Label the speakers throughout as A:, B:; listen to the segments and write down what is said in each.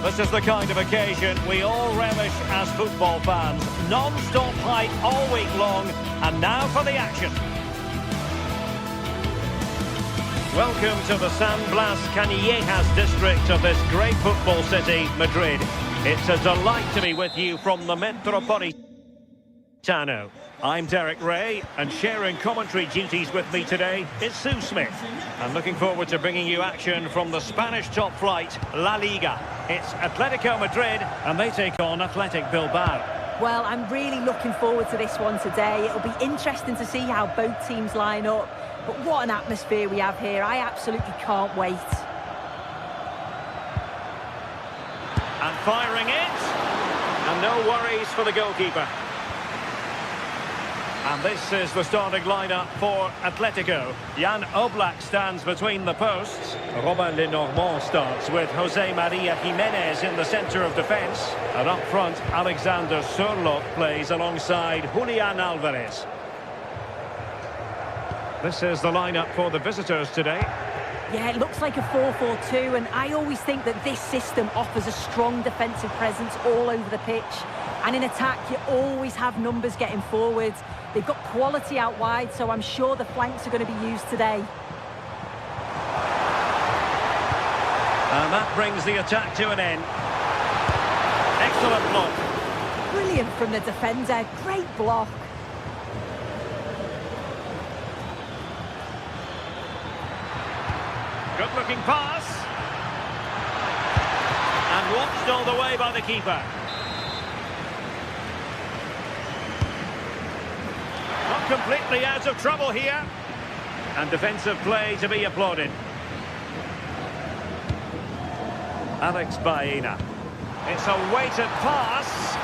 A: This is the kind of occasion we all relish as football fans. Non-stop hype all week long, and now for the action. Welcome to the San Blas Canillejas district of this great football city, Madrid. It's a delight to be with you from the Metropolitano. I'm Derek Ray, and sharing commentary duties with me today is Sue Smith. I'm looking forward to bringing you action from the Spanish top flight, La Liga. It's Atletico Madrid, and they take on Athletic Bilbao.
B: Well, I'm really looking forward to this one today. It'll be interesting to see how both teams line up. But what an atmosphere we have here. I absolutely can't wait.
A: And firing it. And no worries for the goalkeeper. And this is the starting lineup for Atletico. Jan Oblak stands between the posts. Robin Lenormand starts with Jose Maria Jimenez in the centre of defence. And up front, Alexander Sørloth plays alongside Julian Alvarez. This is the lineup for the visitors today.
B: Yeah, it looks like a 4-4-2, and I always think that this system offers a strong defensive presence all over the pitch. And in attack, you always have numbers getting forward. They've got quality out wide, so I'm sure the flanks are going to be used today.
A: And that brings the attack to an end. Excellent block.
B: Brilliant from the defender. Great block.
A: Good-looking pass. And watched all the way by the keeper. Not completely out of trouble here. And defensive play to be applauded. Alex Baena. It's a weighted pass.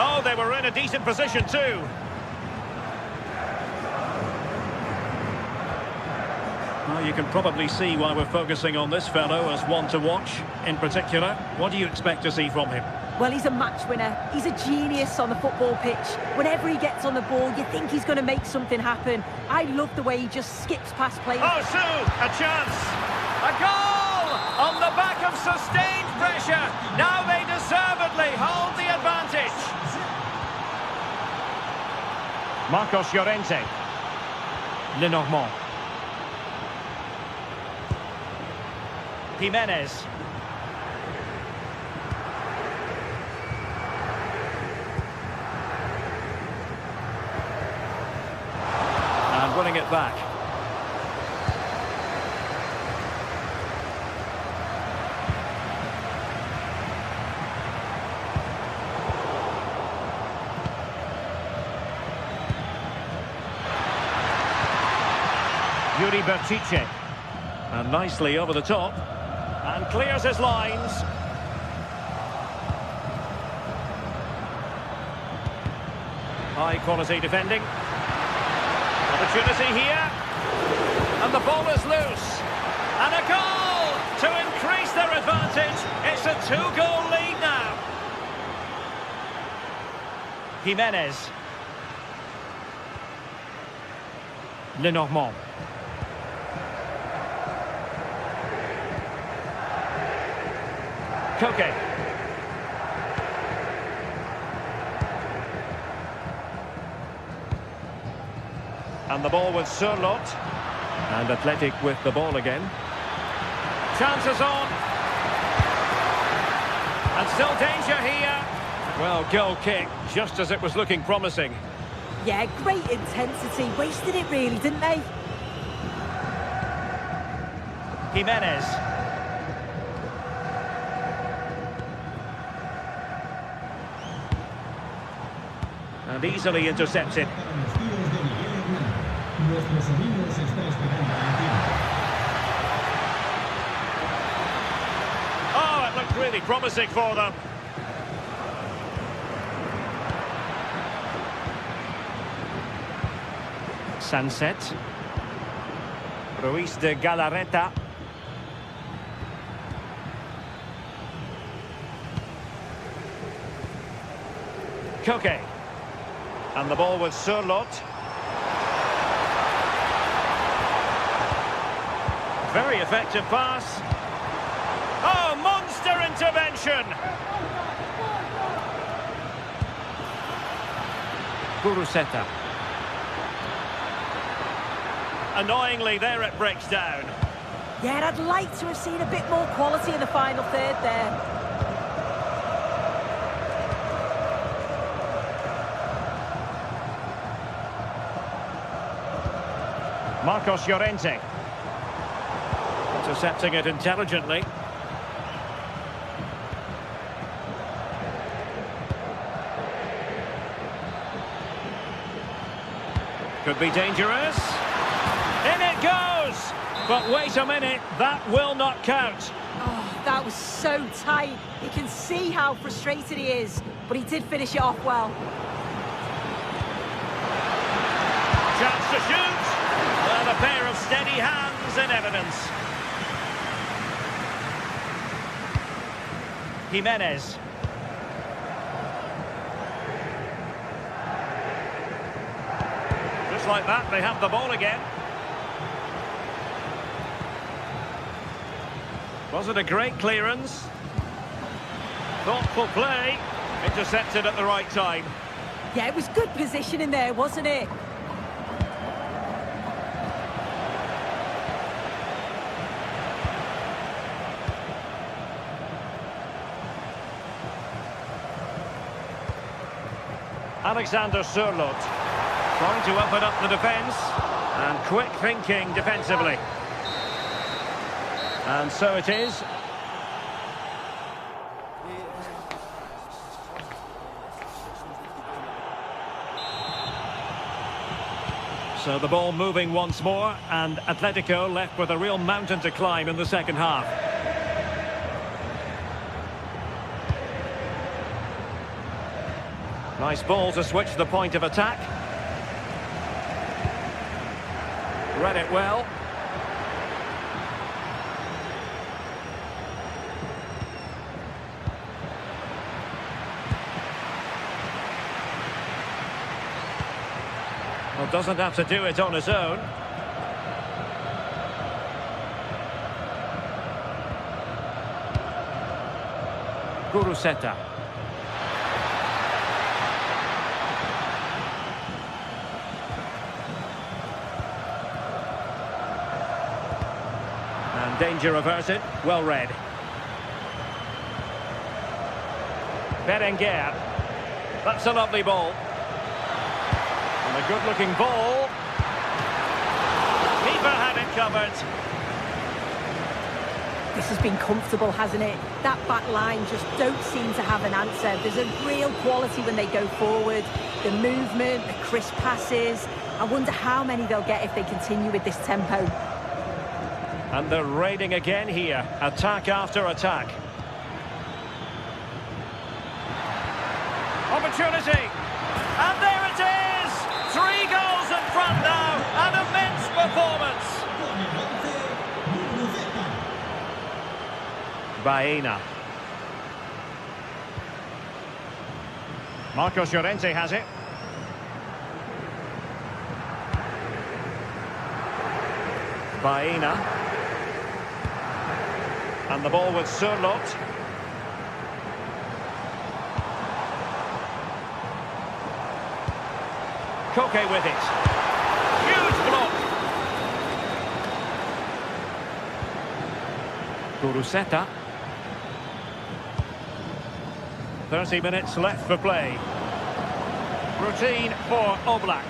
A: Oh, they were in a decent position too. Well, you can probably see why we're focusing on this fellow as one to watch in particular. What do you expect to see from him?
B: Well, he's a match winner. He's a genius on the football pitch. Whenever he gets on the ball, you think he's going to make something happen. I love the way he just skips past players.
A: Oh, Sue, a chance. A goal on the back of sustained pressure. Now they deservedly hold the advantage. Marcos Llorente. Lenormand. Jimenez. And winning it back. Yuri Berchiche. And nicely over the top. And clears his lines. High quality defending. Opportunity here. And the ball is loose. And a goal to increase their advantage. It's a 2-goal lead now. Jimenez. Lenormand. Koke. And the ball with Sørloth. And Athletic with the ball again. Chances on. And still danger here. Well, goal kick, just as it was looking promising.
B: Yeah, great intensity. Wasted it really, didn't they?
A: Jimenez. And easily intercepted. Oh, it looked really promising for them. Sunset. Ruiz de Galarreta. Koke. And the ball with Sørloth. Very effective pass. Oh, monster intervention! Guruseta. Annoyingly, there it breaks down.
B: Yeah, I'd like to have seen a bit more quality in the final third there.
A: Marcos Llorente. Intercepting it intelligently. Could be dangerous. In it goes! But wait a minute, that will not count.
B: Oh, that was so tight. You can see how frustrated he is, but he did finish it off well.
A: Chance to shoot. Well, a pair of steady hands in evidence. Jimenez. Just like that, they have the ball again. Was it a great clearance? Thoughtful play. Intercepted at the right time.
B: Yeah, it was good positioning there, wasn't it?
A: Alexander Sørloth trying to open up the defence, and quick thinking defensively. And so it is. So the ball moving once more, and Atletico left with a real mountain to climb in the second half. Nice ball to switch the point of attack. Read it well. Well, doesn't have to do it on his own. Guruseta. And danger averted. Well read. Berenguer. That's a lovely ball. And a good-looking ball. Keeper had it covered.
B: This has been comfortable, hasn't it? That back line just don't seem to have an answer. There's a real quality when they go forward. The movement, the crisp passes. I wonder how many they'll get if they continue with this tempo.
A: And they're raiding again here. Attack after attack. Opportunity. And there it is! 3 goals in front now. An immense performance. Baena. Marcos Llorente has it. Baena. And the ball with Sørloth. Koke with it. Huge block. Guruseta. 30 minutes left for play. Routine for Oblak.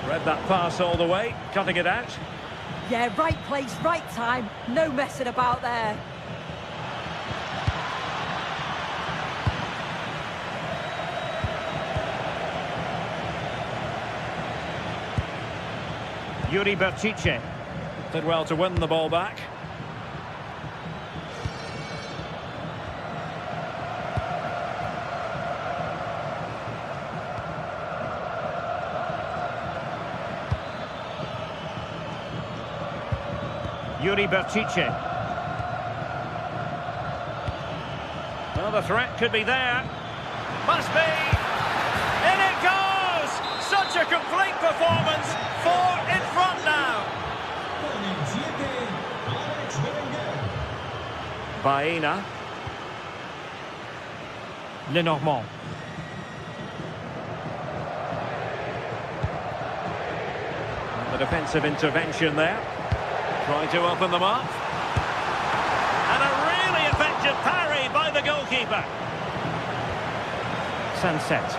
A: Read that pass all the way, cutting it out.
B: Yeah, right place, right time. No messing about there.
A: Yuri Berchiche did well to win the ball back. Yuri Berchiche. Well, the threat could be there. Must be. In it goes! Such a complete performance. 4 in Baena. Lenormand. And the defensive intervention there. Trying to open them up. And a really effective parry by the goalkeeper. Sunset.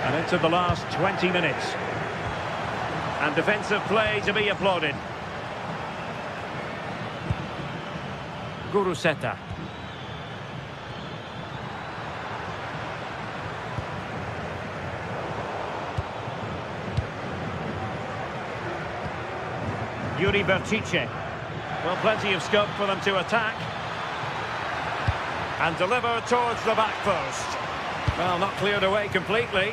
A: And into the last 20 minutes. And defensive play to be applauded. Guruseta. Yuri Bertice. Well, plenty of scope for them to attack. And deliver towards the back post. Well, not cleared away completely.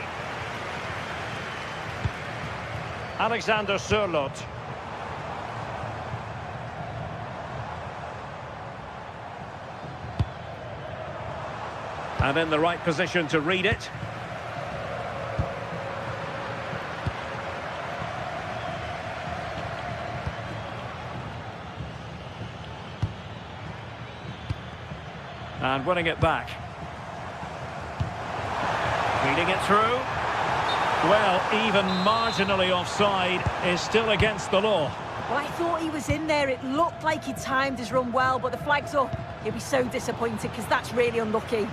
A: Alexander Sørloth. And in the right position to read it. And winning it back. Feeding it through. Well, even marginally offside is still against the law.
B: Well, I thought he was in there. It looked like he timed his run well, but the flag's up. He'll be so disappointed because that's really unlucky.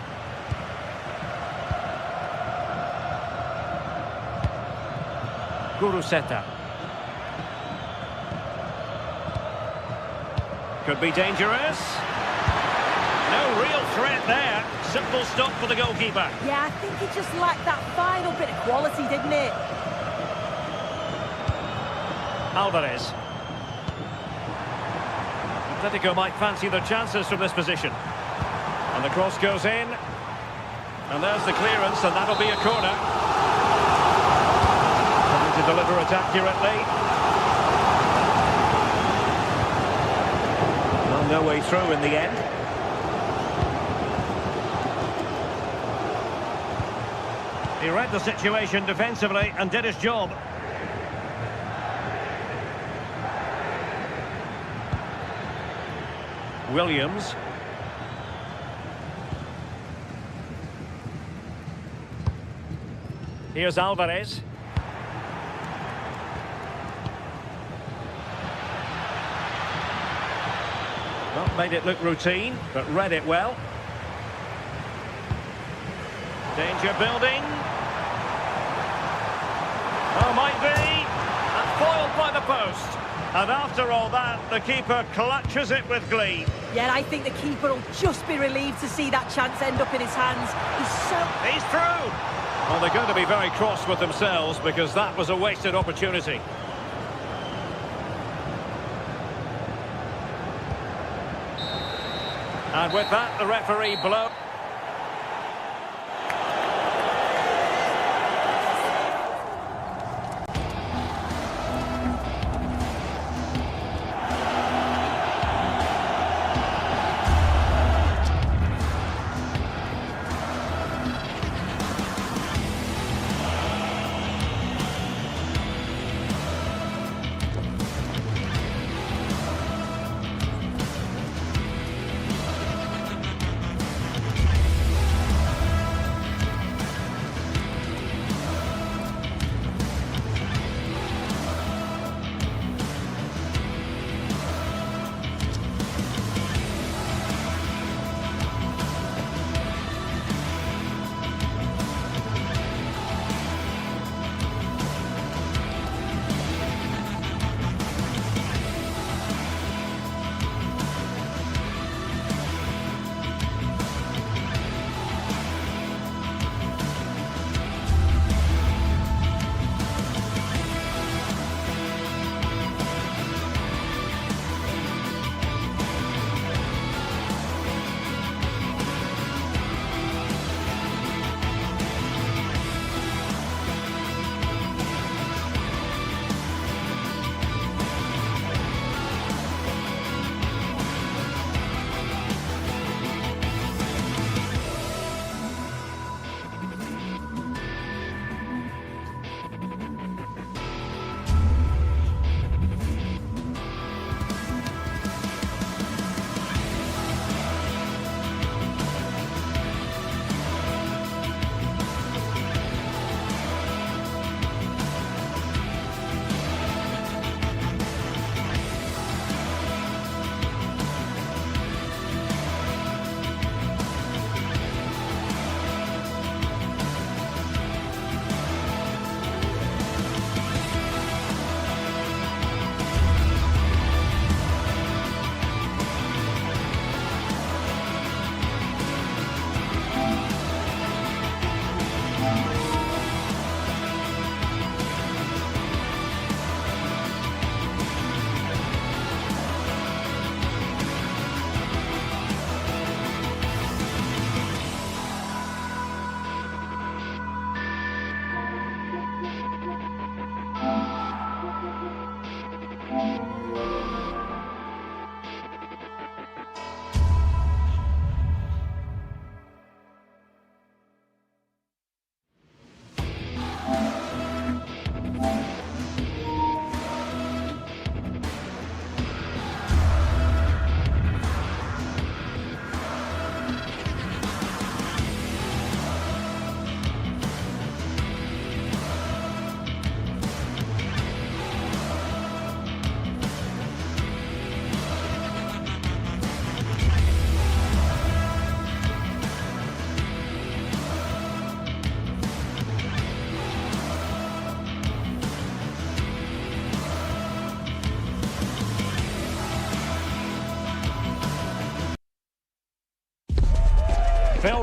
A: Guruseta. Could be dangerous. No real threat there. Simple stop for the goalkeeper.
B: Yeah, I think he just lacked that final bit of quality, didn't it?
A: Alvarez. Atletico might fancy their chances from this position. And the cross goes in. And there's the clearance, and that'll be a corner. Trying to deliver it accurately. Well, no way through in the end. He read the situation defensively and did his job. Williams. Here's Alvarez. Not made it look routine, but read it well. Danger building. Oh, might be. And foiled by the post. And after all that, the keeper clutches it with glee.
B: Yeah, I think the keeper will just be relieved to see that chance end up in his hands.
A: He's through. Well, they're going to be very cross with themselves because that was a wasted opportunity. And with that, the referee blows.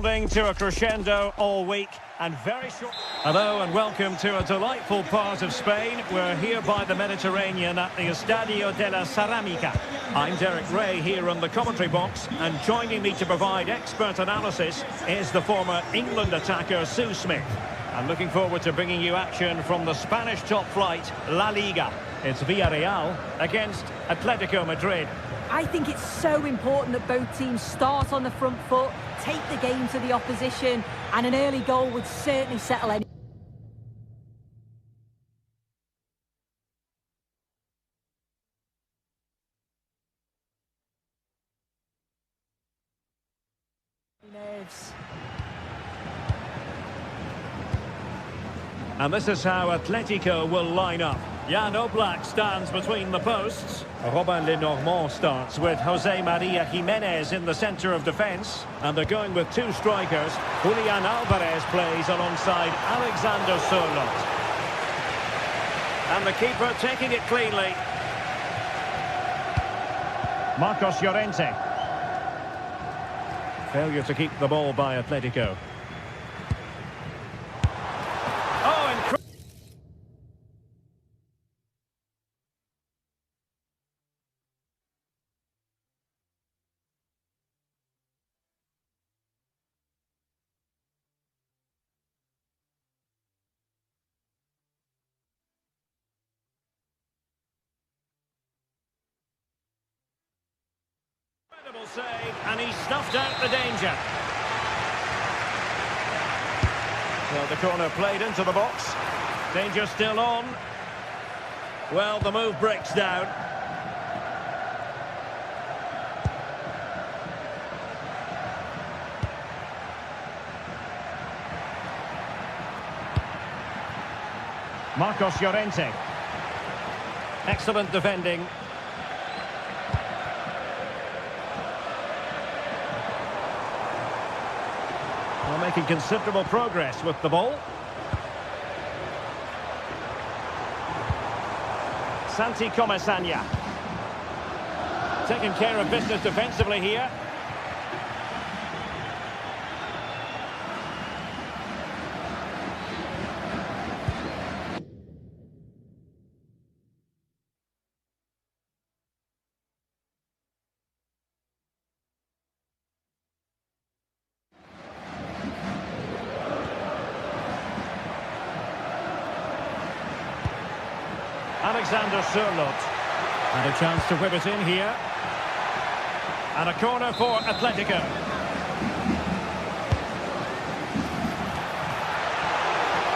A: building to a crescendo all week and very short. Hello and welcome to a delightful part of Spain. We're here by the Mediterranean at the Estadio de la Ceramica. I'm Derek Ray here on the commentary box, and joining me to provide expert analysis is the former England attacker Sue Smith. I'm looking forward to bringing you action from the Spanish top flight, La Liga. It's Villarreal against Atletico Madrid.
B: I think it's so important that both teams start on the front foot, take the game to the opposition, and an early goal would certainly settle any. Nerves.
A: And this is how Atletico will line up. Jan Oblak stands between the posts. Robin Lenormand starts with Jose Maria Jimenez in the centre of defence. And they're going with two strikers. Julian Alvarez plays alongside Alexander Sørloth. And the keeper taking it cleanly. Marcos Llorente. Failure to keep the ball by Atletico. Incredible save, and he snuffed out the danger. Well, the corner played into the box. Danger still on. Well, the move breaks down. Marcos Llorente. Excellent defending. Well, making considerable progress with the ball. Santi Comesaña. Taking care of business defensively here. Alexander Sørloth. And a chance to whip it in here. And a corner for Atletico.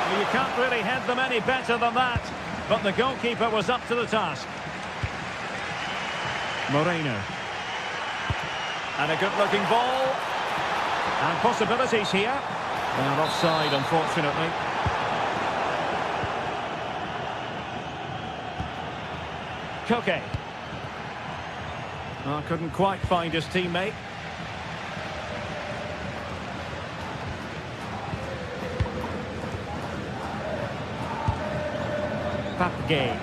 A: Well, you can't really head them any better than that. But the goalkeeper was up to the task. Moreno. And a good-looking ball. And possibilities here. And offside, unfortunately. Koke. Oh, couldn't quite find his teammate. Papgay.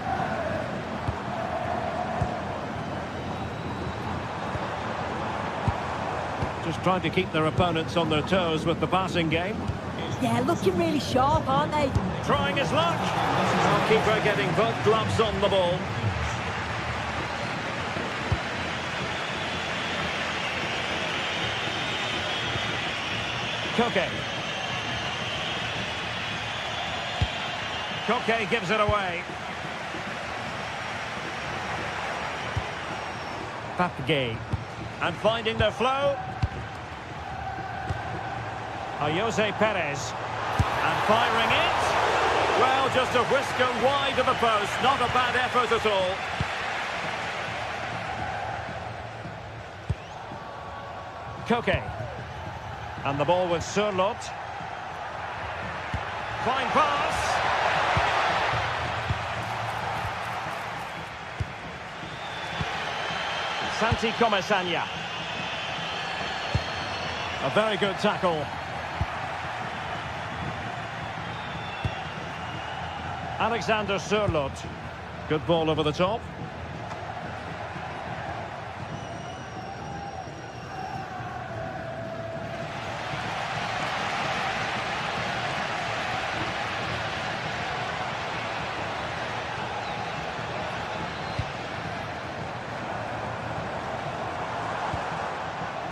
A: Just trying to keep their opponents on their toes with the passing game.
B: Yeah, looking really sharp, aren't they?
A: Trying his luck. Goalkeeper getting both gloves on the ball. Koke. Koke gives it away. Papgay. And finding the flow. Jose Perez. And firing it. Well, just a whisker wide of the post. Not a bad effort at all. Koke. And the ball with Sørloth. Fine pass. Santi Comesaña. A very good tackle. Alexander Sørloth. Good ball over the top.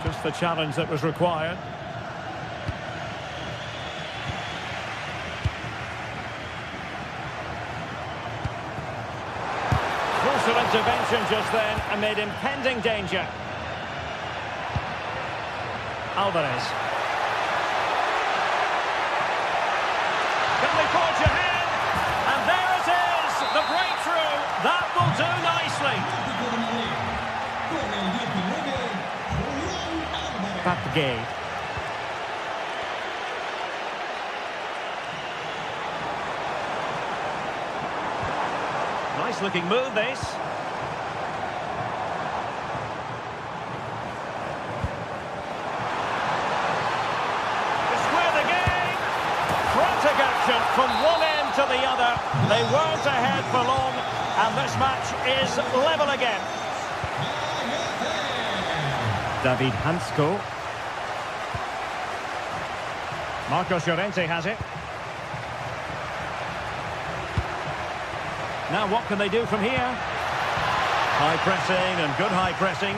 A: Just the challenge that was required. Crucial intervention just then amid impending danger. Alvarez. Can they forge ahead? And there it is, the breakthrough. That will do nicely. Papgay. Nice looking move, this. Action from one end to the other. They weren't ahead for long, and this match is level again. David Hansko. Marcos Llorente has it. Now what can they do from here? High pressing and good high pressing.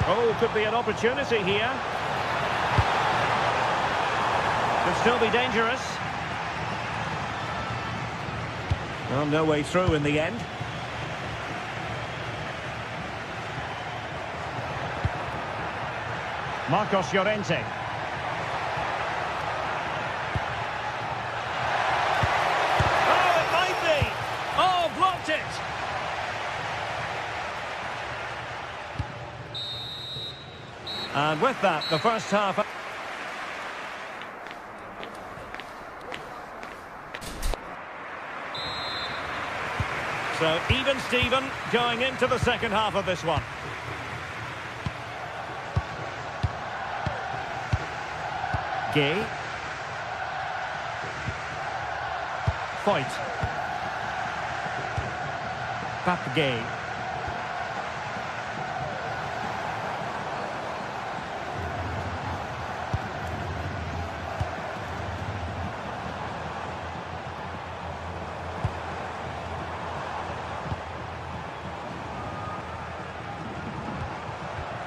A: Oh, could be an opportunity here. Could still be dangerous. Well, no way through in the end. Marcos Llorente. Oh, it might be. Oh, blocked it. And with that, the first half... So, even Steven going into the second half of this one. Gay. Foyt. Papgay.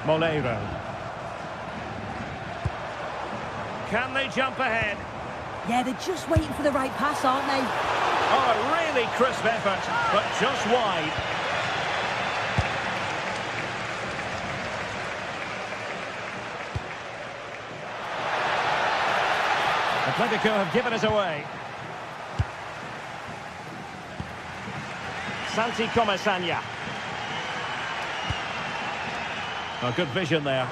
A: Moleiro. Can they jump ahead?
B: Yeah, they're just waiting for the right pass, aren't they?
A: Oh, a really crisp effort, but just wide. Atletico have given it away. Santi Comesaña. Oh, good vision there.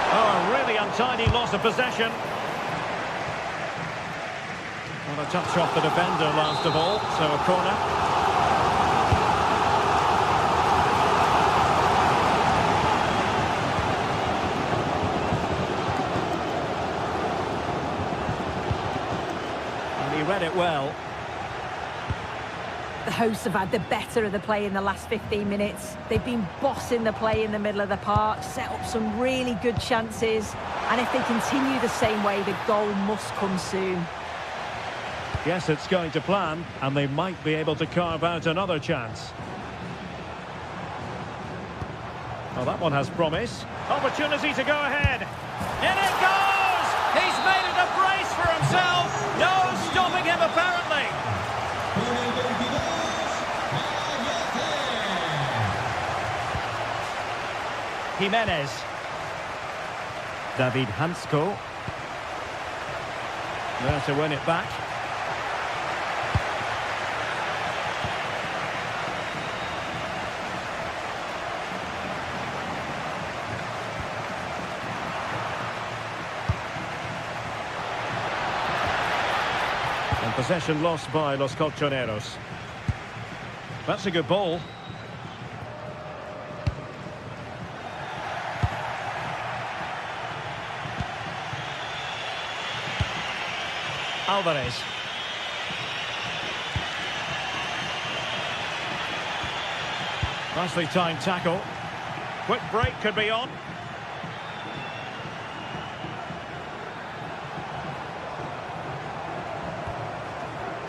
A: Oh, a really untidy loss of possession. Well, a touch off the defender last of all, so a corner. And he read it well.
B: The hosts have had the better of the play in the last 15 minutes. They've been bossing the play in the middle of the park, set up some really good chances, and if they continue the same way, the goal must come soon.
A: Yes, it's going to plan, and they might be able to carve out another chance. Well, that one has promise. Opportunity to go ahead. In it goes! He's made it a brace for himself. No stopping him, apparently. Jimenez. David Hansko. There to win it back. And possession lost by Los Colchoneros. That's a good ball. Alvarez. Nicely timed tackle. Quick break could be on.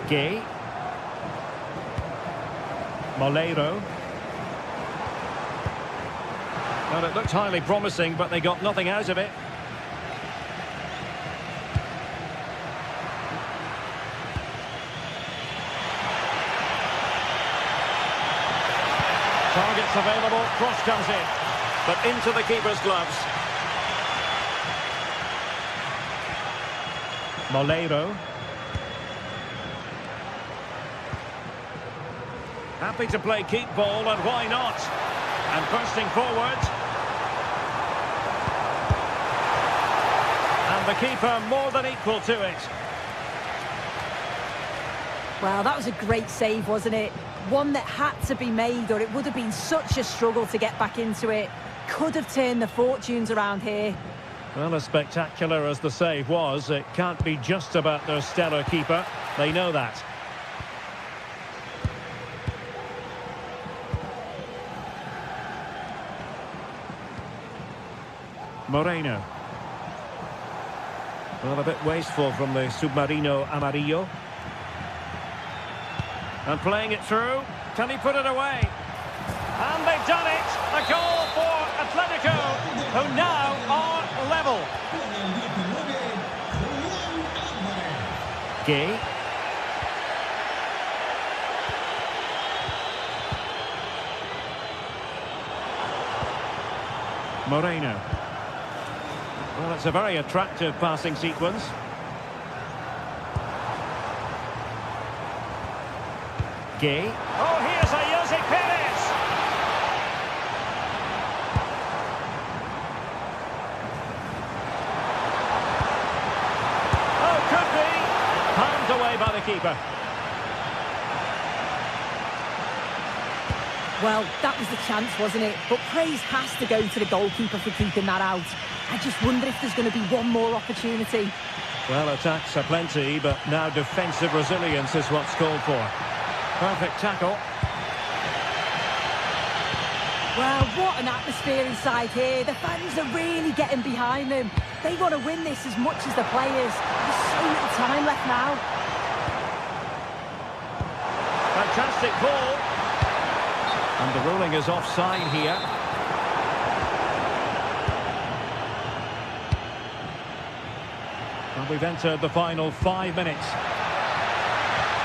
A: Gay. Moleiro. Well, it looked highly promising, but they got nothing out of it. Targets available, cross comes in, but into the keeper's gloves. Moleiro. Happy to play keep ball, and why not? And bursting forward. And the keeper more than equal to it.
B: Well, that was a great save, wasn't it? One that had to be made, or it would have been such a struggle to get back into it. Could have turned the fortunes around here.
A: Well, as spectacular as the save was, it can't be just about their stellar keeper. They know that. Moreno. Well, a bit wasteful from the Submarino Amarillo. And playing it through. Can he put it away? And they've done it! A goal for Atletico, who now are level. Gay. Moreno. Well, it's a very attractive passing sequence. Gay. Oh, here's a Jose Perez. Oh, could be. Palmed away by the keeper.
B: Well, that was the chance, wasn't it? But praise has to go to the goalkeeper for keeping that out. I just wonder if there's going to be one more opportunity.
A: Well, attacks are plenty, but now defensive resilience is what's called for. Perfect tackle.
B: Well, what an atmosphere inside here. The fans are really getting behind them. They want to win this as much as the players. There's so little time left now.
A: Fantastic ball. And the ruling is offside here. Well, we've entered the final 5 minutes.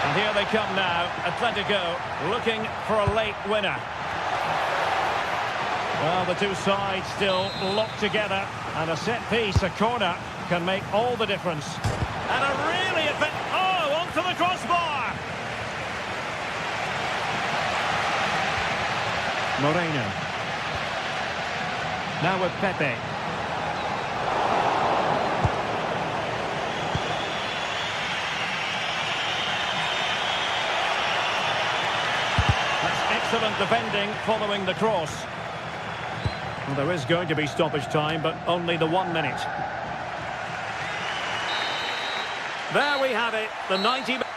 A: And here they come now, Atletico looking for a late winner. Well, the two sides still locked together, and a set piece, a corner, can make all the difference. And a really onto the crossbar! Moreno. Now with Pepe. Excellent defending following the cross. Well, there is going to be stoppage time, but only the 1 minute. There we have it, the 90 minutes.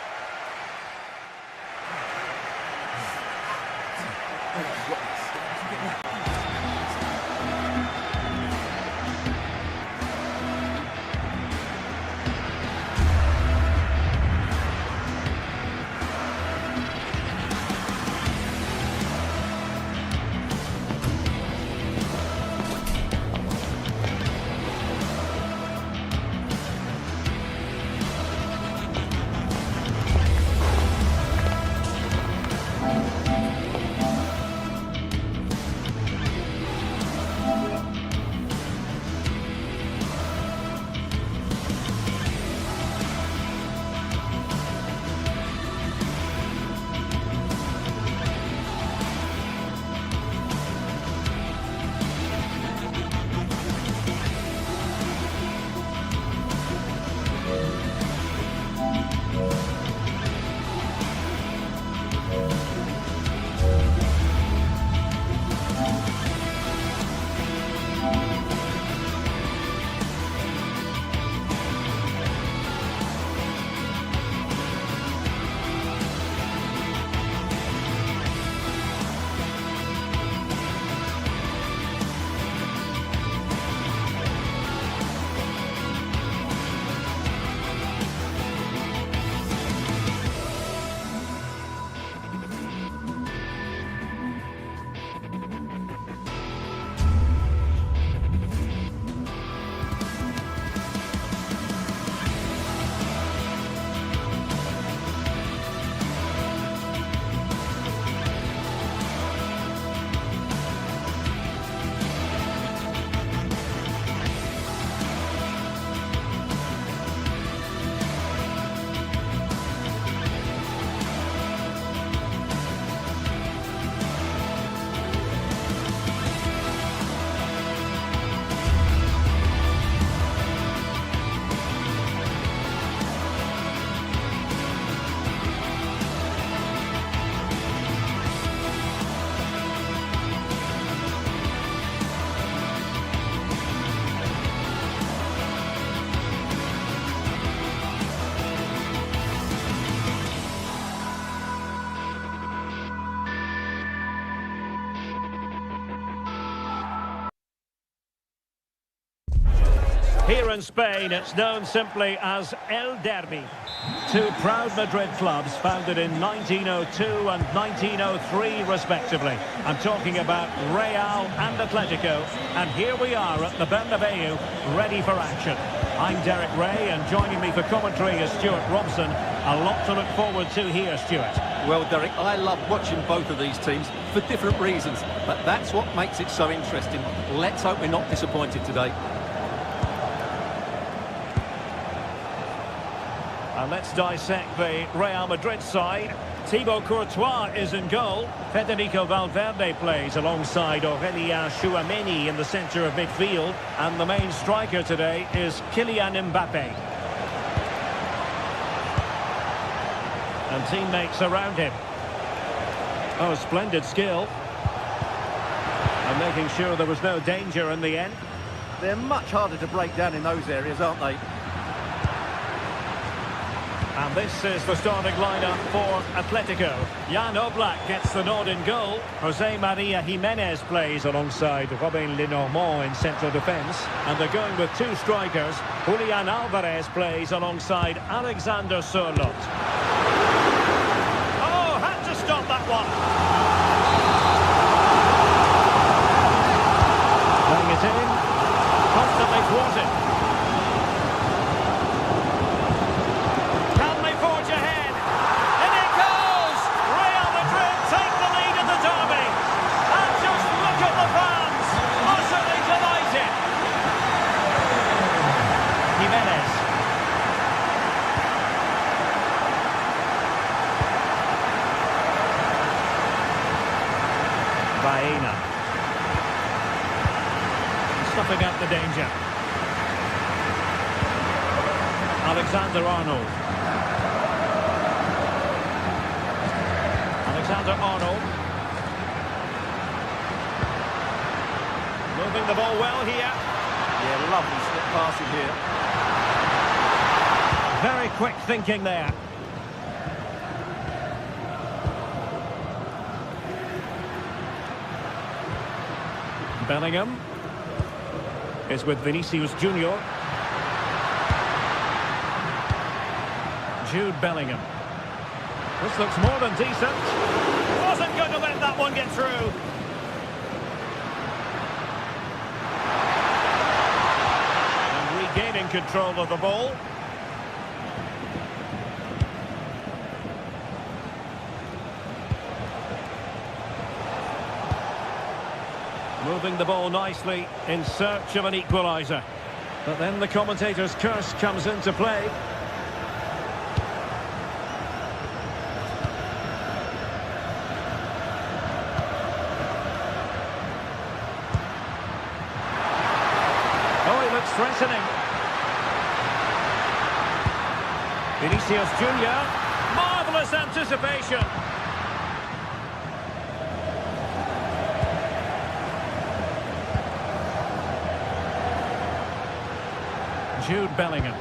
A: Here in Spain, it's known simply as El Derby. Two proud Madrid clubs founded in 1902 and 1903 respectively. I'm talking about Real and Atletico, and here we are at the Bernabeu, ready for action. I'm Derek Ray, and joining me for commentary is Stuart Robson. A lot to look forward to here, Stuart.
C: Well, Derek, I love watching both of these teams for different reasons, but that's what makes it so interesting. Let's hope we're not disappointed today.
A: And let's dissect the Real Madrid side. Thibaut Courtois is in goal. Federico Valverde plays alongside Aurélien Tchouaméni in the centre of midfield. And the main striker today is Kylian Mbappé. And teammates around him. Oh, splendid skill. And making sure there was no danger in the end.
C: They're much harder to break down in those areas, aren't they?
A: And this is the starting lineup for Atletico. Jan Oblak gets the nod in goal. Jose Maria Jimenez plays alongside Robin Lenormand in central defence. And they're going with two strikers. Julian Alvarez plays alongside Alexander Sørloth. Oh, had to stop that one. Playing it in. Constantly thwarted. Stuffing out the danger. Alexander-Arnold. Alexander-Arnold. Moving the ball well here.
C: Yeah, lovely slip passing here.
A: Very quick thinking there. Bellingham is with Vinicius Junior. Jude Bellingham. This looks more than decent. Wasn't going to let that one get through. And regaining control of the ball. Moving the ball nicely in search of an equaliser. But then the commentator's curse comes into play. Oh, he looks threatening. Vinicius Junior. Marvellous anticipation. Jude Bellingham.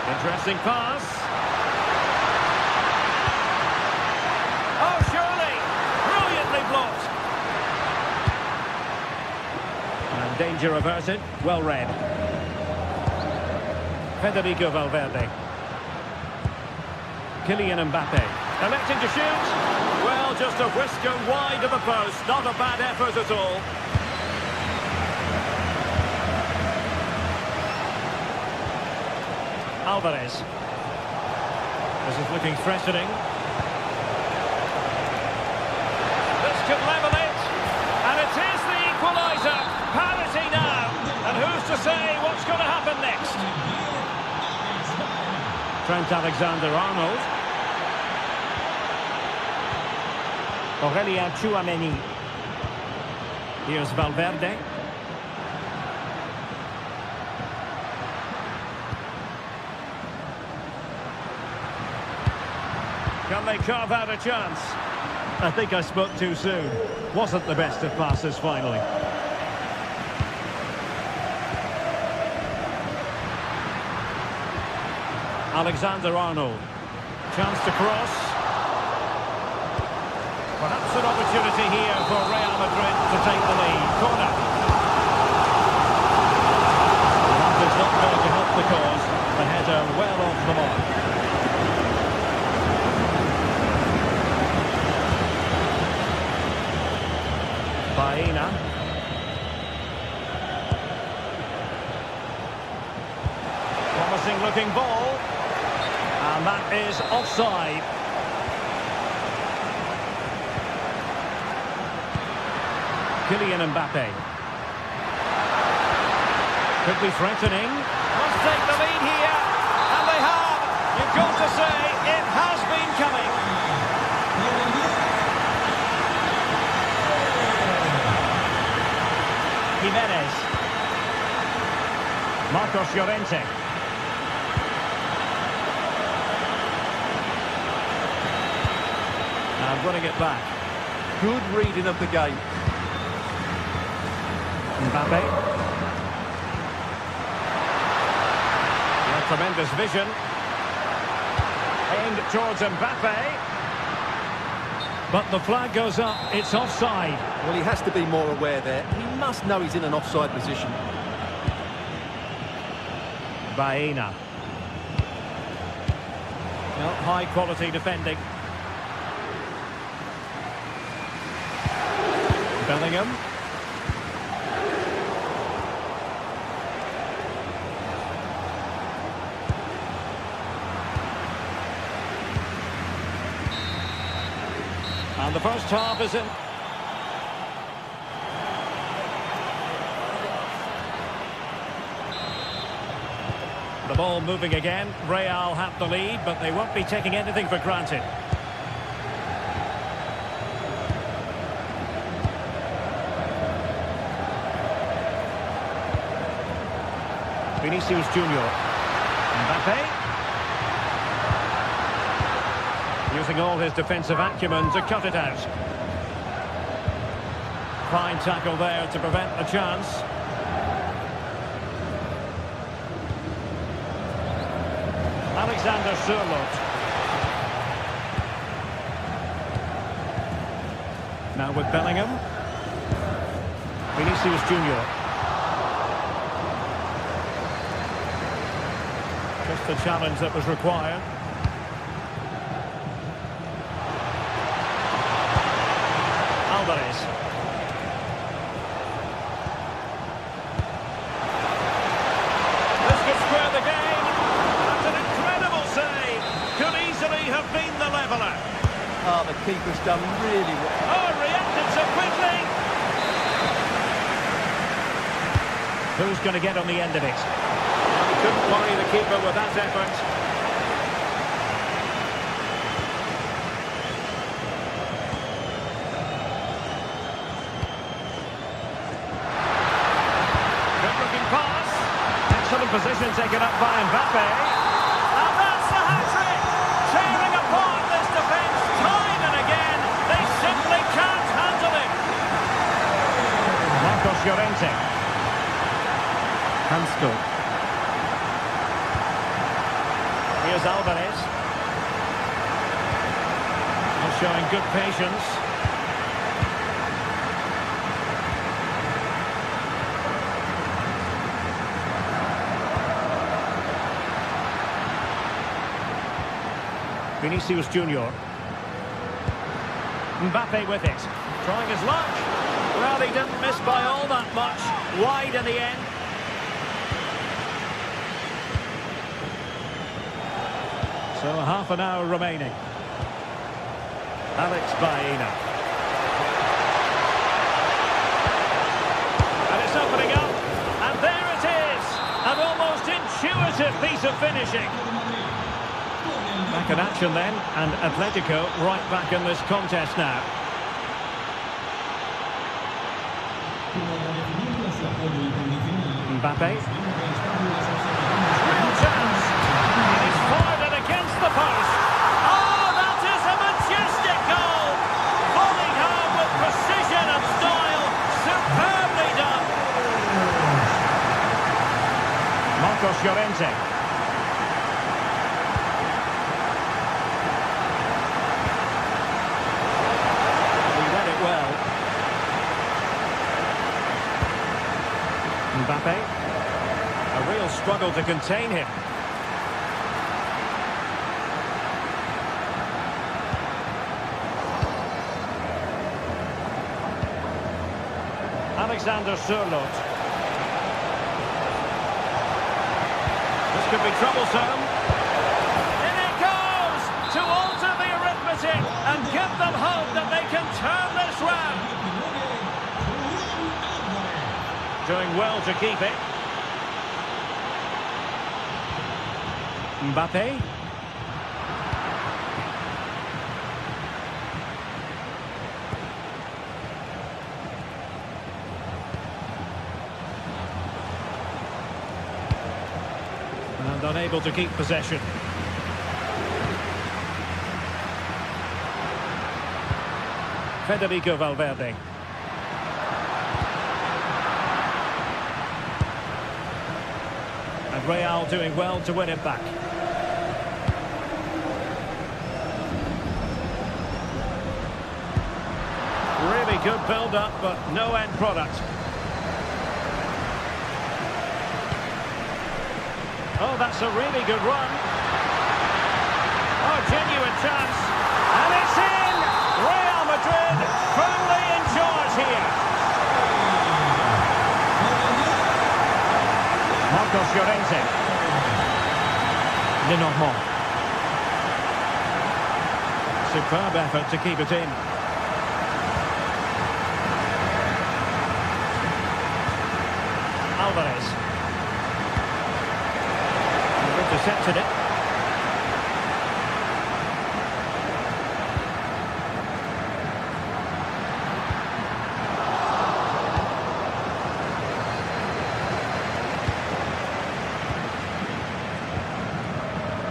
A: Interesting pass. Oh, surely! Brilliantly blocked. And danger averted. Well read. Federico Valverde. Kylian Mbappé. Electing to shoot. Well, just a whisker wide of the post. Not a bad effort at all. Alvarez. This is looking threatening. This could level it. And it is the equaliser. Parity now. And who's to say what's going to happen next? Trent Alexander-Arnold. Aurélien Tchouaméni. Here's Valverde. Can they carve out a chance? I think I spoke too soon. Wasn't the best of passes finally. Alexander-Arnold. Chance to cross. Perhaps an opportunity here for Real Madrid to take the lead. Corner. the cause. The header well off the mark. Baena. Promising looking ball. And that is offside. Kylian Mbappe. Could be threatening. Must take the lead here. And they have. You've got to say, it has been coming. Jimenez. Marcos Llorente. And running it back.
C: Good reading of the game.
A: Mbappe. Yeah, tremendous vision. Aimed towards Mbappe. But the flag goes up, it's offside.
C: Well, he has to be more aware there. He must know he's in an offside position.
A: Baena. Well, high quality defending. Bellingham. And the first half is in. The ball moving again. Real have the lead, but they won't be taking anything for granted. Vinicius Junior. Mbappe. Using all his defensive acumen to cut it out. Fine tackle there to prevent the chance. Alexander Sørloth. Now with Bellingham. Vinicius Junior. Just the challenge that was required. Alvarez. This could square the game. That's an incredible save. Could easily have been the leveller.
C: Oh, the keeper's done really well.
A: Oh, reacted so quickly. Who's going to get on the end of it? He couldn't worry the keeper with that effort. Position taken up by Mbappe. And that's the hat-trick! Tearing apart this defence time and again. They simply can't handle it. Marcos Llorente. Hansel. Here's Alvarez. He's showing good patience. Vinicius Junior. Mbappe with it. Trying his luck. Well, he didn't miss by all that much. Wide in the end. So half an hour remaining. Alex Baena. And it's opening up. And there it is. An almost intuitive piece of finishing. Back in action then, and Atletico right back in this contest now. Mbappe. Real chance. He's fired it against the post. Oh, that is a majestic goal. Volleyed home with precision and style. Superbly done. Marcos Llorente. Mbappe. to contain him. Alexander Sørloth. This could be troublesome. In it goes! To alter the arithmetic and give them hope that they can turn this round. Doing well to keep it. Mbappe. And unable to keep possession. Federico Valverde. And Real doing well to win it back. Really good build-up, but no end product. Oh, that's a really good run. Oh, genuine chance. And it's in! Real Madrid firmly in charge here. Marcos Llorente. Lenormand. Superb effort to keep it in. Alvarez. Intercepted it.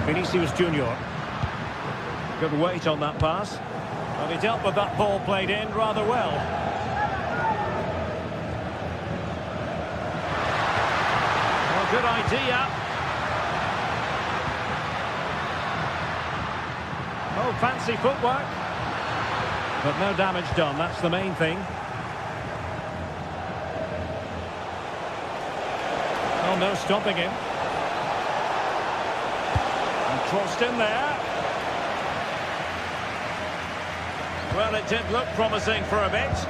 A: Vinicius Junior. Good weight on that pass. Well, he dealt with that ball played in rather well. Well, good idea. Oh, fancy footwork. But no damage done, that's the main thing. Oh, no stopping him. And crossed in there. Well, it did look promising for a bit.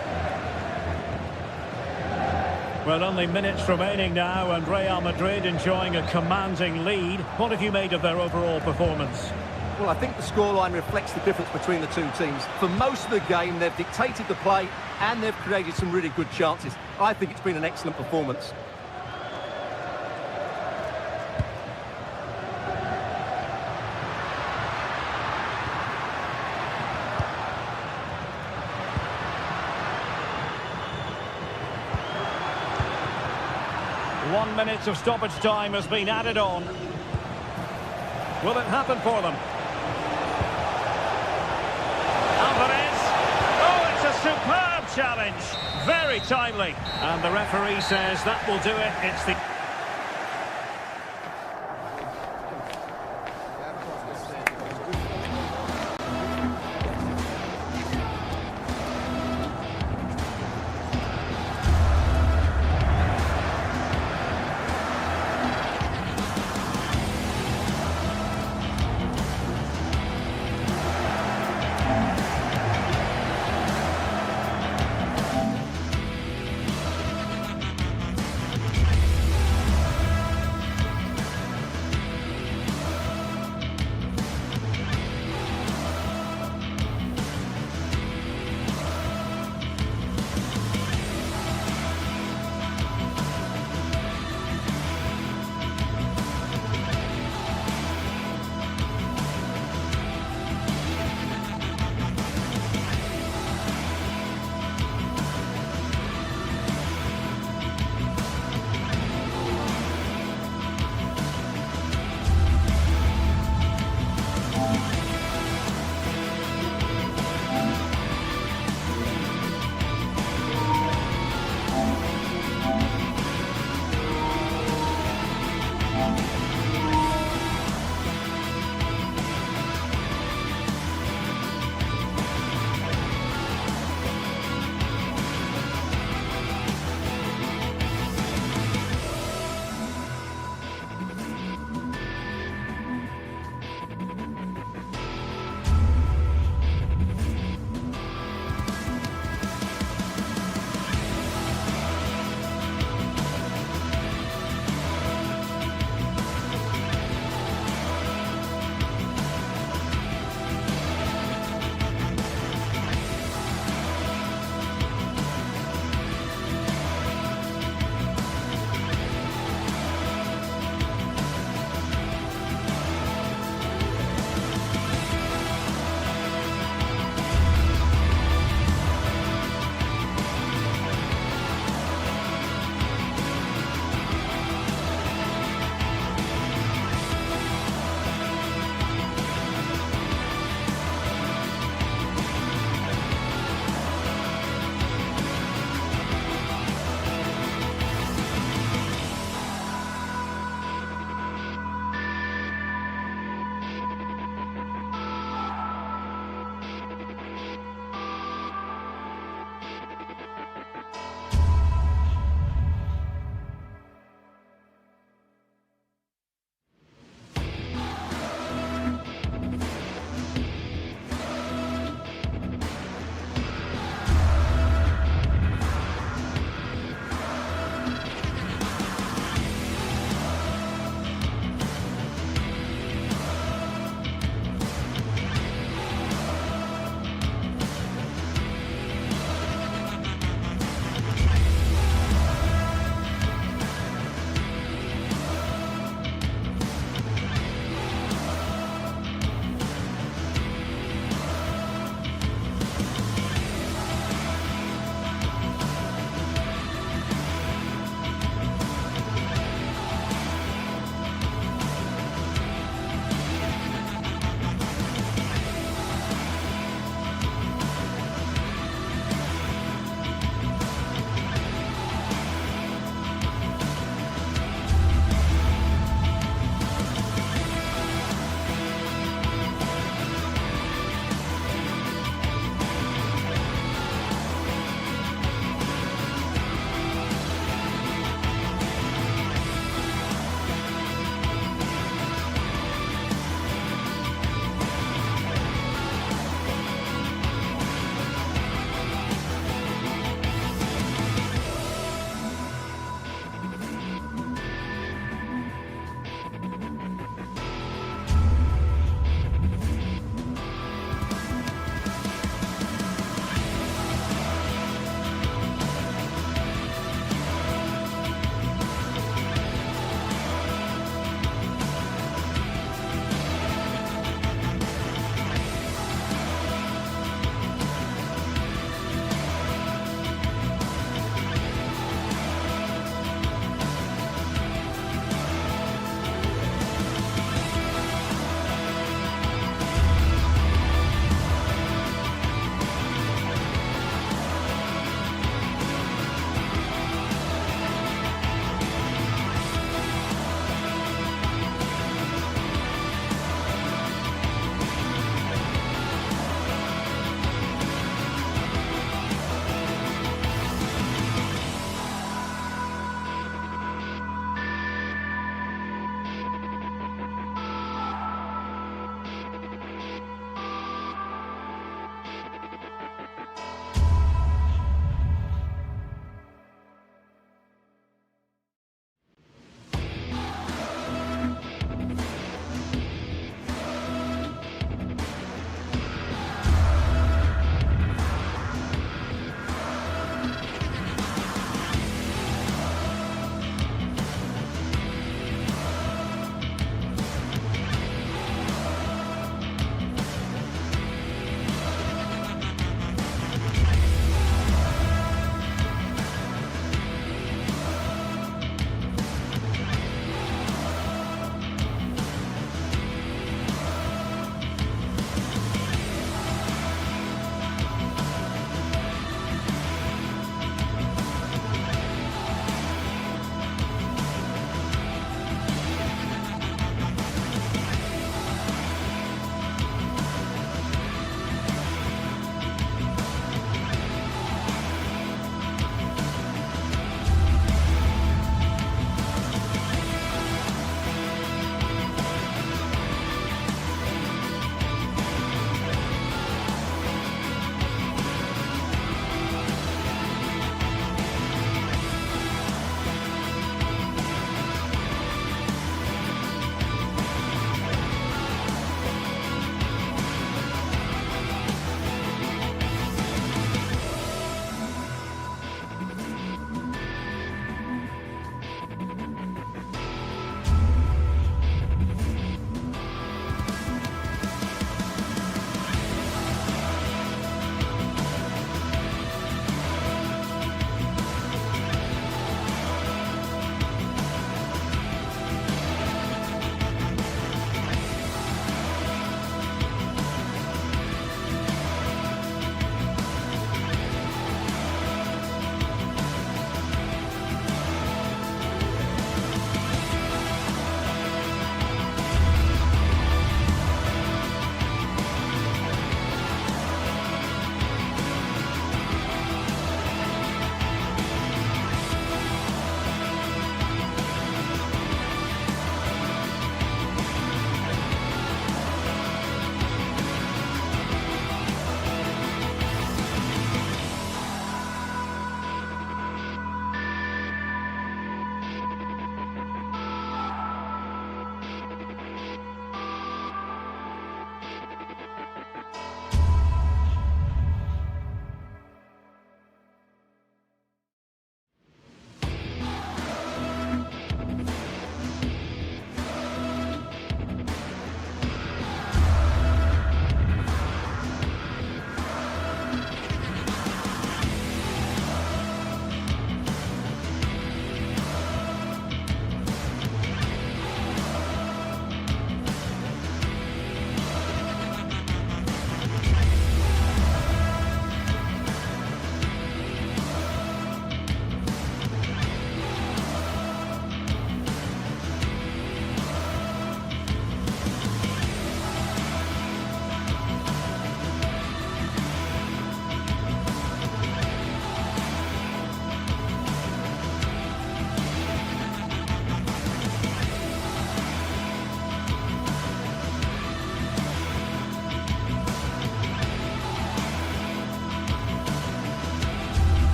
A: Well, only minutes remaining now, and Real Madrid enjoying a commanding lead. What have you made of their overall performance?
C: Well, I think the scoreline reflects the difference between the two teams. For most of the game, they've dictated the play and they've created some really good chances. I think it's been an excellent performance.
A: One minute of stoppage time has been added on. Will it happen for them? Alvarez. Oh, it's a superb challenge. Very timely. And the referee says that will do it. It's the...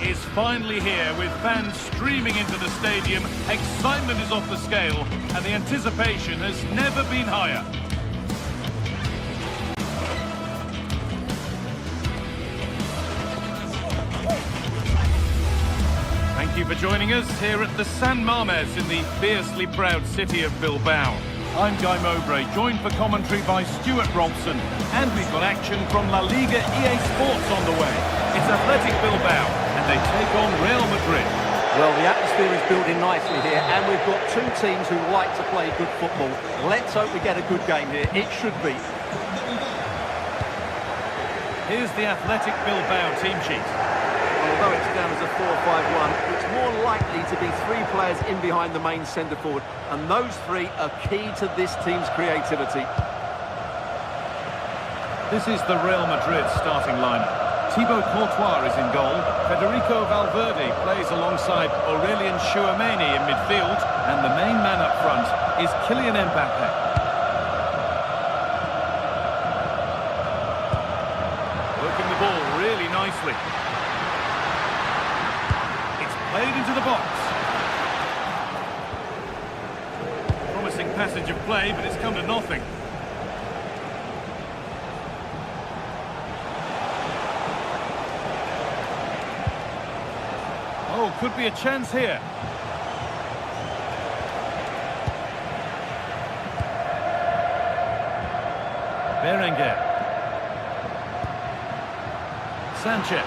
D: is finally here, with fans streaming into the stadium. Excitement is off the scale, and the anticipation has never been higher. Thank you for joining us here at the San Mamés in the fiercely proud city of Bilbao. I'm Guy Mowbray, joined for commentary by Stuart Robson, and we've got action from La Liga GTSports on the way. It's Athletic Bilbao, and they take on Real Madrid.
C: Well, the atmosphere is building nicely here, and we've got two teams who like to play good football. Let's hope we get a good game here. It should be.
D: Here's the Athletic Bilbao team sheet.
C: Although it's down as a 4-5-1, it's more likely to be three players in behind the main centre-forward, and those three are key to this team's creativity.
D: This is the Real Madrid starting lineup. Thibaut Courtois is in goal. Federico Valverde plays alongside Aurelien Tchouameni in midfield, and the main man up front is Kylian Mbappe. Working the ball really nicely. Played into the box. Promising passage of play, but it's come to nothing. Oh, could be a chance here. Berenguer. Sanchez.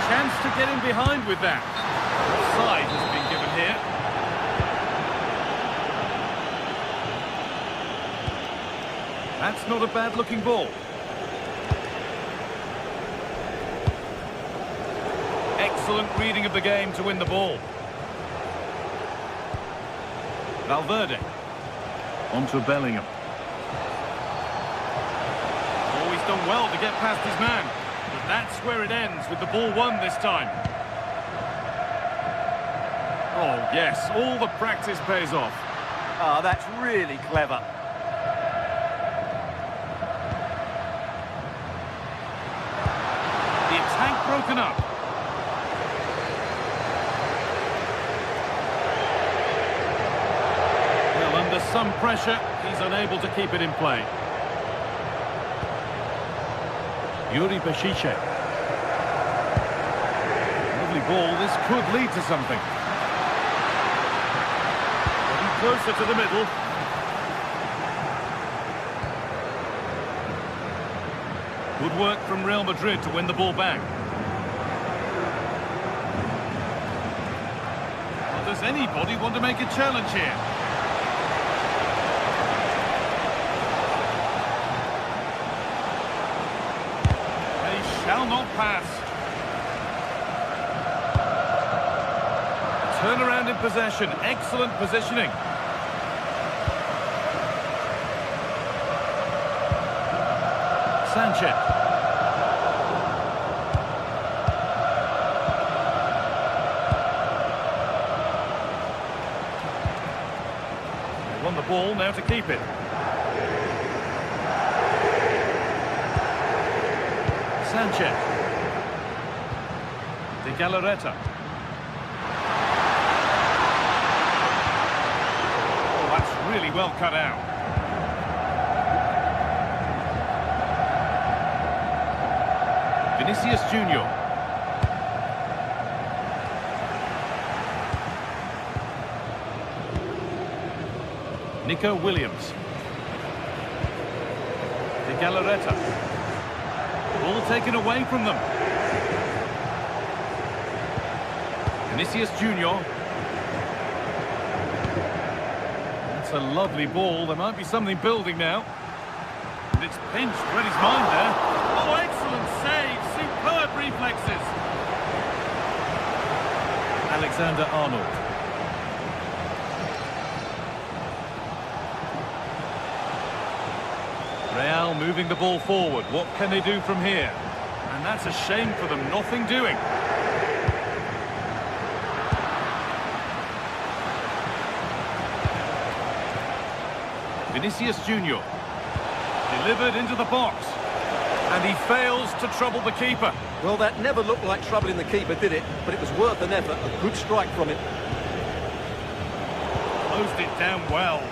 D: Chance to get in behind with that. Offside has been given here. That's not a bad looking ball. Excellent reading of the game to win the ball. Valverde. Onto Bellingham. Oh, he's done well to get past his man. But that's where it ends, with the ball won this time. Oh, yes, all the practice pays off.
C: Ah, that's really clever.
D: The attack broken up. Well, under some pressure, he's unable to keep it in play. Yuri Bešiček. Lovely ball, this could lead to something. Getting closer to the middle. Good work from Real Madrid to win the ball back. Well, does anybody want to make a challenge here? Shall not pass. Turnaround in possession. Excellent positioning. Sanchez. They won the ball, now to keep it. Sanchez. De Galarreta. Oh, that's really well cut out. Vinicius Junior. Nico Williams. De Galarreta. Ball taken away from them. Vinicius Junior. That's a lovely ball. There might be something building now. And it's pinched. Read his mind there. Oh, excellent save. Superb reflexes. Alexander-Arnold. Real moving the ball forward. What can they do from here? And that's a shame for them. Nothing doing. Vinicius Junior. Delivered into the box. And he fails to trouble the keeper.
C: Well, that never looked like troubling the keeper, did it? But it was worth an effort. A good strike from him.
D: Closed it down well.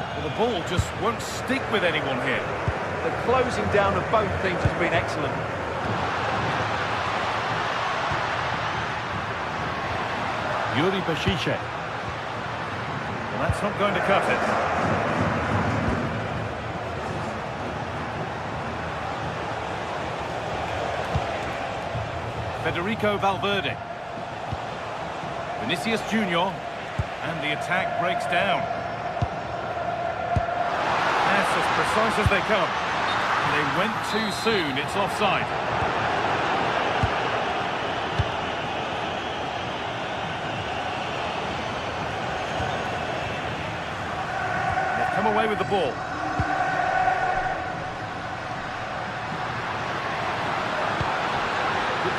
D: Well, the ball just won't stick with anyone here.
C: The closing down of both teams has been excellent.
D: Yuri Bashiche. Well, that's not going to cut it. Federico Valverde. Vinicius Junior. And the attack breaks down. That's as precise as they come. They went too soon. It's offside. They've come away with the ball.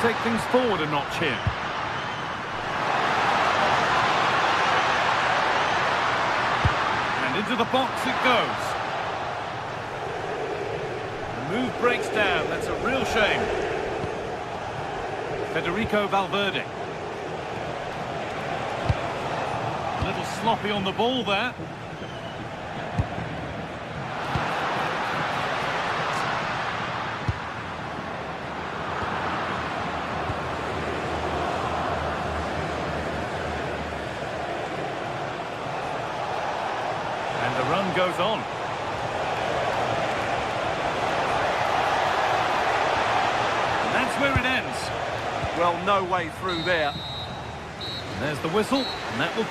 D: Take things forward a notch here. And into the box it goes. The move breaks down. That's a real shame. Federico Valverde. A little sloppy on the ball there. Goes on. And that's where it ends.
C: Well, no way through there.
D: And there's the whistle, and that will...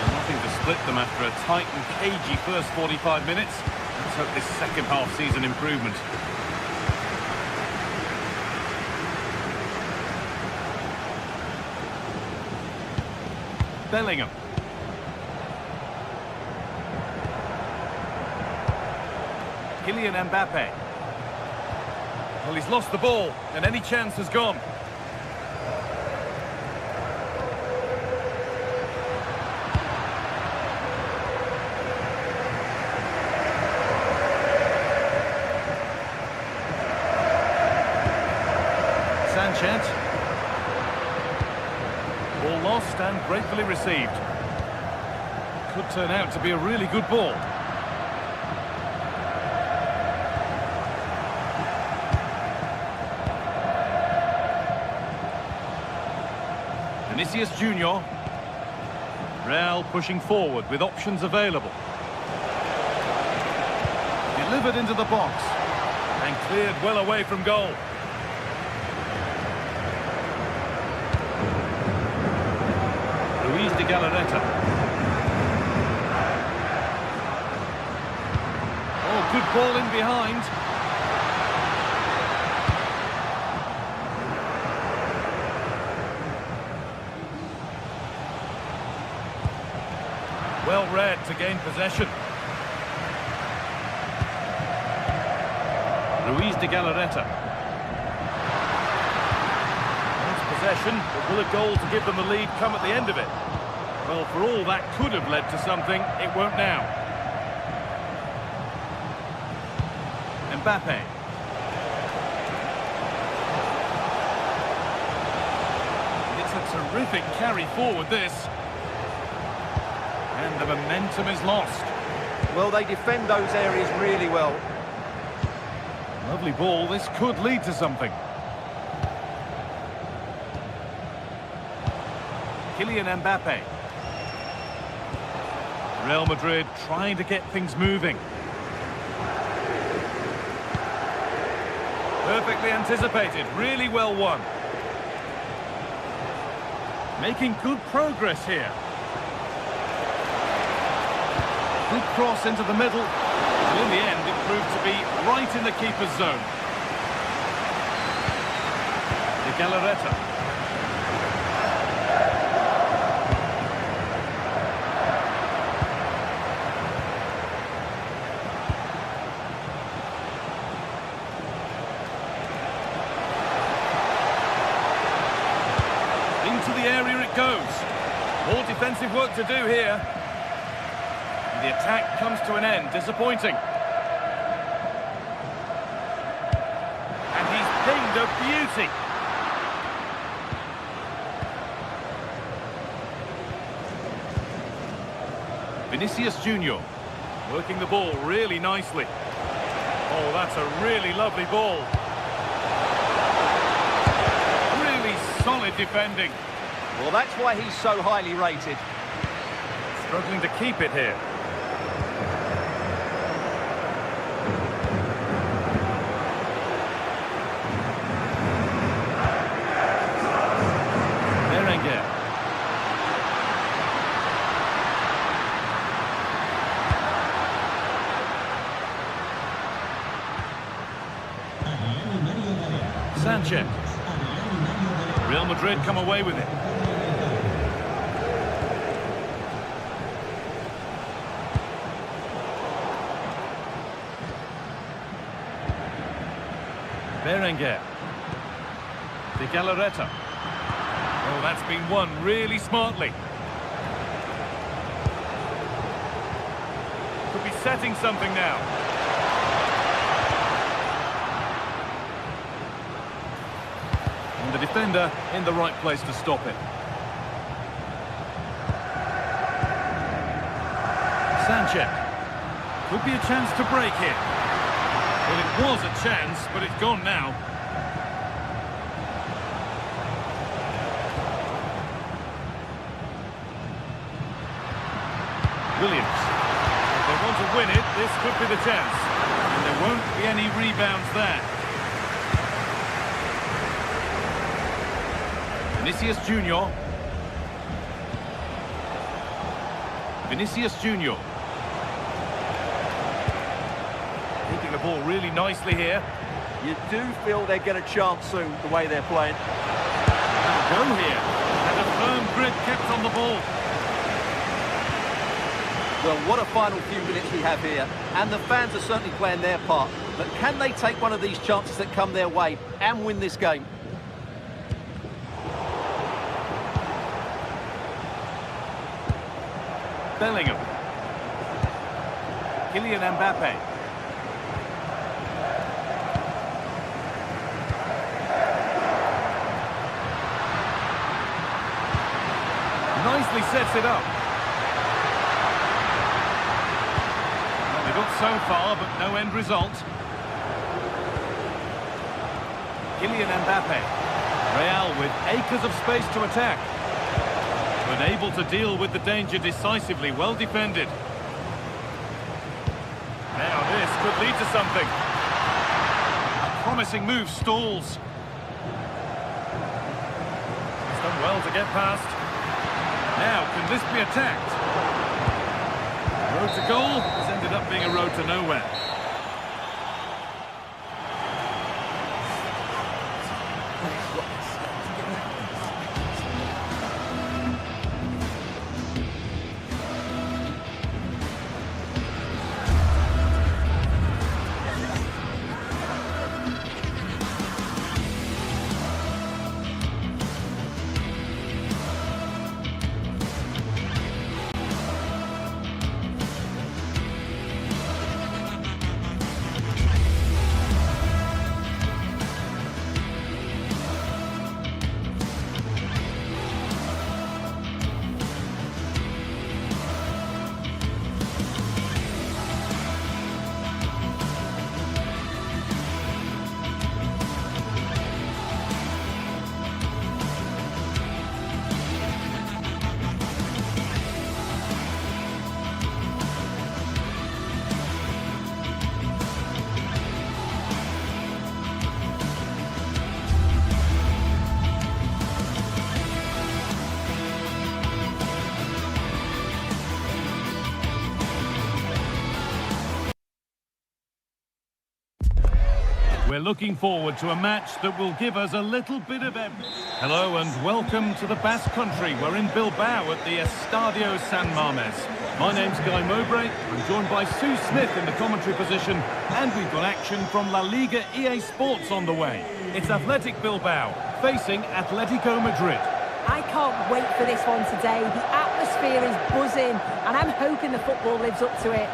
D: Nothing to split them after a tight and cagey first 45 minutes. Let's hope this second half sees an improvement. Bellingham. Kylian Mbappe. Well, he's lost the ball, and any chance has gone. Sanchez. Ball lost and gratefully received. Could turn out to be a really good ball. Vinicius Junior. Real pushing forward with options available. Delivered into the box and cleared well away from goal. Luis de Galarreta. Oh, good ball in behind. Well read to gain possession. Luis de Galarreta. Possession, but will a goal to give them the lead come at the end of it? Well, for all that could have led to something, it won't now. Mbappe. It's a terrific carry forward, this. And the momentum is lost.
C: Well, they defend those areas really well.
D: Lovely ball, this could lead to something. Kylian Mbappe. Real Madrid trying to get things moving. Perfectly anticipated, really well won. Making good progress here. Good cross into the middle. And in the end, it proved to be right in the keeper's zone. De Galarreta. defensive work to do here. And the attack comes to an end. Disappointing. And he's pinged a beauty. Vinicius Junior working the ball really nicely. Oh, that's a really lovely ball. Really solid defending.
C: Well, that's why he's so highly rated.
D: Struggling to keep it here. Sanchez. Real Madrid come away with it. Berenguer. De Galarreta. Oh, that's been won really smartly. Could be setting something now. And the defender in the right place to stop it. Sanchez. Could be a chance to break here. Well, it was a chance, but it's gone now. Williams. If they want to win it, this could be the chance. And there won't be any rebounds there. Vinicius Junior. Vinicius Junior. Keeping the ball really nicely here.
C: You do feel they get a chance soon, the way they're playing.
D: Go here. And a firm grip kept on the ball.
C: Well, what a final few minutes we have here. And the fans are certainly playing their part. But can they take one of these chances that come their way and win this game?
D: Bellingham. Kylian Mbappe. Nicely sets it up. Well, they got so far, but no end result. Kylian Mbappe. Real with acres of space to attack. But able to deal with the danger decisively, well defended. Now this could lead to something. A promising move stalls. He's done well to get past. Now, can this be attacked? Road to goal has ended up being a road to nowhere. We're looking forward to a match that will give us a little bit of everything. Hello and welcome to the Basque Country. We're in Bilbao at the Estadio San Mamés. My name's Guy Mowbray. I'm joined by Sue Smith in the commentary position, and we've got action from La Liga EA Sports on the way. It's Athletic Bilbao facing Atletico Madrid.
B: I can't wait for this one today. The atmosphere in, and I'm hoping the football lives up to it.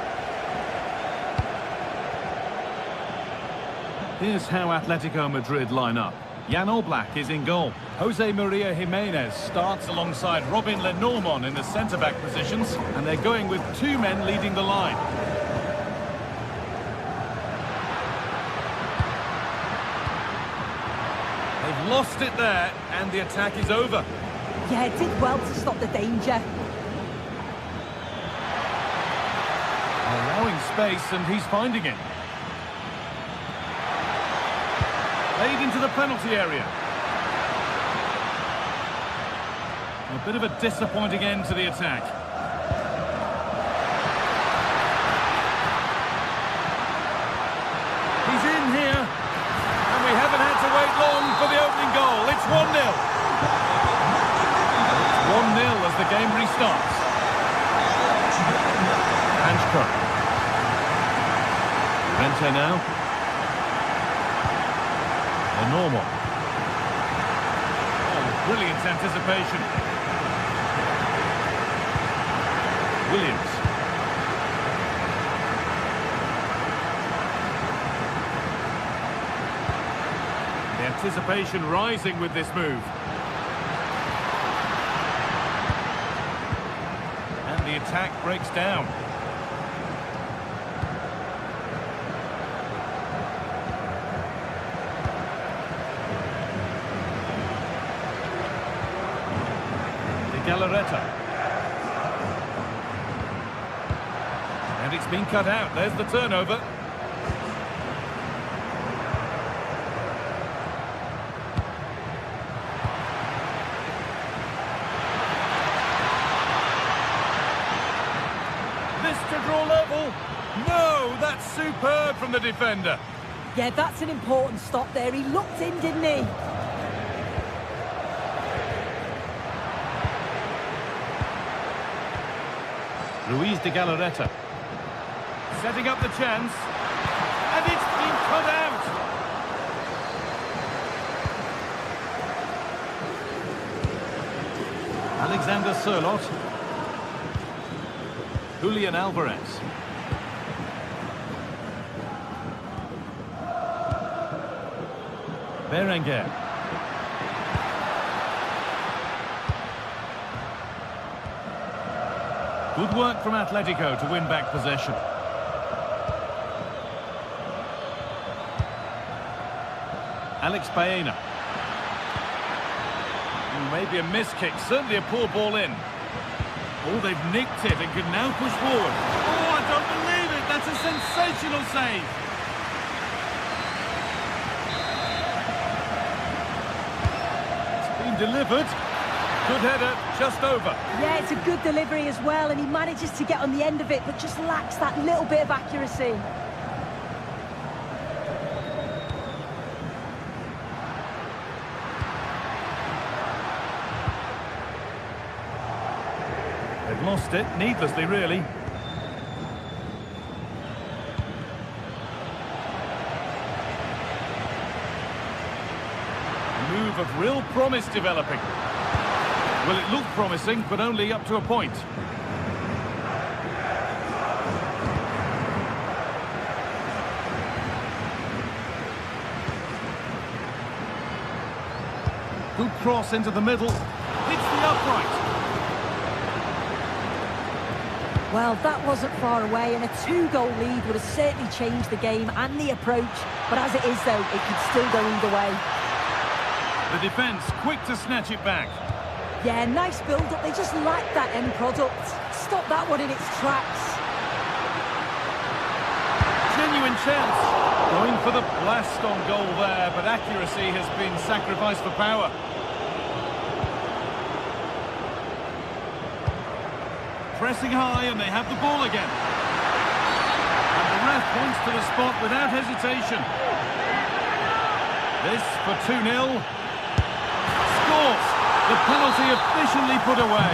D: Here's how Atletico Madrid line up. Jan Oblak is in goal. Jose Maria Jimenez starts alongside Robin Lenormand in the centre-back positions, and they're going with 2 men leading the line. They've lost it there, and the attack is over.
B: Yeah, it did well to stop the danger.
D: Allowing space, and he's finding it. Played into the penalty area. A bit of a disappointing end to the attack. He's in here, and we haven't had to wait long for the opening goal. It's 1-0. It's 1-0 as the game restarts. Anchko. Rente now. Normal. Oh, brilliant anticipation. Williams. The anticipation rising with this move. And the attack breaks down. Galarreta. And it's been cut out. There's the turnover. This to draw level. No, that's superb from the defender.
B: Yeah, that's an important stop there. He looked in, didn't he?
D: Ruiz de Galarreta. Setting up the chance. And it's been cut out. Alexander Sørloth. Julian Alvarez. Berenguer. Good work from Atletico to win back possession. Alex Baena. Maybe a miss kick, certainly a poor ball in. Oh, they've nicked it and can now push forward. Oh, I don't believe it! That's a sensational save! It's been delivered. Good header, just over.
B: Yeah, it's a good delivery as well, and he manages to get on the end of it, but just lacks that little bit of accuracy.
D: They've lost it, needlessly, really. A move of real promise developing. Well, it looked promising, but only up to a point. Good cross into the middle. Hits the upright.
B: Well, that wasn't far away, and a 2-goal lead would have certainly changed the game and the approach. But as it is, though, it could still go either way.
D: The defence quick to snatch it back.
B: Yeah, nice build-up. They just lacked that end product. Stop that one in its tracks.
D: Genuine chance. Going for the blast on goal there, but accuracy has been sacrificed for power. Pressing high, and they have the ball again. And the ref points to the spot without hesitation. This for 2-0. Scores! The penalty officially put away.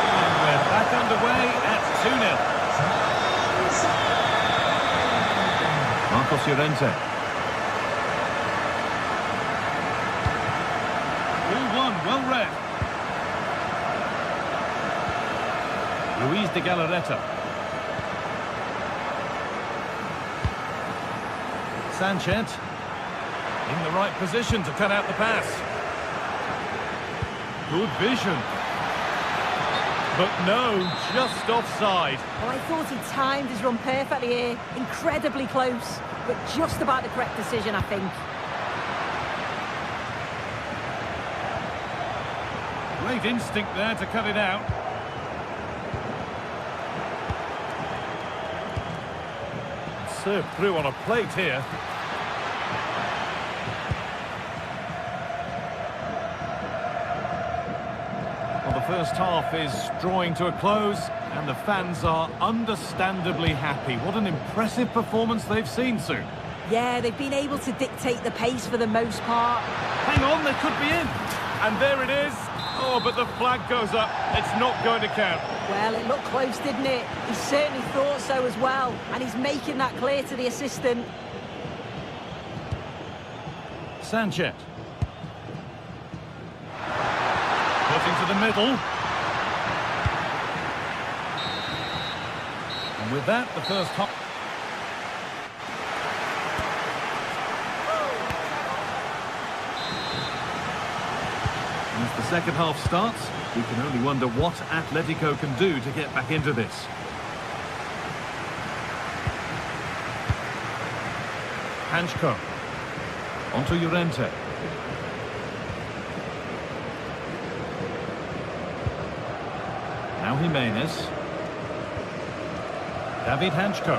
D: And we're back underway at 2-0. Marcos Llorente. 2-1, well read. Luis de Galarreta. Sanchez. In the right position to cut out the pass. Good vision. But no, just offside.
B: Well, I thought he timed his run perfectly here. Incredibly close, but just about the correct decision, I think.
D: Great instinct there to cut it out. Served through on a plate here. Well, the first half is drawing to a close, and the fans are understandably happy. What an impressive performance they've seen, Sue.
B: Yeah, they've been able to dictate the pace for the most part.
D: Hang on, they could be in. And there it is. Oh, but the flag goes up. It's not going to count.
B: Well, it looked close, didn't it? He certainly thought so as well, and he's making that clear to the assistant.
D: Sanchez. Put into the middle. And with that, the first half. As the second half starts, we can only wonder what Atletico can do to get back into this. Hanchko. Onto Llorente. Now Jimenez. David Hanchko.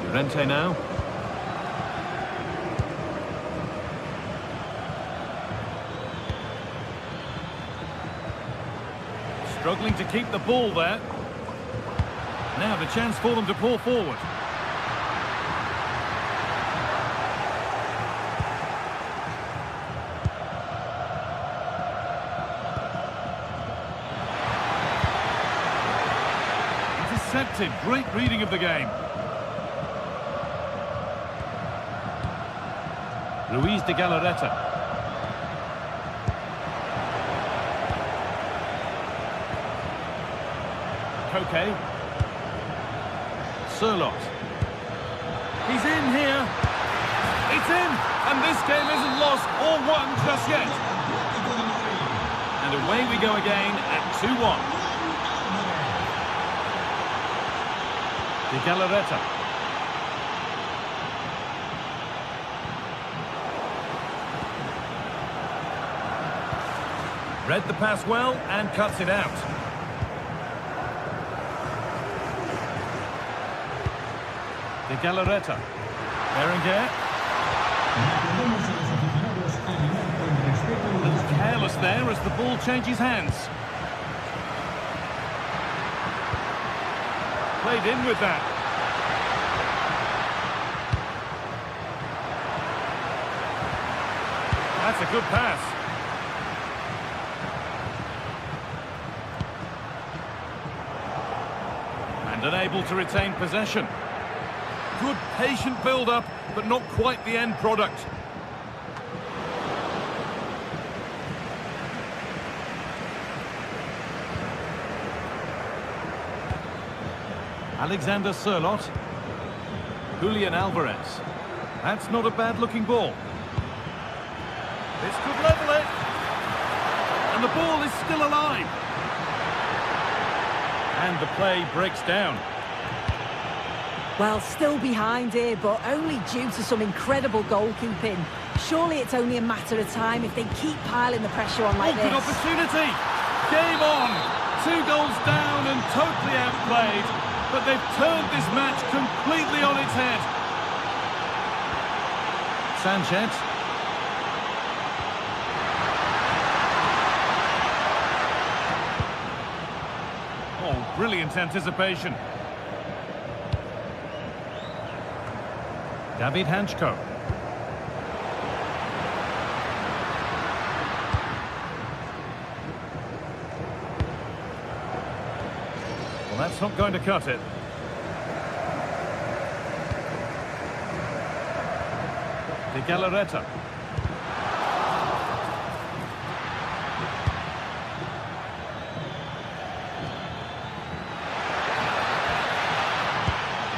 D: Llorente now. Struggling to keep the ball there. Now the chance for them to pull forward. Intercepted. Great reading of the game. Luis de Galarreta. Okay. Sirlot. He's in here. It's in. And this game isn't lost or won just yet. And away we go again at 2-1. De Galarreta. Read the pass well and cuts it out. De Galarreta. Berenguer. A little careless there as the ball changes hands. Played in with that. That's a good pass. And unable to retain possession. Good patient build-up, but not quite the end product. Alexander Sirlot. Julian Alvarez. That's not a bad-looking ball. This could level it. And the ball is still alive. And the play breaks down.
B: Well, still behind here, but only due to some incredible goalkeeping. Surely it's only a matter of time if they keep piling the pressure on like this.
D: Good opportunity! Game on! 2 goals down and totally outplayed. But they've turned this match completely on its head. Sanchez. Oh, brilliant anticipation. David Hanchko. Well, that's not going to cut it. De Galarreta.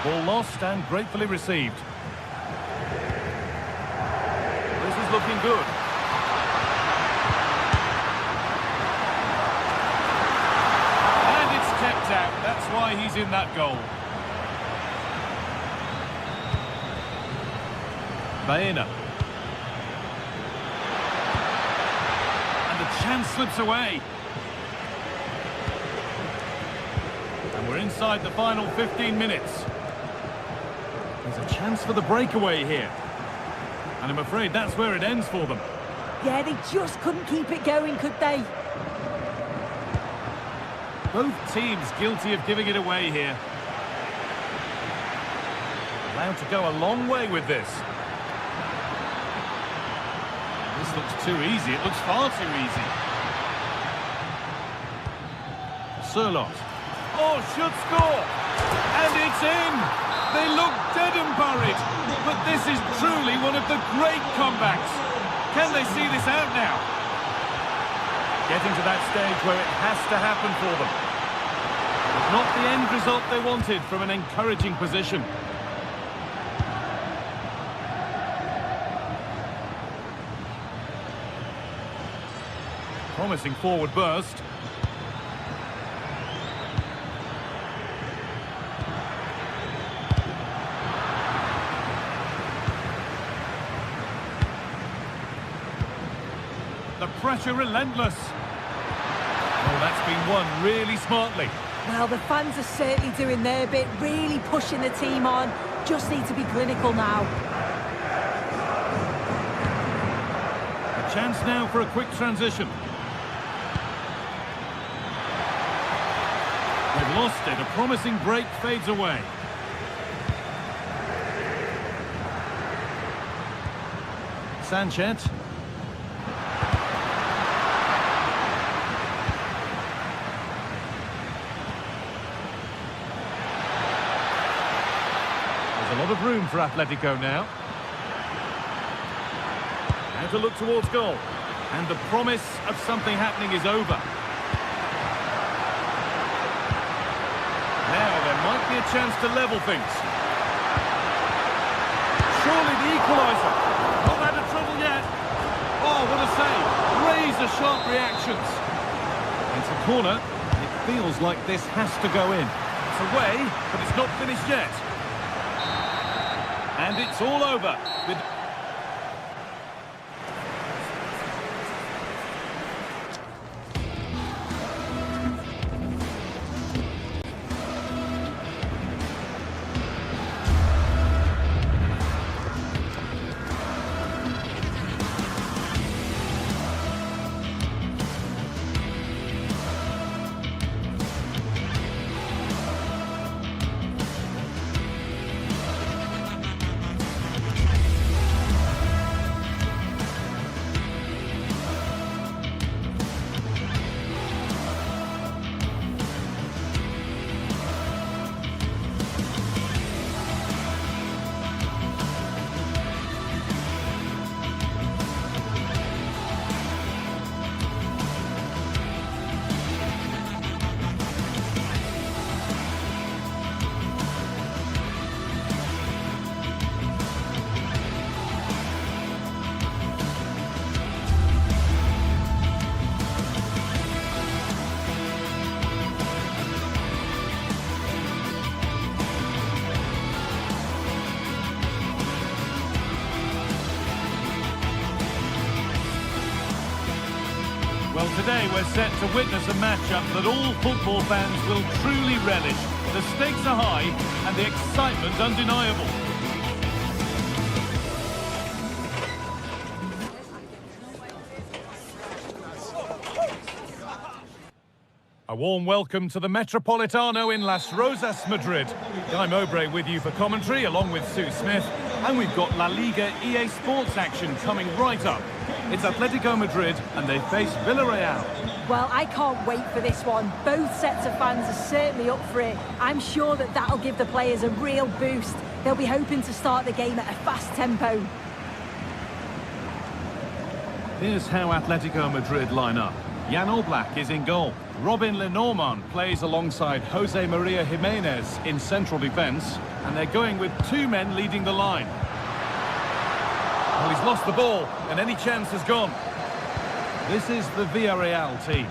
D: Ball lost and gratefully received. This is looking good. And it's kept out. That's why he's in that goal. Baena. And the chance slips away. And we're inside the final 15 minutes. There's a chance for the breakaway here. And I'm afraid that's where it ends for them.
B: Yeah, they just couldn't keep it going, could they?
D: Both teams guilty of giving it away here. Allowed to go a long way with this. This looks too easy. It looks far too easy. Surlot. Oh, should score! And it's in! They look dead and buried. But this is truly one of the great comebacks. Can they see this out now? Getting to that stage where it has to happen for them. But not the end result they wanted from an encouraging position. Promising forward burst. The pressure relentless. Oh, that's been won really smartly.
B: Well, the fans are certainly doing their bit, really pushing the team on. Just need to be clinical now.
D: A chance now for a quick transition. They've lost it. A promising break fades away. Sanchez. There's a lot of room for Atletico now. Now to look towards goal. And the promise of something happening is over. Now there might be a chance to level things. Surely the equaliser. Not out of trouble yet. Oh, what a save. Razor-sharp reactions. It's a corner. It feels like this has to go in. It's away, but it's not finished yet. And it's all over. Well, today we're set to witness a matchup that all football fans will truly relish. The stakes are high and the excitement undeniable. A warm welcome to the Metropolitano in Las Rosas, Madrid. Guy Mowbray with you for commentary, along with Sue Smith. And we've got La Liga EA Sports action coming right up. It's Atletico Madrid and they face Villarreal.
B: Well, I can't wait for this one. Both sets of fans are certainly up for it. I'm sure that that'll give the players a real boost. They'll be hoping to start the game at a fast tempo.
D: Here's how Atletico Madrid line up. Jan Oblak is in goal. Robin Lenormand plays alongside Jose Maria Jimenez in central defence, and they're going with 2 men leading the line. Well, he's lost the ball, and any chance has gone. This is the Villarreal team.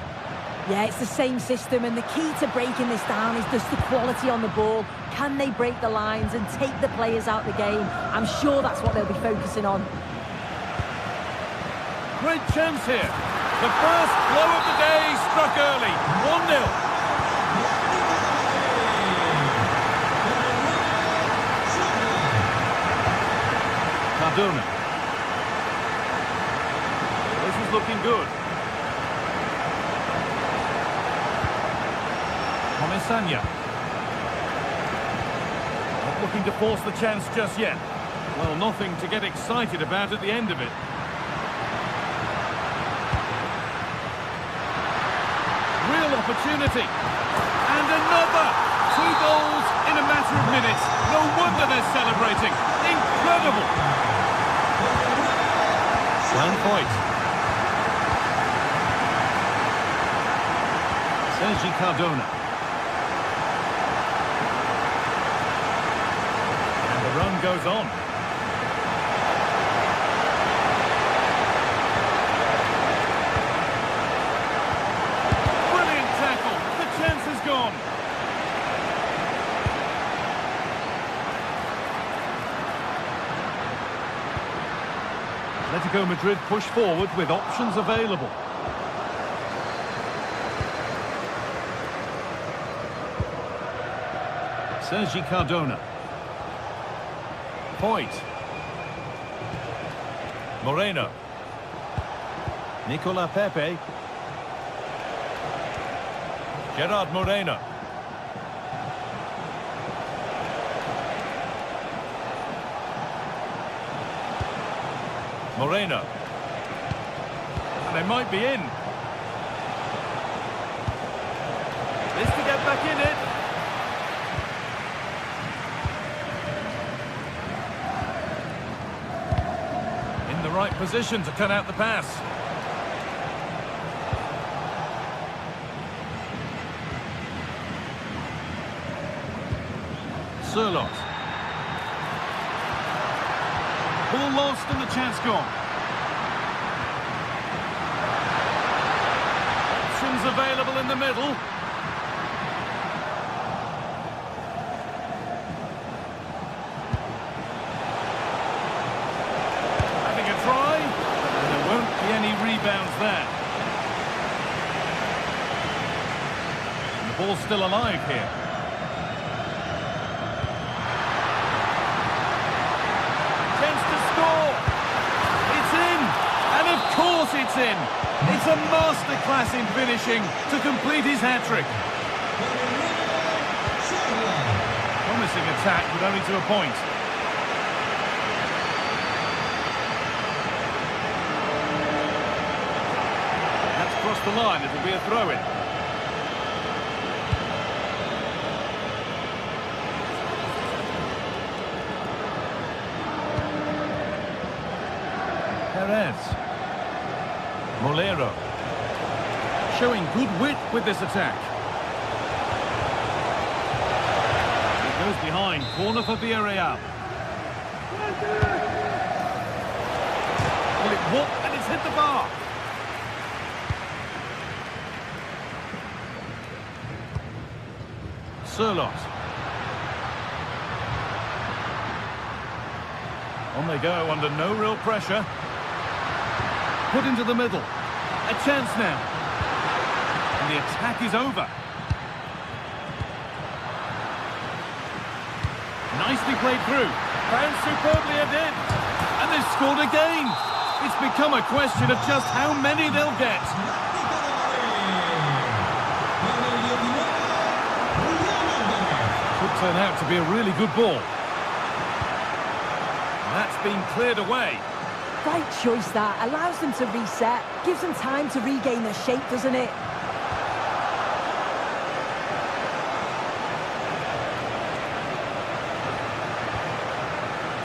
B: Yeah, it's the same system, and the key to breaking this down is just the quality on the ball. Can they break the lines and take the players out the game? I'm sure that's what they'll be focusing on.
D: Great chance here. The first blow of the day struck early. 1-0. Cardona. This is looking good. Comesaña. Not looking to force the chance just yet. Well, nothing to get excited about at the end of it. Real opportunity. And another! 2 goals in a matter of minutes. No wonder they're celebrating. Incredible! One point. Sergi Cardona. And the run goes on. Gone. Atletico Madrid push forward with options available. Sergi Cardona. Point. Moreno. Nicola Pepe. Gerard Moreno. Moreno. And they might be in. This to get back in it. In the right position to cut out the pass. Surlot. Ball lost and the chance gone. Options available in the middle. Having a try, and there won't be any rebounds there. And the ball's still alive here. Of course it's in. It's a masterclass in finishing to complete his hat-trick. Promising attack, but only to a point. That's crossed the line. It'll be a throw-in. Perez. Molero. Showing good wit with this attack. It goes behind. Corner for Villarreal. Well, it whooped and it's hit the bar. Surlot. On they go under no real pressure. Put into the middle. A chance now. And the attack is over. Nicely played through. Found superbly at end. And they've scored again. It's become a question of just how many they'll get. Could turn out to be a really good ball. That's been cleared away.
B: Right choice that. Allows them to reset. Gives them time to regain their shape, doesn't it?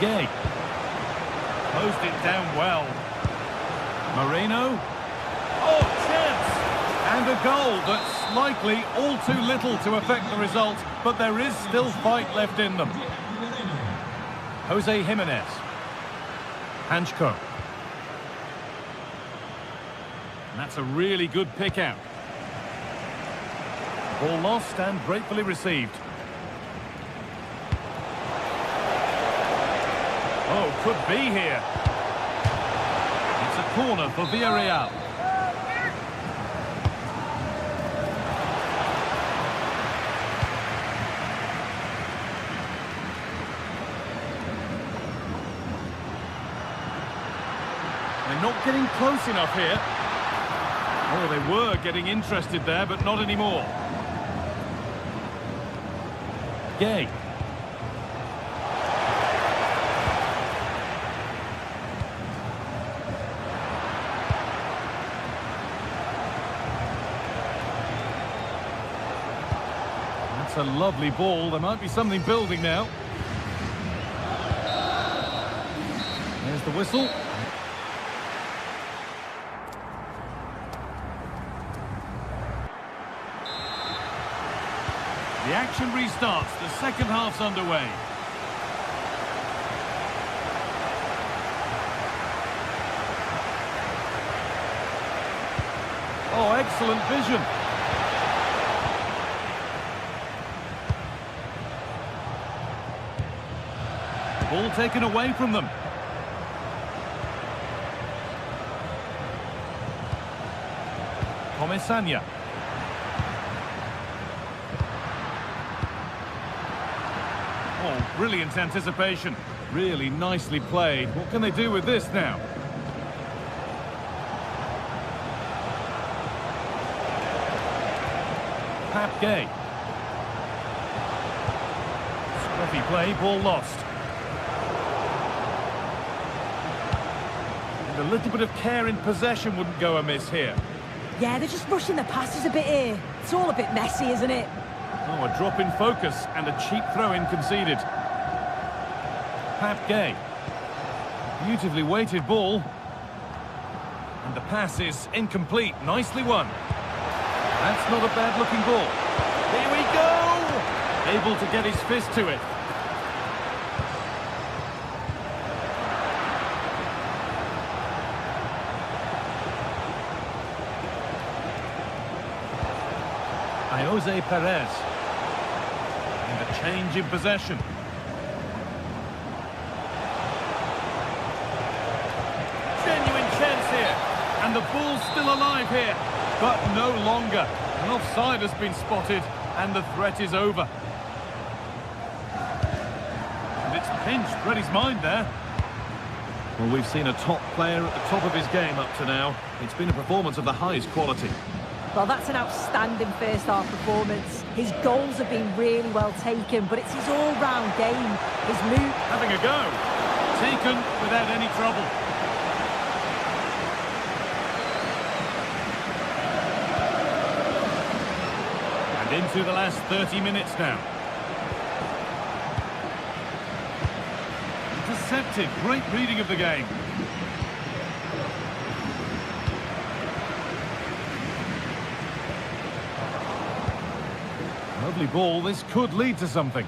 D: Gay. Closed it down well. Moreno. Oh, chance! And a goal that likely all too little to affect the result, but there is still fight left in them. Jose Jimenez. Hanchko. And that's a really good pick out. Ball lost and gratefully received. Oh, could be here. It's a corner for Villarreal. They're not getting close enough here. Oh, they were getting interested there, but not anymore. Gay. That's a lovely ball. There might be something building now. There's the whistle. The action restarts. The second half's underway. Oh, excellent vision. Ball taken away from them. Comesaña. Oh, brilliant anticipation. Really nicely played. What can they do with this now? Pap Gay. Scruffy play, ball lost. And a little bit of care in possession wouldn't go amiss here.
B: Yeah, they're just rushing the passes a bit here. It's all a bit messy, isn't it?
D: Oh, a drop in focus and a cheap throw-in conceded. Pap Gay. Beautifully weighted ball. And the pass is incomplete. Nicely won. That's not a bad-looking ball. Here we go! Able to get his fist to it. Jose Perez. And a change in possession. Genuine chance here. And the ball's still alive here. But no longer. An offside has been spotted. And the threat is over. And it's pinched. Read his mind there. Well, we've seen a top player at the top of his game up to now. It's been a performance of the highest quality.
B: Well, that's an outstanding first-half performance. His goals have been really well taken, but it's his all-round game. His move...
D: Having a go. Taken without any trouble. And into the last 30 minutes now. Intercepted. Great reading of the game. Lovely ball, this could lead to something.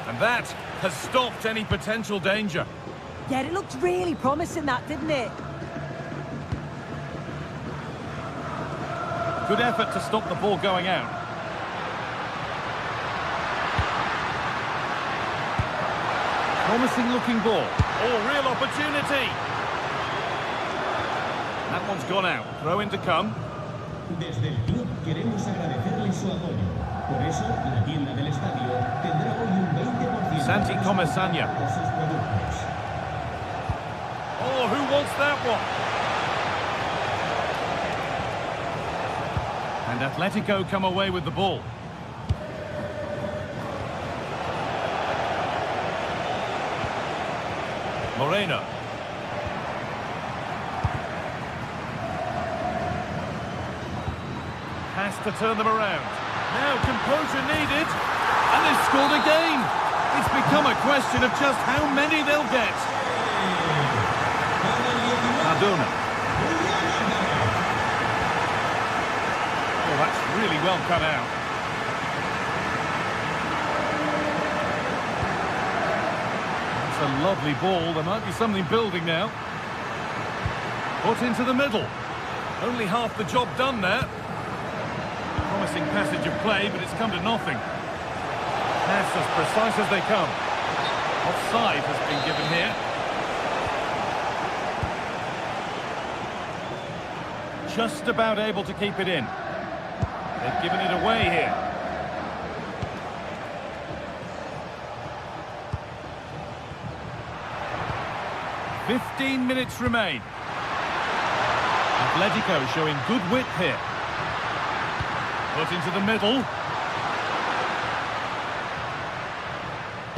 D: And that has stopped any potential danger.
B: Yeah, it looked really promising, that, didn't it?
D: Good effort to stop the ball going out. Promising looking ball. Oh, real opportunity. That one's gone out. Throw in to come.
E: Desde el club queremos agradecerle su apoyo. Por eso, la tienda del estadio tendrá hoy un 20%
D: Santi Comesaña.
E: de sus productos.
D: Oh, who wants that one? And Atletico come away with the ball. Moreno. Has to turn them around. Now composure needed. And they've scored again. It's become a question of just how many they'll get. Cardona. Oh, that's really well cut out. That's a lovely ball. There might be something building now. Put into the middle. Only half the job done there. Promising passage of play, but it's come to nothing. Pass as precise as they come. Offside has been given here. Just about able to keep it in. They've given it away here. "15 minutes remain. Atletico showing good width here. Put into the middle.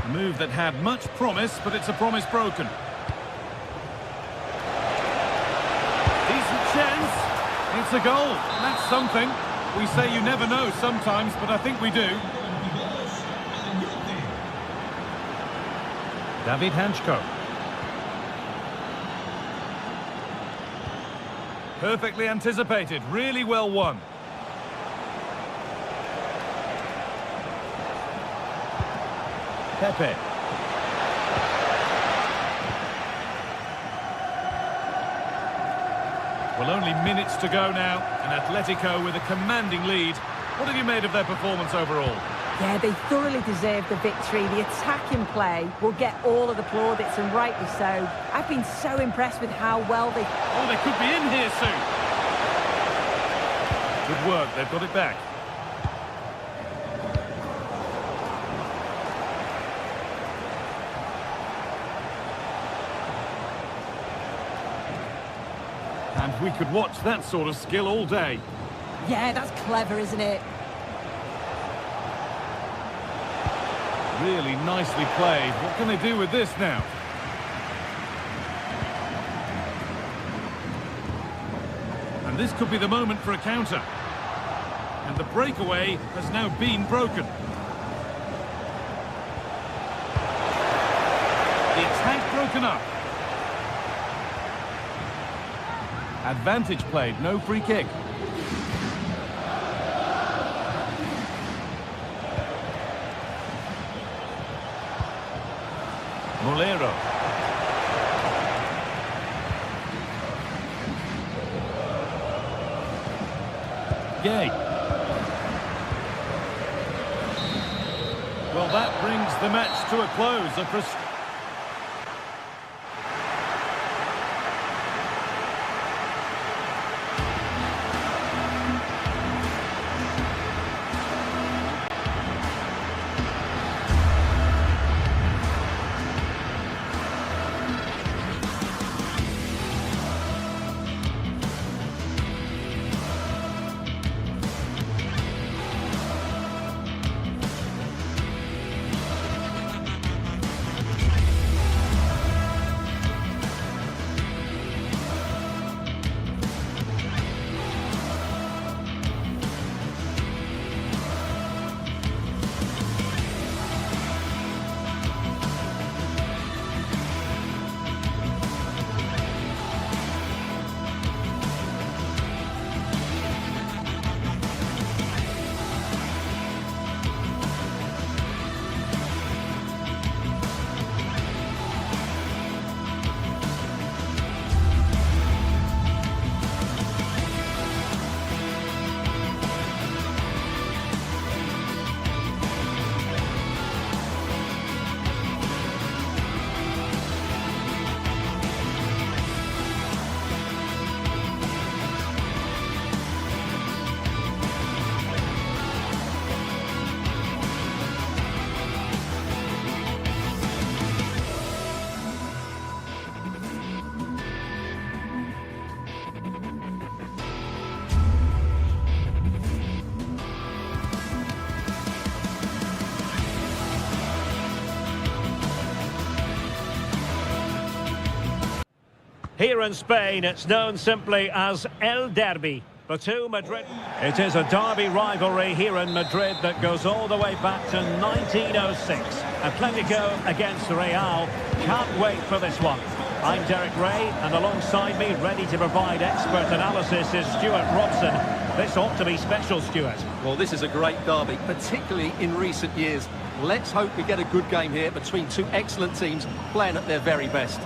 D: A move that had much promise, but it's a promise broken. Decent chance. It's a goal. That's something. We say you never know sometimes, but I think we do. David Hanchko. Perfectly anticipated. Really well won. Pepe. Well, only minutes to go now, and Atletico with a commanding lead. What have you made of their performance overall?
B: Yeah, they thoroughly deserved the victory. The attacking play will get all of the plaudits, and rightly so. I've been so impressed with how well they...
D: Oh, they could be in here soon. Good work, they've got it back. And we could watch that sort of skill all day.
B: Yeah, that's clever, isn't it?
D: Really nicely played. What can they do with this now? And this could be the moment for a counter. And the breakaway has now been broken. The attack broken up. Advantage played, no free kick. Molero. Gay. Well, that brings the match to a close.
A: Here in Spain, it's known simply as El Derby. The two Madrid... It is a derby rivalry here in Madrid that goes all the way back to 1906. Atletico against Real. Can't wait for this one. I'm Derek Ray, and alongside me, ready to provide expert analysis, is Stuart Robson. This ought to be special, Stuart.
C: Well, this is a great derby, particularly in recent years. Let's hope we get a good game here between two excellent teams playing at their very best.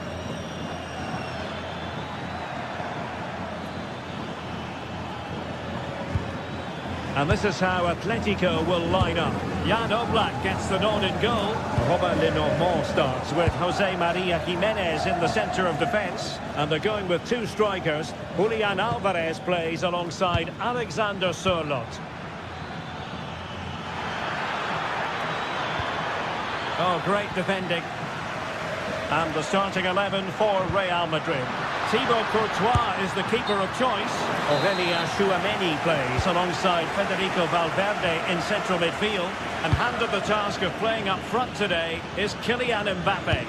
A: And this is how Atletico will line up. Jan Oblak gets the nod in goal. Robin Lenormand starts with Jose Maria Jimenez in the centre of defence. And they're going with two strikers. Julian Alvarez plays alongside Alexander Sørloth. Oh, great defending. And the starting 11 for Real Madrid. Thibaut Courtois is the keeper of choice. Aurélien Tchouameni plays alongside Federico Valverde in central midfield. And handed the task of playing up front today is Kylian Mbappe.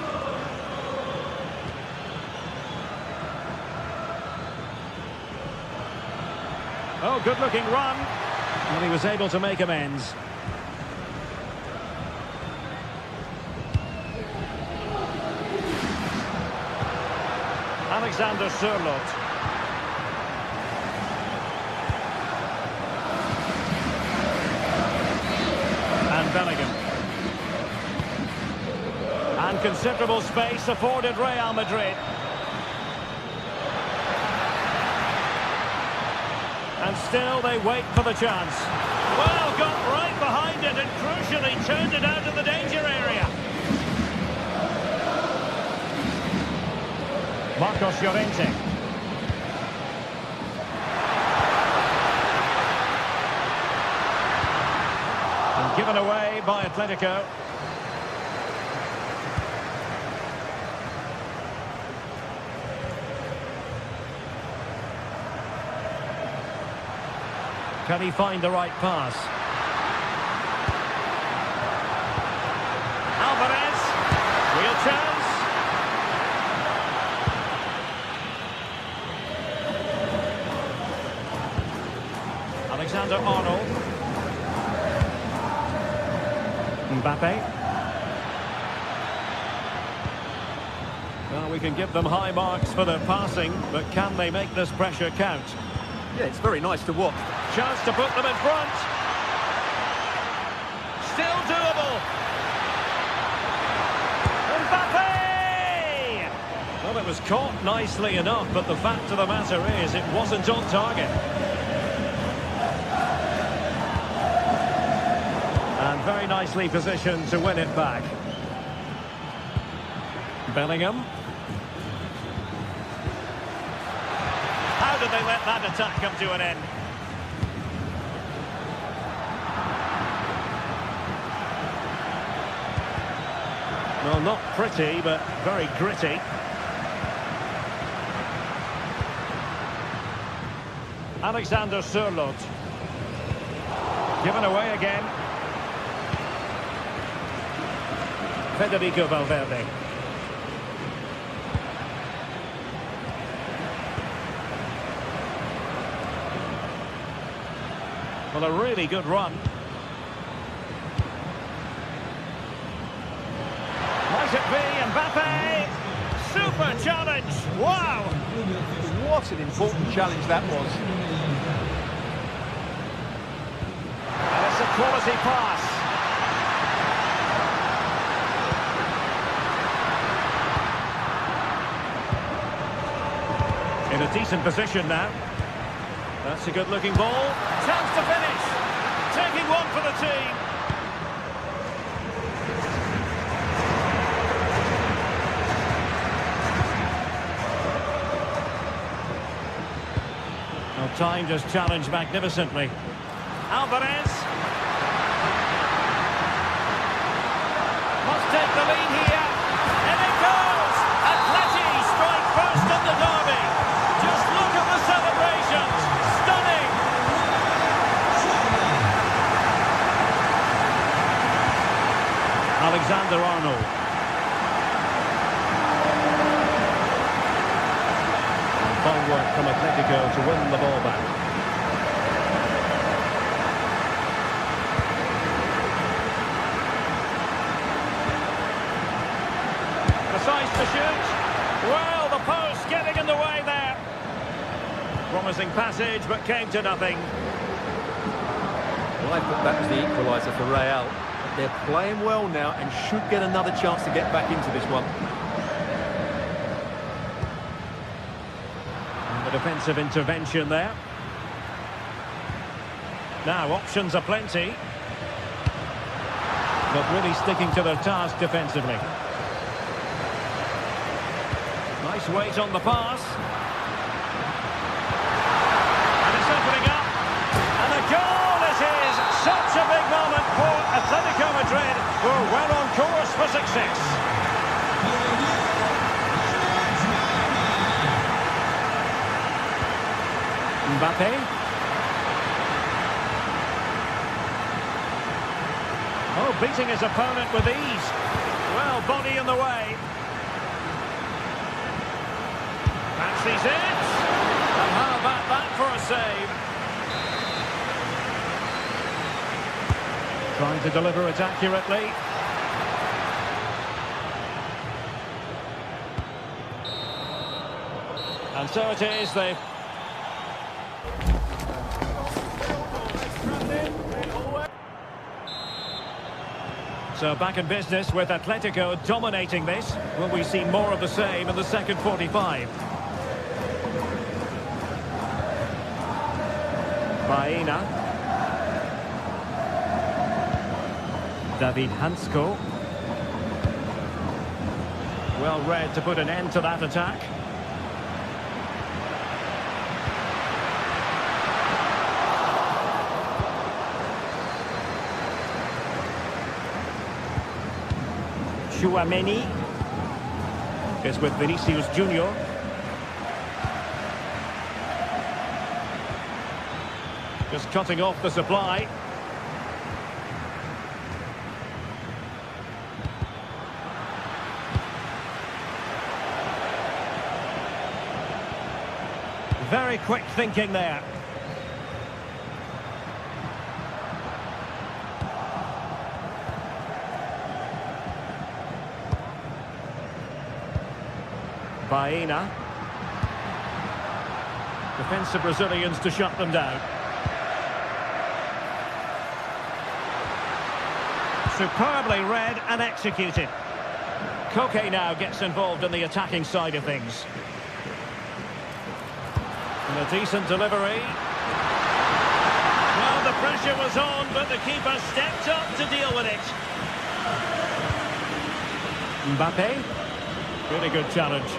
A: Oh, good-looking run. And he was able to make amends. Alexander Sørloth. And Bellingham. And considerable space afforded Real Madrid. And still they wait for the chance. Well, got right behind it and crucially turned it out of the danger area. Marcos Llorente. And given away by Atletico. Can he find the right pass? Alvarez. Real chance. Alexander-Arnold. Mbappe. Well, we can give them high marks for their passing, but can they make this pressure count?
C: Yeah, it's very nice to watch.
A: Chance to put them in front. Still doable. Mbappe! Well, it was caught nicely enough, but the fact of the matter is it wasn't on target. And very nicely positioned to win it back. Bellingham. How did they let that attack come to an end? Well, not pretty, but very gritty. Alexander Sørloth. Given away again. Federico Valverde. Well, a really good run. Might it be Mbappe? Super challenge! Wow!
C: What an important challenge that was.
A: And it's a quality pass. In a decent position now. That's a good-looking ball. Chance to finish. Taking one for the team. Well, timed his challenge magnificently. Alvarez. Must take the lead here. And it goes! Atleti strike first in the derby. Just look at the celebrations. Stunning! Alexander-Arnold. Fine work from Atletico to win the ball back. Precise to shoot. Well, promising passage, but came to nothing.
C: Well, I thought that was the equaliser for Real. But they're playing well now and should get another chance to get back into this one.
A: And the defensive intervention there. Now, options are plenty. But really sticking to their task defensively. Nice weight on the pass. And it's opening up. And a goal it is! Such a big moment for Atletico Madrid, who are well on course for success. Mbappe. Oh, beating his opponent with ease. Well, body in the way. Fancies it. And how about that for a save? Trying to deliver it accurately. And so it is, they've... So back in business with Atletico dominating this. Will we see more of the same in the second 45? Baena. David Hansko. Well read to put an end to that attack. Chouameni is with Vinicius Junior. Just cutting off the supply. Very quick thinking there. Baena. Defensive Brazilians to shut them down. Superbly read and executed. Koke now gets involved in the attacking side of things. And a decent delivery. Well, the pressure was on, but the keeper stepped up to deal with it. Mbappe. Really good challenge.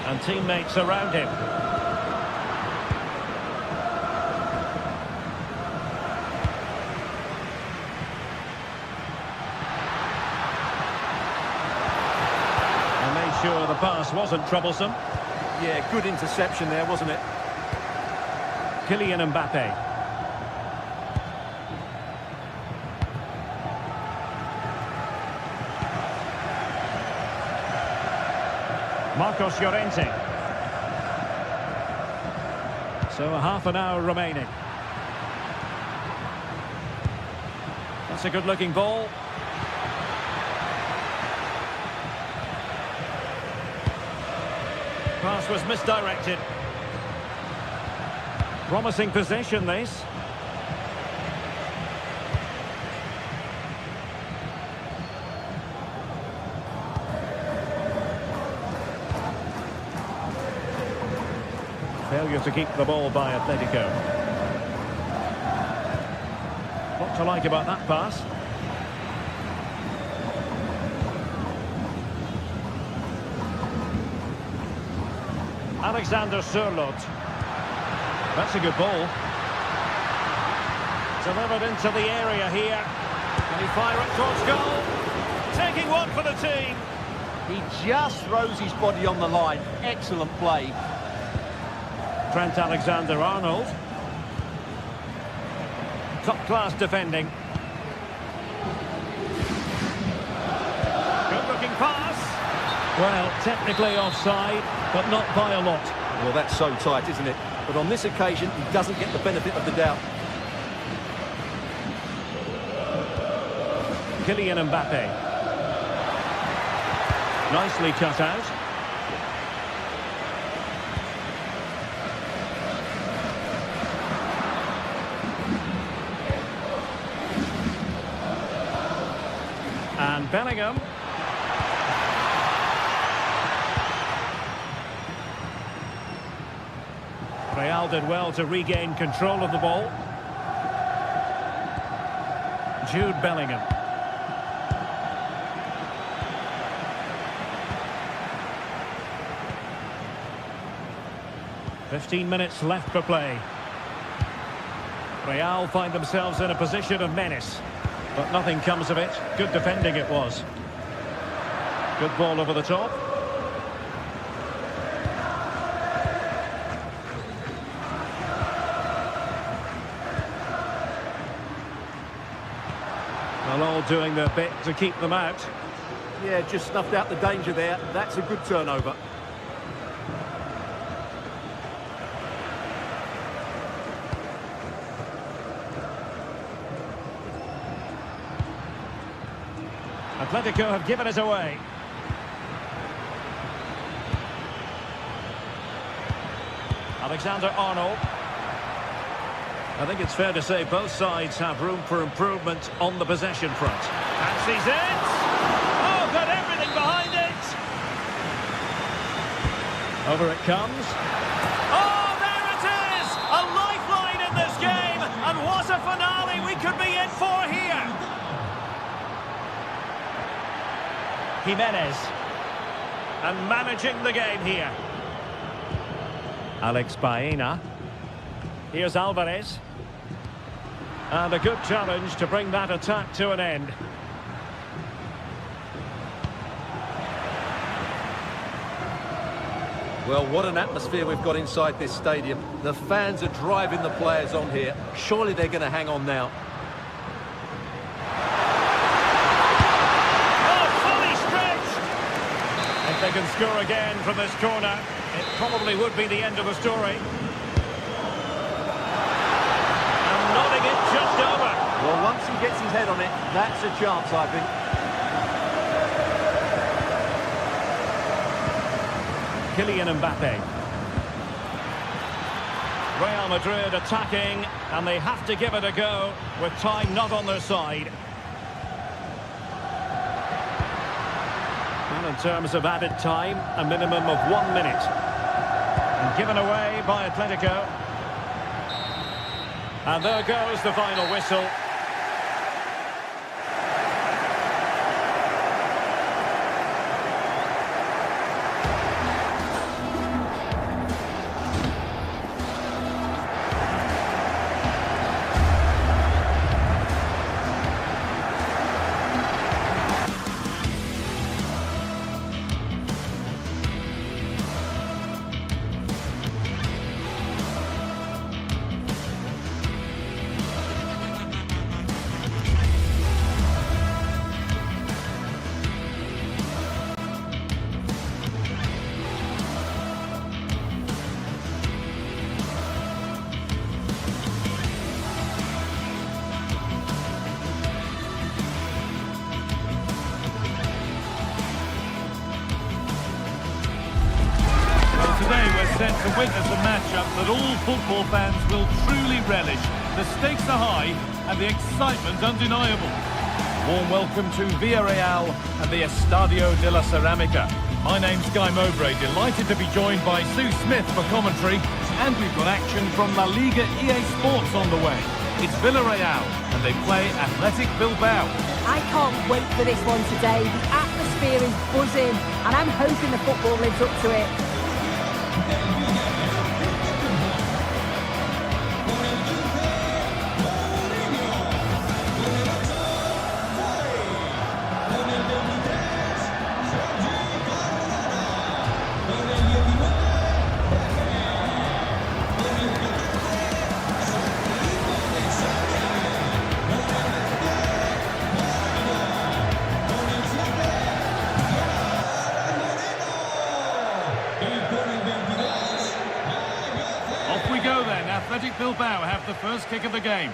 A: And teammates around him. And made sure the pass wasn't troublesome.
C: Yeah, good interception there, wasn't it?
A: Kylian Mbappe. Marcos Llorente. So a half an hour remaining. That's a good-looking ball. Pass was misdirected. Promising possession, this. Failure to keep the ball by Atletico. What to like about that pass? Alexander Sørloth. That's a good ball. Delivered into the area here. Can he fire it towards goal? Taking one for the team.
C: He just throws his body on the line. Excellent play.
A: Trent Alexander-Arnold. Top-class defending. Good-looking pass. Well, technically offside, but not by a lot.
C: Well, that's so tight, isn't it? But on this occasion, he doesn't get the benefit of the doubt.
A: Kylian Mbappe. Nicely cut out. Bellingham. Real did well to regain control of the ball. Jude Bellingham. "15 minutes left for play. Real find themselves in a position of menace, but nothing comes of it. Good defending it was. Good ball over the top. Well, all doing their bit to keep them out.
C: Yeah, just snuffed out the danger there. That's a good turnover.
A: Atletico have given it away. Alexander-Arnold. I think it's fair to say both sides have room for improvement on the possession front. And sees it! Oh, got everything behind it! Over it comes. Oh, there it is! A lifeline in this game! And what a finale we could be in for here! Jimenez. And managing the game here. Alex Baena. Here's Alvarez. And a good challenge to bring that attack to an end.
C: Well, what an atmosphere we've got inside this stadium. The fans are driving the players on here. Surely they're going to hang on now.
A: If they can score again from this corner, it probably would be the end of the story. And nodding it just over.
C: Well, once he gets his head on it, that's a chance, I think.
A: Kylian Mbappe. Real Madrid attacking, and they have to give it a go with time not on their side. In terms of added time, a minimum of 1 minute. And given away by Atletico. And there goes the final whistle.
D: Today we're set to witness a matchup that all football fans will truly relish. The stakes are high and the excitement undeniable. Warm welcome to Villarreal and the Estadio de la Ceramica. My name's Guy Mowbray, delighted to be joined by Sue Smith for commentary, and we've got action from La Liga GTSports on the way. It's Villarreal and they play Athletic Bilbao.
B: I can't wait for this one today. The atmosphere is buzzing and I'm hoping the football lives up to it.
D: Athletic Bilbao have the first kick of the game.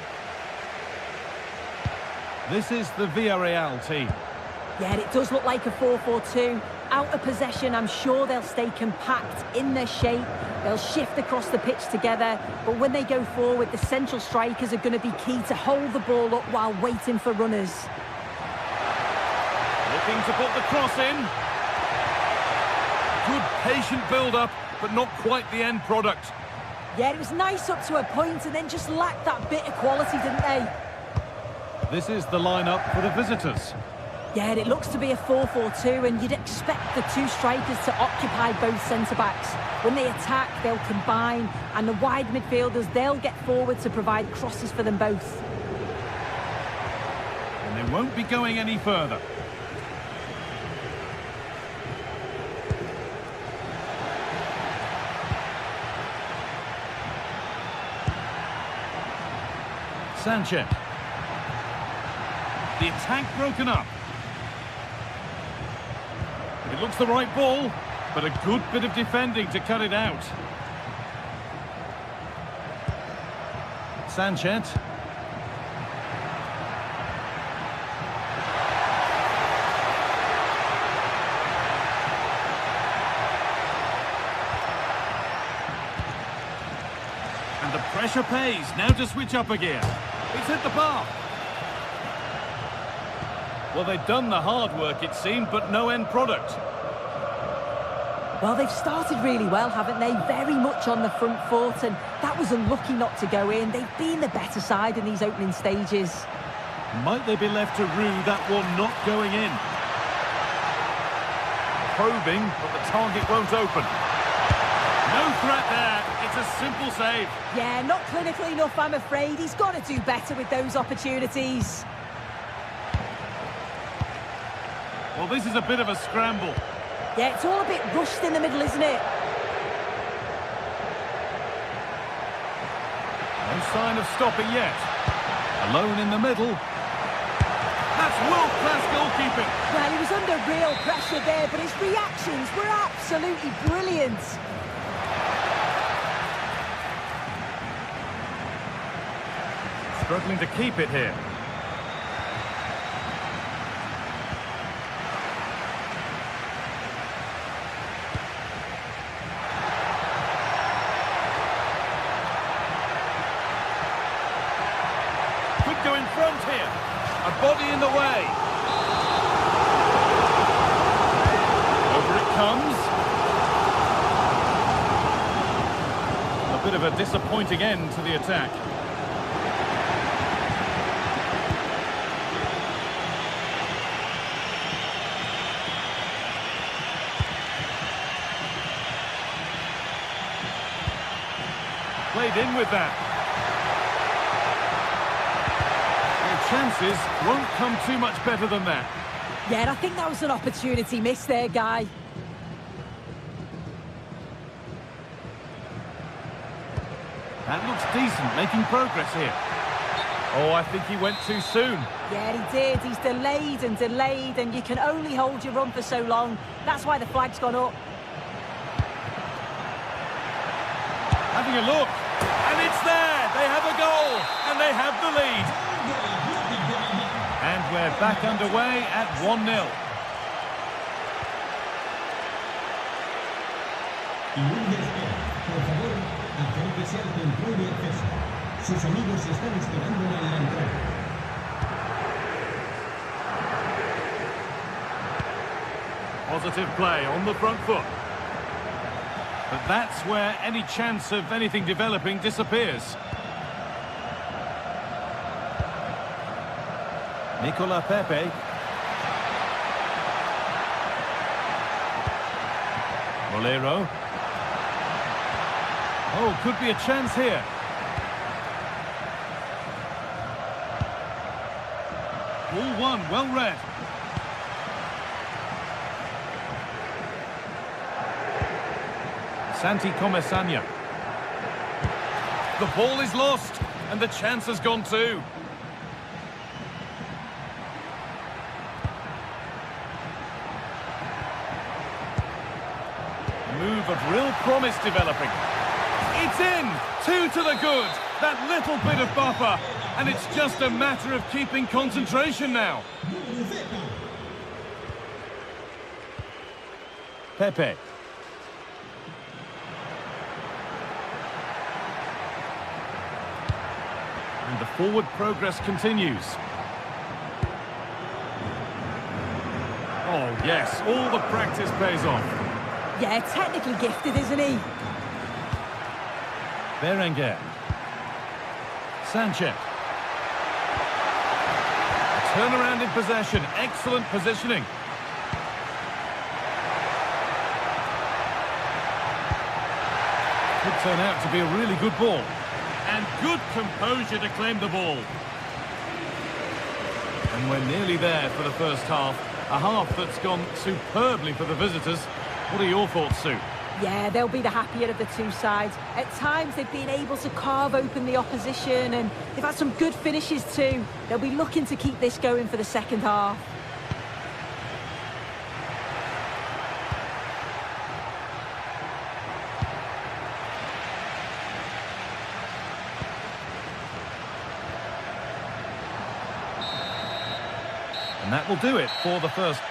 D: This is the Villarreal team.
B: Yeah, it does look like a 4-4-2. Out of possession, I'm sure they'll stay compact in their shape. They'll shift across the pitch together. But when they go forward, the central strikers are going to be key to hold the ball up while waiting for runners.
D: Looking to put the cross in. Good patient build-up, but not quite the end product.
B: Yeah, it was nice up to a point and then just lacked that bit of quality, didn't they?
D: This is the lineup for the visitors.
B: Yeah, and it looks to be a 4-4-2, and you'd expect the two strikers to occupy both centre-backs. When they attack, they'll combine, and the wide midfielders, they'll get forward to provide crosses for them both.
D: And they won't be going any further. Sanchez. The attack broken up. It looks the right ball, but a good bit of defending to cut it out. Sanchez. And the pressure pays. Now to switch up again. It's hit the bar. Well, they've done the hard work, it seemed, but no end product.
B: Well, they've started really well, haven't they? Very much on the front foot, and that was unlucky not to go in. They've been the better side in these opening stages.
D: Might they be left to rue that one not going in? Probing, but the target won't open. No threat there. It's a simple save.
B: Yeah, not clinical enough, I'm afraid. He's got to do better with those opportunities.
D: Well, this is a bit of a scramble.
B: Yeah, it's all a bit rushed in the middle, isn't it?
D: No sign of stopping yet. Alone in the middle. That's world-class goalkeeping.
B: Well, he was under real pressure there, but his reactions were absolutely brilliant.
D: Struggling to keep it here. Could go in front here. A body in the way. Over it comes. A bit of a disappointing end to the attack. Played in with that. Chances won't come too much better than that.
B: Yeah, and I think that was an opportunity missed there, Guy.
D: That looks decent, making progress here. Oh, I think he went too soon.
B: Yeah, he did. He's delayed, and you can only hold your run for so long. That's why the flag's gone up.
D: Having a look, and it's there! They have a goal, and they have the lead. And we're back underway at 1-0.
E: Y un deseo, por favor, acérquese al control de acceso. Sus amigos están esperándole en la entrada.
D: Positive play on the front foot. But that's where any chance of anything developing disappears. Nicola Pepe. Molero. Oh, could be a chance here. Ball one, well read. Santi Comesania. The ball is lost, and the chance has gone too. Move of real promise developing. It's in! 2 to the good. That little bit of buffer. And it's just a matter of keeping concentration now. Pepe. And the forward progress continues. Yes, all the practice pays off.
B: Yeah, technically gifted, isn't he?
D: Berenguer. Sanchez. Turnaround in possession. Excellent positioning. Could turn out to be a really good ball. And good composure to claim the ball. And we're nearly there for the first half. A half that's gone superbly for the visitors. What are your thoughts, Sue?
B: Yeah, they'll be the happier of the two sides. At times, they've been able to carve open the opposition, and they've had some good finishes too. They'll be looking to keep this going for the second half.
D: And that will do it for the first.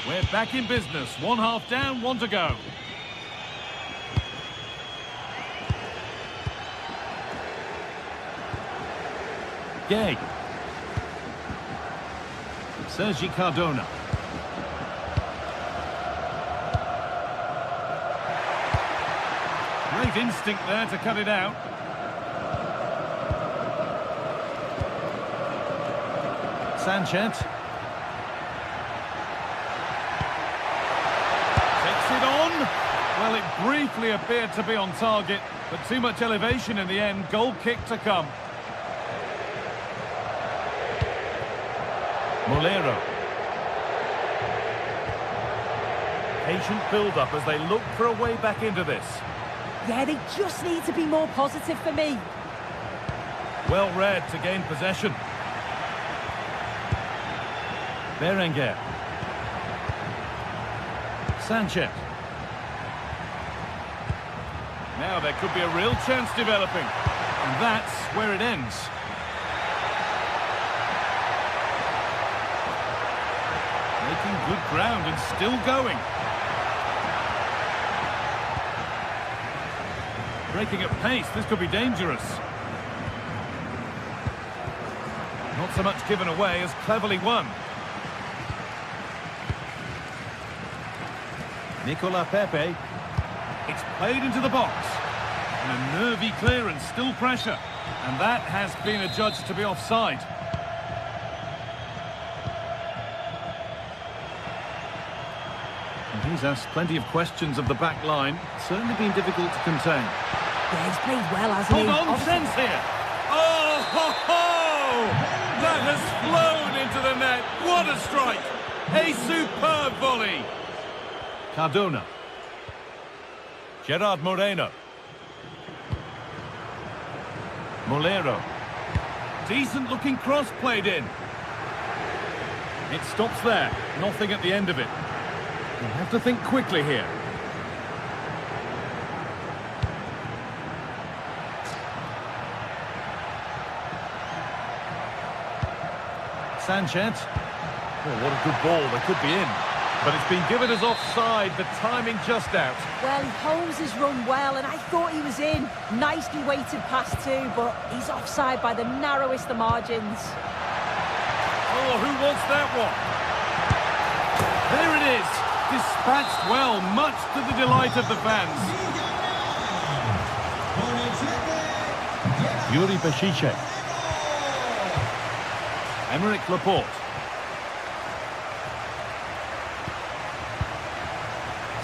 D: We're back in business. One half down, one to go. Gay. Sergi Cardona. Great instinct there to cut it out. Sanchez. Takes it on. Well, it briefly appeared to be on target, but too much elevation in the end. Goal kick to come. Molero. Patient build-up as they look for a way back into this.
B: Yeah, they just need to be more positive for me.
D: Well read to gain possession. Berenguer. Sanchez. Now there could be a real chance developing. And that's where it ends. Making good ground and still going. Breaking at pace, this could be dangerous. Not so much given away as cleverly won. Nicolas Pepe. It's played into the box. And a nervy clearance, still pressure. And that has been adjudged to be offside. And he's asked plenty of questions of the back line. Certainly been difficult to contain.
B: Yeah, he's played well, hasn't he?
D: Hold on, sense here. Oh, ho, ho! That has flown into the net. What a strike! A superb volley. Cardona. Gerard Moreno. Molero. Decent looking cross played in. It stops there. Nothing at the end of it. You'll have to think quickly here. Sanchez. Oh, what a good ball. They could be in. But it's been given as offside. The timing just out.
B: Well, he holds his run well, and I thought he was in. Nicely weighted pass too, but he's offside by the narrowest of margins.
D: Oh, who wants that one? There it is. Dispatched well, much to the delight of the fans. Yuri Bešiček. Emerick Laporte.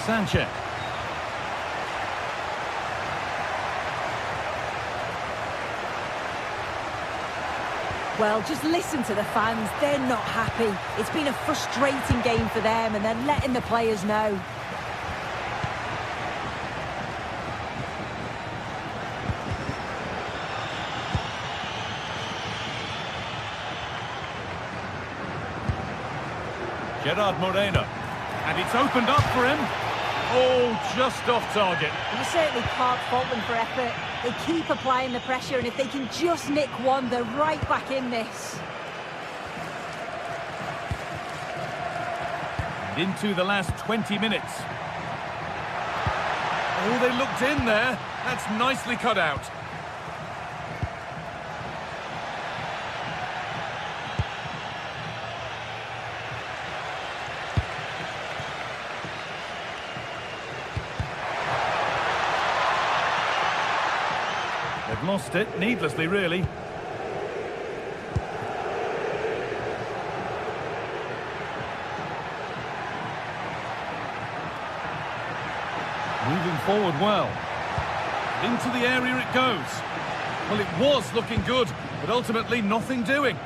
D: Sanchez.
B: Well, just listen to the fans. They're not happy. It's been a frustrating game for them, and they're letting the players know.
D: Gerard Moreno. And it's opened up for him. Oh, just off target.
B: You certainly can't fault them for effort. They keep applying the pressure, and if they can just nick one, they're right back in this.
D: And into the last 20 minutes. Oh, they looked in there. That's nicely cut out. They've lost it, needlessly really. Moving forward well. Into the area it goes. Well, it was looking good, but ultimately nothing doing.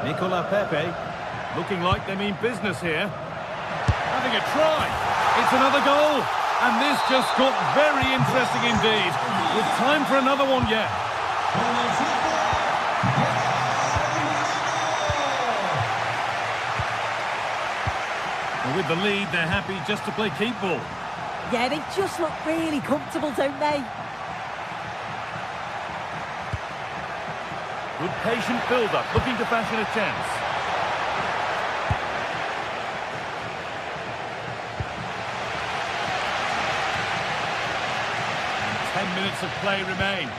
D: Nicola Pepe, looking like they mean business here. Having a try. It's another goal. And this just got very interesting indeed. With time for another one yet. And with the lead, they're happy just to play keep ball.
B: Yeah, they just look really comfortable, don't they?
D: Good patient build-up, looking to fashion a chance. And 10 minutes of play remain.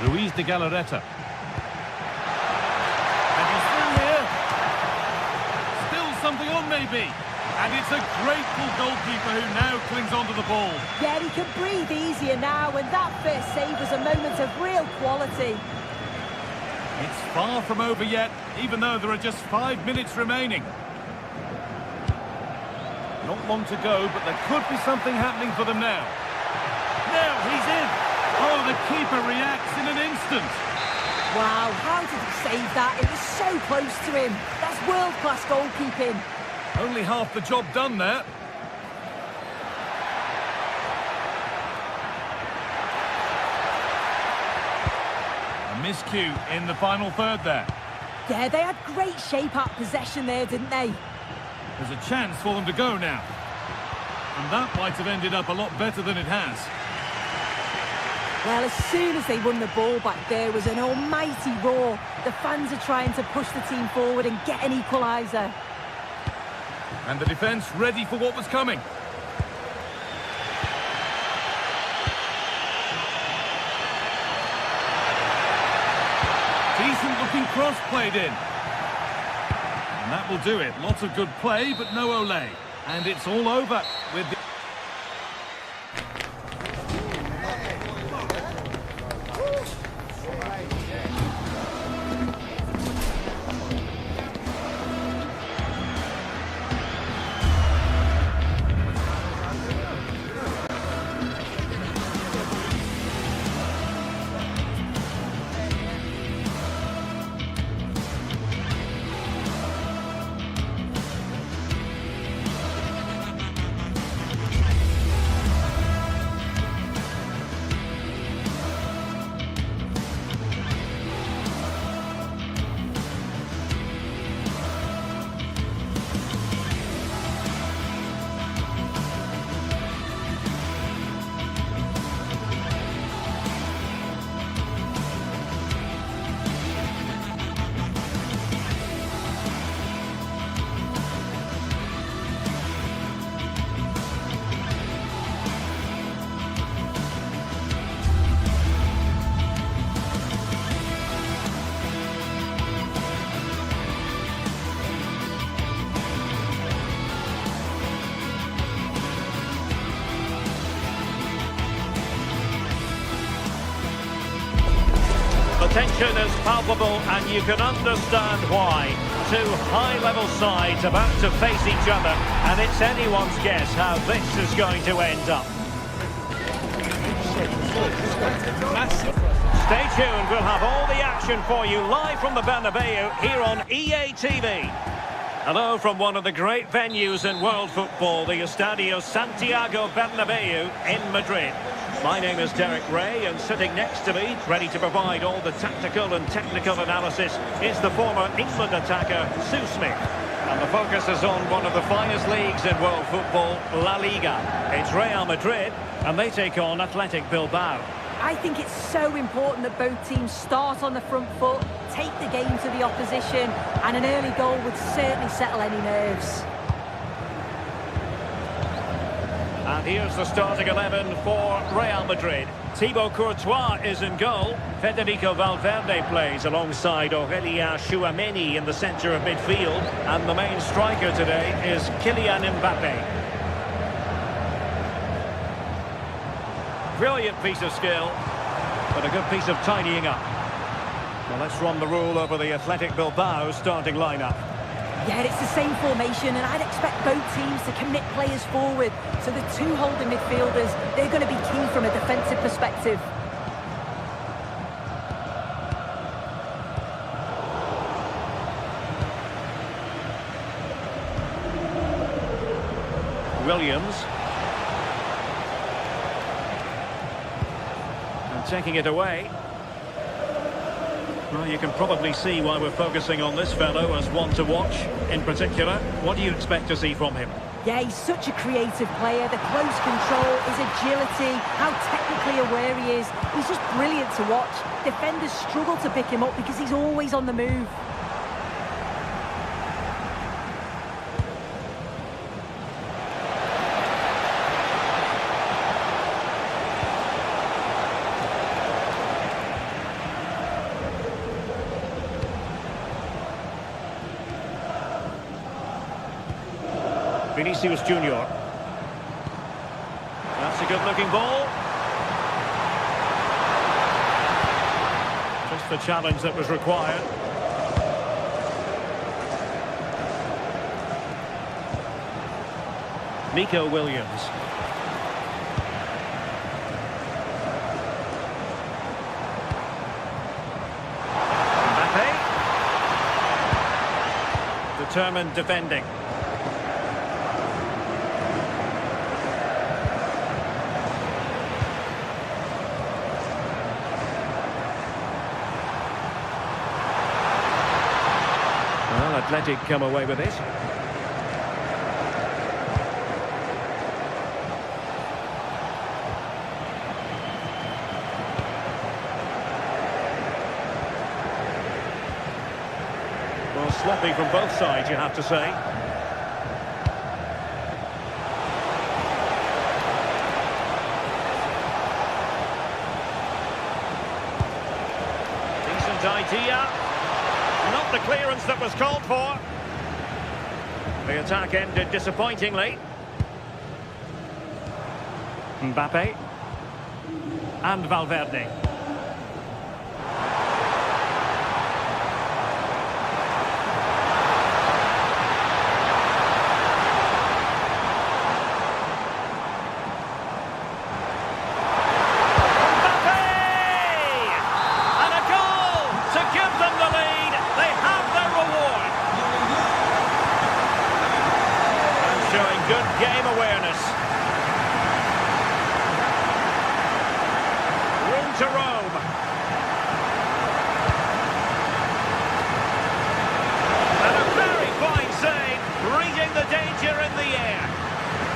D: Ruiz de Galarreta. And he's through here. Still something on, maybe. And it's a grateful goalkeeper who now clings onto the ball.
B: Yeah, he can breathe easier now, and that first save was a moment of real quality.
D: It's far from over yet, even though there are just 5 minutes remaining. Not long to go, but there could be something happening for them now. Now he's in. Oh, the keeper reacts in an instant.
B: Wow, how did he save that? It was so close to him. That's world-class goalkeeping.
D: Only half the job done there. A miscue in the final third there.
B: Yeah, they had great shape at possession there, didn't they?
D: There's a chance for them to go now. And that might have ended up a lot better than it has.
B: Well, as soon as they won the ball back, there was an almighty roar. The fans are trying to push the team forward and get an equaliser.
D: And the defence ready for what was coming. Decent looking cross played in. And that will do it. Lots of good play, but no Olé. And it's all over with the...
A: The tension is palpable, and you can understand why. Two high-level sides about to face each other, and it's anyone's guess how this is going to end up. Stay tuned, we'll have all the action for you live from the Bernabeu here on EA TV. Hello from one of the great venues in world football, the Estadio Santiago Bernabeu in Madrid. My name is Derek Ray, and sitting next to me, ready to provide all the tactical and technical analysis, is the former England attacker, Sue Smith. And the focus is on one of the finest leagues in world football, La Liga. It's Real Madrid, and they take on Athletic Bilbao.
B: I think it's so important that both teams start on the front foot, take the game to the opposition, and an early goal would certainly settle any nerves.
A: And here's the starting 11 for Real Madrid. Thibaut Courtois is in goal. Federico Valverde plays alongside Aurélien Tchouameni in the centre of midfield. And the main striker today is Kylian Mbappe. Brilliant piece of skill, but a good piece of tidying up. Well, let's run the rule over the Athletic Bilbao starting lineup.
B: Yeah, it's the same formation, and I'd expect both teams to commit players forward. So the two holding midfielders, they're going to be key from a defensive perspective.
A: Williams. And taking it away. Well, you can probably see why we're focusing on this fellow as one to watch. In particular, what do you expect to see from him?
B: Yeah, he's such a creative player. The close control, his agility, how technically aware he is. He's just brilliant to watch. Defenders struggle to pick him up because he's always on the move.
A: Vinicius Junior. That's a good-looking ball. Just the challenge that was required. Nico Williams. Mbappe. Determined defending. Athletic come away with it. Well, sloppy from both sides, you have to say. Decent idea. Not the clearance that was called for. The attack ended disappointingly. Mbappe. And Valverde. Good game awareness. Room to roam. And a very fine save, reading the danger in the air.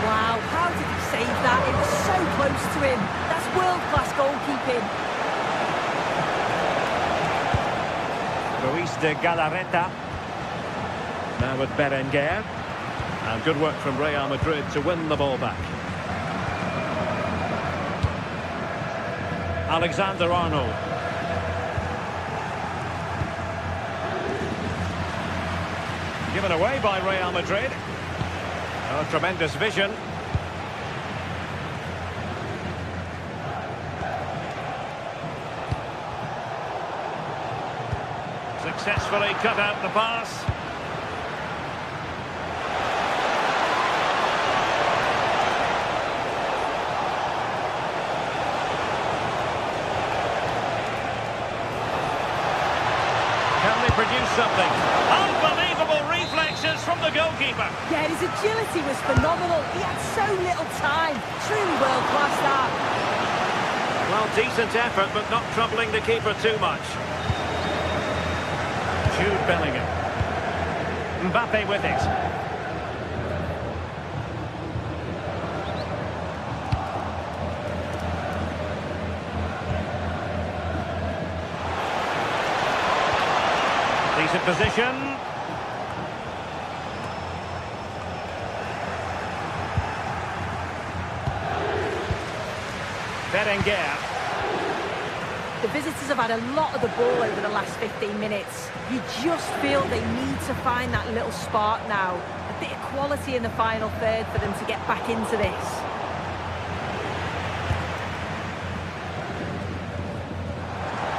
B: Wow, how did he save that? It was so close to him. That's world-class goalkeeping.
A: Ruiz de Galarreta. Now with Berenguer. And good work from Real Madrid to win the ball back. Alexander-Arnold. Given away by Real Madrid. Oh, tremendous vision. Successfully cut out the pass. Produce something. Unbelievable reflexes from the goalkeeper.
B: Yeah, his agility was phenomenal. He had so little time. Truly world-class that.
A: Well, decent effort, but not troubling the keeper too much. Jude Bellingham. Mbappe with it. Decent position. Berenguer.
B: The visitors have had a lot of the ball over the last 15 minutes. You just feel they need to find that little spark now. A bit of quality in the final third for them to get back into this.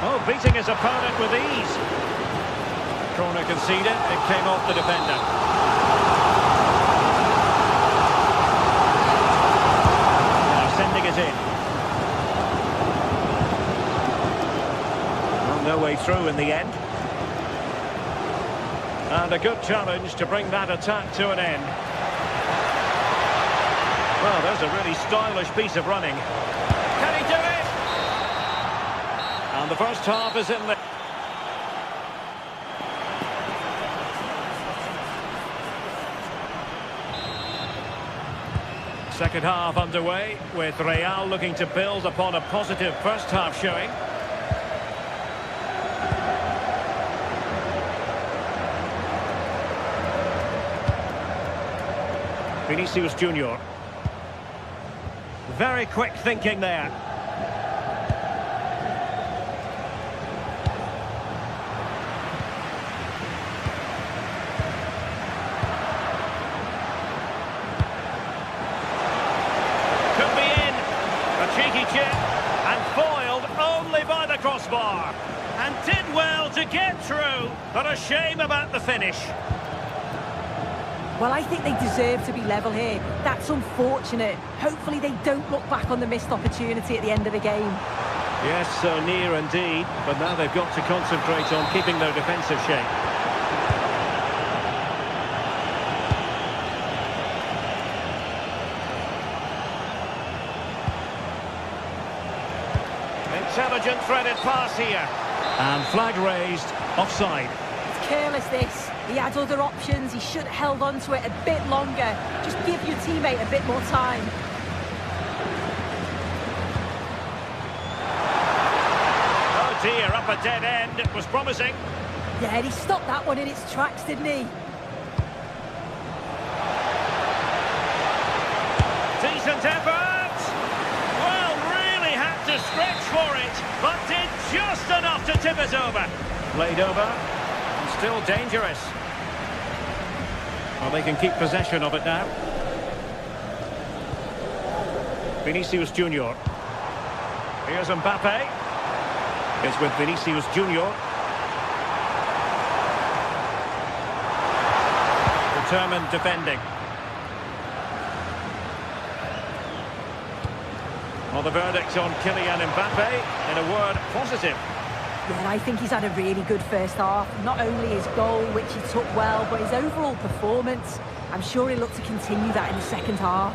A: Oh, beating his opponent with ease. Corner conceded, it came off the defender. Now sending it in. Well, no way through in the end. And a good challenge to bring that attack to an end. Well, there's a really stylish piece of running. Can he do it? And the first half is in the... Second half underway, with Real looking to build upon a positive first half showing. Vinicius Junior. Very quick thinking there. Could be in. A cheeky chip and foiled only by the crossbar. And did well to get through, but a shame about the finish.
B: Well, I think they deserve to be level here. That's unfortunate. Hopefully they don't look back on the missed opportunity at the end of the game.
A: Yes, so near indeed, but now they've got to concentrate on keeping their defensive shape. Intelligent threaded pass here. And flag raised, offside.
B: It's careless, this. He had other options. He should have held on to it a bit longer. Just give your teammate a bit more time.
A: Oh dear, up a dead end. It was promising.
B: Yeah, and he stopped that one in its tracks, didn't he?
A: Decent effort. Well, really had to stretch for it, but did just enough to tip it over. Played over, and still dangerous. Well, they can keep possession of it now. Vinicius Junior. Here's Mbappe. It's with Vinicius Junior. Determined defending. Well, the verdict on Kylian Mbappe, in a word, positive.
B: Yeah, I think he's had a really good first half. Not only his goal, which he took well, but his overall performance. I'm sure he'll look to continue that in the second half.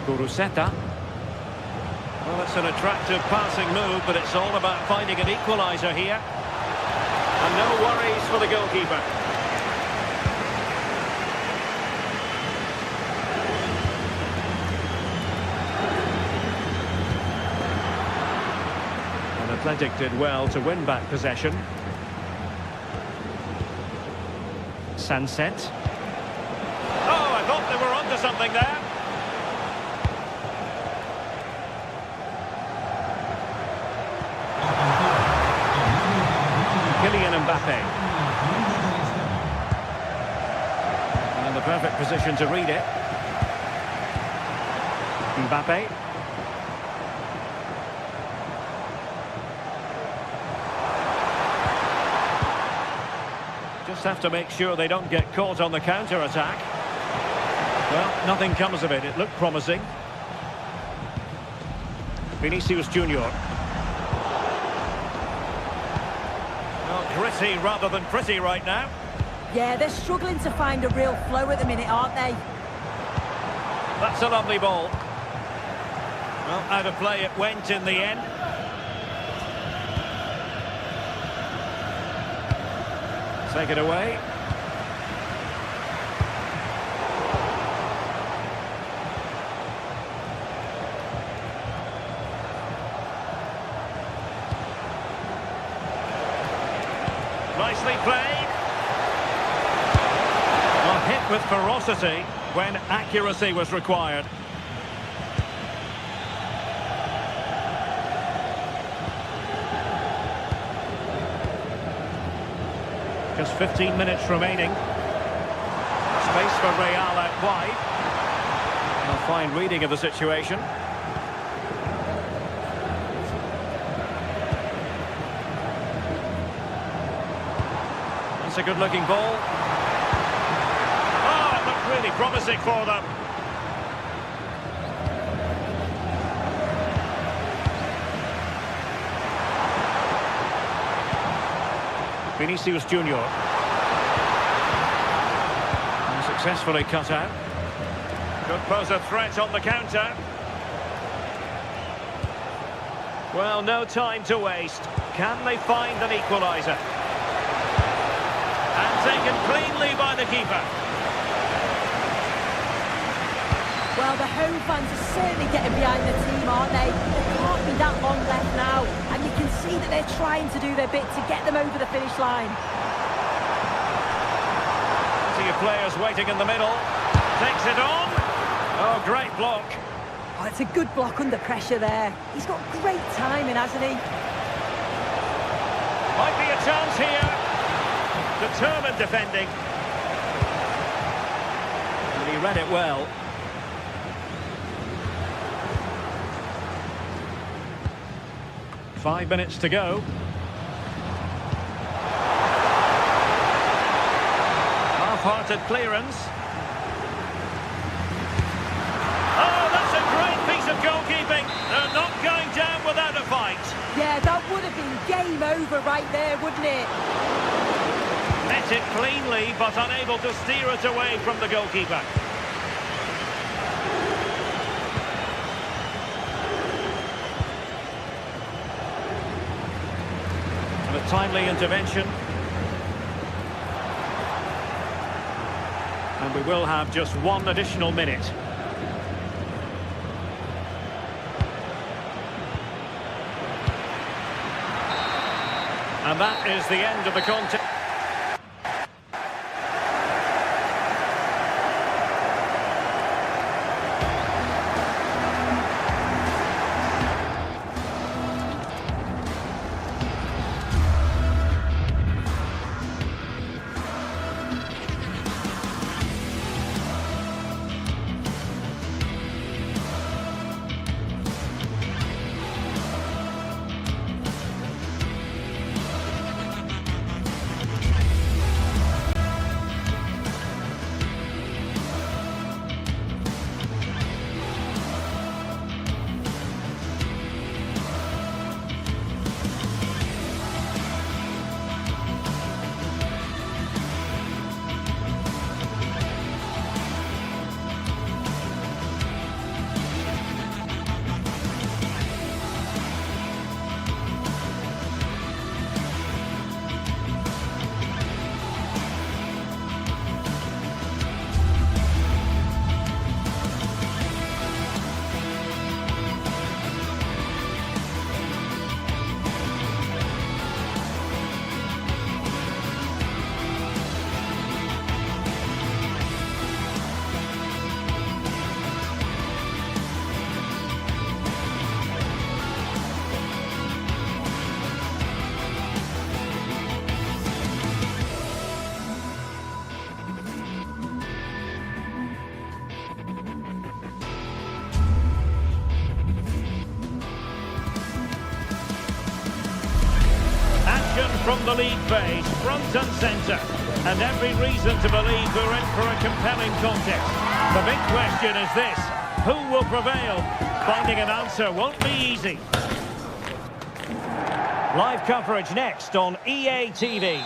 A: Guruseta. Well, it's an attractive passing move, but it's all about finding an equaliser here. And no worries for the goalkeeper. Athletic did well to win back possession. Sunset. Oh, I thought they were onto something there. Kylian Mbappe. And the perfect position to read it. Mbappe. Just have to make sure they don't get caught on the counter-attack. Well, nothing comes of it. It looked promising. Vinicius Junior. Well, gritty rather than pretty right now.
B: Yeah, they're struggling to find a real flow at the minute, aren't they?
A: That's a lovely ball. Well, out of play it went in the end. Take it away. Nicely played. Well, hit with ferocity. when accuracy was required. Just 15 minutes remaining. Space for Real out wide. A fine reading of the situation. It's a good-looking ball. Oh, it looked really promising for them. Vinicius Junior. And successfully cut out. Could pose a threat on the counter. Well, no time to waste. Can they find an equaliser? And taken cleanly by the keeper.
B: Well, the home fans are certainly getting behind the team, aren't they? There can't be that long left now. And you can see that they're trying to do their bit to get them over the finish line.
A: See your players waiting in the middle. Takes it on. Oh, great block.
B: Oh, it's a good block under pressure there. He's got great timing, hasn't he?
A: Might be a chance here. Determined defending. And he read it well. Five minutes to go. Half-hearted clearance. Oh, that's a great piece of goalkeeping. They're not going down without a fight.
B: Yeah, that would have been game over right there, wouldn't it?
A: Met it cleanly, but unable to steer it away from the goalkeeper. And a timely intervention. And we will have just one additional minute. And that is the end of the contest. From the league phase, front and centre, and every reason to believe we're in for a compelling contest. The big question is this: who will prevail? Finding an answer won't be easy. Live coverage next on EA TV.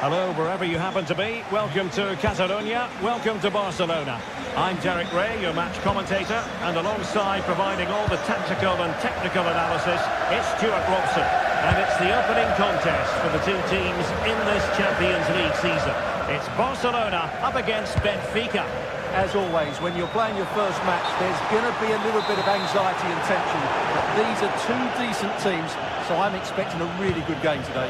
A: Hello, wherever you happen to be. Welcome to Catalonia. Welcome to Barcelona. I'm Derek Ray, your match commentator, and alongside providing all the tactical and technical analysis, it's Stuart Robson. And it's the opening contest for the two teams in this Champions League season. It's Barcelona up against Benfica.
C: As always, when you're playing your first match, there's going to be a little bit of anxiety and tension. But these are two decent teams, so I'm expecting a really good game today.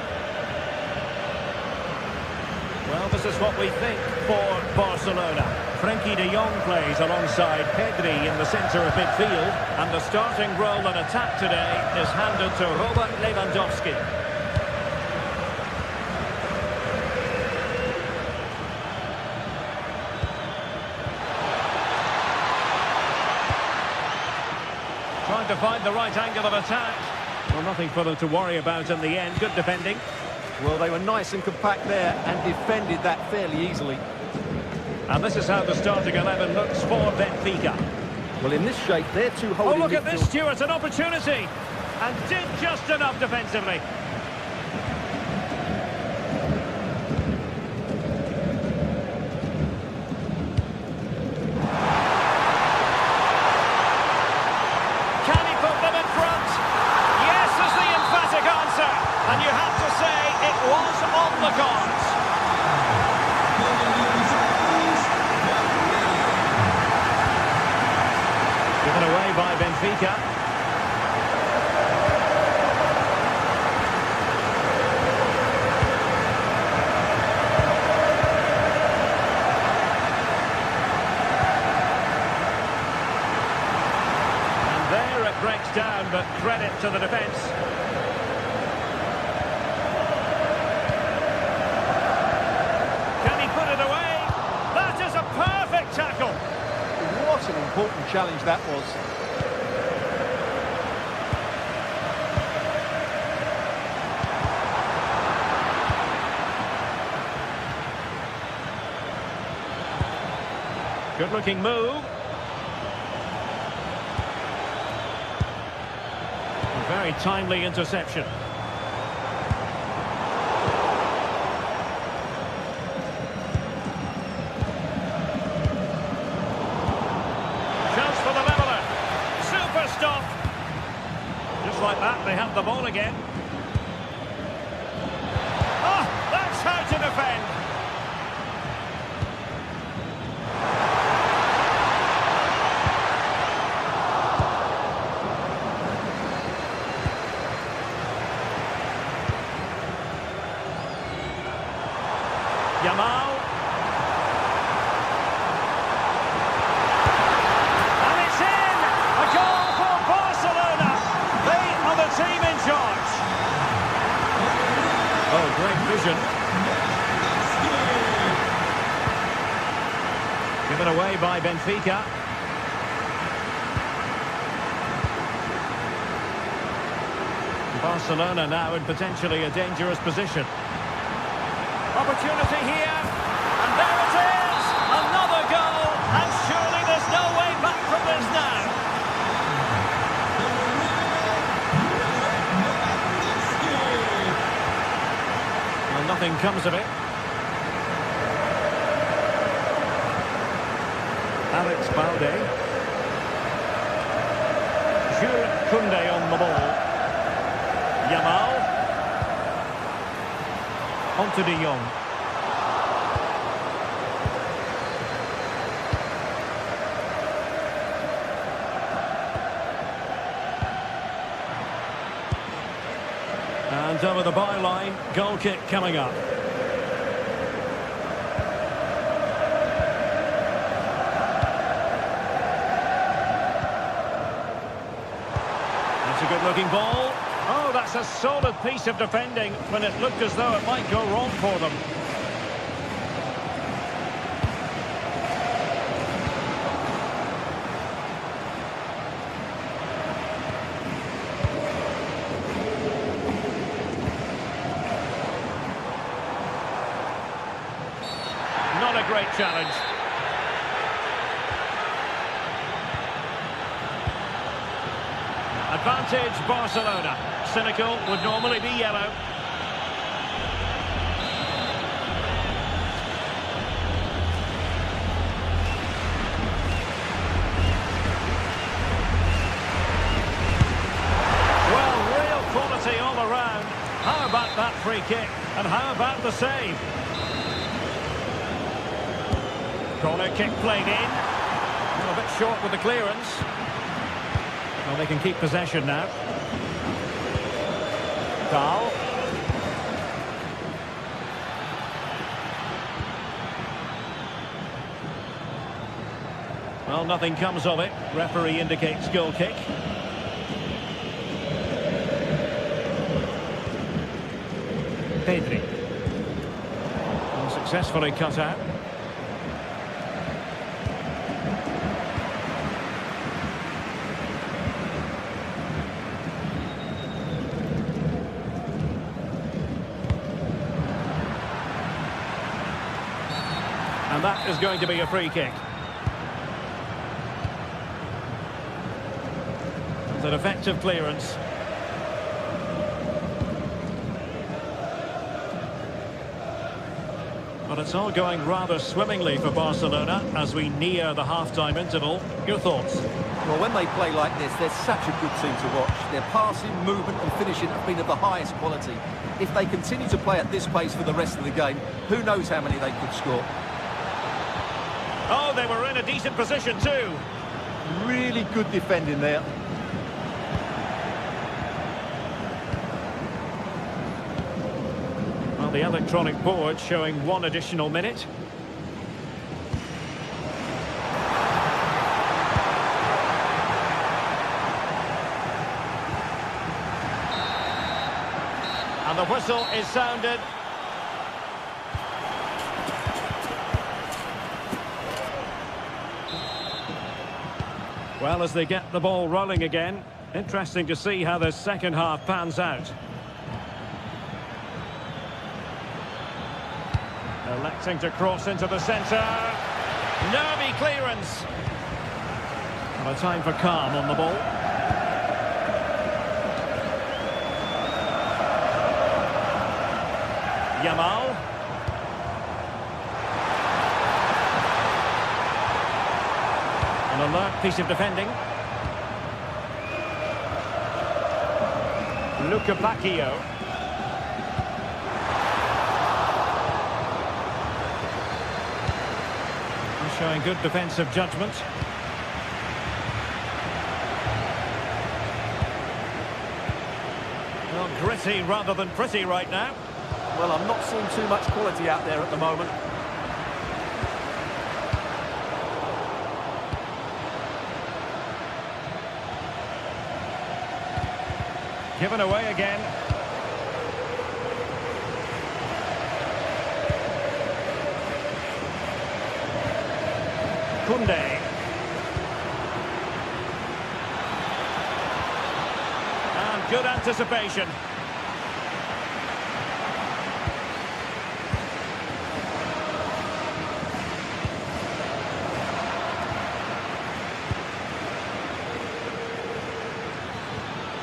A: Well, this is what we think for Barcelona. Frenkie de Jong plays alongside Pedri in the centre of midfield. And the starting role in attack today is handed to Robert Lewandowski. Trying to find the right angle of attack. Well, nothing for them to worry about in the end. Good defending.
C: Well, they were nice and compact there and defended that fairly easily.
A: And this is how the starting 11 looks for Benfica.
C: Well, in this shape, they're two
A: Oh,
C: holding
A: look at
C: midfield.
A: this, Stuart, an opportunity. And did just enough defensively. Can he put them in front? Yes is the emphatic answer. And you have to say it was on the cards. Given away by Benfica. And there it breaks down, but credit to the defence. Can he put it away? That is a perfect tackle.
C: What an important challenge that was.
A: Good-looking move. A very timely interception. Chance for the leveller. Super stop. Just like that, they have the ball again. Oh, that's how to defend. Yamal. And it's in! A goal for Barcelona! They are the team in charge. Oh, great vision. Given away by Benfica. Barcelona now in potentially a dangerous position. Opportunity here, and there it is! Another goal, and surely there's no way back from this now. Well, nothing comes of it. Alex Balde. Jules Koundé on the ball. Yamal. On to De Jong. And over the byline, goal kick coming up. That's a good-looking ball. Oh, that's a solid piece of defending when it looked as though it might go wrong for them. Not a great challenge. Advantage Barcelona. Cynical would normally be yellow. Well, real quality all around. How about that free kick? And how about the save? Corner kick played in. A bit short with the clearance. Well, they can keep possession now. Dahl. Well, nothing comes of it. Referee indicates goal kick. Pedri. Successfully cut out. And that is going to be a free kick. It's an effective clearance. But it's all going rather swimmingly for Barcelona as we near the half-time interval. Your thoughts?
C: Well, when they play like this, they're such a good team to watch. Their passing, movement and finishing have been of the highest quality. If they continue to play at this pace for the rest of the game, who knows how many they could score.
A: Oh, they were in a decent position too.
C: Really good defending there.
A: Well, the electronic board showing 1 additional minute. And the whistle is sounded. Well, as they get the ball rolling again, interesting to see how the second half pans out. Electing to cross into the centre. Nervy clearance. And a time for calm on the ball. Yamal. An alert piece of defending. Luca Bacchio. Showing good defensive judgment. Well, gritty rather than pretty right now.
C: Well, I'm not seeing too much quality out there at the moment.
A: Given away again. Koundé. And good anticipation.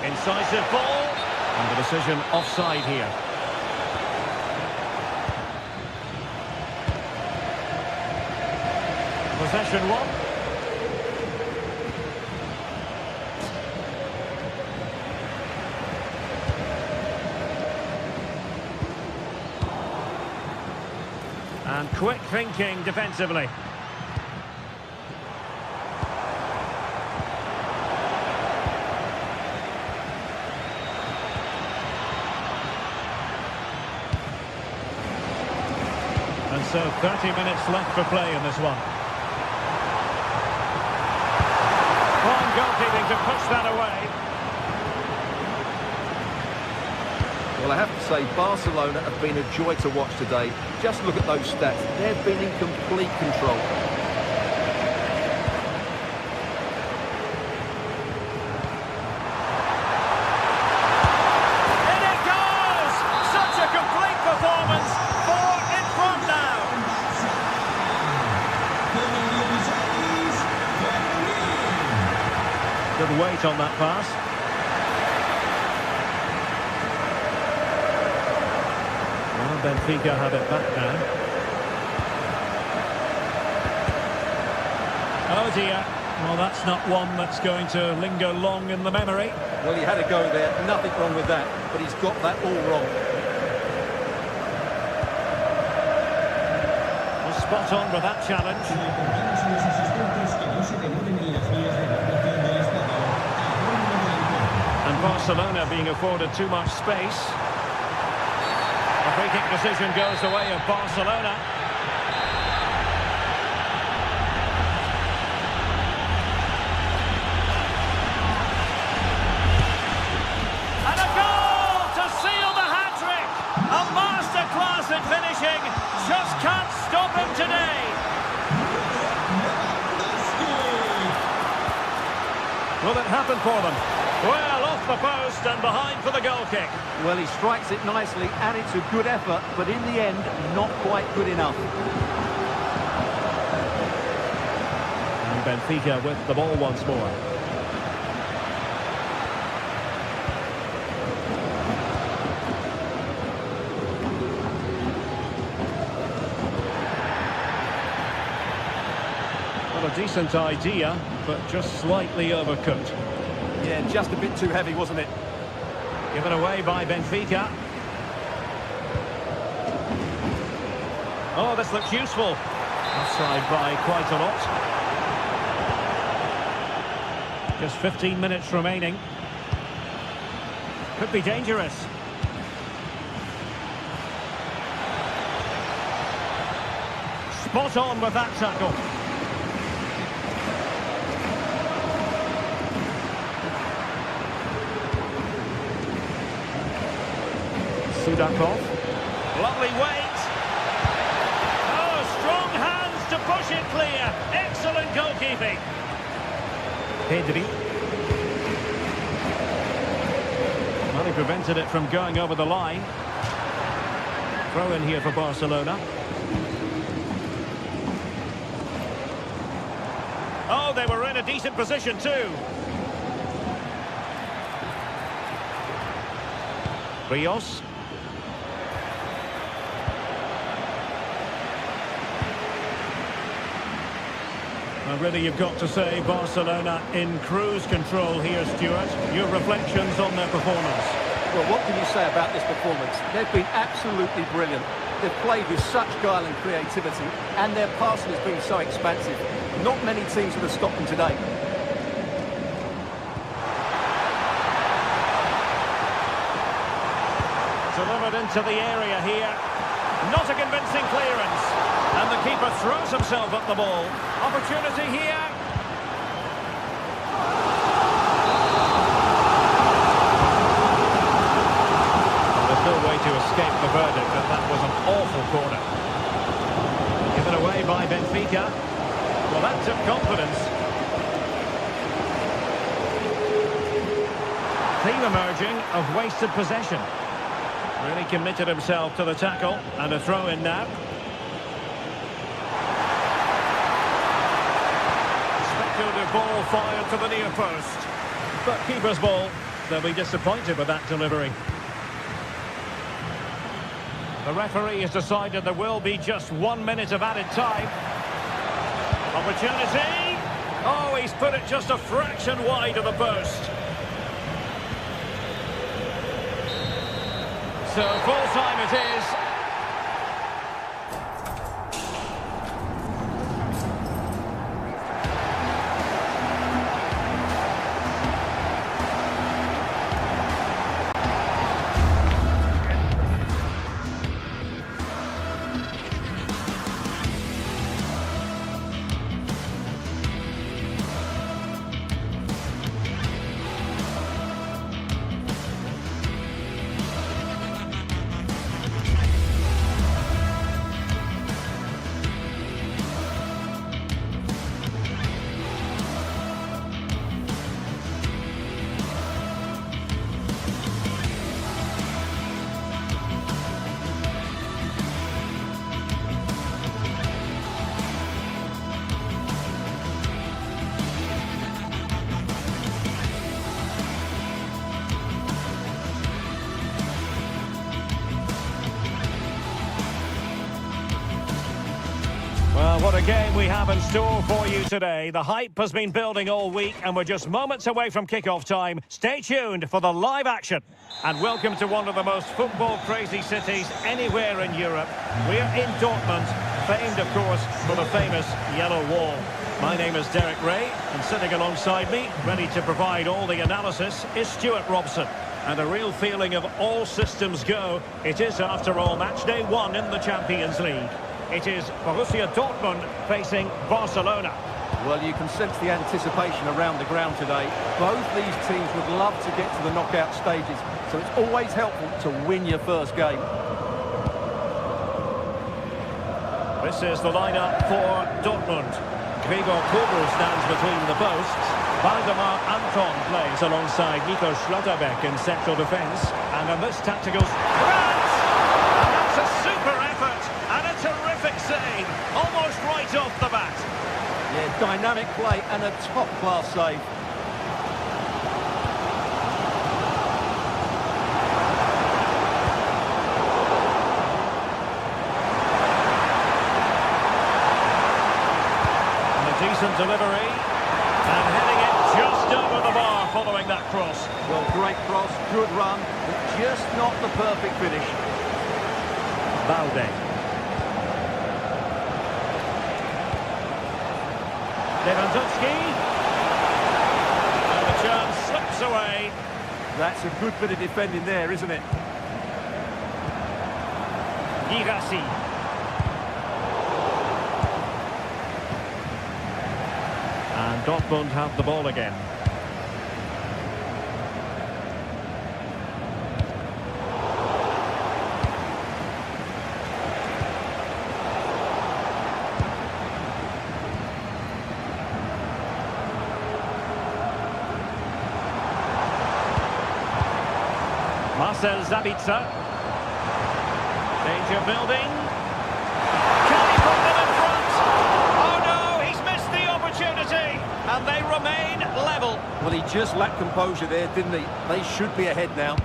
A: Incisive ball. And the decision offside here. Possession one. And quick thinking defensively. And so 30 minutes left for play in this one. Fine goalkeeping to push that away.
C: Well, I have to say, Barcelona have been a joy to watch today. Just look at those stats. They've been in complete control.
A: In it goes! Such a complete performance. 4 in front now. Good weight on that pass. Well, Benfica have it back now. Oh dear. Well, that's not one that's going to linger long in the memory.
C: Well, he had a go there. Nothing wrong with that. But he's got that all wrong.
A: Well, spot on with that challenge. And Barcelona being afforded too much space. The free kick decision goes the way of Barcelona. Will it happen for them? Well, off the post and behind for the goal kick.
C: Well, he strikes it nicely, and it's a good effort, but in the end, not quite good enough.
A: And Benfica with the ball once more. A decent idea, but just slightly overcooked.
C: Yeah, just a bit too heavy, wasn't it?
A: Given away by Benfica. Oh, this looks useful. Offside by quite a lot. Just 15 minutes remaining. Could be dangerous. Spot on with that tackle. Sudakov. Lovely weight. Oh, strong hands to push it clear. Excellent goalkeeping. Pedri. Well, he prevented it from going over the line. Throw in here for Barcelona. Oh, they were in a decent position too. Rios. Really, you've got to say Barcelona in cruise control here, Stuart. Your reflections on their performance.
C: Well, what can you say about this performance? They've been absolutely brilliant. They've played with such guile and creativity, and their passing has been so expansive. Not many teams would have stopped them today.
A: Delivered into the area here. Not a convincing clearance. And the keeper throws himself at the ball. Opportunity here. There's no way to escape the verdict that that was an awful corner. Given away by Benfica. Well, that took confidence. Theme emerging of wasted possession. Really committed himself to the tackle. And a throw-in now. Speculative ball fired to the near post. But keeper's ball. They'll be disappointed with that delivery. The referee has decided there will be just 1 minute of added time. Opportunity. Oh, he's put it just a fraction wide of the post. So full time it is. Well, what a game we have in store for you today. The hype has been building all week and we're just moments away from kick-off time. Stay tuned for the live action. And welcome to one of the most football-crazy cities anywhere in Europe. We're in Dortmund, famed, of course, for the famous Yellow Wall. My name is Derek Ray, and sitting alongside me, ready to provide all the analysis, is Stuart Robson. And a real feeling of all systems go. It is, after all, match day 1 in the Champions League. It is Borussia Dortmund facing Barcelona.
C: Well, you can sense the anticipation around the ground today. Both these teams would love to get to the knockout stages, so it's always helpful to win your first game.
A: This is the lineup for Dortmund. Gregor Kobel stands between the posts. Valdemar Anton plays alongside Nico Schlotterbeck in central defence. And on this tactical... Grant! And that's a super effort and a terrific save. Almost right off the bat.
C: Yeah, dynamic play and a top-class save.
A: And a decent delivery. And heading it just over the bar following that cross.
C: Well, great cross, good run, but just not the perfect finish.
A: Balde. Lewandowski. And the chance slips away.
C: That's a good bit of defending there, isn't it?
A: Girassi. And Dortmund have the ball again. Marcel Sabitzer. Danger building. Can he put them in front? Oh no, he's missed the opportunity. And they remain level.
C: Well, he just lacked composure there, didn't he? They should be ahead now.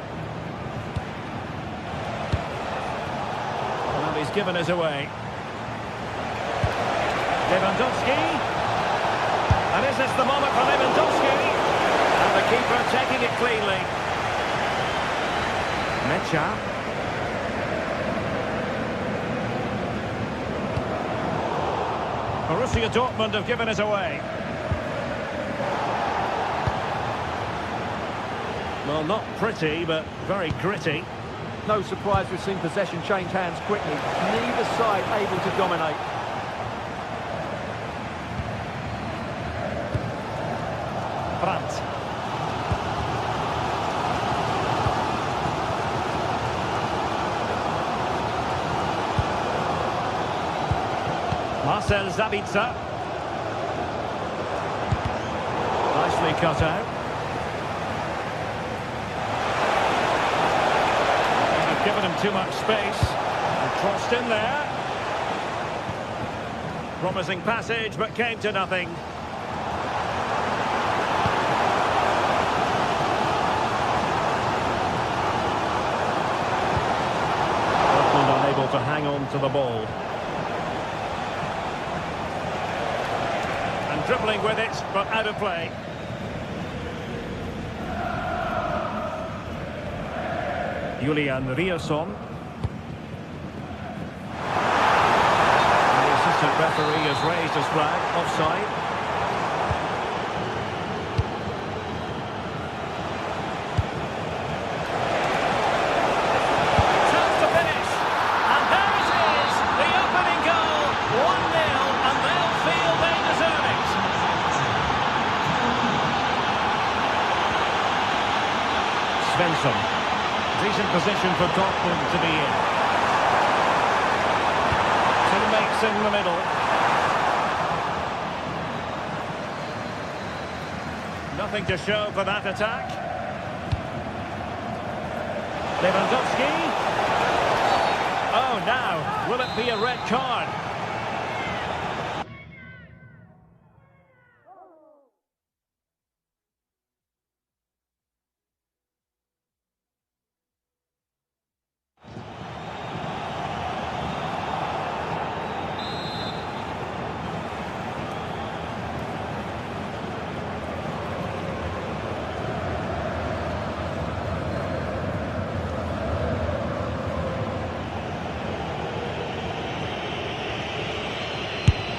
A: Well, he's given us away. Lewandowski. And is this the moment for Lewandowski? And the keeper taking it cleanly. Mecha. Borussia Dortmund have given us away. Well, not pretty, but very gritty.
C: No surprise we've seen possession change hands quickly. Neither side able to dominate.
A: Brandt. Marcel Sabitzer. Nicely cut out. They've given him too much space. And crossed in there. Promising passage, but came to nothing. Dortmund unable to hang on to the ball. Dribbling with it, but out of play. Julian Riasson. The assistant referee has raised his flag, offside. Chance to finish. And there it is, the opening goal. 1-0, and they'll feel they deserve it. Svensson. Decent position for Dortmund to be in. Teammates in the middle. Nothing to show for that attack. Lewandowski. Oh, now, will it be a red card?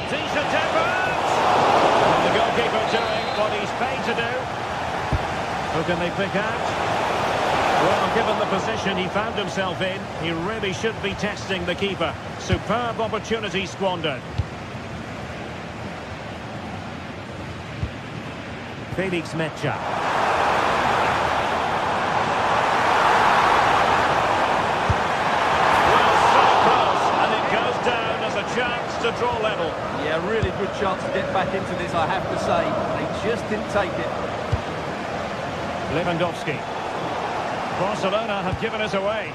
A: Decent effort! And the goalkeeper doing what he's paid to do. Who can they pick out? Well, given the position he found himself in, he really should be testing the keeper. Superb opportunity squandered. Felix Mecha.
C: Yeah, really good chance to get back into this, I have to say. They just didn't take it.
A: Lewandowski. Barcelona have given us away.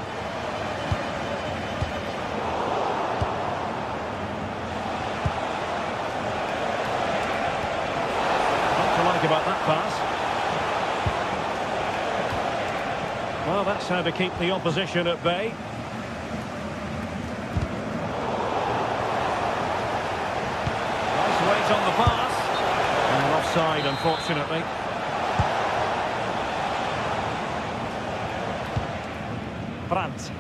A: Not to like about that pass. Well, that's how to keep the opposition at bay. Nice weight on the pass. And offside, unfortunately. Brandt.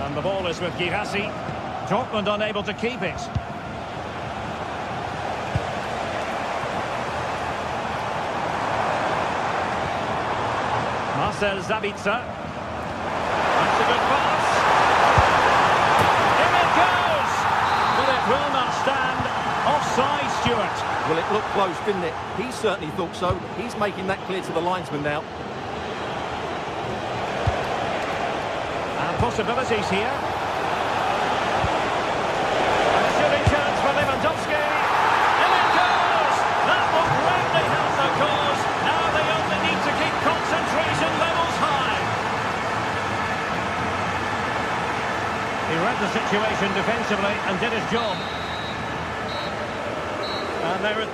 A: And the ball is with Girassi. Dortmund unable to keep it. Marcel Sabitzer. That's a good pass. In it goes! But it will not stand. Offside, Stuart.
C: Well, it looked close, didn't it? He certainly thought so. He's making that clear to the linesman now.
A: And possibilities here. And a shooting chance for Lewandowski. In it goes! That will greatly help the cause. Now they only need to keep concentration levels high. He read the situation defensively and did his job. And there it...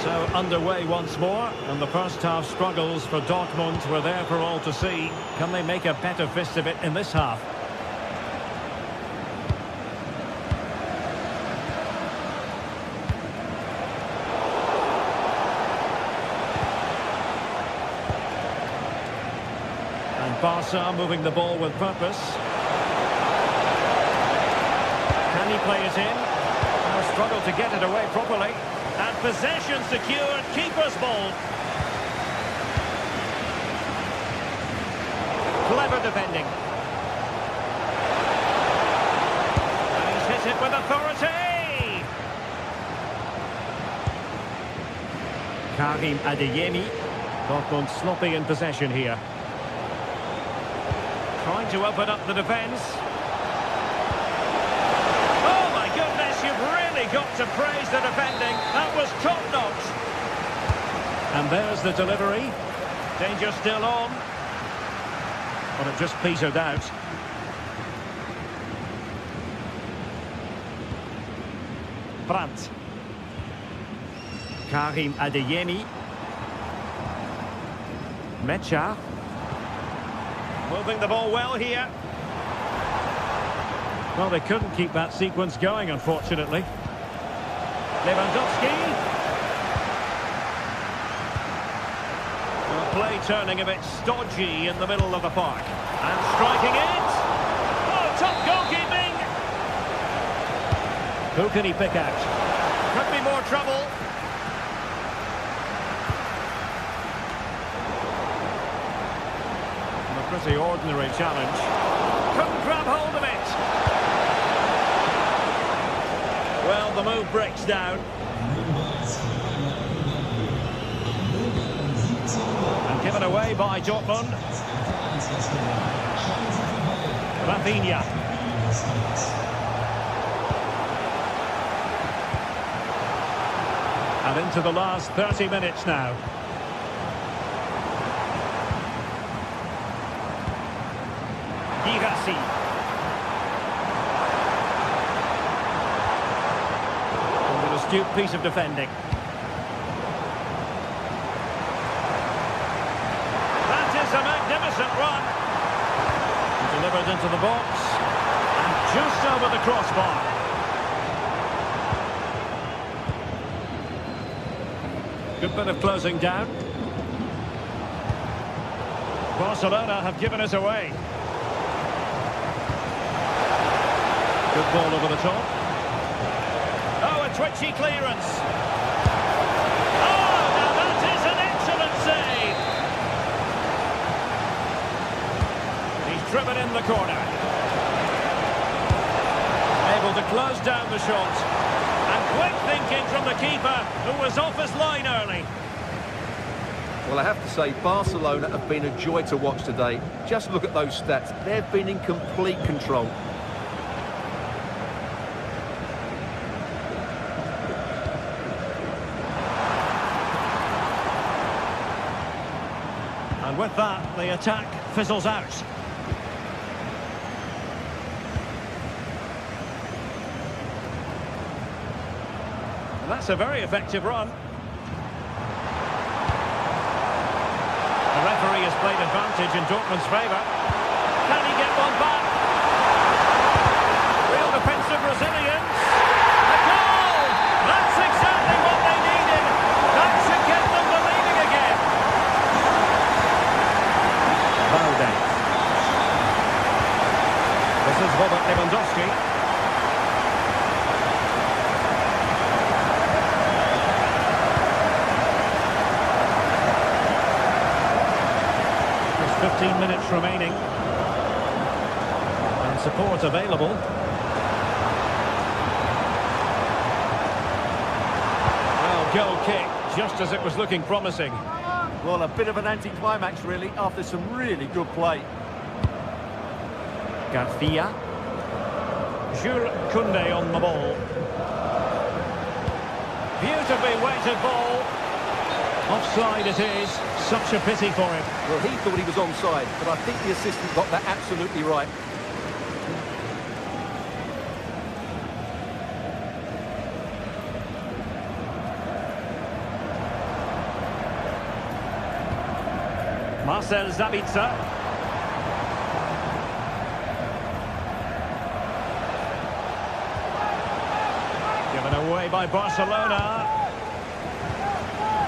A: So underway once more, and the first half struggles for Dortmund were there for all to see. Can they make a better fist of it in this half? And Barca moving the ball with purpose. Can he play it in? Oh, struggled to get it away properly. And possession secured, keeper's ball. Clever defending. And he's hit it with authority. Karim Adeyemi. Dortmund sloppy in possession here. Trying to open up the defence. Got to praise the defending. That was top-notch. And there's the delivery. Danger still on. But it just petered out. Brandt. Karim Adeyemi. Mecha. Moving the ball well here. Well, they couldn't keep that sequence going, unfortunately. Lewandowski. Well, play turning a bit stodgy in the middle of the park. And striking it. Oh, top goalkeeping. Who can he pick out? Could be more trouble. And a pretty ordinary challenge. Couldn't grab hold of it. Well, the move breaks down. And given away by Dortmund. Rafinha. And into the last 30 minutes now. Girassi. Astute piece of defending. That is a magnificent run. Delivered into the box. And just over the crossbar. Good bit of closing down. Barcelona have given us away. Good ball over the top. Oh, a twitchy clearance. Oh, now that is an excellent save. He's driven in the corner. Able to close down the shot. And quick thinking. taking from the keeper, who was off his line early.
C: Well, I have to say, Barcelona have been a joy to watch today. Just look at those stats. They've been in complete control.
A: And with that, the attack fizzles out. And that's a very effective run. The referee has played advantage in Dortmund's favour. Can he get one back? Real defensive resilience. A goal! That's exactly what they needed. That should get them believing again. Valde. This is Robert Lewandowski. There's 15 minutes remaining. And support available. Well, goal kick, just as it was looking promising.
C: Well, a bit of an anticlimax, really, after some really good play.
A: Garcia. Jules Koundé on the ball. Beautifully weighted ball. Offside it is. Such a pity for him.
C: Well, he thought he was onside, but I think the assistant got that absolutely right.
A: Marcel Sabitzer. Given away by Barcelona.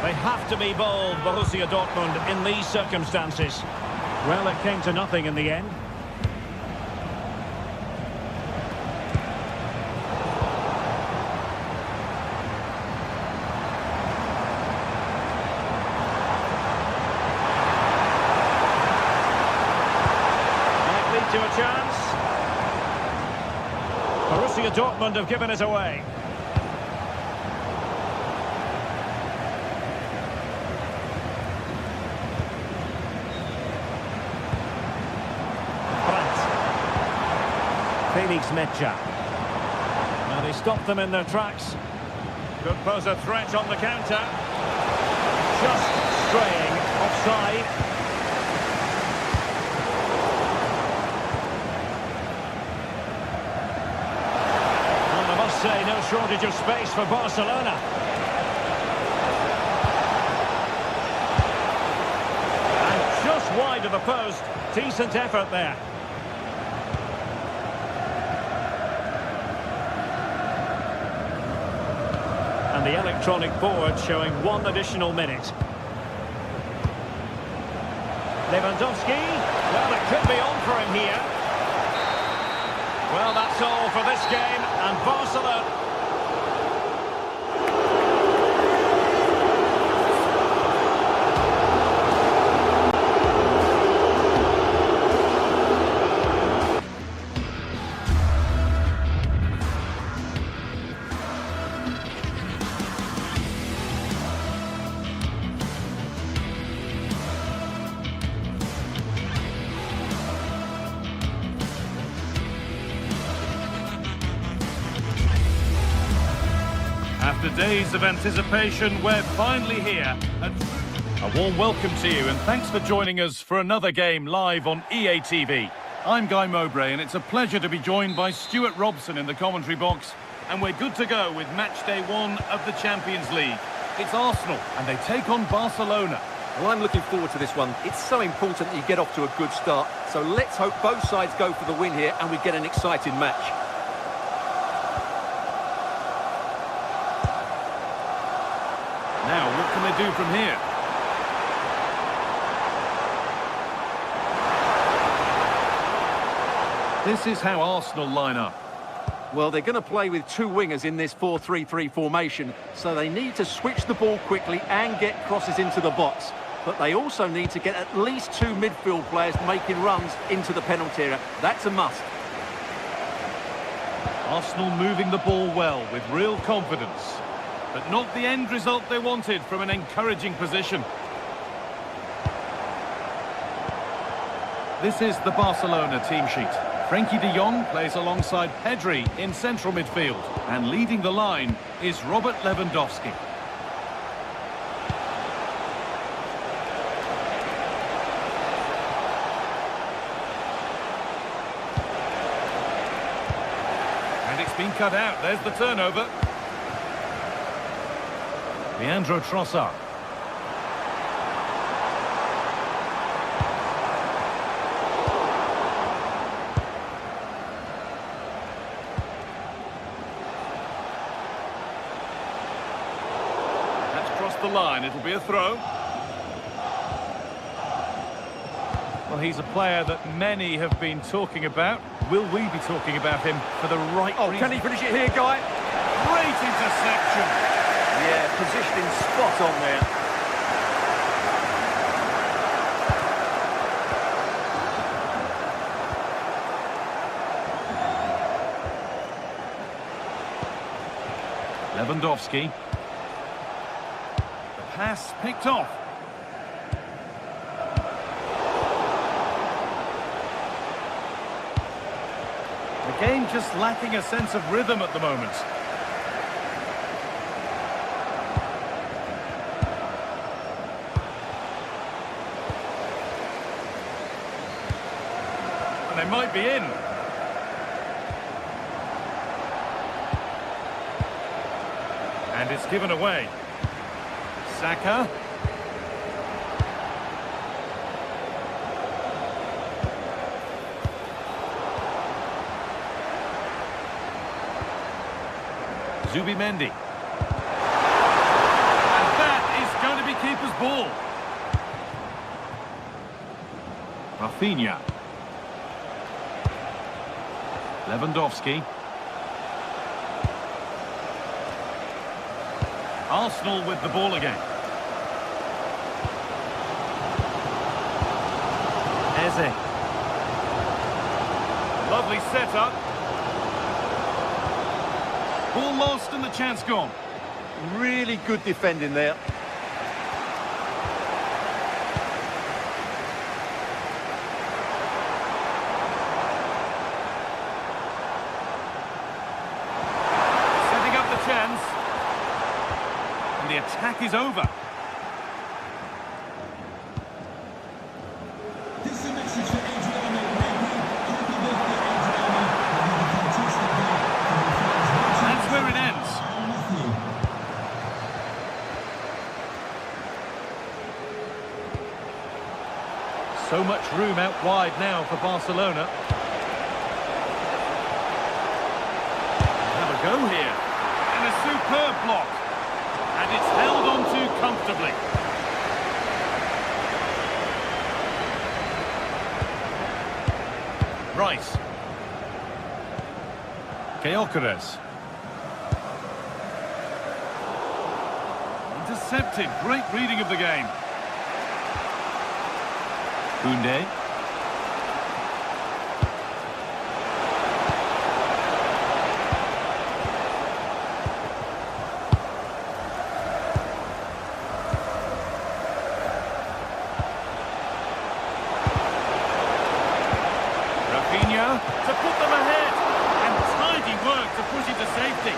A: They have to be bold, Borussia Dortmund, in these circumstances. Well, it came to nothing in the end. To a chance. Borussia Dortmund have given it away. Brandt. Felix Mecha. Now they stopped them in their tracks. Could pose a threat on the counter. Just straying offside. Say no shortage of space for Barcelona. And just wide of the post. Decent effort there. And the electronic board showing 1 additional minute. Lewandowski. Well, it could be on for him here. Well, that's all for this game, and Barcelona...
D: After days of anticipation, we're finally here. A warm welcome to you and thanks for joining us for another game live on EA TV. I'm Guy Mowbray and it's a pleasure to be joined by Stuart Robson in the commentary box. And we're good to go with match day 1 of the Champions League. It's Arsenal and they take on Barcelona.
C: Well, I'm looking forward to this one. It's so important that you get off to a good start. So let's hope both sides go for the win here and we get an exciting match.
D: Now, what can they do from here? This is how Arsenal line up.
C: Well, they're going to play with 2 wingers in this 4-3-3 formation, so they need to switch the ball quickly and get crosses into the box. But they also need to get at least 2 midfield players making runs into the penalty area. That's a must.
D: Arsenal moving the ball well with real confidence. but not the end result they wanted from an encouraging position. This is the Barcelona team sheet. Frenkie de Jong plays alongside Pedri in central midfield. And leading the line is Robert Lewandowski. And it's been cut out. There's the turnover. Leandro Trossard. The line, it'll be a throw. Well, he's a player that many have been talking about. Will we be talking about him for the right reason?
C: Can he finish it here, Guy?
D: Great interception.
F: Yeah, positioning spot on there.
D: Lewandowski. Pass picked off. The game just lacking a sense of rhythm at the moment. And they might be in. And it's given away. Saka. Zubimendi. And that is going to be keeper's ball. Rafinha. Lewandowski. Arsenal with the ball again. Eze. Lovely setup. Ball lost and the chance gone.
F: Really good defending there.
D: Setting up the chance. And the attack is over. So much room out wide now for Barcelona. Have a go here. And a superb block. And it's held on to comfortably. Rice. Gyökeres. Intercepted. Great reading of the game. Koundé. Rafinha to put them ahead. And tidy work to push it to safety.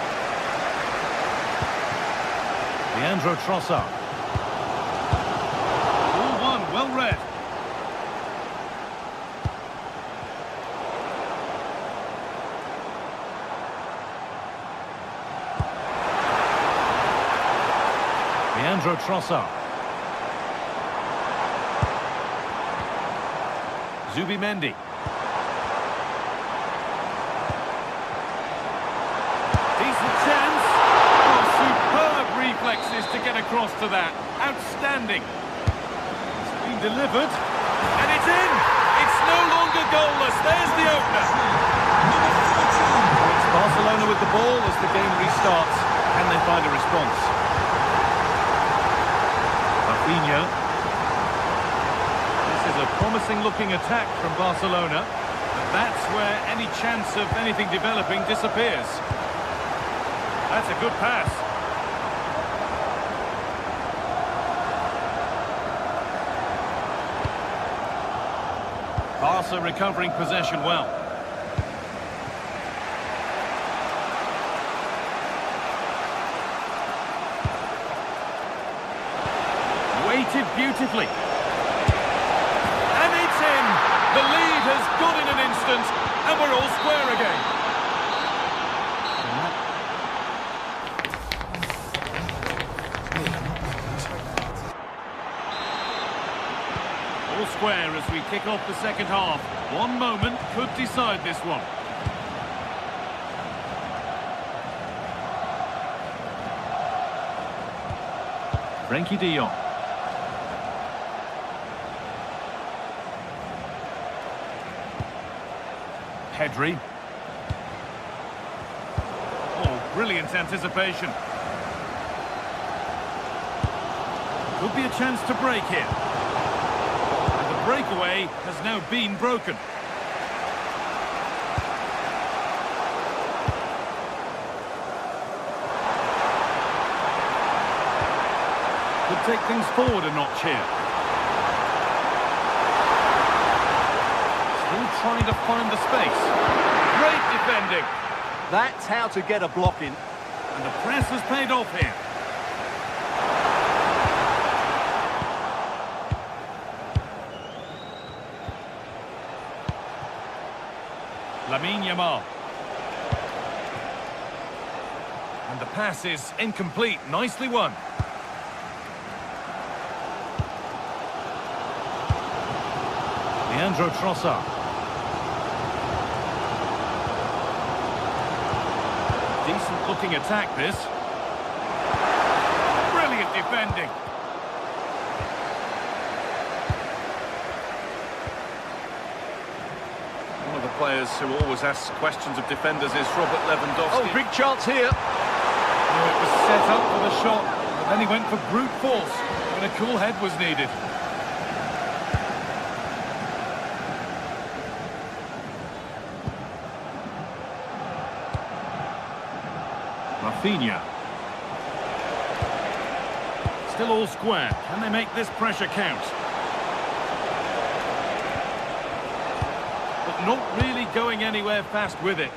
D: Leandro Trossard. Ball one, well read. Leandro Trossard. Zubimendi. Decent chance. Oh, superb reflexes to get across to that. Outstanding. It's been delivered. And it's in. It's no longer goalless. There's the opener. It's Barcelona with the ball as the game restarts. Can they find a response? Rafinha. This is a promising-looking attack from Barcelona, but that's where any chance of anything developing disappears. That's a good pass. Barca recovering possession well. Weighted beautifully. And it's in! The lead has gone in an instant, and we're all square again. All square as we kick off the second half. One moment could decide this one. Frenkie de Jong. Pedri. Oh, brilliant anticipation. Could be a chance to break here. And the breakaway has now been broken. Could take things forward a notch here. Still trying to find the space. Great defending.
C: That's how to get a block in.
D: And the press has paid off here. Lamine Yamal. And the pass is incomplete. Nicely won. Leandro Trossard. Decent looking attack this. Brilliant defending. One of the players who always asks questions of defenders is Robert Lewandowski.
F: Oh, big chance here.
D: Oh, it was set up for the shot, but then he went for brute force when a cool head was needed. Rafinha. Still all square. Can they make this pressure count? But not really going anywhere fast with it.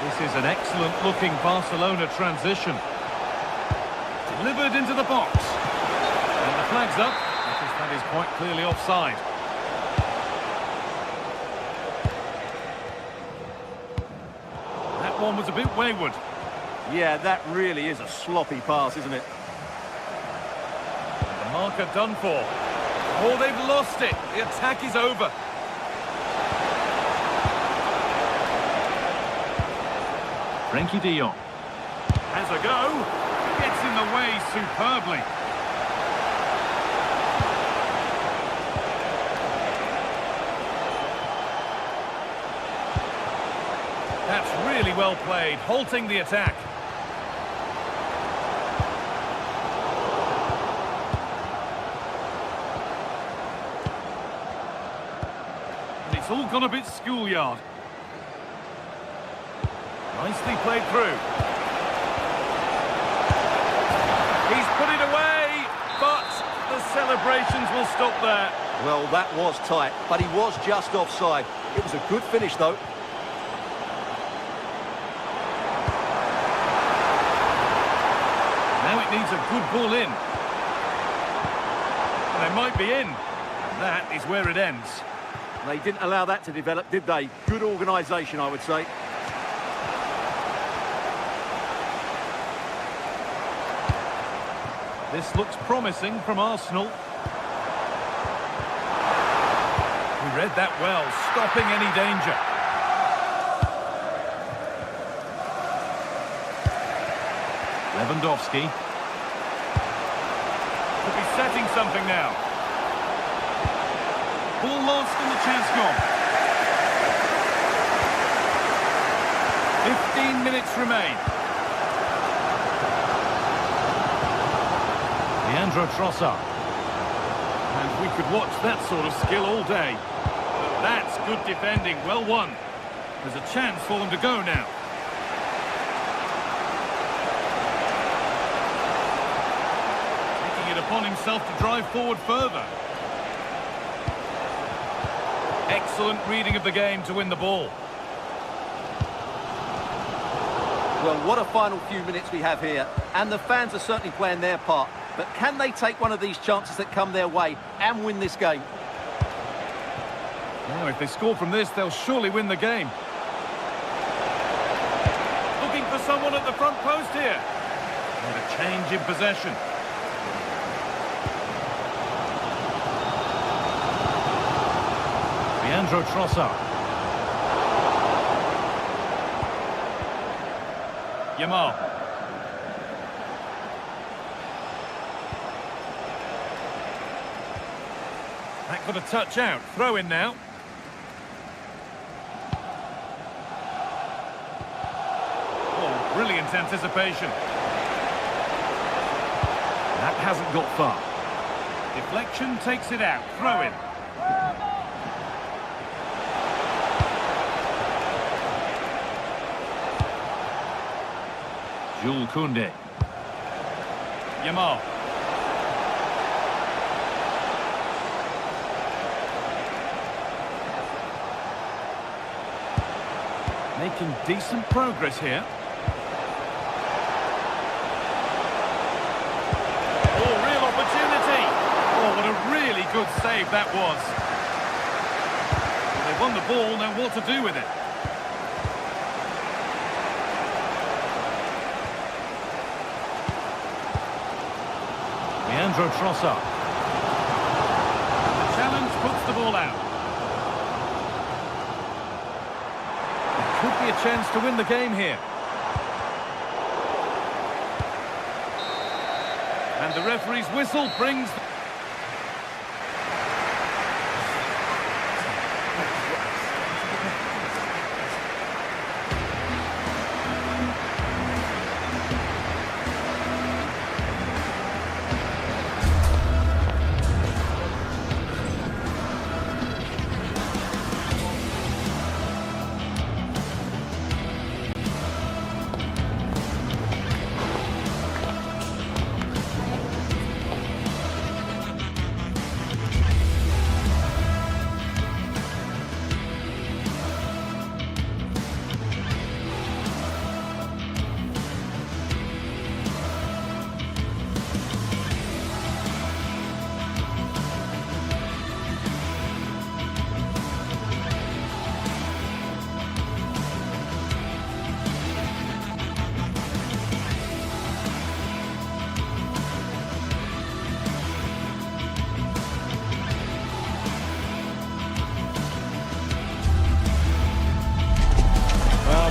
D: This is an excellent-looking Barcelona transition. Delivered into the box. And the flag's up, because that is quite clearly offside. That one was a bit wayward.
C: Yeah, that really is a sloppy pass, isn't it?
D: The marker done for. Oh, they've lost it. The attack is over. Frenkie de Jong has a go. Gets in the way superbly. That's really well played, halting the attack. And it's all gone a bit schoolyard. Nicely played through. He's put it away, but the celebrations will stop there.
C: Well, that was tight, but he was just offside. It was a good finish, though.
D: Now it needs a good ball in. And they might be in. And that is where it ends.
C: They didn't allow that to develop, did they? Good organisation, I would say.
D: This looks promising from Arsenal. He read that well, stopping any danger. Lewandowski. Could be setting something now. Ball lost and the chance gone. 15 minutes remain. Leandro Trossard. And we could watch that sort of skill all day. But that's good defending, well won. There's a chance for them to go now. Taking it upon upon himself to drive forward further. Excellent reading of the game to win the ball.
C: Well, what a final few minutes we have here, and the fans are certainly playing their part. But can they take one of these chances that come their way and win this game?
D: Now, if they score from this, they'll surely win the game. Looking for someone at the front post here. And a change in possession. Leandro Trossard. Yamal. That got a touch out. Throw in now. Oh, brilliant anticipation. That hasn't got far. Deflection takes it out. Throw in. Jules Koundé. Yamal. Making decent progress here. Oh, real opportunity. Oh, what a really good save that was. They won the ball, now what to do with it? Leandro Trossard. The challenge puts the ball out. It could be a chance to win the game here. And the referee's whistle brings...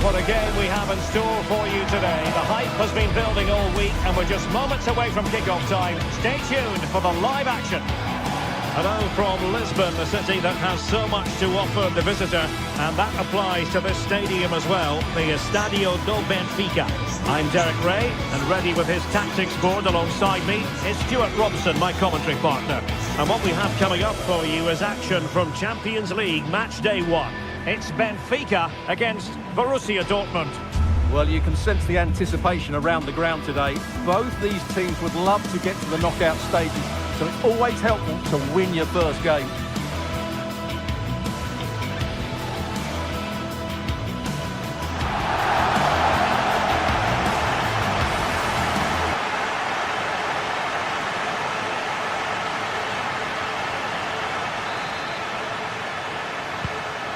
A: What a game we have in store for you today. The hype has been building all week and we're just moments away from kick-off time. Stay tuned for the live action. Hello from Lisbon, the city that has so much to offer the visitor, and that applies to this stadium as well, the Estadio do Benfica. I'm Derek Ray, and ready with his tactics board alongside me is Stuart Robson, my commentary partner. And what we have coming up for you is action from Champions League Match Day 1. It's Benfica against Borussia Dortmund.
C: Well, you can sense the anticipation around the ground today. Both these teams would love to get to the knockout stages, so it's always helpful to win your first game.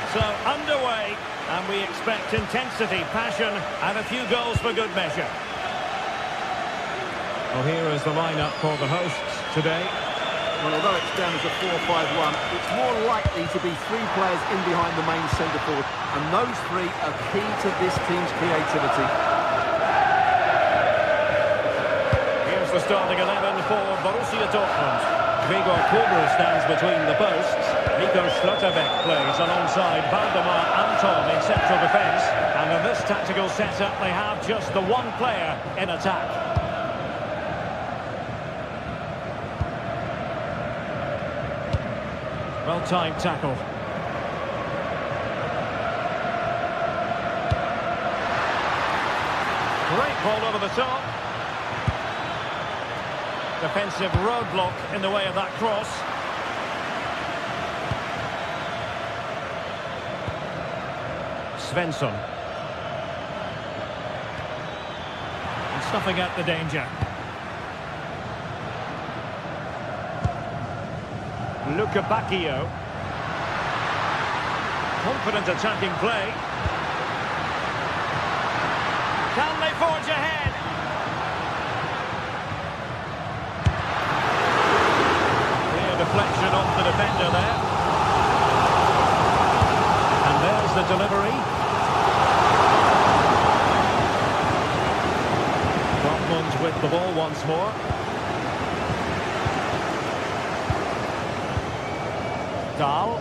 A: So underway, and we expect intensity, passion, and a few goals for good measure. Well, here is the lineup for the hosts today.
C: Well, although it's down as a 4-5-1, it's more likely to be three players in behind the main centre forward, and those three are key to this team's creativity.
A: Here's the starting 11 for Borussia Dortmund. Gregor Kobel stands between the posts. Nico Schlotterbeck plays alongside Valdemar Anton in central defence. And in this tactical setup, they have just the one player in attack. Well-timed tackle. Great ball over the top. Defensive roadblock in the way of that cross. Svensson. And snuffing out the danger. Luca Bacchio. Confident attacking play. Can they forge ahead? Clear deflection off the defender there. And there's the delivery. Dortmund with the ball once more. Dahl.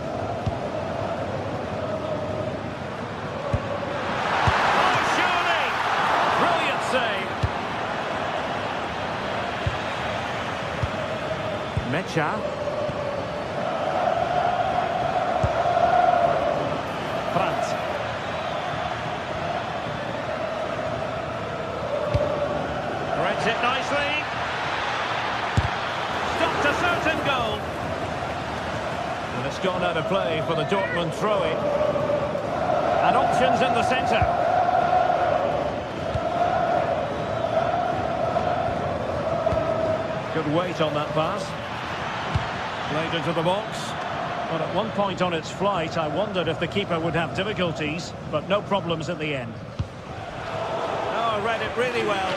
A: Mecha. Brandt. Reads it nicely. Stopped a certain goal. And it's gone out of play for the Dortmund throw-in. And options in the centre. Good weight on that pass. Played into the box. But at one point on its flight, I wondered if the keeper would have difficulties, but no problems in the end. Oh, read it really well.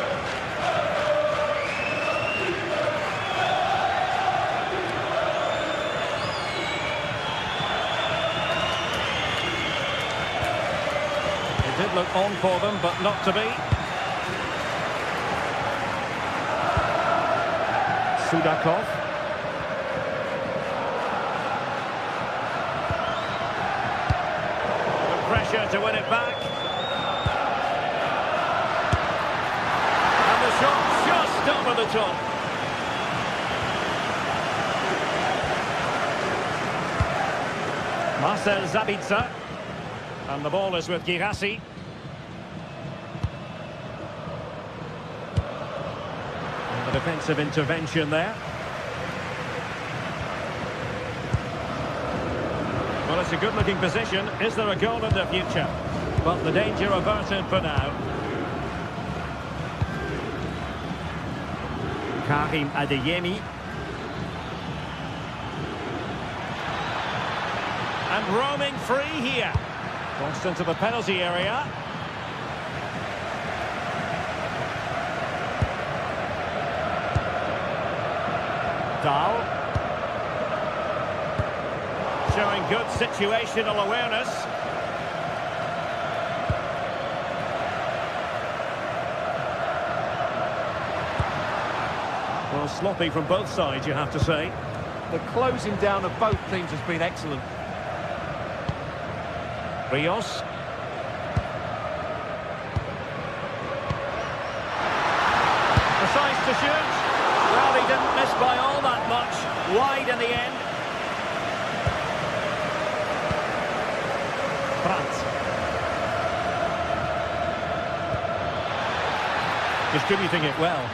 A: It did look on for them, but not to be. Sudakov. Pressure to win it back. And the shot just over the top. Marcel Sabitzer. And the ball is with Girassi. And the defensive intervention there. Well, it's a good-looking position. Is there a goal in the future? But the danger averted for now. Karim Adeyemi. And roaming free here. Crossed into the penalty area. Dahl. Showing good situational awareness. Well, sloppy from both sides, you have to say.
C: The closing down of both teams has been excellent.
A: Rios. Precise to shoot. Well, he didn't miss by all that much. Wide in the end. Brandt. Distributing it well.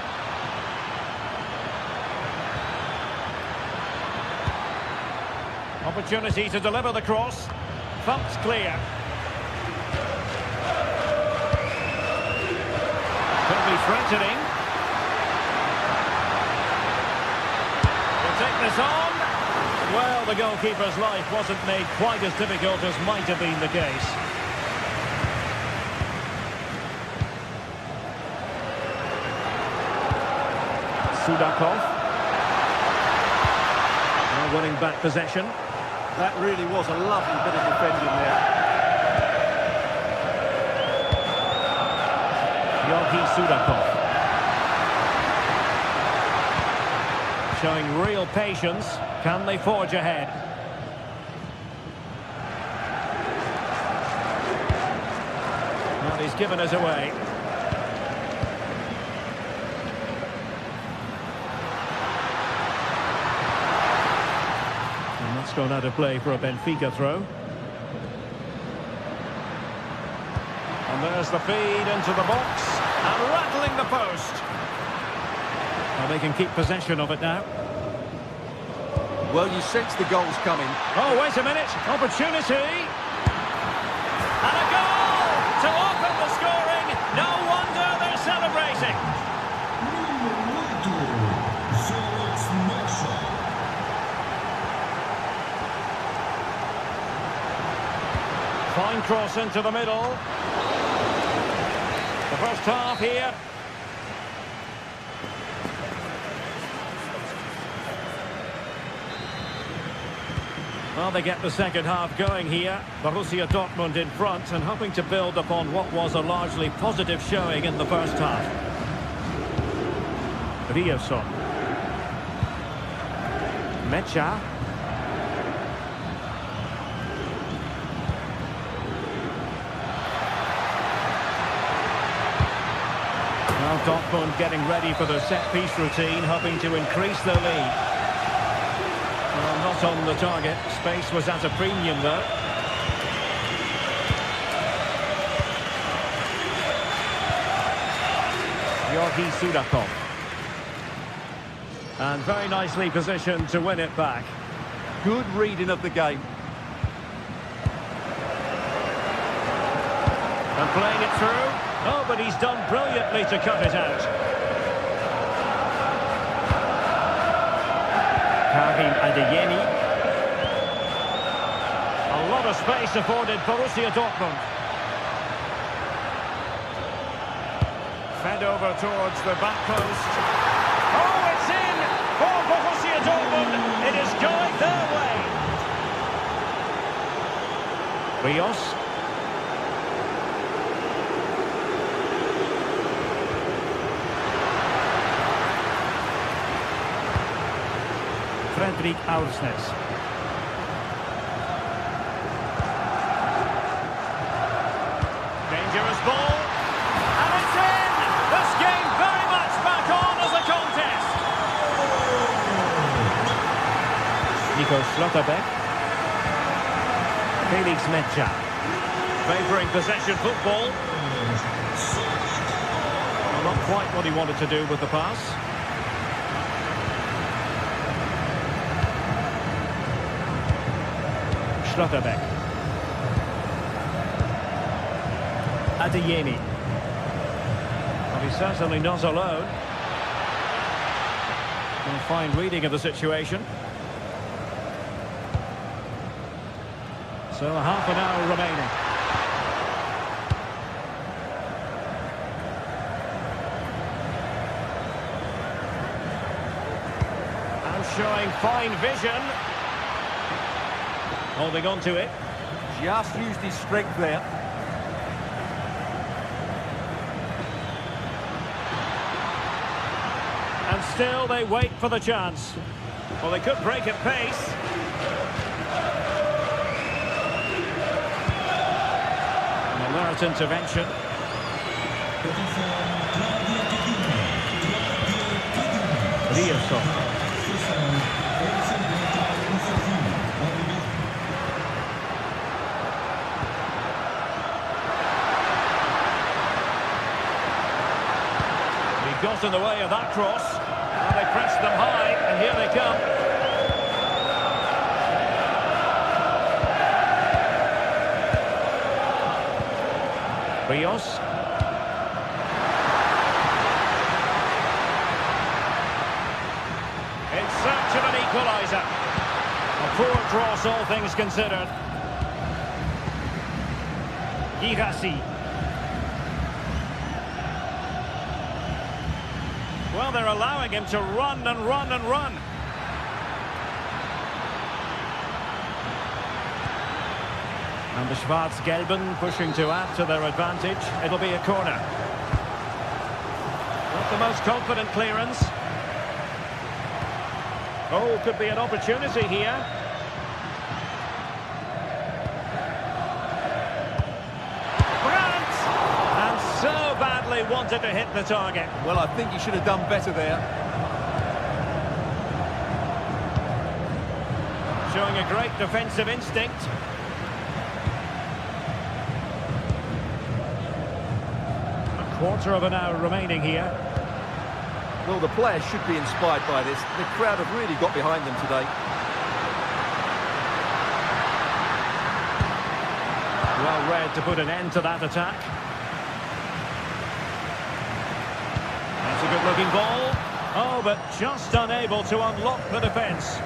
A: Opportunity to deliver the cross. Thumped clear. Could be threatening. We'll take this on. Well, the goalkeeper's life wasn't made quite as difficult as might have been the case. Sudakov. Now winning back possession.
F: That really was a lovely bit of defending there.
A: Georgi Sudakov. Showing real patience. Can they forge ahead? Well, he's given us away. And that's gone out of play for a Benfica throw. And there's the feed into the box. And rattling the post. Well, they can keep possession of it now.
C: Well, you sense the goal's coming.
A: Oh, wait a minute. Opportunity. And a goal to open the scoring. No wonder they're celebrating.
E: So it's Mexa.
A: Fine cross into the middle. The first half here. Well, they get the second half going here. Borussia Dortmund in front and hoping to build upon what was a largely positive showing in the first half. Riasson. Mecha. Now Dortmund getting ready for their set-piece routine, hoping to increase their lead. Well, not on the target. Space was at a premium, though. Georgi Sudakov. And very nicely positioned to win it back.
C: Good reading of the game.
A: And playing it through. Oh, but he's done brilliantly to cut it out. Karim Adeyemi. A lot of space afforded Borussia Dortmund. Fed over towards the back post. Oh, it's in for Borussia Dortmund. It is going their way. Rios. Fredrik Aursnes. Dangerous ball. And it's in! This game very much back on as a contest. Nico Schlotterbeck. Felix Mecha. Favouring possession football. Well, not quite what he wanted to do with the pass. Schlotterbeck. Adeyemi. Well, he's certainly not alone. A fine reading of the situation. So half an hour remaining. And showing fine vision. Holding on to it.
C: Just used his strength there.
A: And still they wait for the chance. Well, they could break at pace. An alert intervention. Riasson. Got in the way of that cross. And they pressed them high, and here they come. Rios. In search of an equaliser. A poor cross, all things considered. Girassi. Well, they're allowing him to run and run and run. And the Schwarz-Gelben pushing to add to their advantage. It'll be a corner. Not the most confident clearance. Oh, could be an opportunity here. Wanted to hit the target.
C: Well, I think he should have done better there.
A: Showing a great defensive instinct. A quarter of an hour remaining here.
F: Well, the players should be inspired by this. The crowd have really got behind them today.
A: Well read to put an end to that attack. That's a good-looking ball. Oh, but just unable to unlock the defence.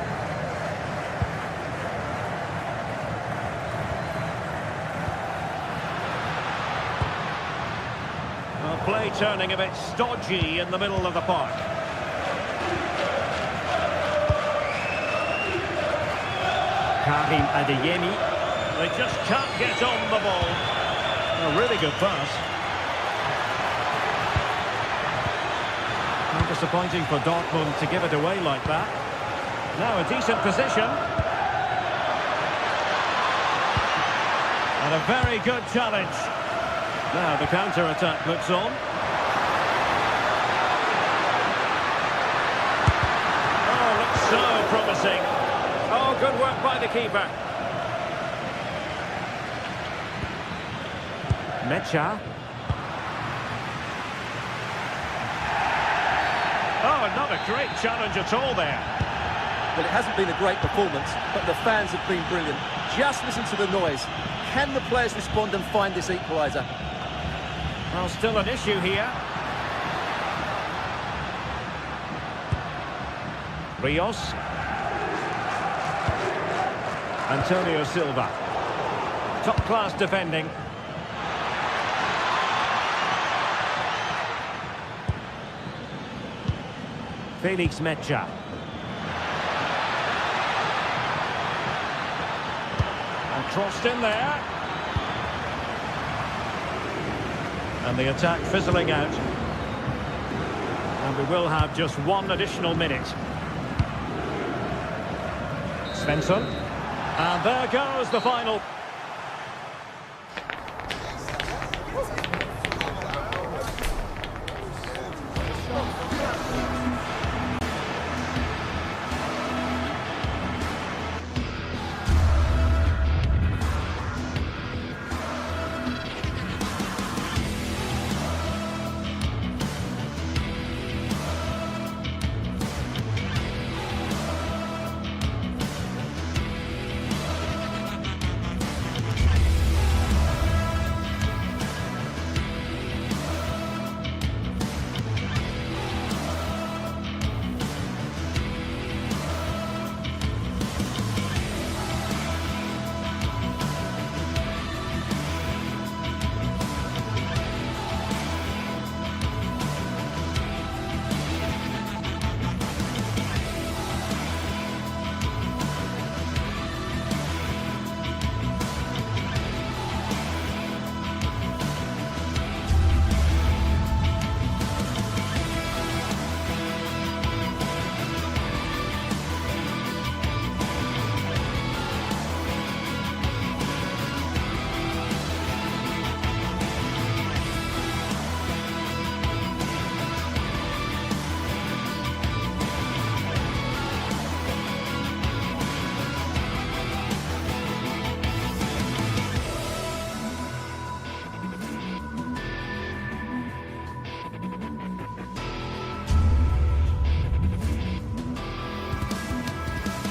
A: Well, play turning a bit stodgy in the middle of the park. Karim Adeyemi. They just can't get on the ball. A really good pass. Well, disappointing for Dortmund to give it away like that. Now a decent position. And a very good challenge. Now the counter-attack looks on. Oh, looks so promising. Oh, good work by the keeper. Mecha. Oh, not a great challenge at all there.
F: Well, it hasn't been a great performance, but the fans have been brilliant. Just listen to the noise. Can the players respond and find this equaliser?
A: Well, still an issue here. Rios. Antonio Silva. Top-class defending. Felix Mecha. And crossed in there. And the attack fizzling out. And we will have just one additional minute. Svensson. And there goes the final.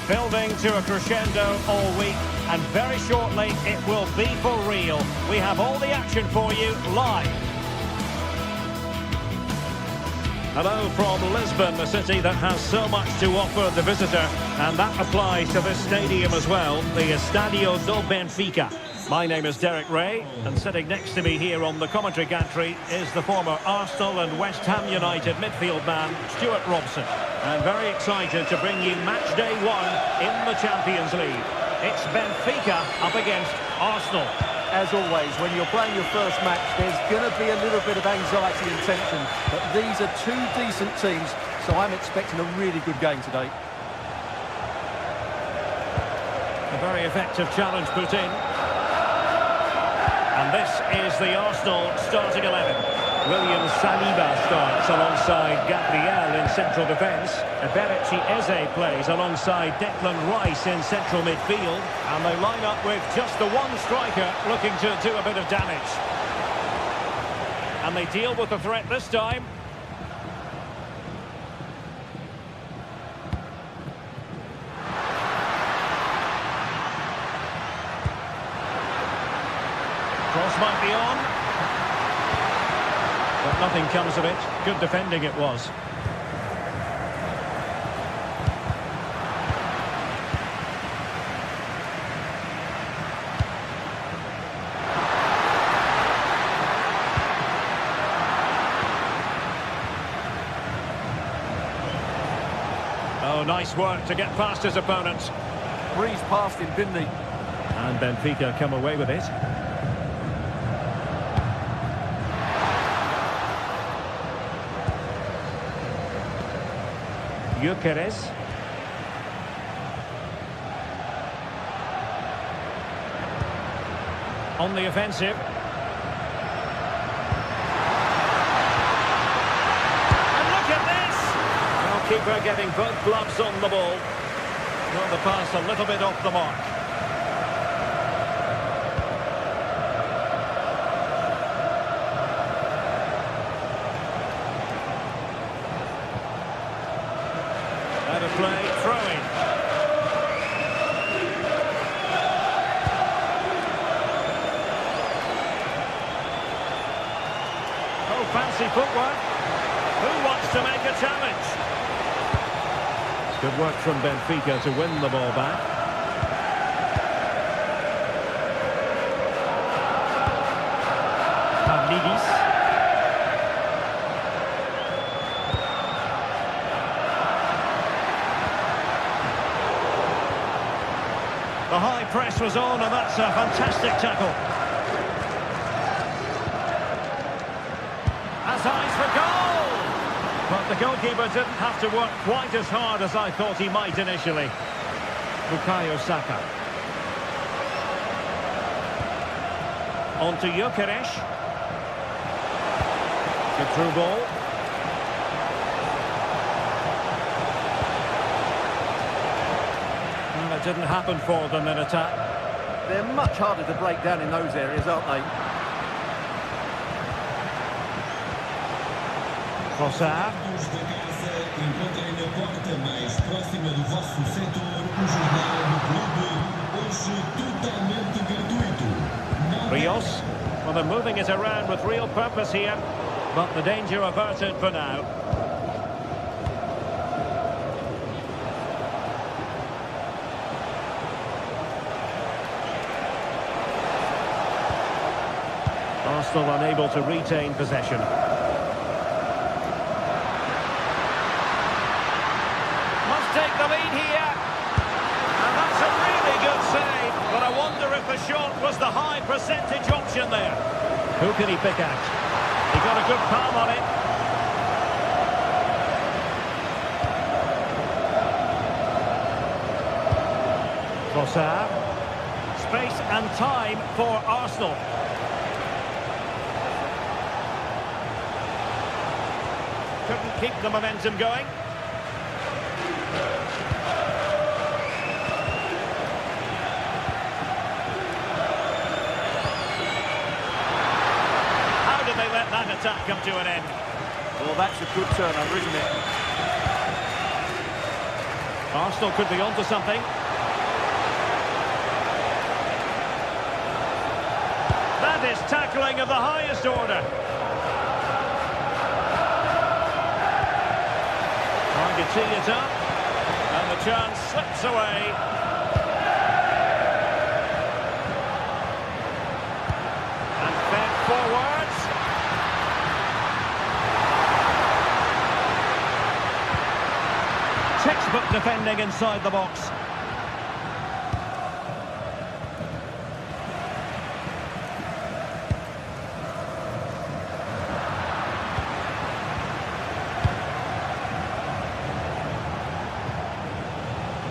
A: Building to a crescendo all week, and very shortly it will be for real. We have all the action for you live. Hello from Lisbon, the city that has so much to offer the visitor, and that applies to this stadium as well, the Estadio do Benfica. My name is Derek Ray, and sitting next to me here on the commentary gantry is the former Arsenal and West Ham United midfield man, Stuart Robson. I'm very excited to bring you match day 1 in the Champions League. It's Benfica up against Arsenal.
F: As always, when you're playing your first match, there's going to be a little bit of anxiety and tension. But these are two decent teams, so I'm expecting a really good game today.
A: A very effective challenge put in. And this is the Arsenal starting 11. William Saliba starts alongside Gabriel in central defence. Eberechi Eze plays alongside Declan Rice in central midfield. And they line up with just the one striker looking to do a bit of damage. And they deal with the threat this time. might be on. But nothing comes of it. Good defending it was. Oh, nice work to get past his opponent.
F: Breezed past him, didn't he?
A: And Benfica come away with it. Gyökeres. On the offensive. And look at this! Goalkeeper getting both gloves on the ball. Well, the pass a little bit off the mark. Out of play, throwing. Oh, fancy footwork. Who wants to make a challenge? Good work from Benfica to win the ball back. Pavlidis. The high press was on, and that's a fantastic tackle. Has eyes for goal! But the goalkeeper didn't have to work quite as hard as I thought he might initially. Bukayo Saka. On to Gyökeres. Good through ball. Well, it didn't happen for them in attack.
F: They're much harder to break down in those areas, aren't they?
A: Trossard.
E: Os da casa encontrem na porta mais próxima do vosso setor o jornal do clube, hoje totalmente gratuito.
A: Rios. Well, they're moving it around with real purpose here, but the danger averted for now. Arsenal unable to retain possession. Must take the lead here. And that's a really good save. But I wonder if the shot was the high percentage option there. Who can he pick out? He got a good palm on it. Trossard. Space and time for Arsenal. Couldn't keep the momentum going. How did they let that attack come to an end?
F: Well, that's a good turnover, isn't it?
A: Arsenal could be onto something. That is tackling of the highest order. Trying to tee it up, and the chance slips away. And fed forwards. Textbook defending inside the box.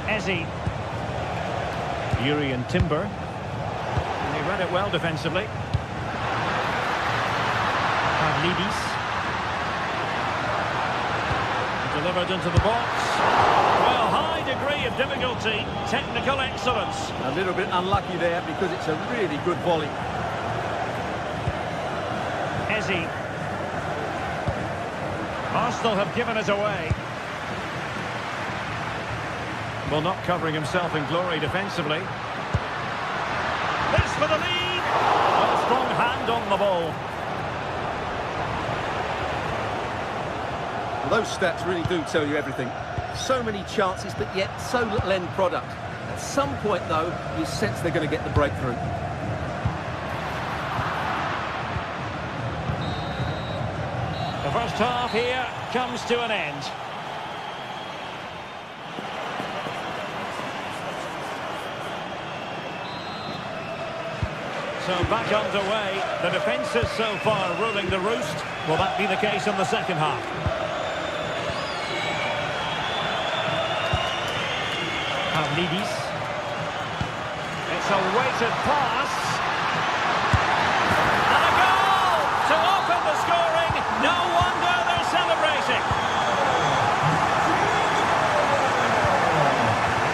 A: Ezzy. Yuri and Timber. And he read it well defensively. Pavlidis. Delivered into the box. Well, high degree of difficulty, technical excellence.
F: A little bit unlucky there because it's a really good volley.
A: Ezzy. Arsenal have given it away. Well, not covering himself in glory defensively. This for the lead. Well, strong hand. and on the ball.
F: Well, those stats really do tell you everything. So many chances, but yet so little end product. At some point, though, you sense they're going to get the breakthrough.
A: The first half here comes to an end. So back underway. The defence is so far ruling the roost. Will that be the case in the second half? Pavlidis. It's a weighted pass. And a goal to open the scoring. No wonder they're celebrating.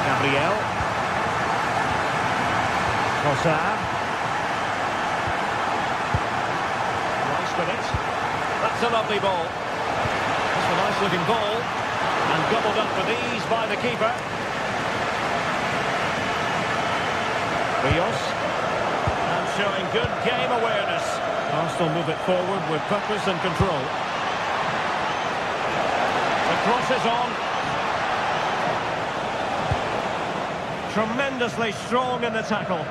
A: Gabriel. Trossard. Nice with it. That's a lovely ball. That's a nice looking ball. And gobbled up with ease by the keeper. Rios. And showing good game awareness. Arsenal move it forward with purpose and control. The cross is on. Tremendously strong in the tackle.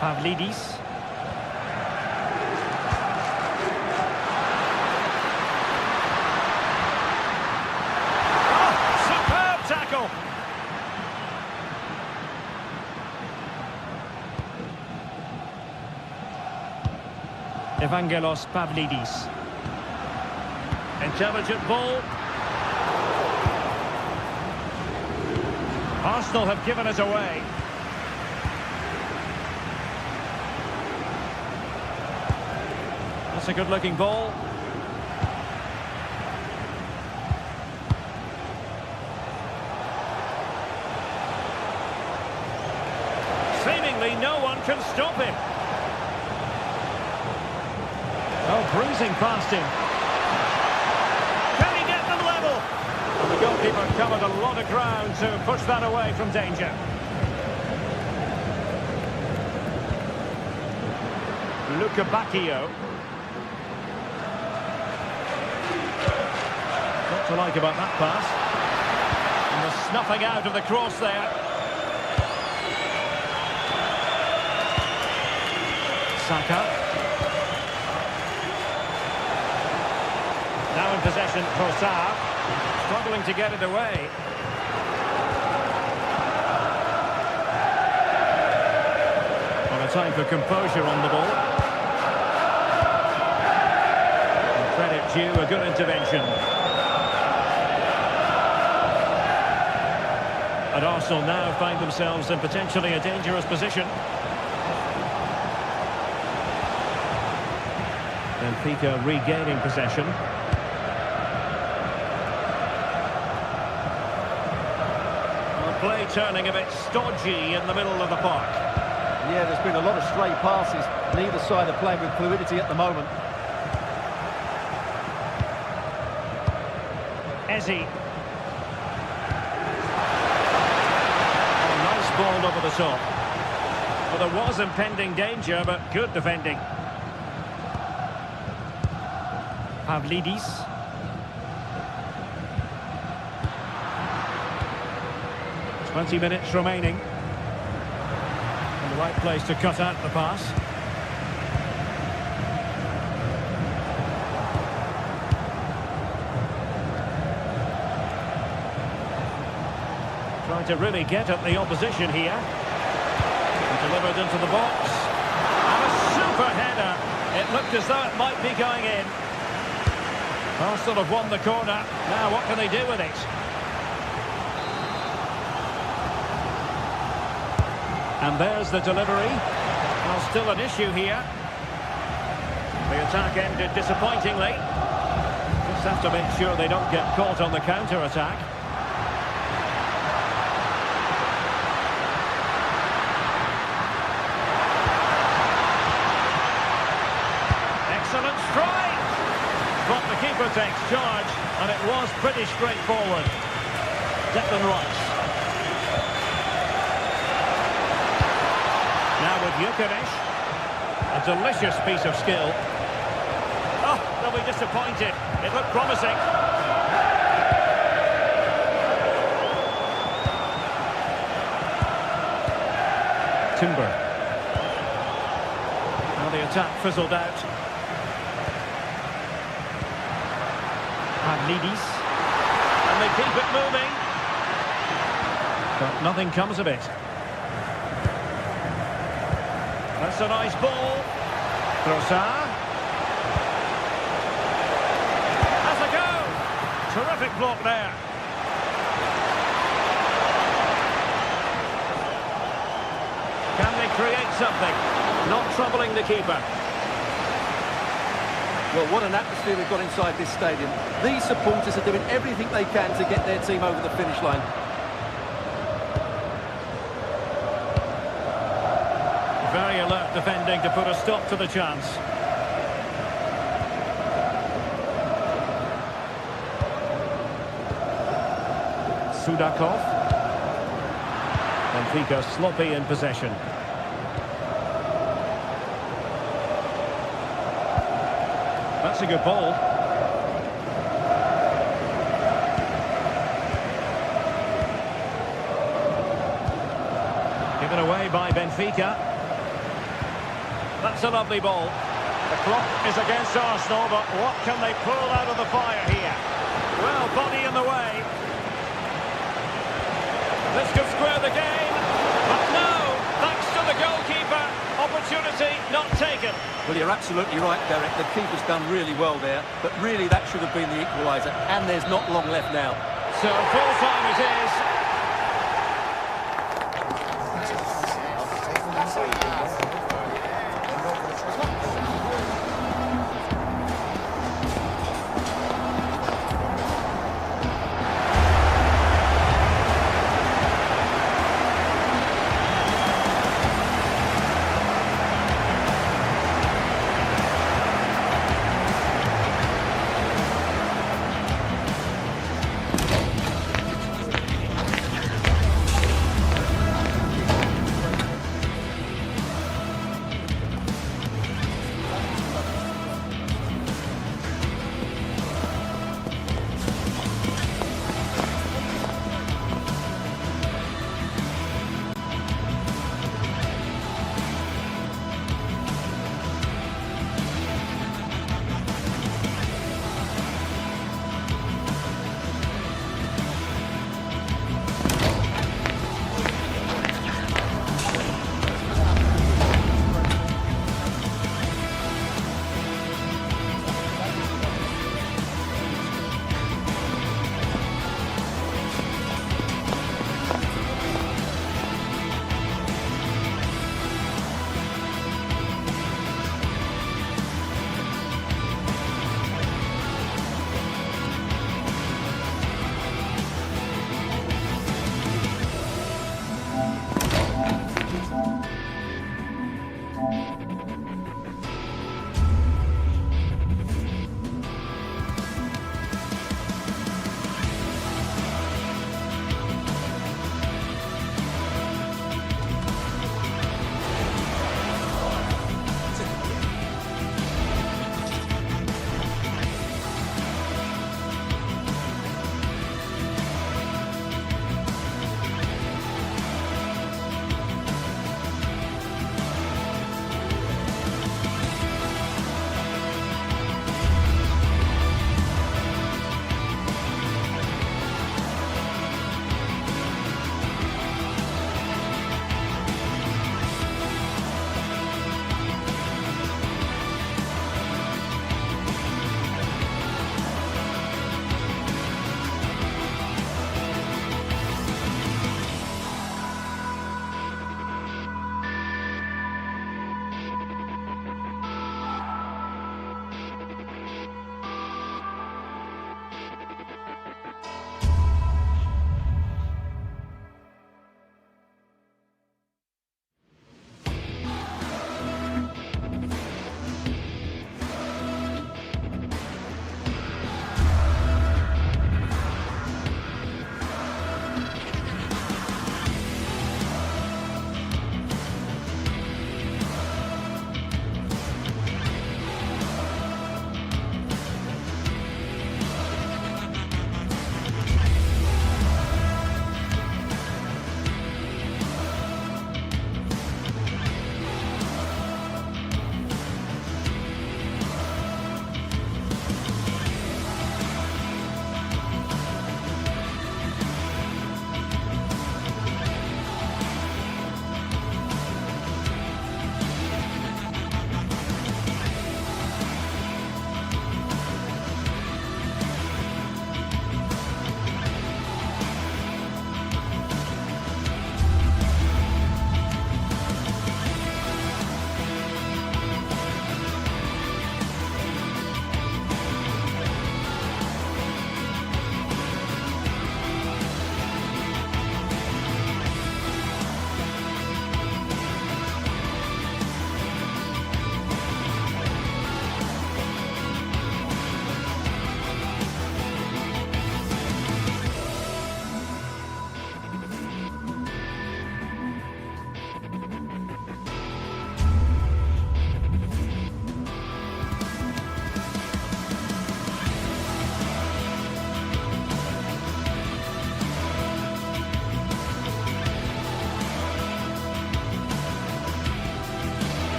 A: Pavlidis. Oh, superb tackle. Evangelos Pavlidis. Intelligent ball. Arsenal have given it away. That's a good-looking ball. Seemingly no one can stop him. Oh, bruising past him. Can he get them level? And the goalkeeper covered a lot of ground to push that away from danger. Luca Bacchio. Not to like about that pass. And the snuffing out of the cross there. Saka. Now in possession, Trossard, struggling to get it away. Well, a time for composure on the ball. And credit due, a good intervention. And Arsenal now find themselves in potentially a dangerous position. Benfica regaining possession. Play turning a bit stodgy in the middle of the park.
F: Yeah, there's been a lot of stray passes. Neither side are playing with fluidity at the moment.
A: Eze. Oh, nice ball over the top. Well, there was impending danger, but good defending. Pavlidis. 20 minutes remaining. And the right place to cut out the pass. Trying to really get at the opposition here. And delivered into the box. And a super header. It looked as though it might be going in. Arsenal have won the corner. Now what can they do with it? And there's the delivery. Well, still an issue here. The attack ended disappointingly. Just have to make sure they don't get caught on the counter-attack. Excellent strike! But the keeper takes charge, and it was pretty straightforward. Declan Rice. Gyökeres. A delicious piece of skill. Oh, they'll be disappointed. It looked promising. Timber. Now the attack fizzled out. Pavlidis. And they keep it moving. But nothing comes of it. That's a nice ball. Trossard. Has a go. Terrific block there. Can they create something? Not troubling the keeper.
F: Well, what an atmosphere we've got inside this stadium. These supporters are doing everything they can to get their team over the finish line.
A: Very alert defending to put a stop to the chance. Sudakov. Benfica sloppy in possession. That's a good ball. Given away by Benfica. That's a lovely ball. The clock is against Arsenal, but what can they pull out of the fire here? Well, body in the way. This could square the game, but no, thanks to the goalkeeper. Opportunity not taken.
F: Well, you're absolutely right, Derek. The keeper's done really well there, but really that should have been the equaliser, and there's not long left now.
A: So full time it is.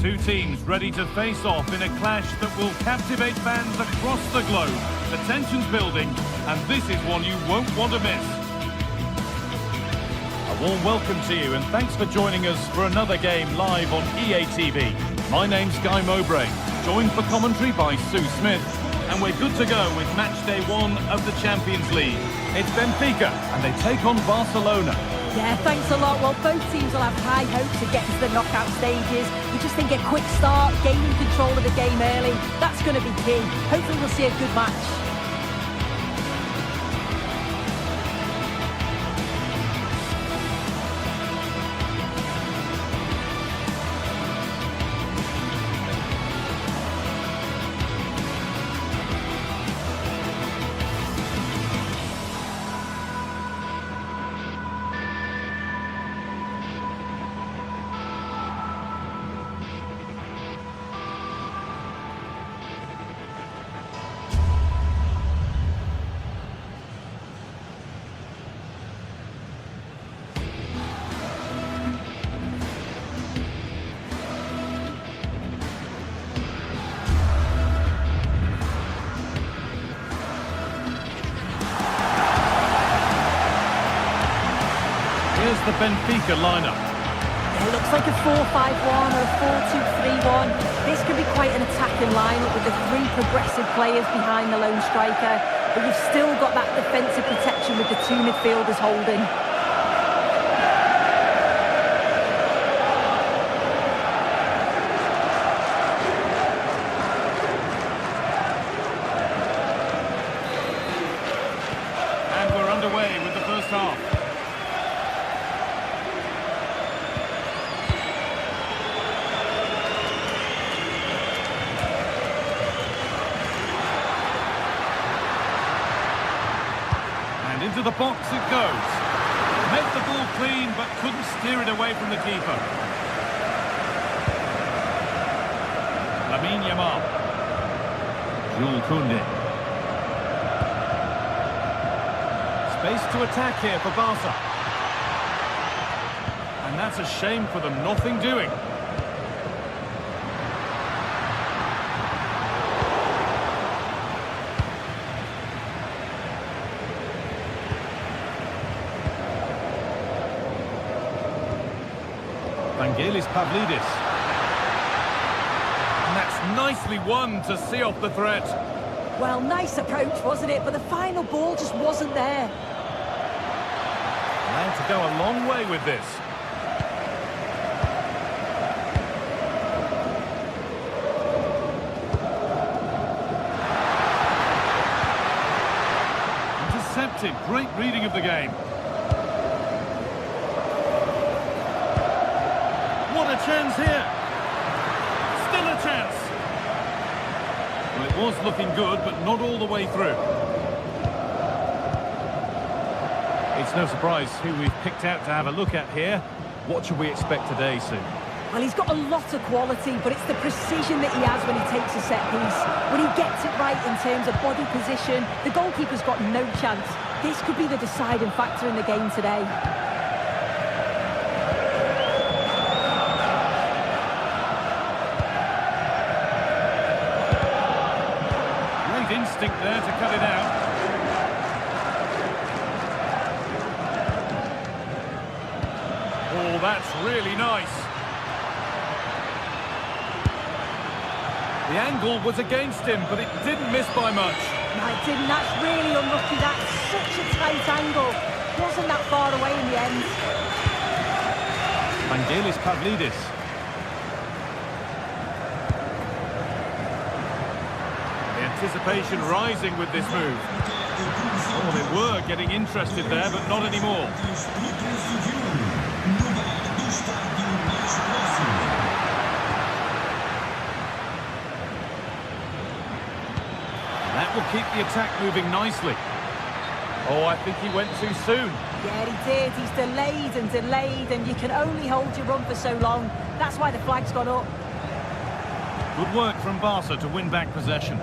D: Two teams ready to face off in a clash that will captivate fans across the globe. The tension's building, and this is one you won't want to miss. A warm welcome to you, and thanks for joining us for another game live on EA TV. My name's Guy Mowbray, joined for commentary by Sue Smith, and we're good to go with match day 1 of the Champions League. It's Benfica, and they take on Barcelona.
B: Yeah, thanks a lot. Well, both teams will have high hopes of getting to the knockout stages. We just think a quick start, gaining control of the game early, that's going to be key. Hopefully we'll see a good match.
D: Here's the Benfica lineup.
B: It looks like a 4-5-1 or a 4-2-3-1. This could be quite an attacking lineup with the 3 progressive players behind the lone striker. But you've still got that defensive protection with the 2 midfielders holding.
D: And we're underway with the first half. Into the box it goes. Made the ball clean, but couldn't steer it away from the keeper. Lamine Yamal. Jules Koundé. Space to attack here for Barca. And that's a shame for them, nothing doing. Pavlidis. And that's nicely won to see off the threat.
B: Well, nice approach, wasn't it? But the final ball just wasn't there.
D: Allowed to go a long way with this. Intercepted. Great reading of the game. What a chance here. Still a chance. Well, it was looking good, but not all the way through. It's no surprise who we've picked out to have a look at here. What should we expect today, Sue?
B: Well, he's got a lot of quality, but it's the precision that he has when he takes a set piece. When he gets it right in terms of body position, the goalkeeper's got no chance. This could be the deciding factor in the game today.
D: Instinct there to cut it out. Oh, that's really nice. The angle was against him, but it didn't miss by much.
B: No, it didn't. That's really unlucky. That's such a tight angle. Wasn't that far away in the end.
D: Vangelis Pavlidis. Anticipation rising with this move. Oh, they were getting interested there, but not anymore. That will keep the attack moving nicely. Oh, I think he went too soon.
B: Yeah, he did. He's delayed, and you can only hold your run for so long. That's why the flag's gone up.
D: Good work from Barca to win back possession.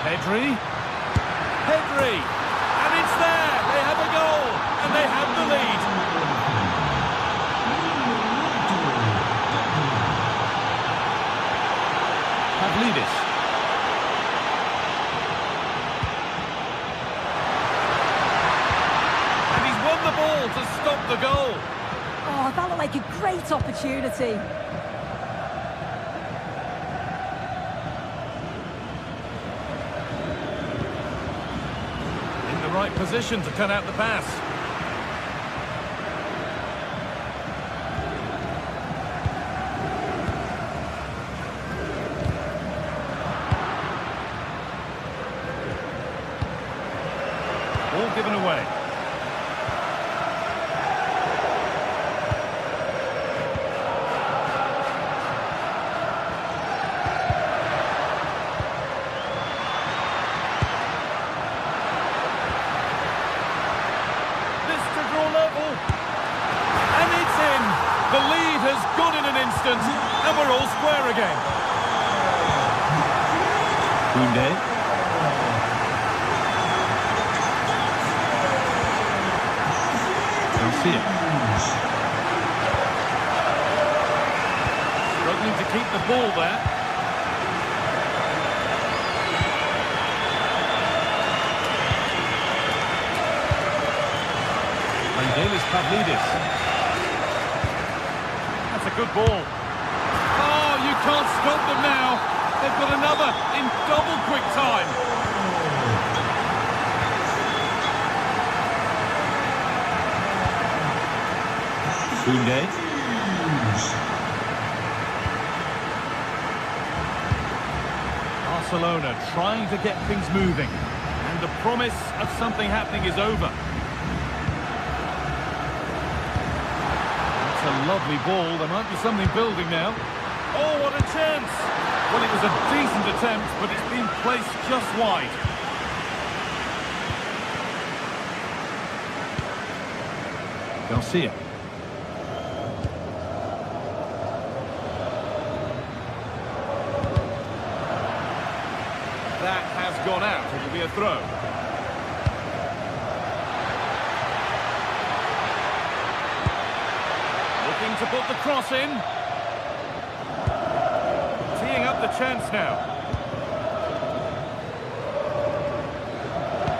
D: Pedri, and it's there! They have a goal, and they have the lead. goal.
B: Oh, that looked like a great opportunity.
D: In the right position to cut out the pass. Ball given away. This to draw level. And it's in. The lead has gone in an instant, and we're all square again.
G: Koundé.
D: Struggling to keep the ball there.
G: Pavlidis.
D: That's a good ball. Oh, you can't stop them now. They've got another in double quick time.
G: Koundé.
D: Barcelona trying to get things moving. And the promise of something happening is over. That's a lovely ball. There might be something building now. Oh, what a chance! Well, it was a decent attempt, but it's been placed just wide.
G: Garcia.
D: That has gone out. It will be a throw. Looking to put the cross in. Teeing up the chance now.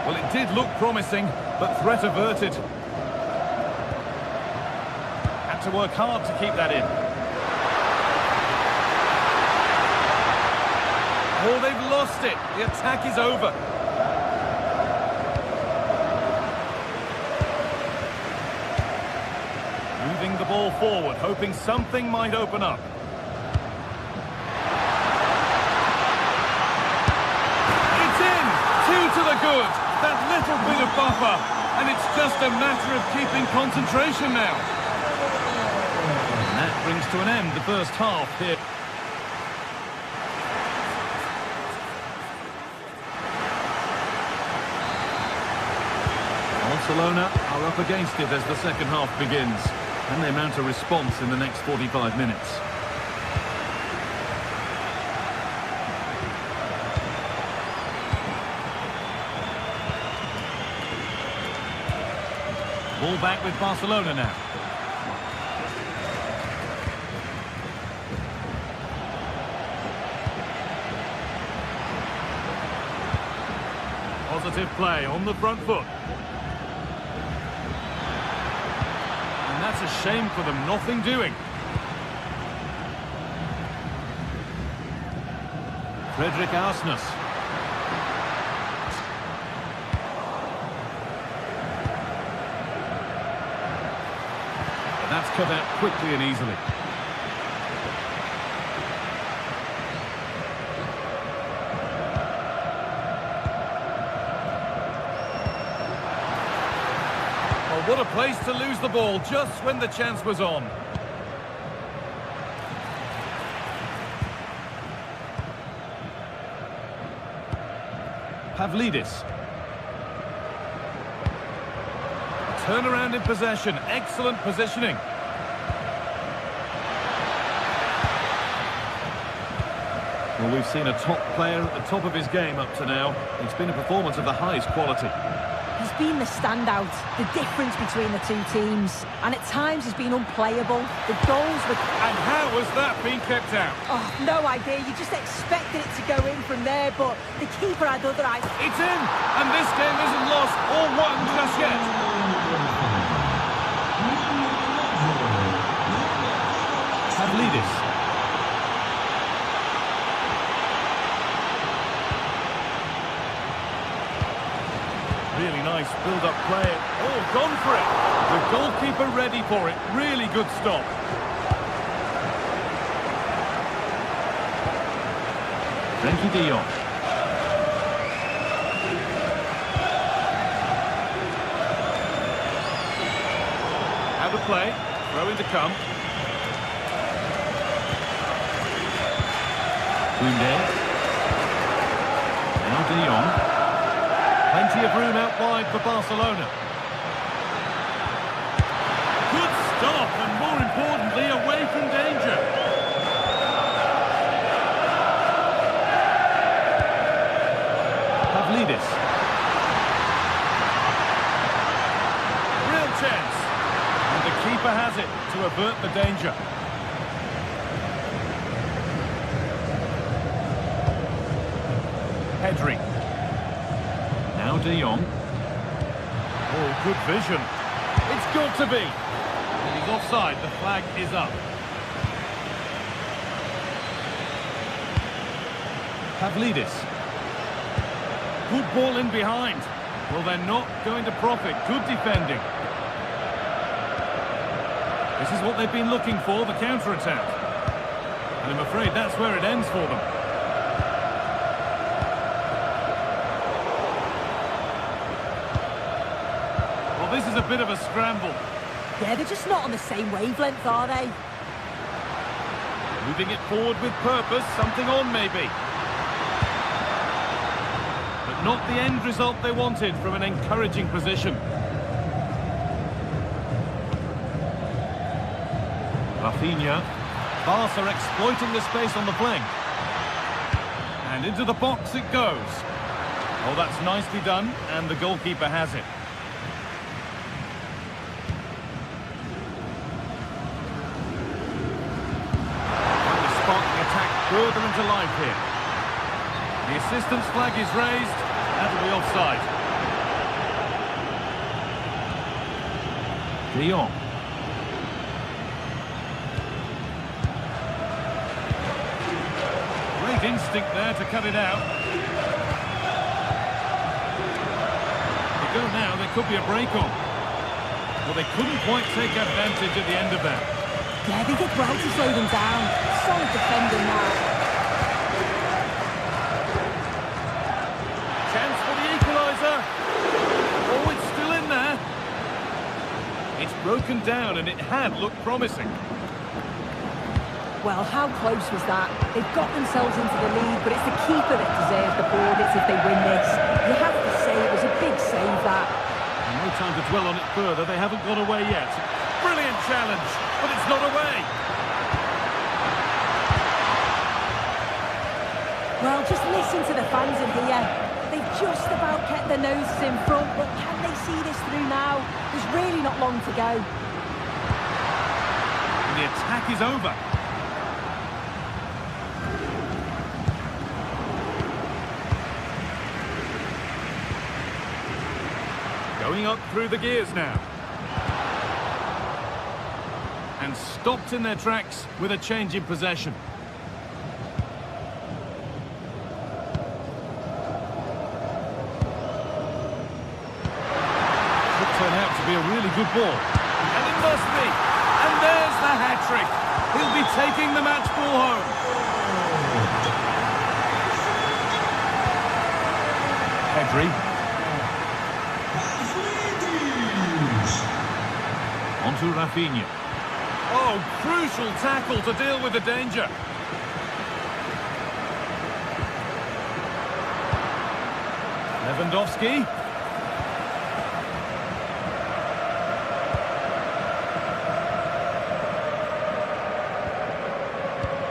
D: Well, it did look promising, but threat averted. Had to work hard to keep that in. Oh, they've lost it. The attack is over. Moving the ball forward, hoping something might open up. It's in! 2 to the good. That little bit of buffer. And it's just a matter of keeping concentration now.
G: And that brings to an end the first half here. Barcelona are up against it as the second half begins, and they mount a response in the next 45 minutes.
D: Ball back with Barcelona now. Positive play on the front foot. And that's a shame for them, nothing doing.
G: Frederick Arsnes.
D: That's cut out quickly and easily. Oh, what a place to lose the ball just when the chance was on.
G: Pavlidis.
D: Turnaround in possession, excellent positioning.
G: Well, we've seen a top player at the top of his game up to now. It's been a performance of the highest quality.
B: He's been the standout, the difference between the two teams. And at times he's been unplayable. The goals were...
D: And how has that been kept out?
B: Oh, no idea. You just expected it to go in from there, but the keeper had other eyes.
D: It's in! And this game isn't lost or won just yet. Nice build-up play. Oh, gone for it. The goalkeeper ready for it. Really good stop.
G: Frankie de Jong.
D: Out of play. Throw in to come.
G: Koundé. Now de Jong. Plenty of room out wide for Barcelona.
D: Good stop, and more importantly, away from danger.
G: Pavlidis.
D: Real chance. And the keeper has it to avert the danger. Pedri.
G: Now de Jong.
D: Oh, good vision. It's got to be. And he's offside. The flag is up.
G: Pavlidis.
D: Good ball in behind. Well, they're not going to profit. Good defending. This is what they've been looking for, the counter-attack. And I'm afraid that's where it ends for them. Well, this is a bit of a scramble.
B: Yeah, they're just not on the same wavelength, are they?
D: Moving it forward with purpose, something on maybe. But not the end result they wanted from an encouraging position.
G: Rafinha.
D: Barca are exploiting the space on the flank. And into the box it goes. Oh, that's nicely done, and the goalkeeper has it. Trying to spark the attack further into life here. The assistant's flag is raised. That'll be offside.
G: De Jong.
D: Great instinct there to cut it out. They go now, there could be a break on. Well, they couldn't quite take advantage at the end of that.
B: Yeah, they did well to slow them down. Solid defending now.
D: Chance for the equaliser. Oh, it's still in there. It's broken down, and it had looked promising.
B: Well, how close was that? They've got themselves into the lead, but it's the keeper that deserves the plaudits if they win this. You have to say it was a big save, that.
D: And no time to dwell on it further. They haven't got away yet. Brilliant challenge, but it's not away.
B: Well, just listen to the fans in here. They've just about kept their noses in front, but can they see this through now? There's really not long to go.
D: And the attack is over. Going up through the gears now. And stopped in their tracks with a change in possession. Could turn out to be a really good ball. And it must be. And there's the hat-trick. He'll be taking the match ball home. Pedri.
G: Onto Rafinha.
D: Oh, crucial tackle to deal with the danger. Lewandowski.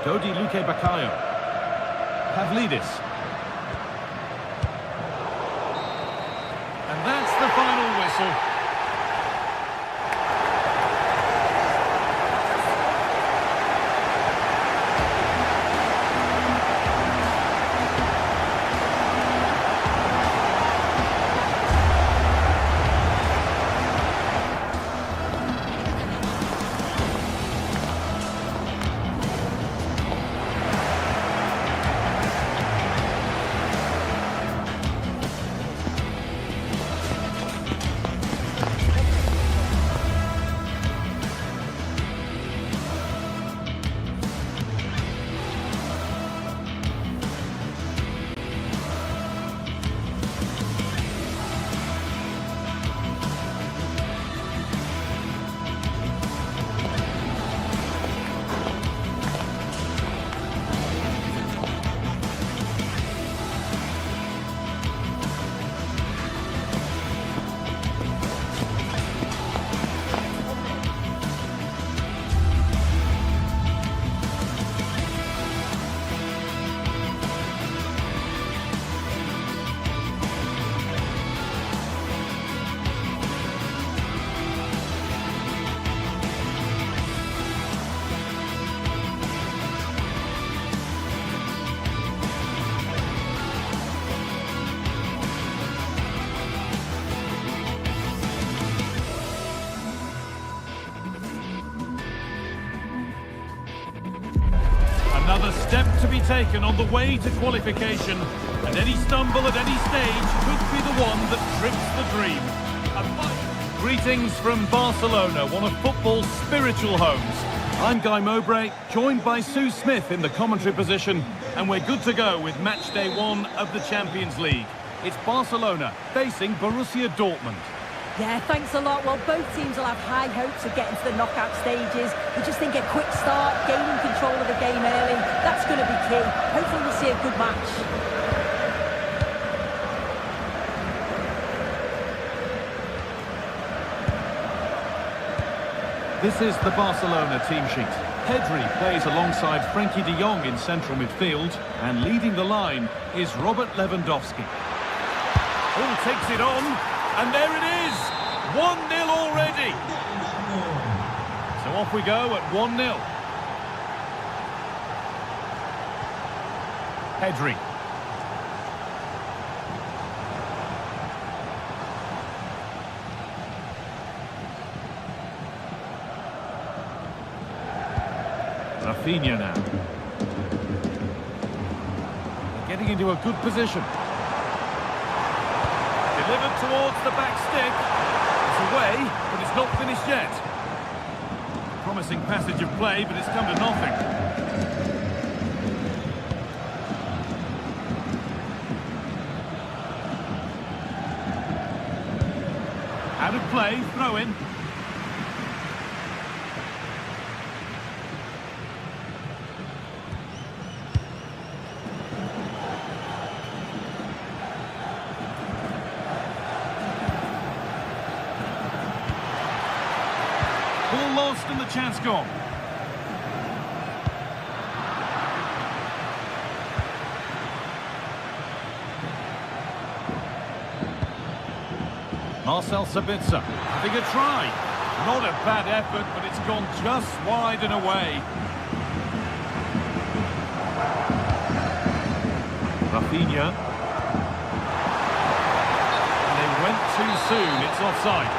G: Dodi Luque Baccaio. Pavlidis.
D: And that's the final whistle. Another step to be taken on the way to qualification, and any stumble at any stage could be the one that trips the dream. Greetings from Barcelona, one of football's spiritual homes. I'm Guy Mowbray, joined by Sue Smith in the commentary position, and we're good to go with match day 1 of the Champions League. It's Barcelona facing Borussia Dortmund.
B: Yeah, thanks a lot. Well, both teams will have high hopes of getting to the knockout stages. We just think a quick start, gaining control of the game early, that's going to be key. Hopefully we'll see a good match.
G: This is the Barcelona team sheet. Pedri plays alongside Frenkie de Jong in central midfield, and leading the line is Robert Lewandowski.
D: Oh, takes it on, and there it is! 1-0 already! So off we go at 1-0. Pedri.
G: Rafinha now. Getting into a good position.
D: Delivered towards the back stick. It's away, but it's not finished yet. Promising passage of play, but it's come to nothing. Out of play, throw in. Ball lost and the chance gone.
G: Marcel Sabitzer having a try.
D: Not a bad effort, but it's gone just wide and away.
G: Rafinha.
D: And they went too soon. It's offside.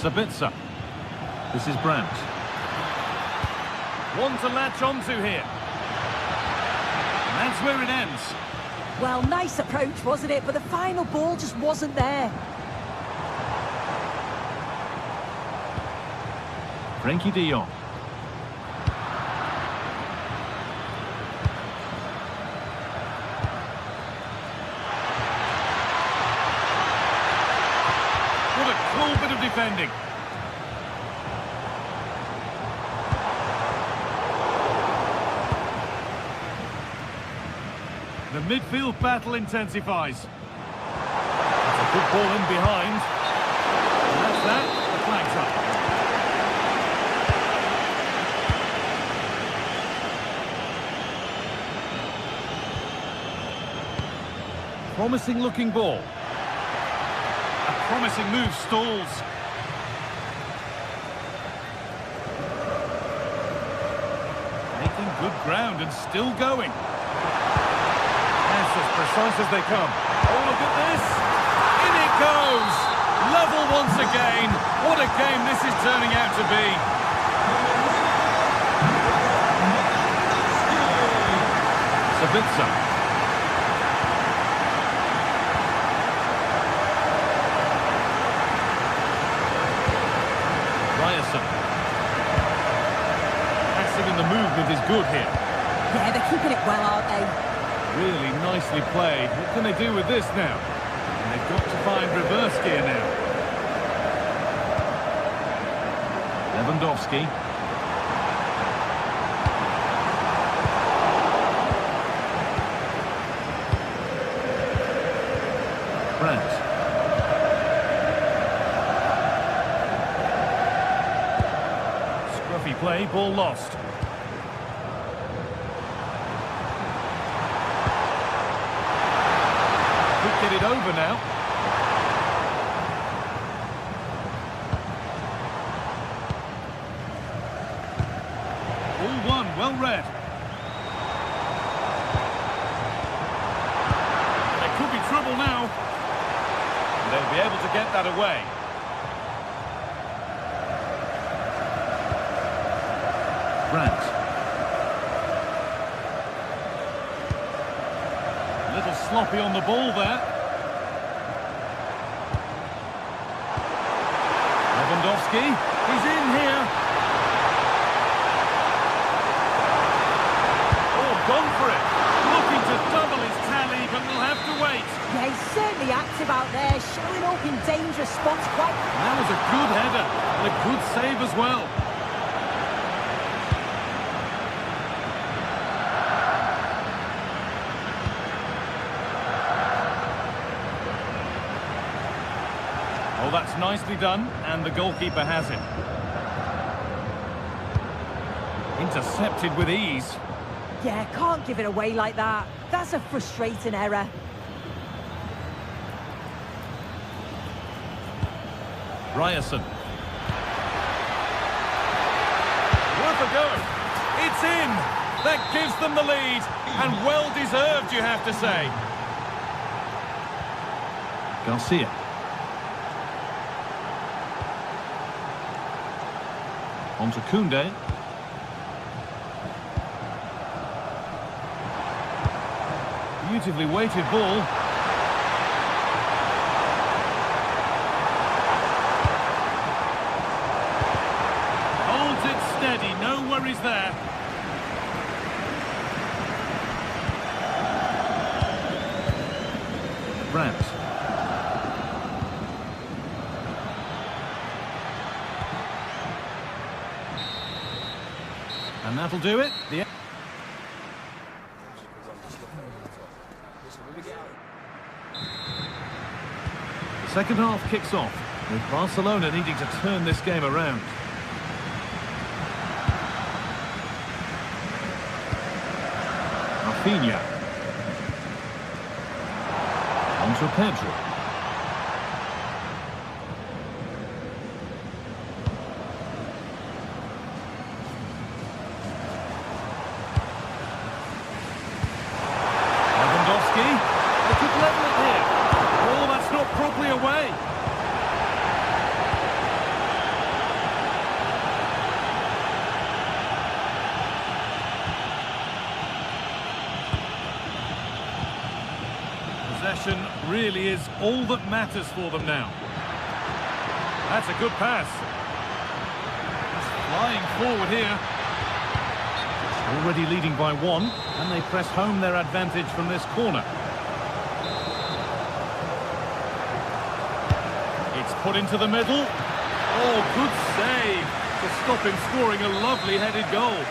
G: Sabitzer. This is Brandt.
D: One to latch onto here. And that's where it ends.
B: Well, nice approach, wasn't it? But the final ball just wasn't there.
G: Frenkie de Jong.
D: What a cool bit of defending. The midfield battle intensifies. That's a good ball in behind. And that's that. The flag's up.
G: Promising looking ball.
D: A promising move stalls. Making good ground and still going. That's as precise as they come. Oh, look at this. In it goes. Level once again. What a game this is turning out to be.
G: Sabitzer.
D: Passive in the movement is good here.
B: Yeah, they're keeping it well, aren't they?
D: Really nicely played. What can they do with this now? And they've got to find reverse gear now.
G: Lewandowski. Brandt.
D: Scruffy play, ball lost. Get it over now. All one, well read. There could be trouble now. They'll be able to get that away.
G: Brandt. A little sloppy on the ball there. Lewandowski, he's in here. Oh, gone for it. Looking to double his tally, but will have to wait.
B: Yeah, he's certainly active out there, showing up in dangerous spots quite...
G: And that was a good header, and a good save as well. Oh, that's nicely done, and the goalkeeper has him. Intercepted with ease.
B: Yeah, can't give it away like that. That's a frustrating error.
G: Ryerson.
D: Worth a go. It's in. That gives them the lead. And well deserved, you have to say.
G: Garcia. On to Koundé. Beautifully weighted ball.
D: Holds it steady, no worries there.
G: Brandt. And that'll do it. The second half kicks off, with Barcelona needing to turn this game around. Rafinha. On to Pedro. Lewandowski. They could level it here. Oh, that's not properly away.
D: Possession really is all that matters for them now. That's a good pass. Flying forward here.
G: Already leading by one, and they press home their advantage from this corner.
D: It's put into the middle. Oh, good save to stop him scoring a lovely headed goal.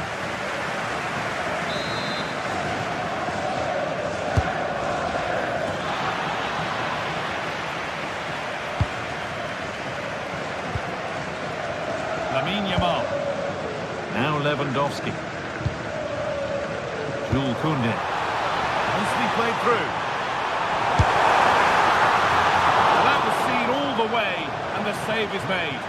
G: Now Lewandowski. Jules Koundé.
D: Nicely played through. Well, that was seen all the way, and the save is made.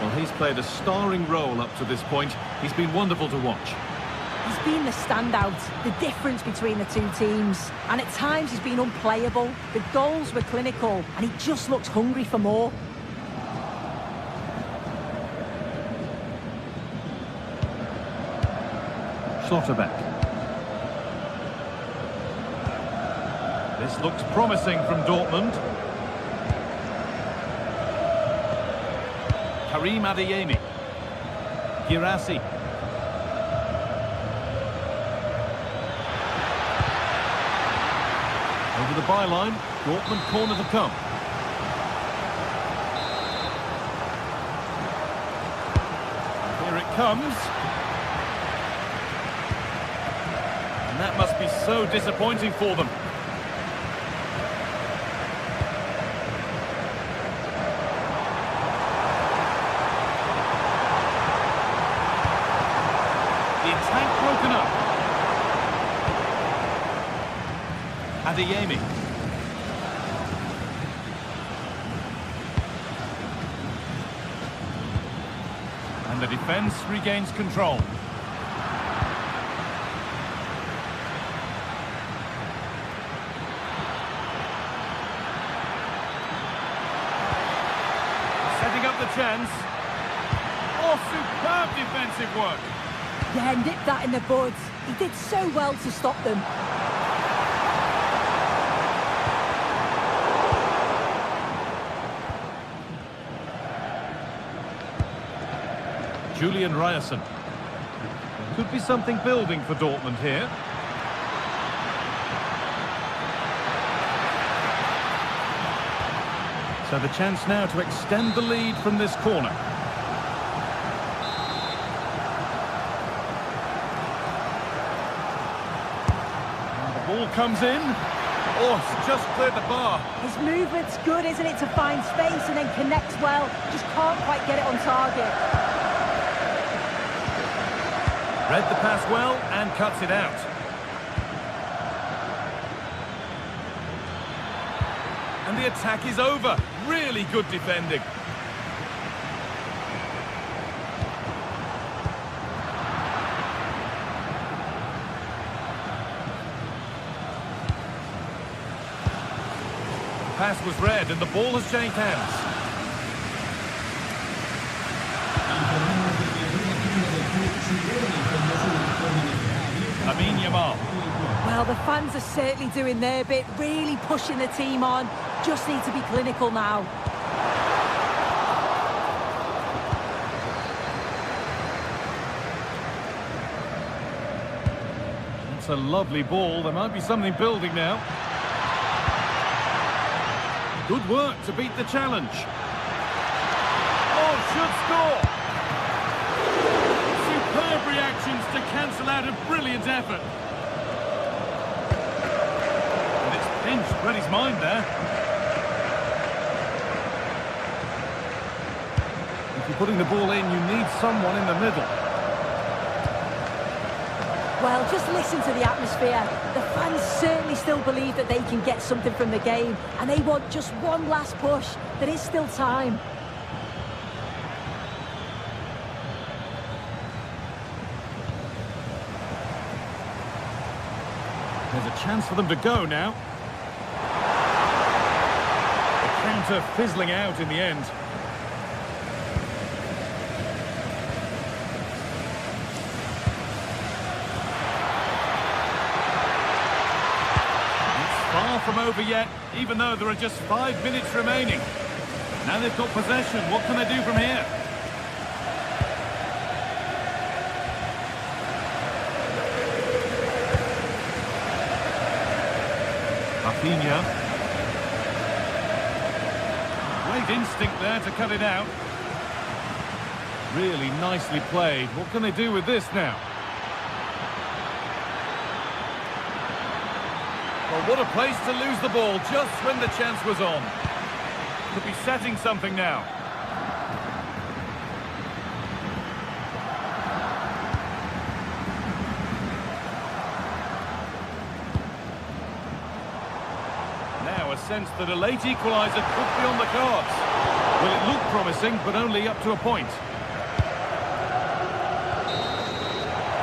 G: Well, he's played a starring role up to this point. He's been wonderful to watch.
B: He's been the standout, the difference between the two teams. And at times he's been unplayable. The goals were clinical, and he just looks hungry for more.
G: Schlotterbeck.
D: This looks promising from Dortmund.
G: Karim Adeyemi. Girassi. Over the byline, Dortmund corner to come.
D: Here it comes. And that must be so disappointing for them. The attack broken up.
G: Adeyemi.
D: And the defence regains control. chance. Oh, superb defensive work.
B: Yeah, nipped that in the bud. He did so well to stop them.
D: Julian Ryerson. Could be something building for Dortmund here. So the chance now to extend the lead from this corner. And the ball comes in. Oh, it's just cleared the bar.
B: His movement's good, isn't it, to find space and then connects well. Just can't quite get it on target.
D: Read the pass well and cuts it out. And the attack is over. Really good defending. The pass was read and the ball has changed hands. Lamine Yamal.
B: Well, the fans are certainly doing their bit, really pushing the team on. Just need to be clinical now.
D: It's a lovely ball. There might be something building now. Good work to beat the challenge. Oh, should score. Superb reactions to cancel out a brilliant effort. And it's pinched Reddy's mind there. If you're putting the ball in, you need someone in the middle.
B: Well, just listen to the atmosphere. The fans certainly still believe that they can get something from the game, and they want just one last push. There is still time.
D: There's a chance for them to go now. The counter fizzling out in the end. Far from over yet, even though there are just 5 minutes remaining. Now they've got possession. What can they do from here? Rafinha. Great instinct there to cut it out. Really nicely played. What can they do with this now? Well, what a place to lose the ball just when the chance was on. Could be setting something now. Now a sense that a late equaliser could be on the cards. Well, it looked promising, but only up to a point.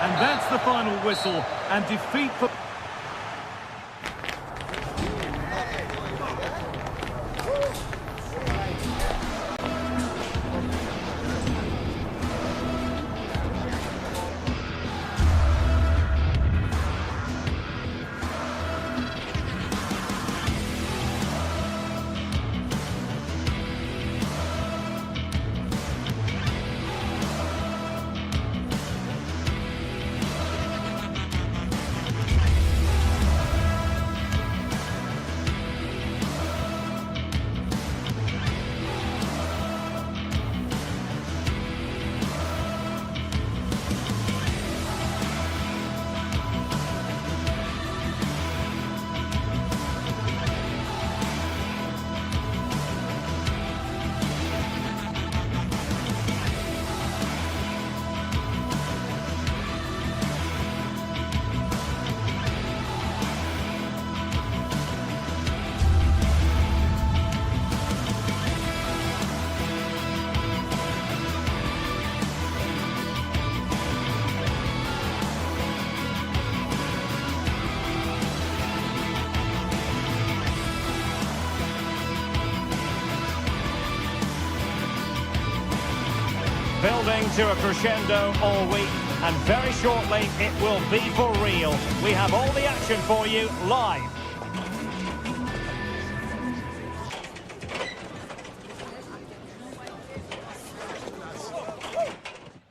D: And that's the final whistle, and defeat for...
A: building to a crescendo all week, and very shortly it will be for real. We have all the action for you live.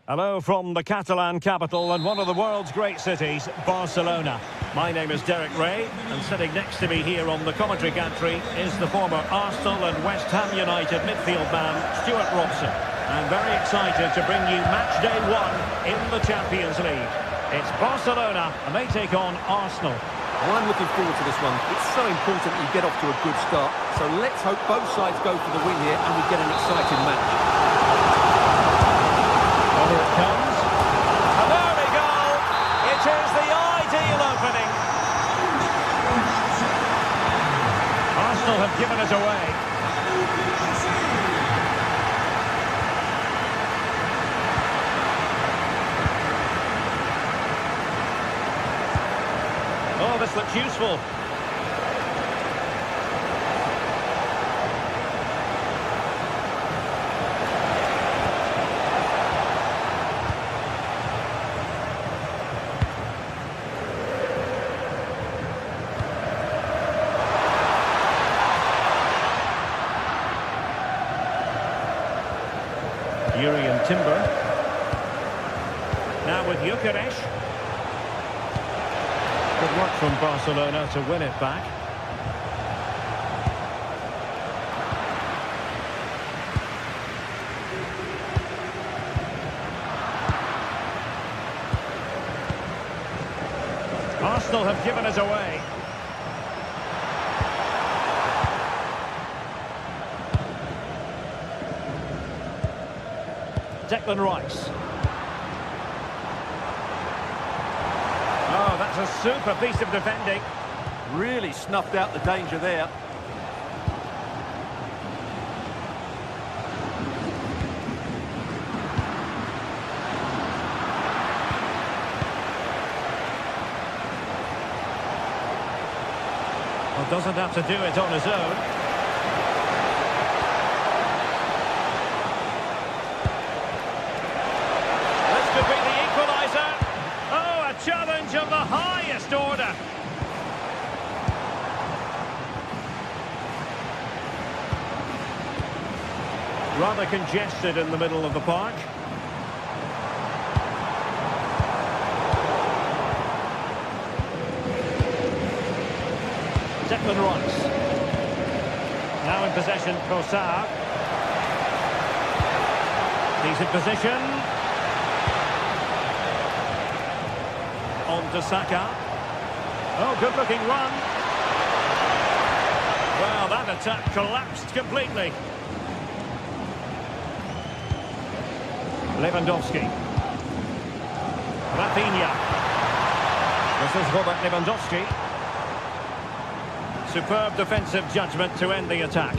A: Hello from the Catalan capital and one of the world's great cities, Barcelona. My name is Derek Ray, and sitting next to me here on the commentary gantry is the former Arsenal and West Ham United midfield man, Stuart Robson. I'm very excited to bring you match day 1 in the Champions League. It's Barcelona, and they take on Arsenal.
F: Well, I'm looking forward to this one. It's so important you get off to a good start. So let's hope both sides go for the win here and we get an exciting match.
A: Here it comes. And there we go. It is the ideal opening. Arsenal have given it away. Oh, this looks useful. Urian Timber. Now with Gyökeres. Good work from Barcelona to win it back. Arsenal have given it away. Declan Rice. Oh, that's a super piece of defending.
C: Really snuffed out the danger there.
A: Well, doesn't have to do it on his own. Could be the equaliser. Oh, a challenge of the highest order. Rather congested in the middle of the park. Declan Rice. Now in possession, Kossar. He's in position. On to Saka. Oh, good-looking run. Well, that attack collapsed completely. Lewandowski. Rafinha. This is Robert Lewandowski. Superb defensive judgment to end the attack.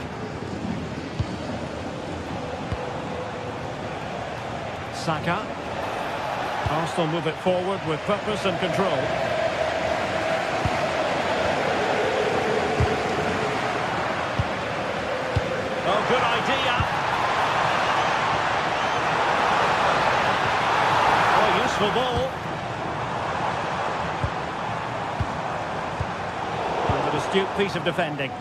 A: Saka. Arsenal move it forward with purpose and control. Oh, good idea. Oh, useful ball. An astute piece of defending.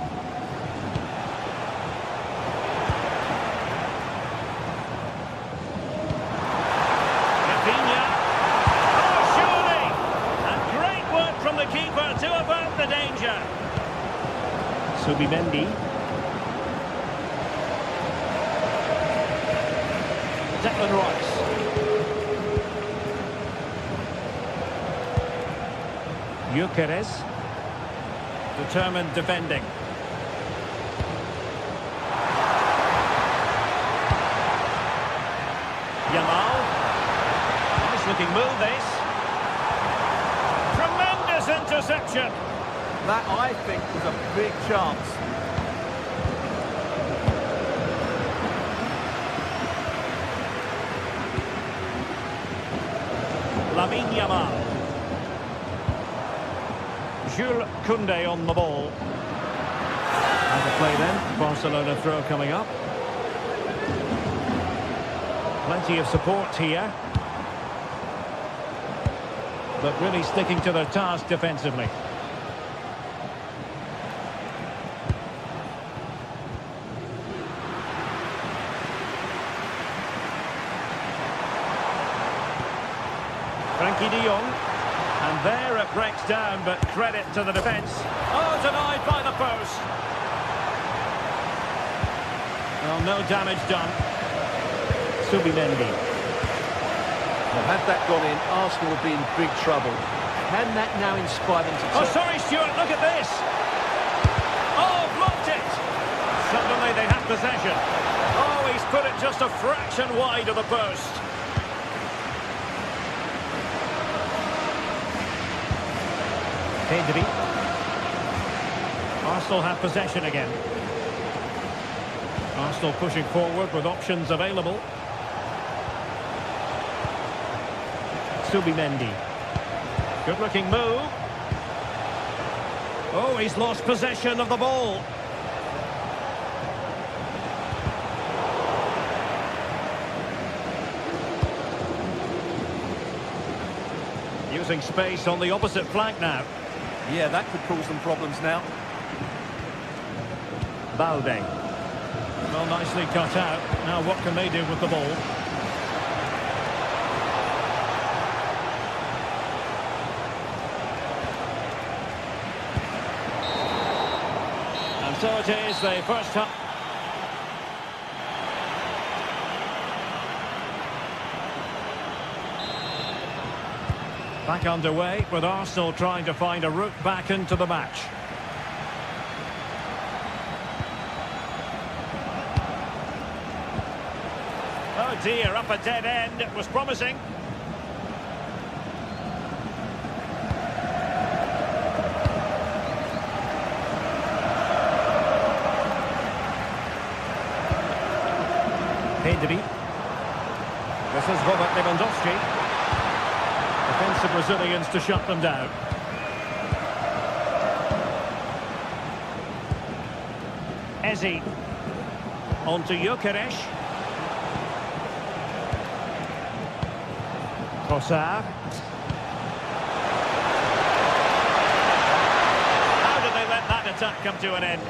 A: Subimendi. Declan Rice. Gyökeres. Determined defending. Yamal. Nice looking move this. Tremendous interception.
F: That, I think, was a big chance.
A: Lamine Yamal. Jules Koundé on the ball. Have a play then. Barcelona throw coming up. Plenty of support here. But really sticking to their task defensively. Frankie de Jong. And there it breaks down, but credit to the defence. Oh, denied by the post. Well, no damage done. Subimendi.
F: Well, had that gone in, Arsenal would be in big trouble. Can that now inspire them to...
A: Oh, sorry, Stuart, look at this. Oh, blocked it. Suddenly they have possession. Oh, he's put it just a fraction wide of the post. Pedri. Arsenal have possession again. Arsenal pushing forward with options available. Subimendi. Good-looking move. Oh, he's lost possession of the ball. Using space on the opposite flank now.
F: Yeah, that could cause them problems now.
A: Balde. Well, nicely cut out. Now what can they do with the ball? And so it is, the first half. Back underway with Arsenal trying to find a route back into the match. Oh dear, up a dead end. It was promising. Pedri. This is Robert Lewandowski. Defensive Brazilians to shut them down. Eze. On to Gyökeres. Trossard. How did they let that attack come to an end?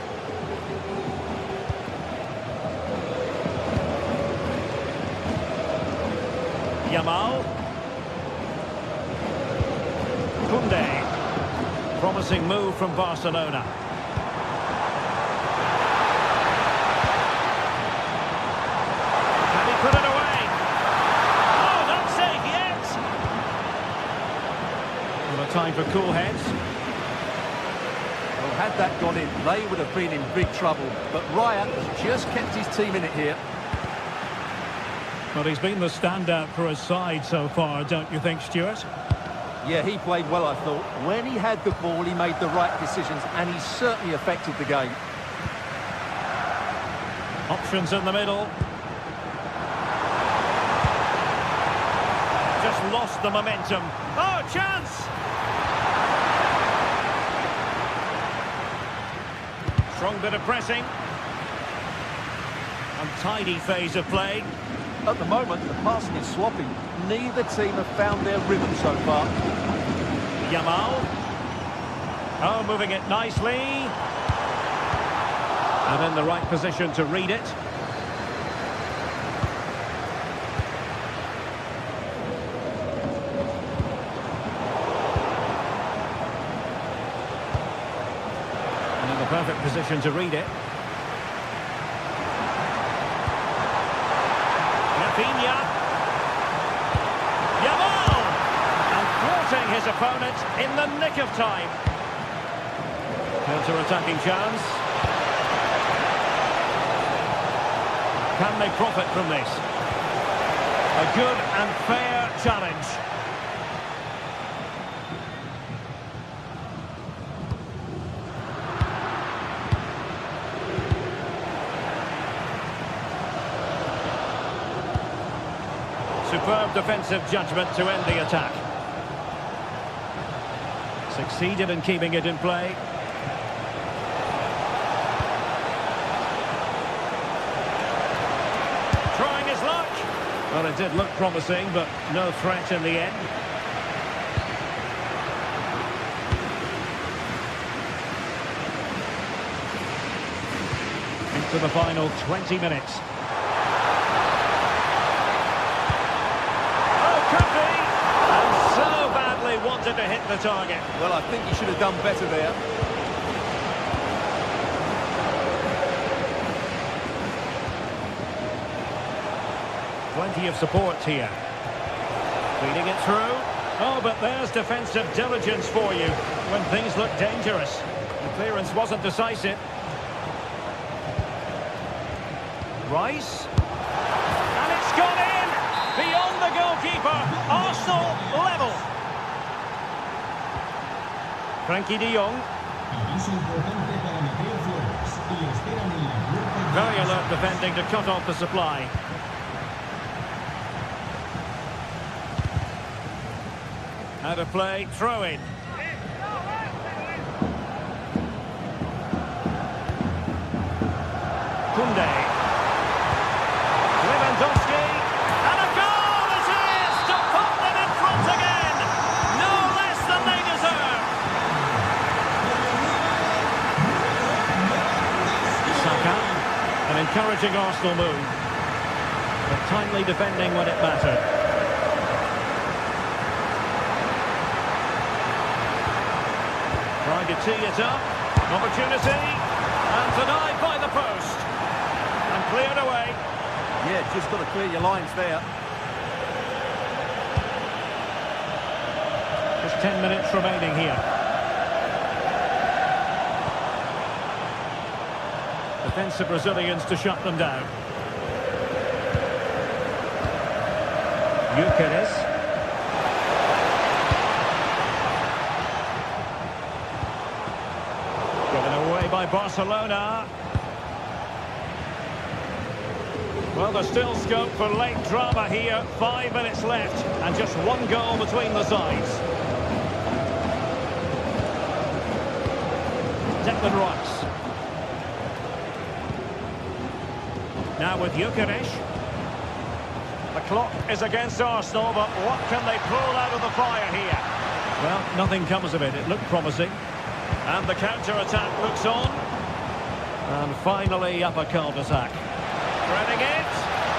A: Yamal. Koundé. Promising move from Barcelona. Can he put it away? Oh, not safe yet! Well, a time for cool heads.
F: Well, had that gone in, they would have been in big trouble. But Raya has just kept his team in it here.
A: Well, he's been the standout for his side so far, don't you think, Stuart?
F: Yeah, he played well, I thought. When he had the ball, he made the right decisions, and he certainly affected the game.
A: Options in the middle. Just lost the momentum. Oh, chance! Strong bit of pressing. Untidy phase of play.
F: At the moment, the passing is sloppy. Neither team have found their rhythm so far.
A: Yamal. Oh, moving it nicely. And in the right position to read it. And in the perfect position to read it. Rafinha. Yamal! And thwarting his opponent in the nick of time. Counter-attacking chance. Can they profit from this? A good and fair challenge. Superb defensive judgment to end the attack. Succeeded in keeping it in play. Trying his luck. Well, it did look promising, but no threat in the end. Into the final 20 minutes. Oh, could be! And so badly wanted to hit the target.
F: Well, I think he should have done better there.
A: Plenty of support here. Feeding it through. Oh, but there's defensive diligence for you when things look dangerous. The clearance wasn't decisive. Rice. And it's gone in! Beyond the goalkeeper. Arsenal level. Frenkie de Jong. Very alert defending to cut off the supply. Out of play, throw in. Koundé. Lewandowski. And a goal it is to put them in front again. No less than they deserve. Saka. An encouraging Arsenal move. But timely defending when it mattered. Trying to tee it up. Opportunity. And denied by the post. And cleared away.
F: Yeah, just got to clear your lines there.
A: Just 10 minutes remaining here. Defensive Brazilians to shut them down. Gyökeres. By Barcelona. Well, there's still scope for late drama here. 5 minutes left and just one goal between the sides. Declan Rice. Now with Gyökeres. The clock is against Arsenal, but what can they pull out of the fire here? Well, nothing comes of it. It looked promising. And the counter-attack looks on. And finally, up a cul-de-sac. Threading it.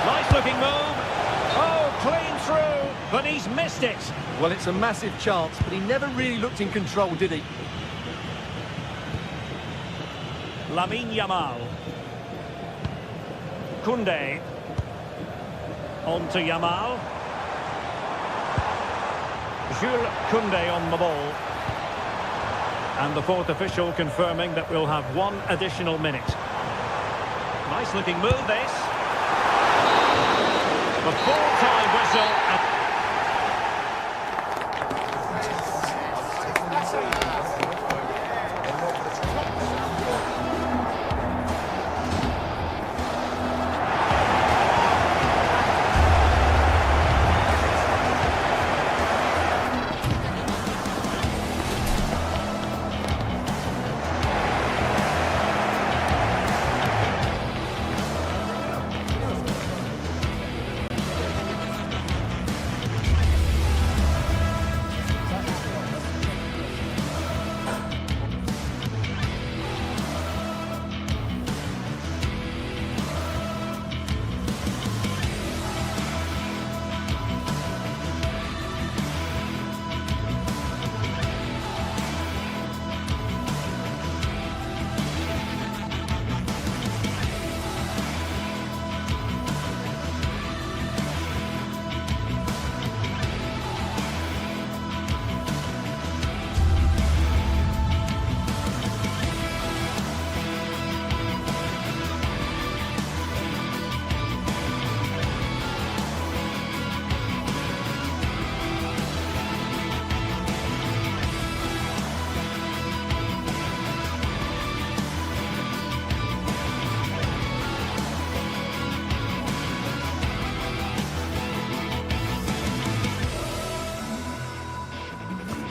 A: Nice-looking move. Oh, clean through, but he's missed it.
F: Well, it's a massive chance, but he never really looked in control, did he?
A: Lamine Yamal. Koundé. On to Yamal. Jules Koundé on the ball. And the fourth official confirming that we'll have one additional minute. Nice looking move this. The full-time whistle.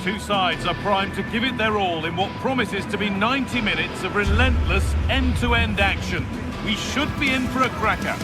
D: Two sides are primed to give it their all in what promises to be 90 minutes of relentless end-to-end action. We should be in for a cracker.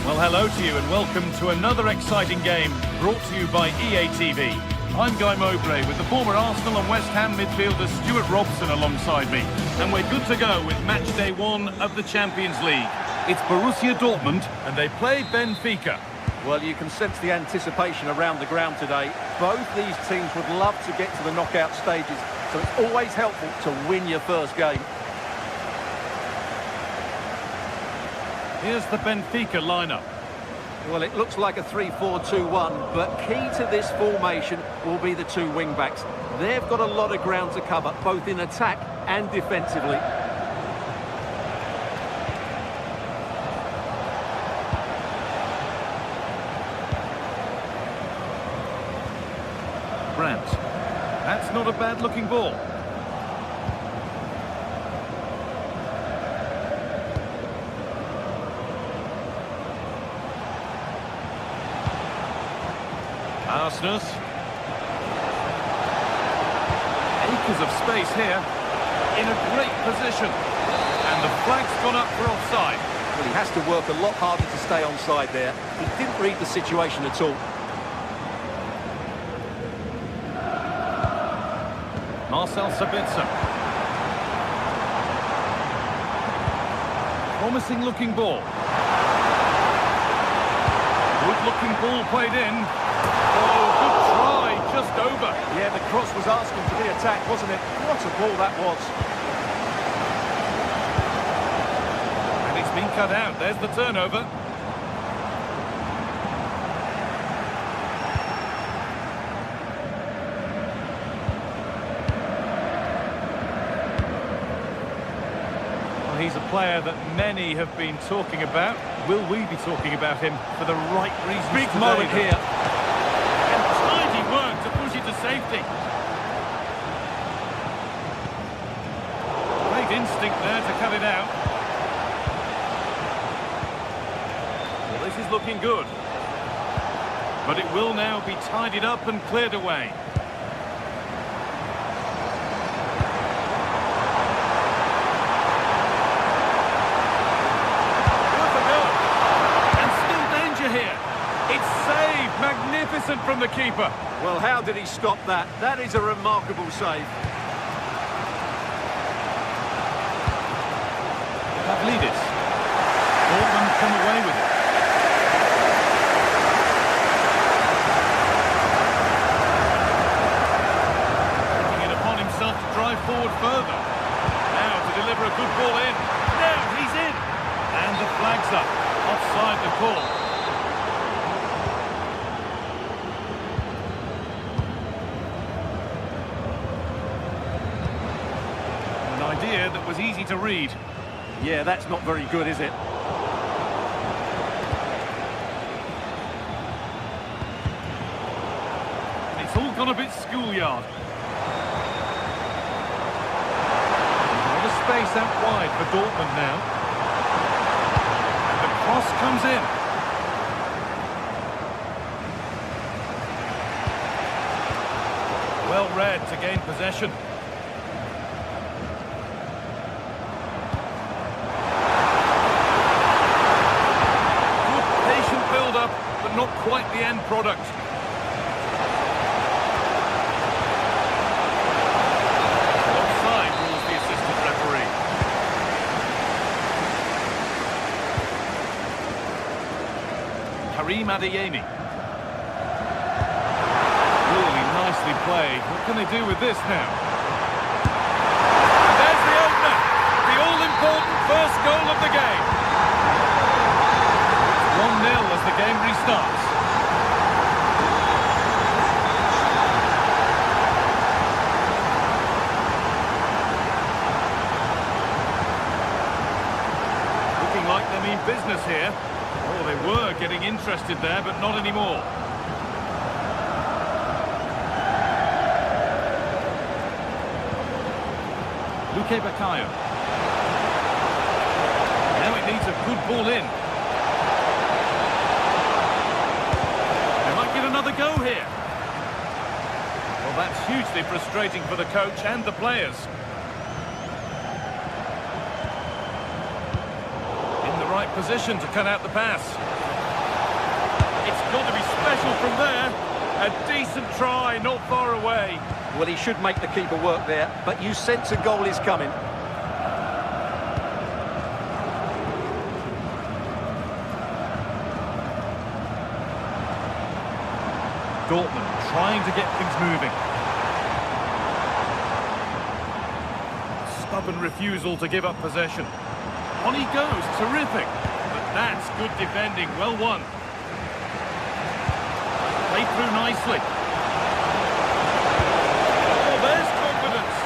D: Well, hello to you and welcome to another exciting game brought to you by EA TV. I'm Guy Mowbray with the former Arsenal and West Ham midfielder Stuart Robson alongside me. And we're good to go with match day 1 of the Champions League. It's Borussia Dortmund and they play Benfica.
C: Well, you can sense the anticipation around the ground today. Both these teams would love to get to the knockout stages, so it's always helpful to win your first game.
D: Here's the Benfica lineup.
C: Well, it looks like a 3-4-2-1, but key to this formation will be the two wing-backs. They've got a lot of ground to cover, both in attack and defensively.
D: Brandt. That's not a bad-looking ball. Arsenal. Acres of space here. In a great position. And the flag's gone up for offside.
C: Well, he has to work a lot harder to stay onside there. He didn't read the situation at all.
D: Marcel Sabitzer. Promising looking ball. Good looking ball played in. Oh, good try, just over.
C: Yeah, the cross was asking for the attack, wasn't it? What a ball that was.
D: And it's been cut out. There's the turnover. He's a player that many have been talking about. Will we be talking about him for the right reasons?
C: Big
D: today,
C: moment
D: though?
C: here.
D: And tidy work to push it to safety. Great instinct there to cut it out. Well, this is looking good. But it will now be tidied up and cleared away. Magnificent from the keeper.
C: Well, how did he stop that? That is a remarkable save.
D: Pavlidis. Dortmund come away with it. Taking it upon himself to drive forward further. Now to deliver a good ball in. Now he's in. And the flag's up. Offside the call. That was easy to read.
C: Yeah, that's not very good, is it?
D: It's all gone a bit schoolyard. A lot of space out wide for Dortmund now. And the cross comes in. Well read to gain possession. But not quite the end product. Offside rules the assistant referee. Karim Adeyemi. Really nicely played. What can they do with this now? And there's the opener. The all-important first goal of the game. 1-0 as the game restarts. Looking like they mean business here. Oh, they were getting interested there, but not anymore. Luque Baccaio. Now it needs a good ball in. Another go here. Well, that's hugely frustrating for the coach and the players. In the right position to cut out the pass. It's got to be special from there. A decent try, not far away.
F: Well, he should make the keeper work there, but you sense a goal is coming.
D: Dortmund trying to get things moving. Stubborn refusal to give up possession. On he goes, terrific. But that's good defending, well won. Played through nicely. Oh, there's confidence.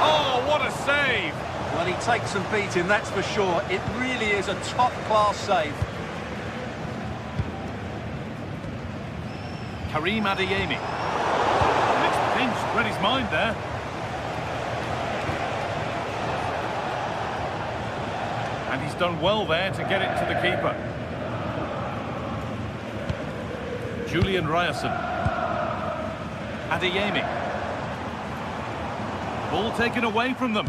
D: Oh, what a save.
F: Well, he takes some beating, that's for sure. It really is a top-class save.
D: Karim Adeyemi. It's pinched, read his mind there. And he's done well there to get it to the keeper. Julian Ryerson. Adeyemi. Ball taken away from them.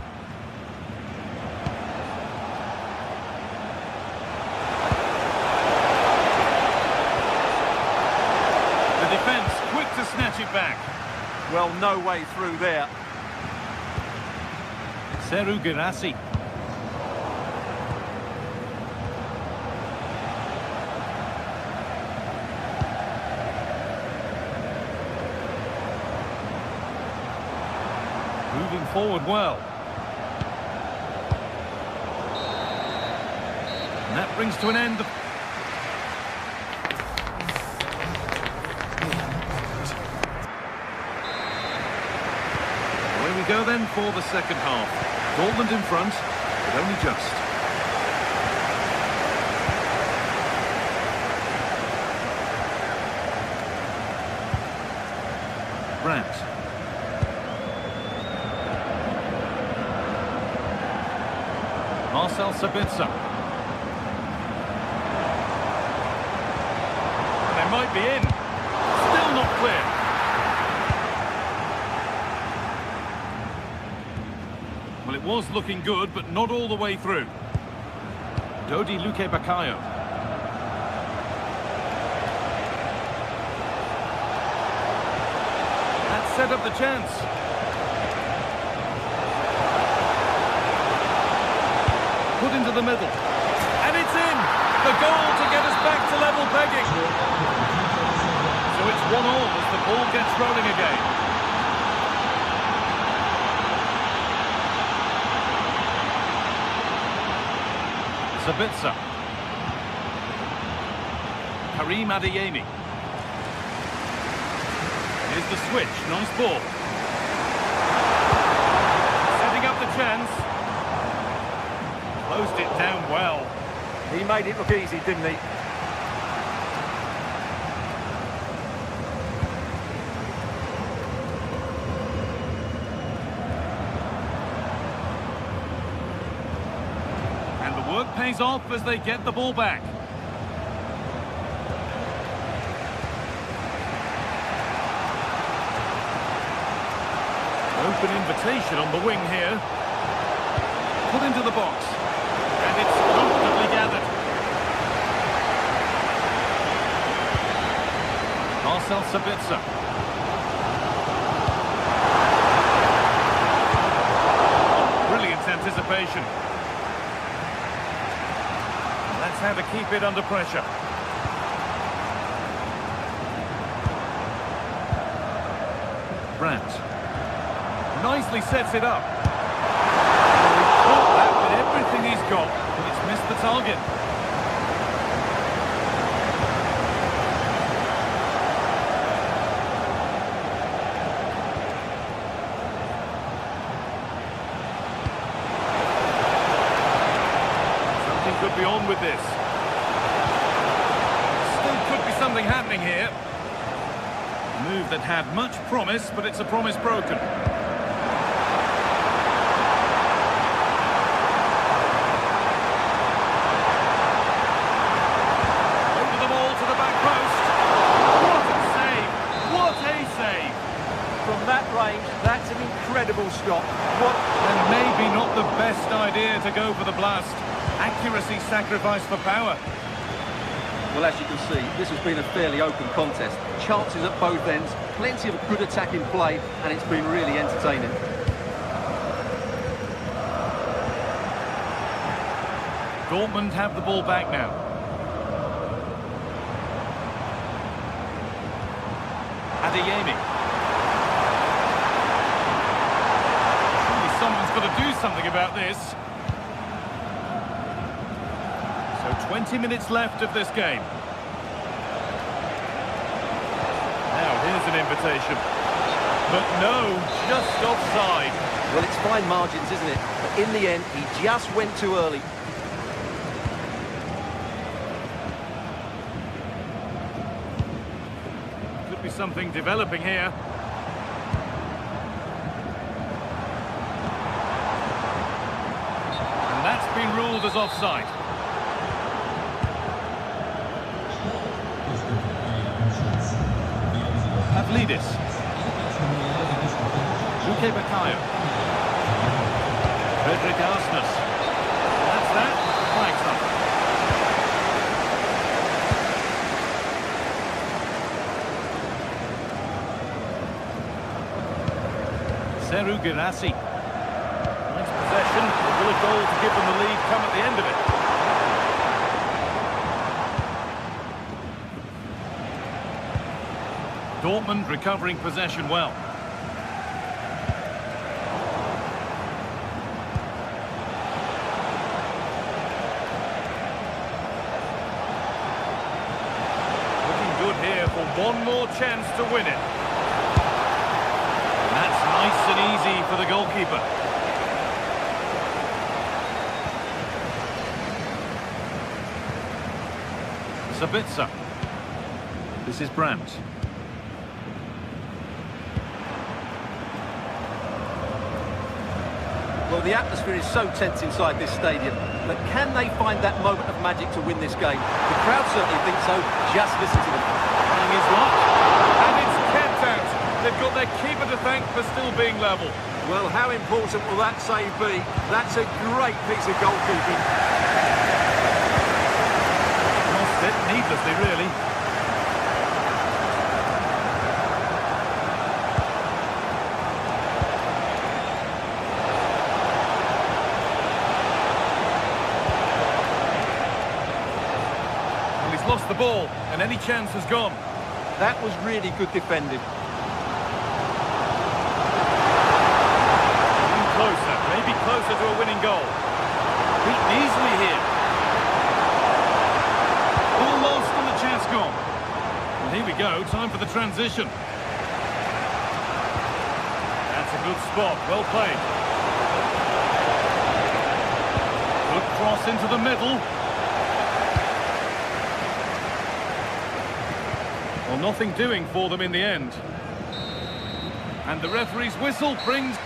D: The defence quick to snatch it back.
F: Well, no way through there.
D: Seru Girassi. Moving forward well. And that brings to an end the... Away we go then for the second half. Dortmund in front, but only just. Brandt. Marcel Sabitzer. They might be in. Still not clear. Well, it was looking good, but not all the way through. Dodi Luque Bakayo. That set up the chance. Put into the middle. And it's in! The goal to get us back to level pegging. So it's 1-1 as the ball gets rolling again. Sabitzer. Karim Adeyemi. Here's the switch. Nice ball. Setting up the chance. Closed it down well.
F: He made it look easy, didn't he?
D: And the work pays off as they get the ball back. Open invitation on the wing here. Put into the box. And it's comfortably gathered. Marcel Sabitzer. Brilliant anticipation. That's how to keep it under pressure. Brandt. Nicely sets it up. Everything he's got, but it's missed the target. Something could be on with this. Still could be something happening here. A move that had much promise, but it's a promise broken.
F: That's an incredible shot.
D: And maybe not the best idea to go for the blast. Accuracy sacrificed for power.
C: Well, as you can see, this has been a fairly open contest. Chances at both ends, plenty of good attacking play, and it's been really entertaining.
D: Dortmund have the ball back now. Adeyemi. Surely someone's got to do something about this. So 20 minutes left of this game. Now here's an invitation. But no, just offside.
C: Well, it's fine margins, isn't it? But in the end, he just went too early.
D: Could be something developing here. And that's been ruled as offside. Pavlidis. Luke Bakayo. Frederick Arsnes. That's that. Flags up. Seru Girassi. Nice possession. Will a goal to give them the lead come at the end of it? Dortmund recovering possession well. Looking good here for one more chance to win it. And that's nice and easy for the goalkeeper. Sabitzer. This is Brandt.
C: Well, the atmosphere is so tense inside this stadium, but can they find that moment of magic to win this game? The crowd certainly think so. Just listen to them.
D: Trying his luck. And it's kept out. They've got their keeper to thank for still being level.
C: Well, how important will that save be? That's a great piece of goalkeeping.
D: Lost it needlessly, really. Lost the ball, and any chance has gone.
C: That was really good defending.
D: Getting closer, maybe closer to a winning goal. Beaten easily here. Ball lost and the chance gone. And here we go, time for the transition. That's a good spot, well played. Good cross into the middle. Well, nothing doing for them in the end. And the referee's whistle brings...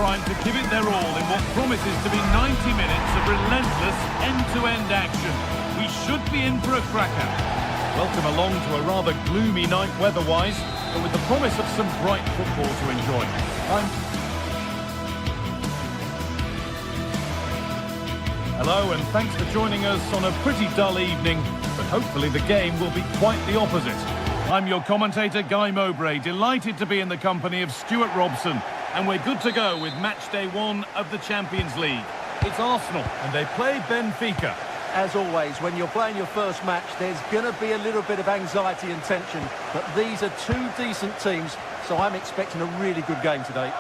D: primed to give it their all in what promises to be 90 minutes of relentless end-to-end action. We should be in for a cracker. Welcome along to a rather gloomy night weather-wise, but with the promise of some bright football to enjoy. Hello, and thanks for joining us on a pretty dull evening, but hopefully the game will be quite the opposite. I'm your commentator, Guy Mowbray, delighted to be in the company of Stuart Robson, and we're good to go with match day 1 of the Champions League. It's Arsenal, and they play Benfica.
F: As always, when you're playing your first match, there's going to be a little bit of anxiety and tension, but these are two decent teams, so I'm expecting a really good game today.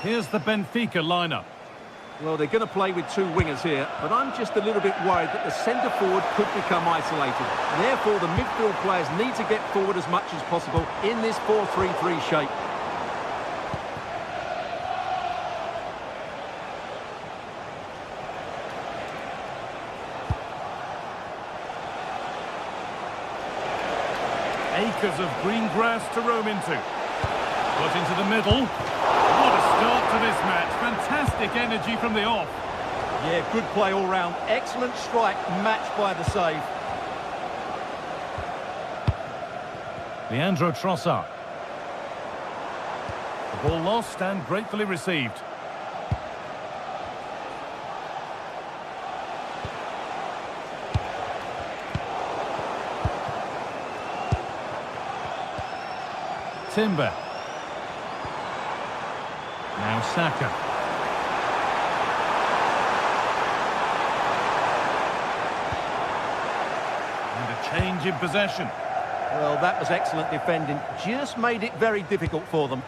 D: Here's the Benfica lineup.
C: Well, they're going to play with two wingers here, but I'm just a little bit worried that the centre-forward could become isolated. Therefore, the midfield players need to get forward as much as possible in this 4-3-3 shape.
D: Acres of green grass to roam into. Got into the middle. What a start to this match. Fantastic energy from the off.
F: Yeah, good play all round. Excellent strike, matched by the save.
D: Leandro Trossard. The ball lost and gratefully received. Timber. Now Saka. And a change in possession.
F: Well, that was excellent defending. Just made it very difficult for them.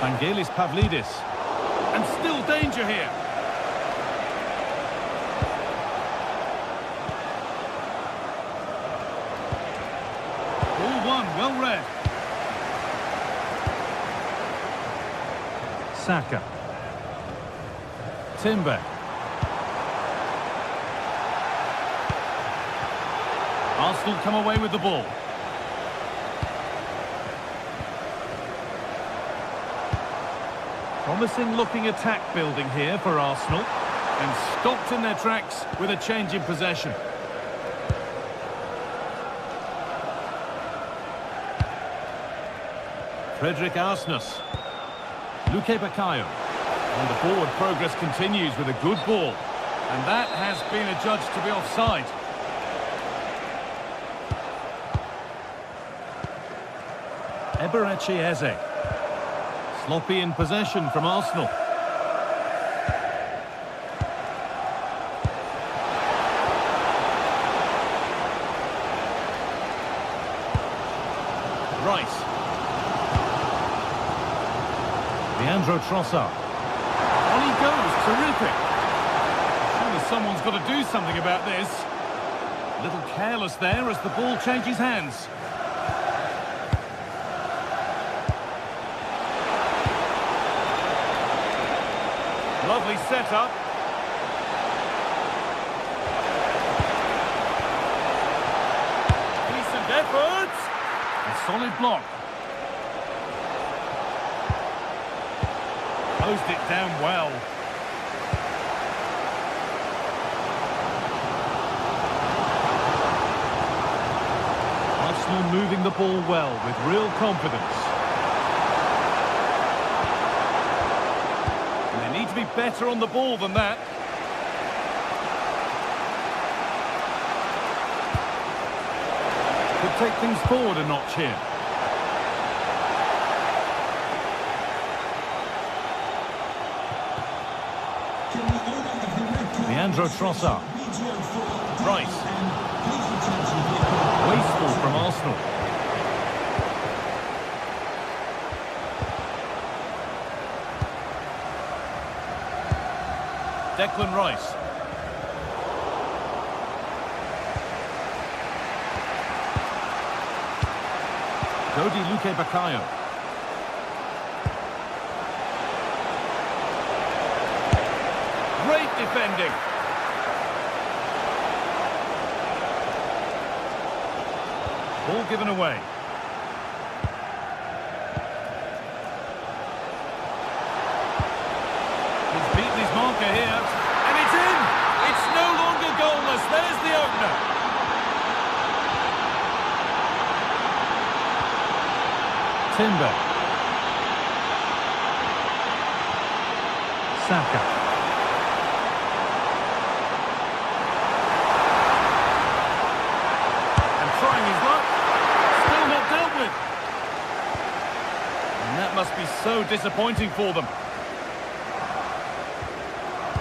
D: Vangelis Pavlidis. And still danger here. Well read. Saka. Timber. Arsenal come away with the ball. Promising looking attack building here for Arsenal. And stopped in their tracks with a change in possession. Frederick Arsnus. Luque Baccaio. And the forward progress continues with a good ball. And that has been adjudged to be offside. Eberechi Eze. Sloppy in possession from Arsenal. Rice. Leandro Trossard. On he goes, terrific. Surely someone's got to do something about this. A little careless there as the ball changes hands. Lovely setup. Decent effort. A solid block. Closed it down well. Arsenal moving the ball well with real confidence. And they need to be better on the ball than that. Could take things forward a notch here. Leandro Trossard. Rice. Wasteful from Arsenal. Declan Rice. Dodi Luque Baccaio. Great defending. Ball given away. He's beaten his marker here. And it's in! It's no longer goalless. There's the opener. Timber. Saka. And trying his luck. Still not dealt with. And that must be so disappointing for them.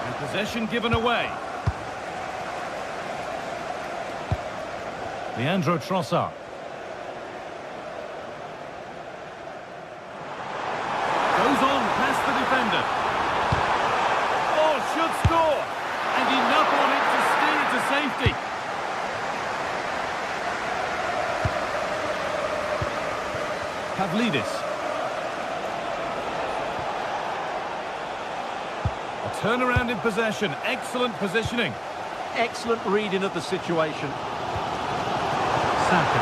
D: And possession given away. Leandro Trossard. Goes on past the defender. Oh, should score. And enough on it to steer it to safety. Pavlidis. A turnaround in possession. Excellent positioning.
C: Excellent reading of the situation.
D: Saka.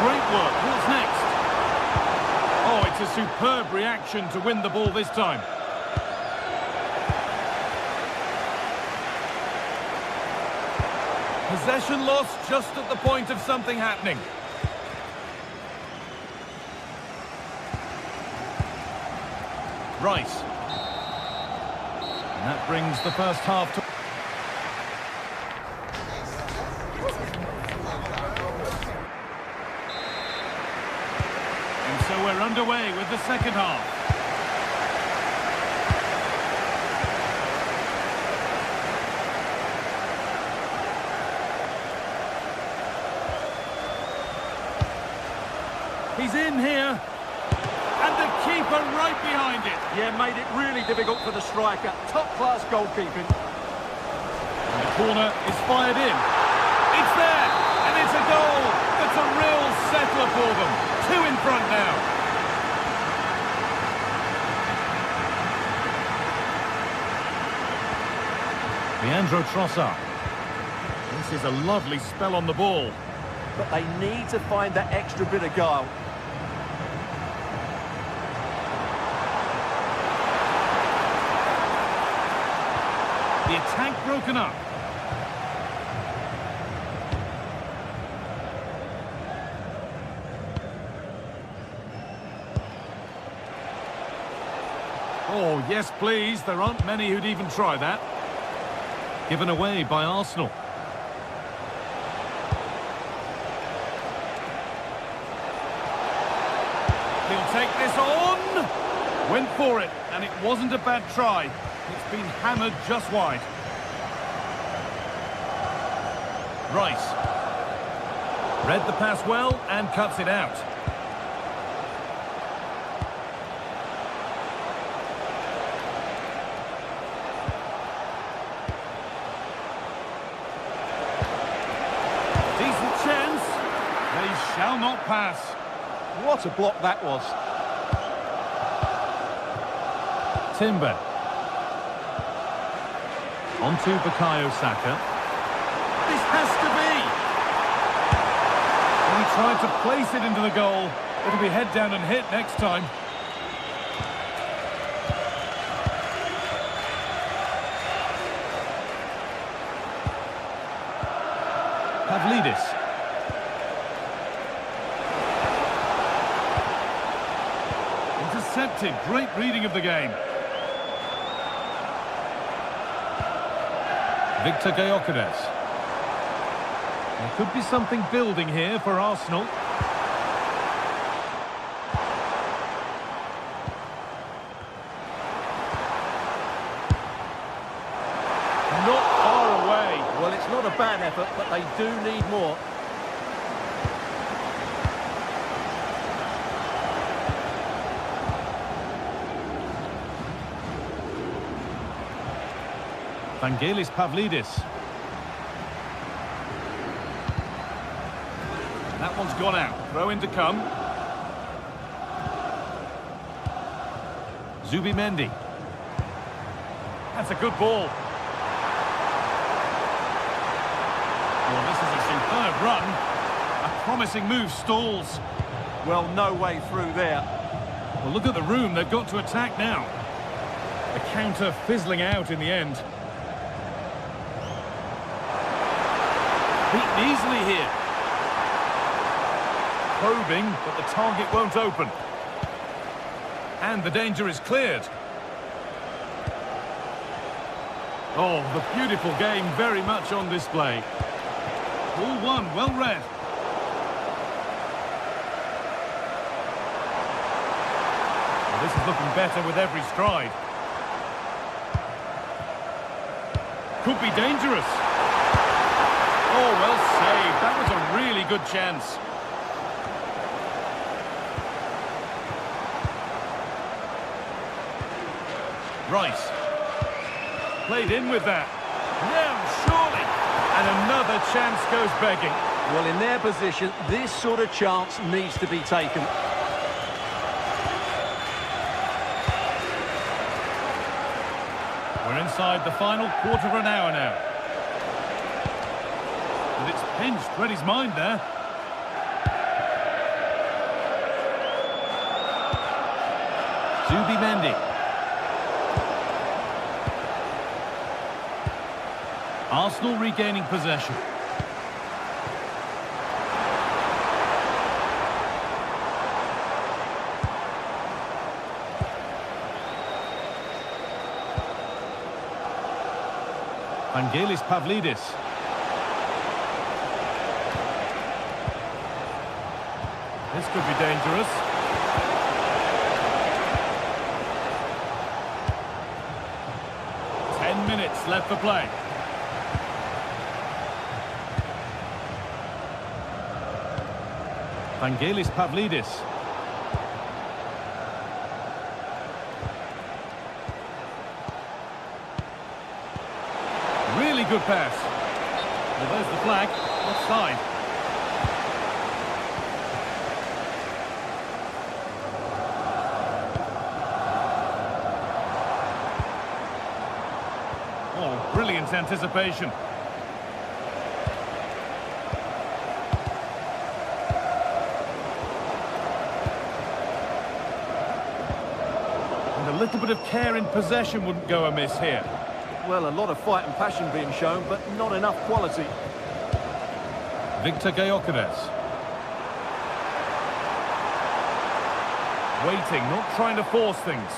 D: Great work. What's next? Oh, it's a superb reaction to win the ball this time. Possession lost just at the point of something happening. Rice. And that brings the first half to... So we're underway with the second half. He's in here. And the keeper right behind it.
C: Yeah, made it really difficult for the striker. Top-class goalkeeping.
D: And the corner is fired in. It's there. And it's a goal. That's a real settler for them. Two in front now. Leandro Trossard. This is a lovely spell on the ball.
C: But they need to find that extra bit of guile.
D: The attack broken up. Oh, yes, please. There aren't many who'd even try that. Given away by Arsenal. He'll take this on. Went for it, and it wasn't a bad try. It's been hammered just wide. Rice. Read the pass well and cuts it out. Shall not pass.
C: What a block that was.
D: Timber. On to Bukayo Saka. This has to be. And he tried to place it into the goal. It'll be head down and hit next time. Pavlidis. Intercepted. Great reading of the game. Victor Gyökeres. There could be something building here for Arsenal. Not far away.
C: Well, it's not a bad effort, but they do need more.
D: Vangelis Pavlidis. That one's gone out. Throw in to come. Zubimendi. That's a good ball. run. A promising move stalls.
F: Well, no way through there.
D: Well, look at the room they've got to attack now. The counter fizzling out in the end. Beaten easily here. Probing, but the target won't open. And the danger is cleared. Oh, the beautiful game very much on display. All one, well read. Well, this is looking better with every stride. Could be dangerous. Oh, well saved. That was a really good chance. Rice. Played in with that. Now, surely. And another chance goes begging.
F: Well, in their position, this sort of chance needs to be taken.
D: We're inside the final quarter of an hour now. And it's pinched, read his mind there. Zubimendi. Arsenal regaining possession. Vangelis Pavlidis. This could be dangerous. Ten minutes left for play. Vangelis Pavlidis. Really good pass. Well, there's the flag. Offside. Oh, brilliant anticipation. And a little bit of care in possession wouldn't go amiss here.
F: Well, a lot of fight and passion being shown, but not enough quality.
D: Victor Gyökeres. Waiting, not trying to force things.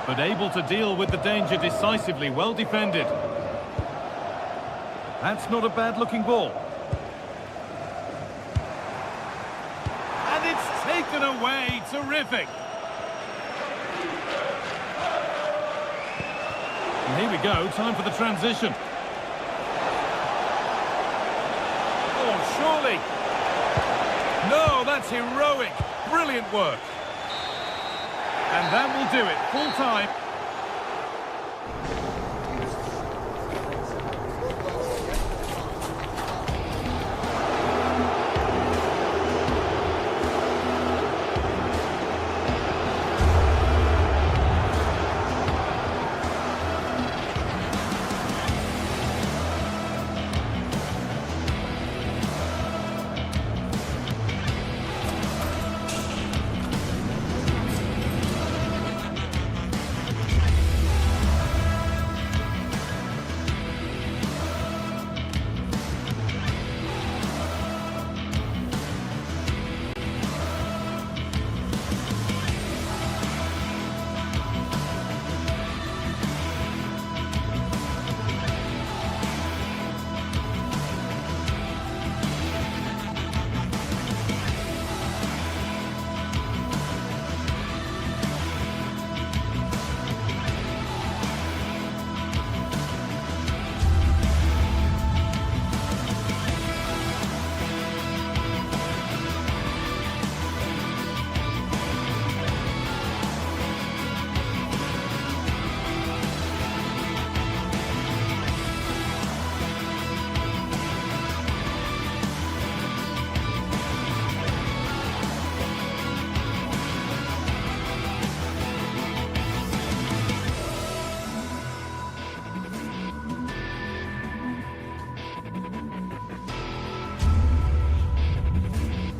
D: But able to deal with the danger decisively, well defended. That's not a bad-looking ball. And it's taken away, terrific. And here we go, time for the transition. Oh, surely. No, that's heroic. Brilliant work. And that will do it. Full time.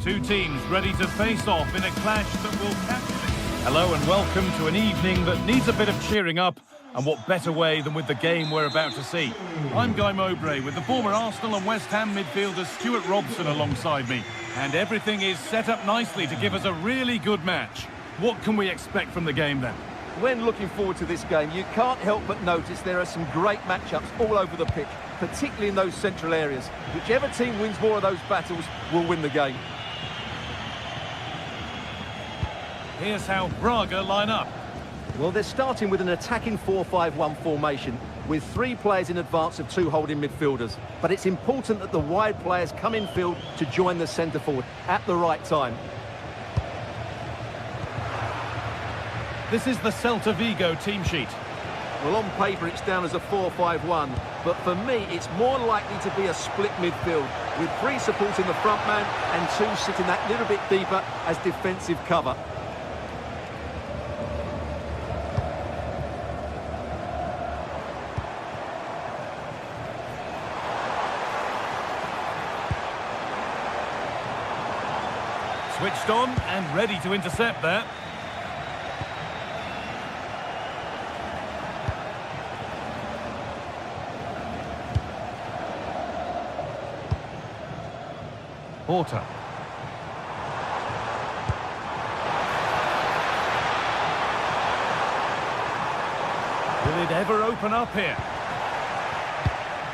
D: Two teams ready to face off in a clash that will capture. Hello and welcome to an evening that needs a bit of cheering up, and what better way than with the game we're about to see. I'm Guy Mowbray with the former Arsenal and West Ham midfielder Stuart Robson alongside me, and everything is set up nicely to give us a really good match. What can we expect from the game then?
F: When looking forward to this game, you can't help but notice there are some great matchups all over the pitch, particularly in those central areas. Whichever team wins more of those battles will win the game.
D: Here's how Braga line up.
F: Well, they're starting with an attacking 4-5-1 formation with 3 players in advance of 2 holding midfielders. But it's important that the wide players come in field to join the centre forward at the right time.
D: This is the Celta Vigo team sheet.
F: Well, on paper it's down as a 4-5-1, but for me it's more likely to be a split midfield with 3 supporting the front man and 2 sitting that little bit deeper as defensive cover.
D: Switched on and ready to intercept there. Porter. Will it ever open up here?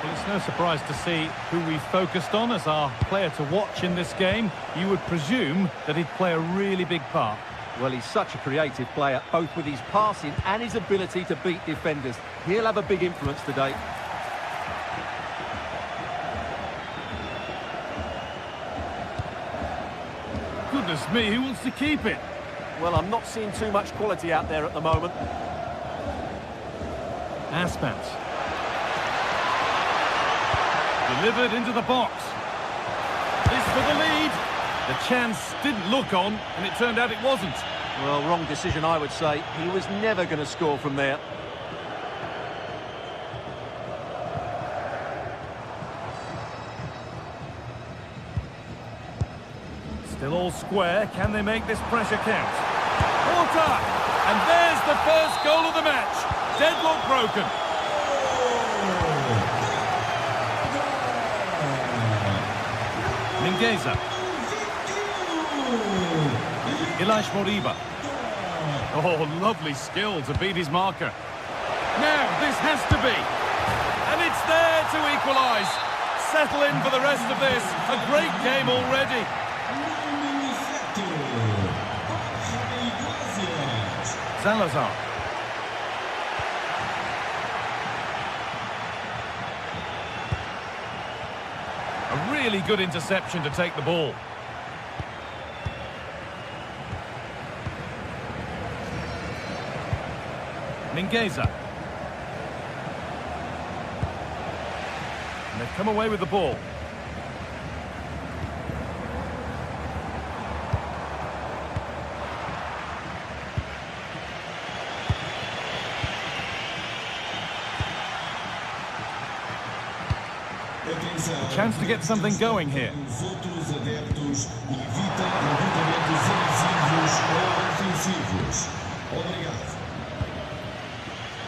D: Well, it's no surprise to see who we focused on as our player to watch in this game. You would presume that he'd play a really big part.
F: Well, he's such a creative player, both with his passing and his ability to beat defenders. He'll have a big influence today.
D: Goodness me, who wants to keep it?
F: Well, I'm not seeing too much quality out there at the moment.
D: Aspas. Delivered into the box. This for the lead. The chance didn't look on, and it turned out it wasn't.
F: Well, wrong decision, I would say. He was never going to score from there.
D: Still all square. Can they make this pressure count? Porter! And there's the first goal of the match. Deadlock broken. Mingueza. Ilaix Moriba. Oh, lovely skill to beat his marker. Now, this has to be. And it's there to equalise. Settle in for the rest of this. A great game already. Salazar. A really good interception to take the ball. Mingueza. And they've come away with the ball. A chance to get something going here.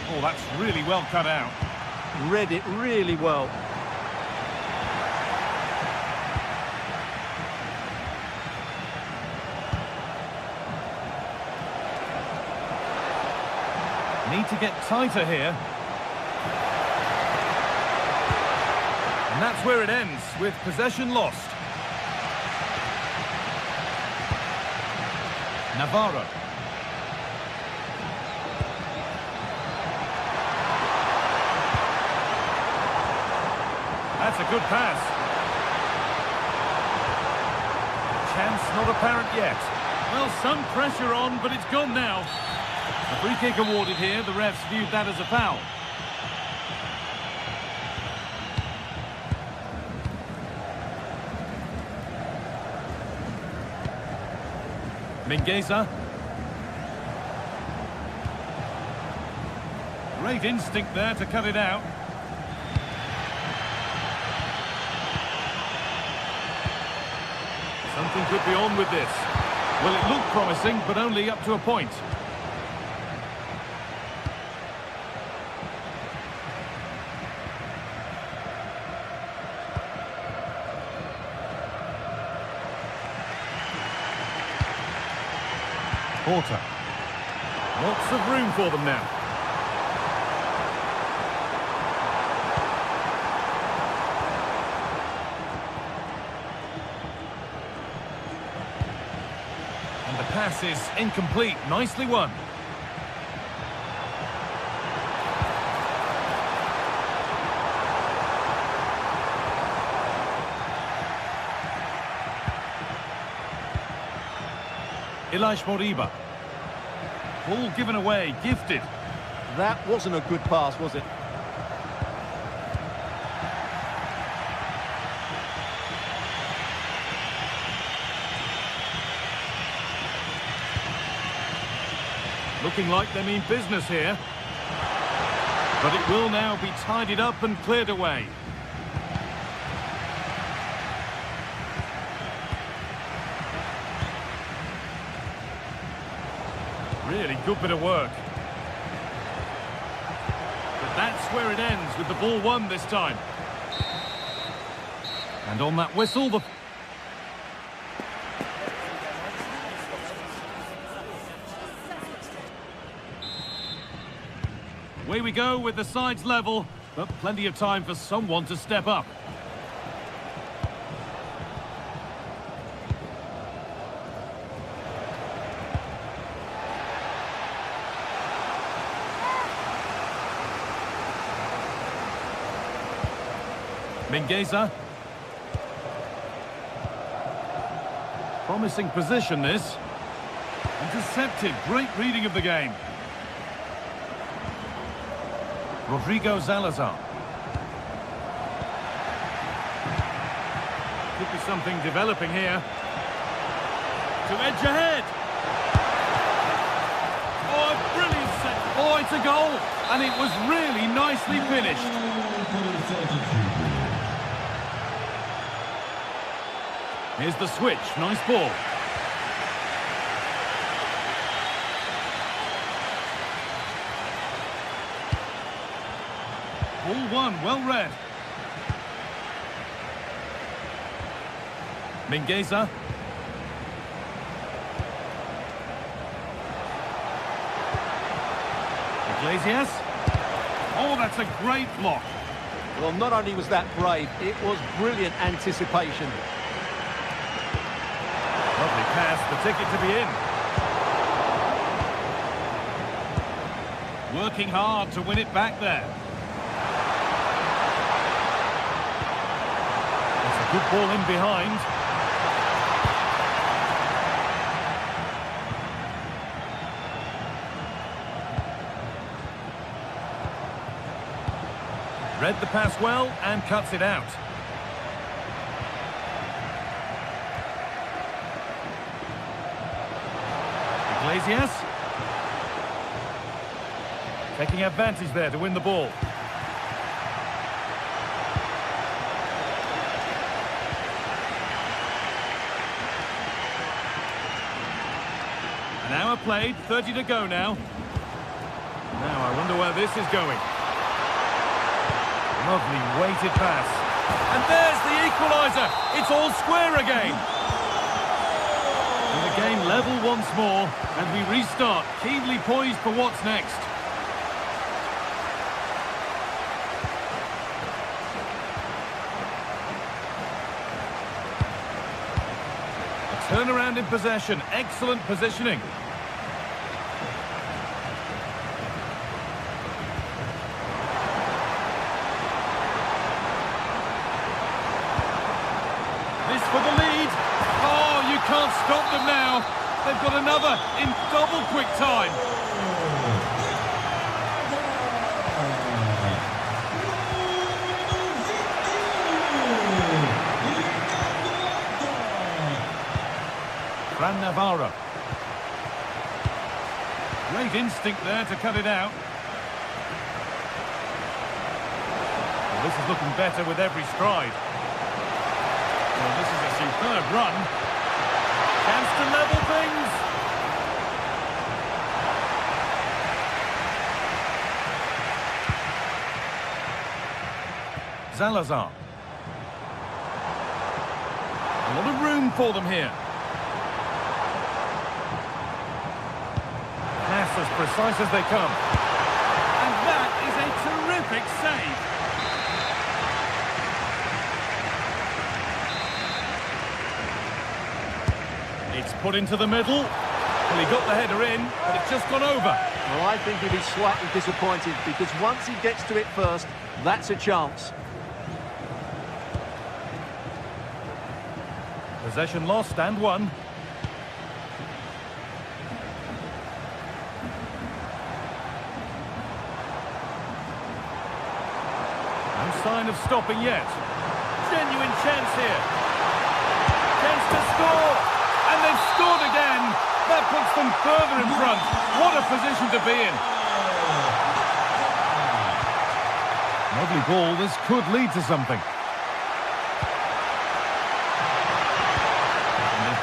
D: Oh, that's really well cut out.
F: Read it really well.
D: Need to get tighter here. And that's where it ends, with possession lost. Navarro. That's a good pass. Chance not apparent yet. Well, some pressure on, but it's gone now. A free kick awarded here. The refs viewed that as a foul. Mingueza. Great instinct there to cut it out. Some Something could be on with this. Well, it looked promising, but only up to a point. Porter. Lots of room for them now. And the pass is incomplete. Nicely won. Elias Moriba. Ball given away, gifted.
F: That wasn't a good pass, was it?
D: Looking like they mean business here. But it will now be tidied up and cleared away. Really good bit of work. But that's where it ends, with the ball won this time. And on that whistle, the... Away we go with the sides level, but plenty of time for someone to step up. Mingueza. Promising position, this. Intercepted. Great reading of the game. Rodrigo Salazar. Could be something developing here. To edge ahead. Oh, a brilliant set. Oh, it's a goal. And it was really nicely finished. Here's the switch. Nice ball. Ball one, well read. Mingueza. Iglesias. Oh, that's a great block.
F: Well, not only was that brave, it was brilliant anticipation.
D: Lovely pass, the ticket to be in. Working hard to win it back there. That's a good ball in behind. Read the pass well and cuts it out. Iglesias. Taking advantage there to win the ball. An hour played, 30 to go now. Now I wonder where this is going. Lovely weighted pass. And there's the equaliser. It's all square again. And the game level once more, and we restart, keenly poised for what's next. A turnaround in possession, excellent positioning. This for the lead. Oh, you can't stop them now. They've got another in double quick time. Fran Navarro. Great instinct there to cut it out. Well, this is looking better with every stride. Well, this is a superb run. Chance to level things. Salazar. A lot of room for them here. Pass as precise as they come. And that is a terrific save. It's put into the middle. Well, he got the header in, but it's just gone over.
C: Well, I think he'll be slightly disappointed because once he gets to it first, that's a chance.
D: Possession lost and won. No sign of stopping yet. Genuine chance here. Chance to score. And they've scored again. That puts them further in front. What a position to be in. Lovely ball. This could lead to something.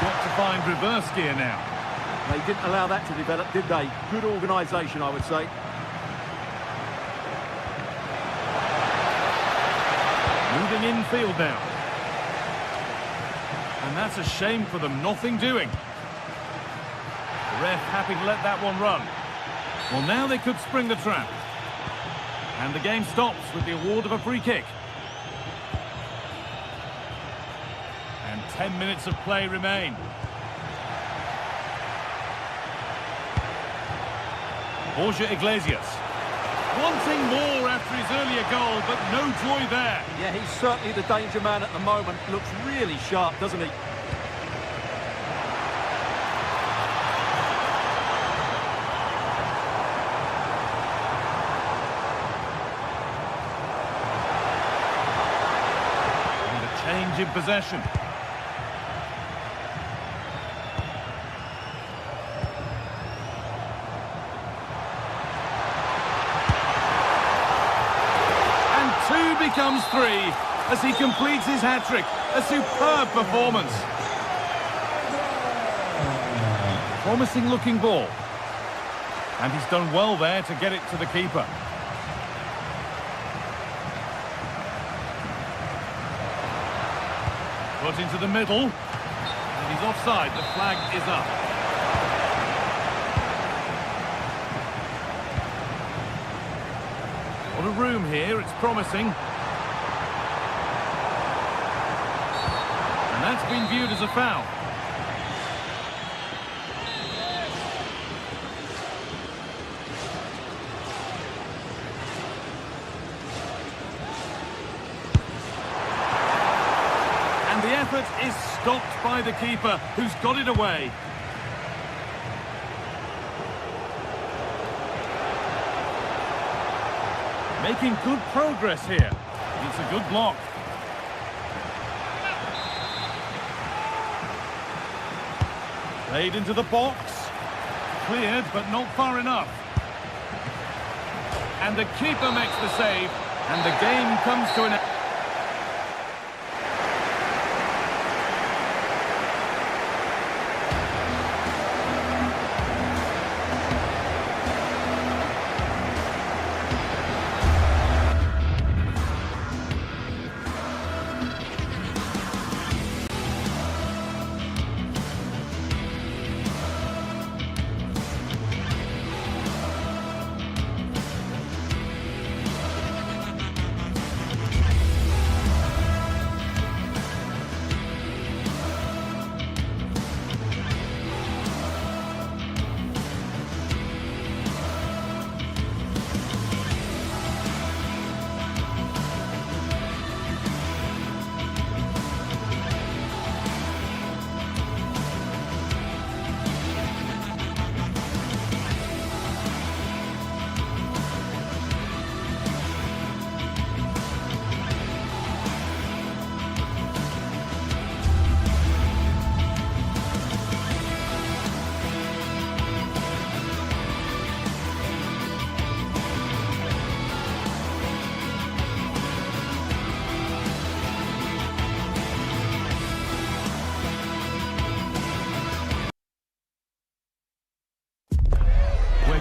D: Got to find reverse gear now.
C: They didn't allow that to develop, did they? Good organisation, I would say.
D: Moving infield now. And that's a shame for them, nothing doing. The ref happy to let that one run. Well, now they could spring the trap. And the game stops with the award of a free kick. 10 minutes of play remain. Borja Iglesias. Wanting more after his earlier goal, but no joy there.
C: Yeah, he's certainly the danger man at the moment. Looks really sharp, doesn't he?
D: And a change in possession. Becomes 3 as he completes his hat-trick. A superb performance. Promising looking ball. And he's done well there to get it to the keeper. Put into the middle. And he's offside. The flag is up. What a room here. It's promising. And that's been viewed as a foul. And the effort is stopped by the keeper, who's got it away. Making good progress here. It's a good block. Played into the box. Cleared, but not far enough. And the keeper makes the save. And the game comes to an end.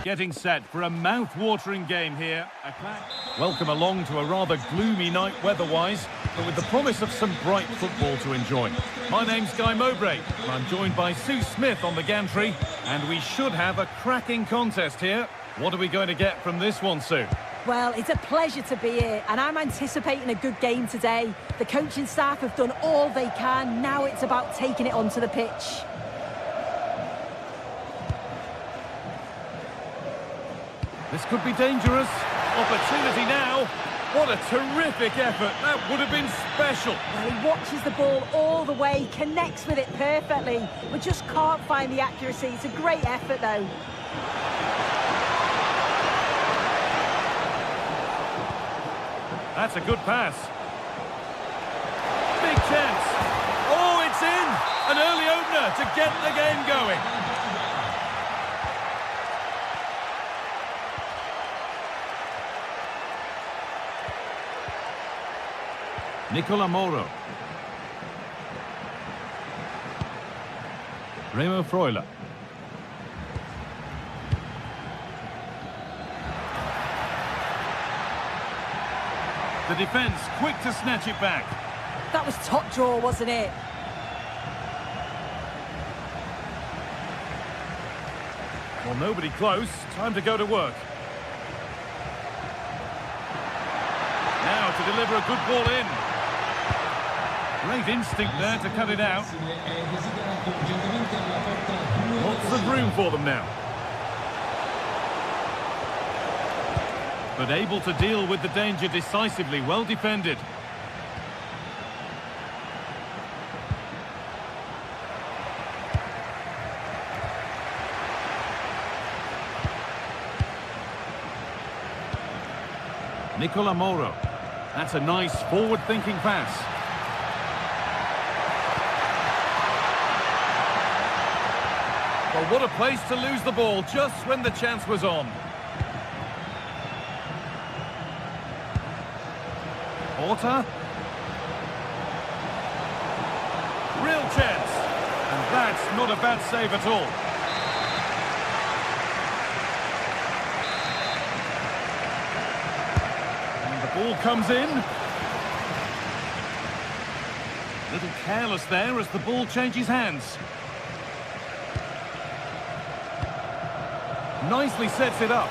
D: Getting set for a mouth-watering game here. Welcome along to a rather gloomy night weather-wise, but with the promise of some bright football to enjoy. My name's Guy Mowbray, and I'm joined by Sue Smith on the gantry, and we should have a cracking contest here. What are we going to get from this one, Sue?
B: Well, it's a pleasure to be here, and I'm anticipating a good game today. The coaching staff have done all they can. Now it's about taking it onto the pitch.
D: This could be dangerous. Opportunity now. What a terrific effort. That would have been special.
B: Well, he watches the ball all the way, connects with it perfectly. We just can't find the accuracy. It's a great effort, though.
D: That's a good pass. Big chance. Oh, it's in. An early opener to get the game going. Nicola Moro. Remo Freuler. The defence quick to snatch it back.
B: That was top draw, wasn't it?
D: Well, nobody close. Time to go to work. Now to deliver a good ball in. Great instinct there to cut it out. Lots of room for them now. But able to deal with the danger decisively, well defended. Nicola Moro. That's a nice forward-thinking pass. Well, what a place to lose the ball just when the chance was on. Porter. Real chance. And that's not a bad save at all. And the ball comes in. A little careless there as the ball changes hands. Nicely sets it up.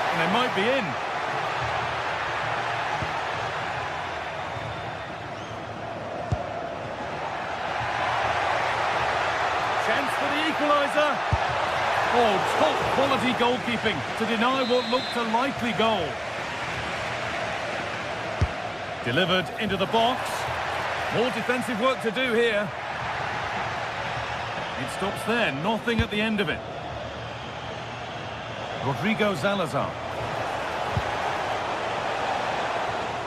D: And they might be in. Chance for the equaliser. Oh, top quality goalkeeping to deny what looked a likely goal. Delivered into the box. More defensive work to do here. It stops there, nothing at the end of it. Rodrigo Salazar.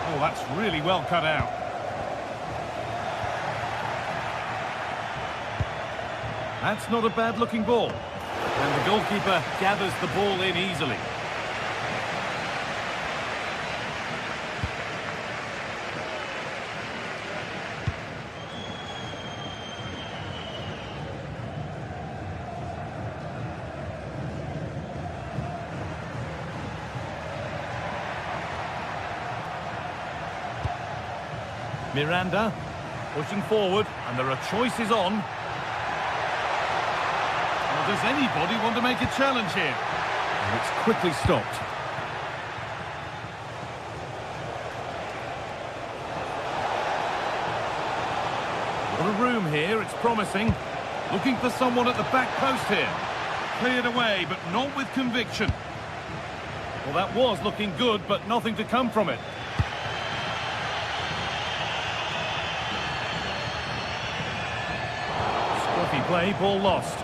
D: Oh, that's really well cut out. That's not a bad-looking ball. And the goalkeeper gathers the ball in easily. Miranda pushing forward, and there are choices on. Does anybody want to make a challenge here? And it's quickly stopped. What a room here, it's promising. Looking for someone at the back post here. Cleared away, but not with conviction. Well, that was looking good, but nothing to come from it. Scruffy play, ball lost.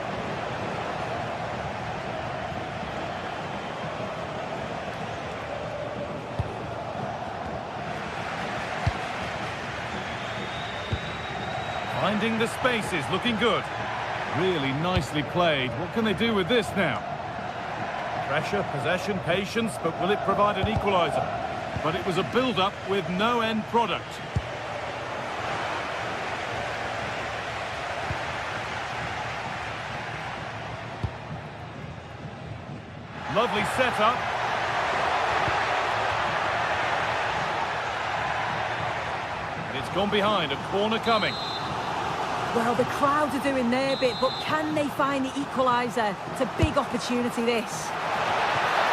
D: Finding the spaces, looking good. Really nicely played. What can they do with this now? Pressure, possession, patience, but will it provide an equaliser? But it was a build-up with no end product. Lovely setup. And it's gone behind, a corner coming.
B: Well, the crowd are doing their bit, but can they find the equaliser? It's a big opportunity, this.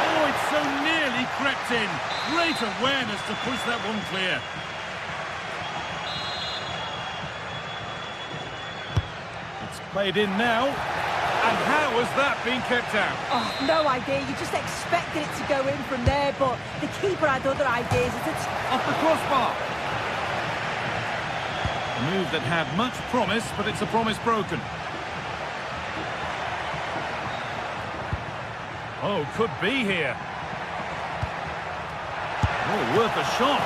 D: Oh, it's so nearly crept in. Great awareness to push that one clear. It's played in now. And how has that been kept out?
B: Oh, no idea. You just expected it to go in from there, but the keeper had other ideas. It's
D: Off the crossbar. A move that had much promise, but it's a promise broken. Oh, could be here. Oh, worth a shot.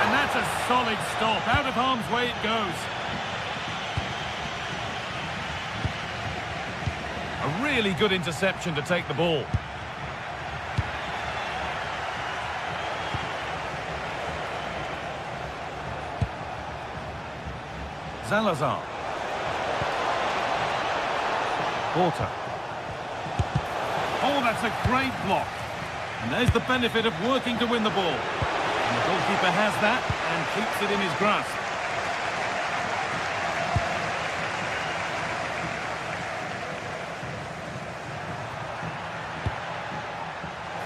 D: And that's a solid stop. Out of harm's way it goes. A really good interception to take the ball. Salazar. Porter. Oh, that's a great block. And there's the benefit of working to win the ball. And the goalkeeper has that and keeps it in his grasp.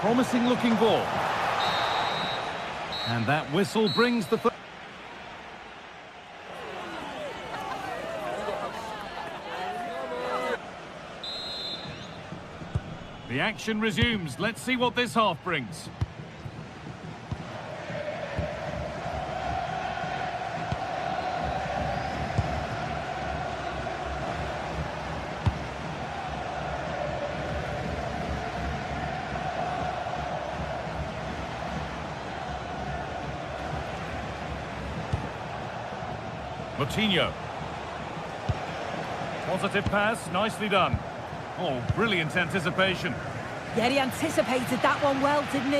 D: Promising looking ball. And that whistle brings the... The action resumes. Let's see what this half brings. Coutinho. Positive pass, nicely done. Oh, brilliant anticipation.
B: Yeah, he anticipated that one well, didn't he?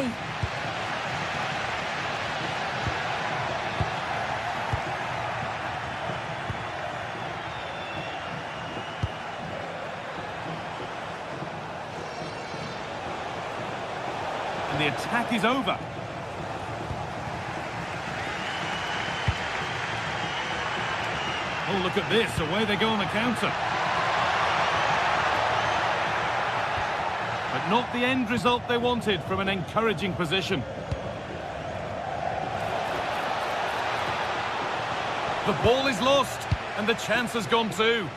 D: And the attack is over. Oh, look at this. Away they go on the counter. But not the end result they wanted from an encouraging position. The ball is lost, and the chance has gone too.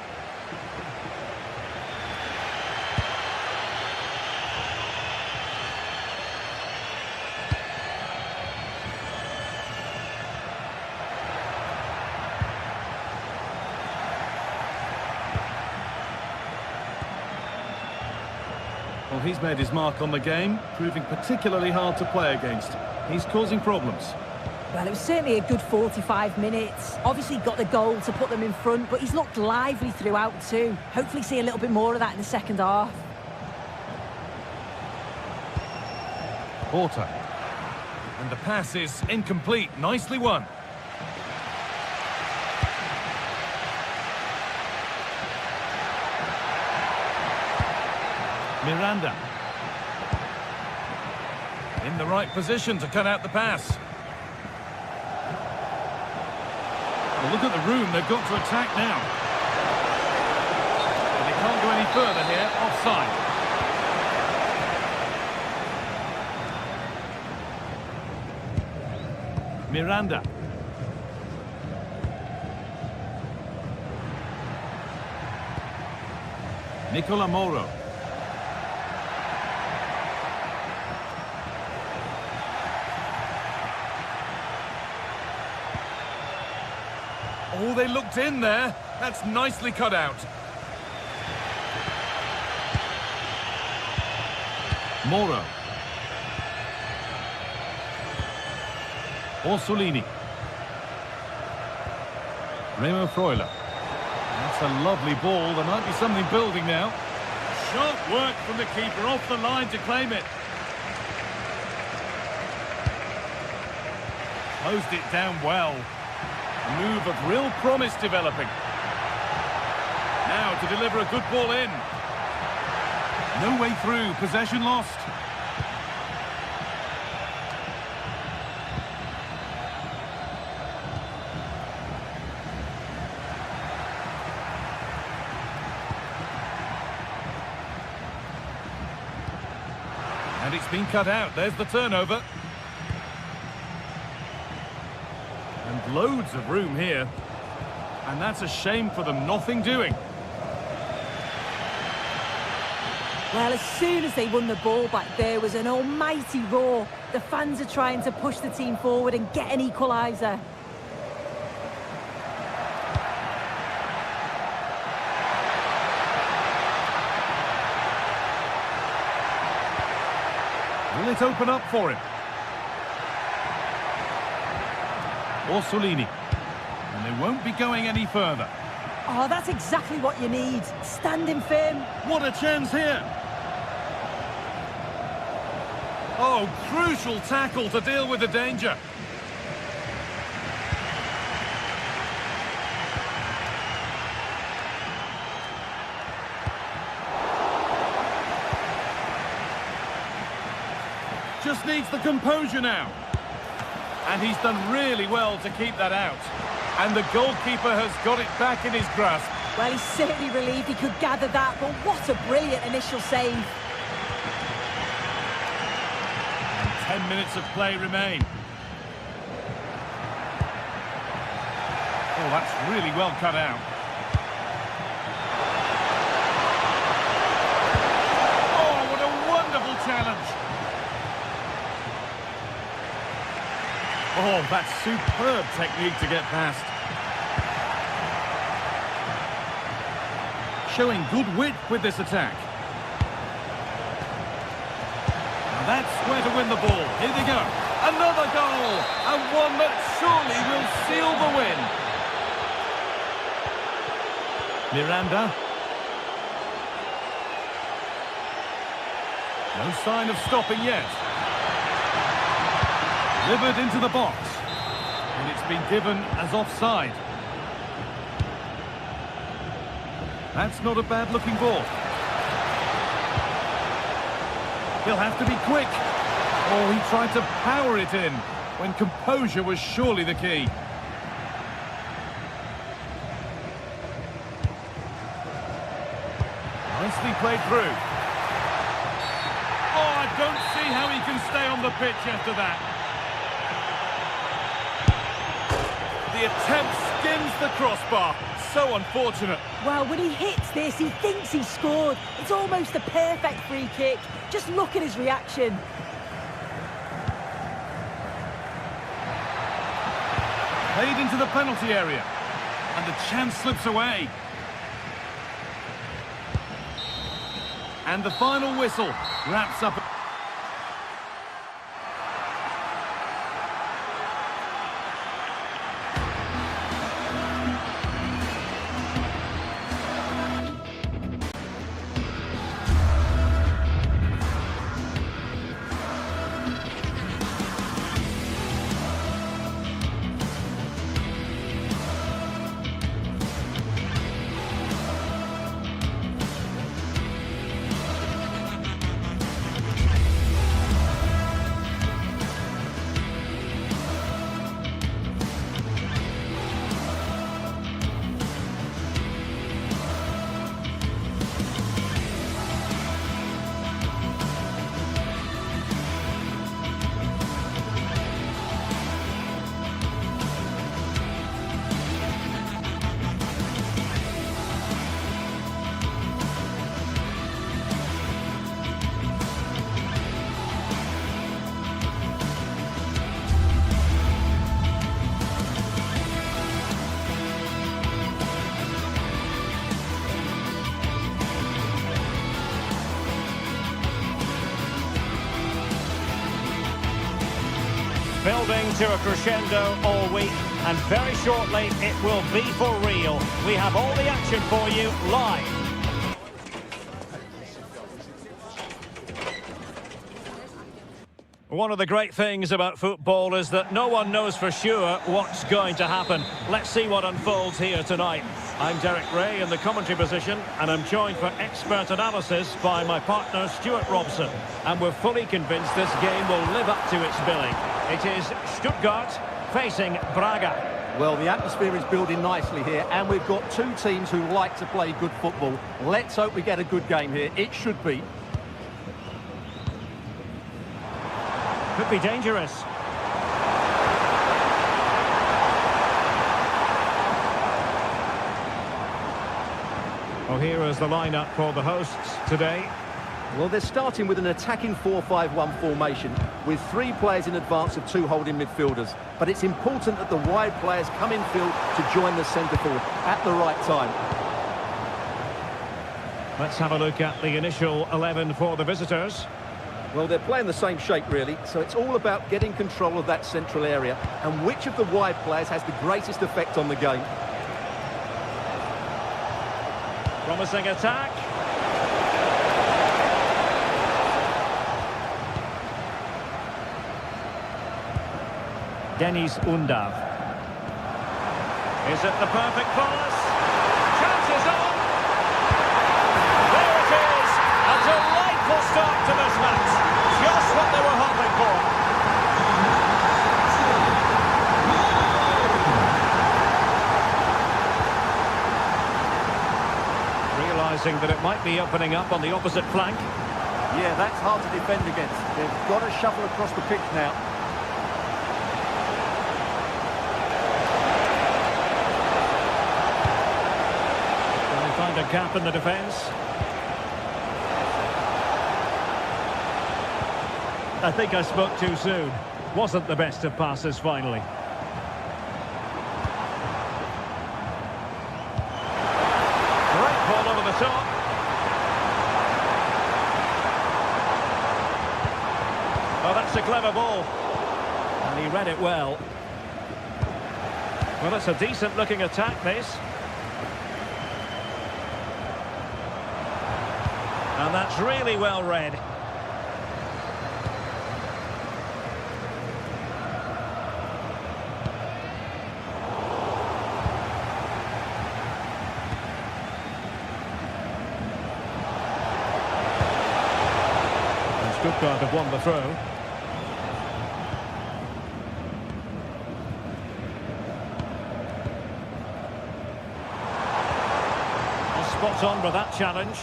D: Well, he's made his mark on the game, proving particularly hard to play against. He's causing problems.
B: Well, it was certainly a good 45 minutes. Obviously got the goal to put them in front, but he's looked lively throughout too. Hopefully see a little bit more of that in the second half.
D: Porter. And the pass is incomplete. Nicely won. Miranda. In the right position to cut out the pass. Well, look at the room they've got to attack now. And they can't go any further here. Offside. Miranda. Nicola Moro. Oh, they looked in there. That's nicely cut out. Moro. Orsolini. Remo Freuler. That's a lovely ball. There might be something building now. Sharp work from the keeper off the line to claim it. Closed it down well. A move of real promise developing. Now to deliver a good ball in. No way through, possession lost. And it's been cut out. There's the turnover. And loads of room here. And that's a shame for them. Nothing doing.
B: Well, as soon as they won the ball back, there was an almighty roar. The fans are trying to push the team forward and get an equaliser.
D: Will it open up for him? Orsolini. And they won't be going any further.
B: Oh, that's exactly what you need. Standing firm.
D: What a chance here! Oh, crucial tackle to deal with the danger. Just needs the composure now. And he's done really well to keep that out. And the goalkeeper has got it back in his grasp.
B: Well, he's certainly relieved he could gather that, but what a brilliant initial save.
D: And 10 minutes of play remain. Oh, that's really well cut out. Oh, what a wonderful challenge. Oh, that's superb technique to get past. Showing good width with this attack. Now that's where to win the ball. Here they go. Another goal! And one that surely will seal the win. Miranda. No sign of stopping yet. Delivered into the box. And it's been given as offside. That's not a bad-looking ball. He'll have to be quick. Oh, he tried to power it in when composure was surely the key. Nicely played through. Oh, I don't see how he can stay on the pitch after that. The attempt skims the crossbar. So unfortunate.
B: Well, when he hits this, he thinks he's scored. It's almost a perfect free kick. Just look at his reaction.
D: Played into the penalty area. And the chance slips away. And the final whistle wraps up.
A: Building to a crescendo all week, and very shortly it will be for real. We have all the action for you live. One of the great things about football is that no one knows for sure what's going to happen. Let's see what unfolds here tonight. I'm Derek Ray in the commentary position, and I'm joined for expert analysis by my partner Stuart Robson. And we're fully convinced this game will live up to its billing. It is Stuttgart facing Braga.
F: Well, the atmosphere is building nicely here, and we've got two teams who like to play good football. Let's hope we get a good game here. It should be.
A: Could be dangerous. Well, here is the lineup for the hosts today.
F: Well, they're starting with an attacking 4-5-1 formation with three players in advance of two holding midfielders. But it's important that the wide players come in field to join the centre forward at the right time.
A: Let's have a look at the initial 11 for the visitors.
F: Well, they're playing the same shape, really, so it's all about getting control of that central area and which of the wide players has the greatest effect on the game.
A: Promising attack. Deniz Undav. Is it the perfect pass? Chances on! There it is! A delightful start to this match. Just what they were hoping for. Realising that it might be opening up on the opposite flank.
C: Yeah, that's hard to defend against. They've got to shuffle across the pitch now.
A: Find a gap in the defence. I think I spoke too soon. Wasn't the best of passes finally. Great ball over the top. Oh, that's a clever ball. And he read it well. Well, it's a decent looking attack, this. And that's really well read. And Stuttgart have won the throw. Well, spot on with that challenge.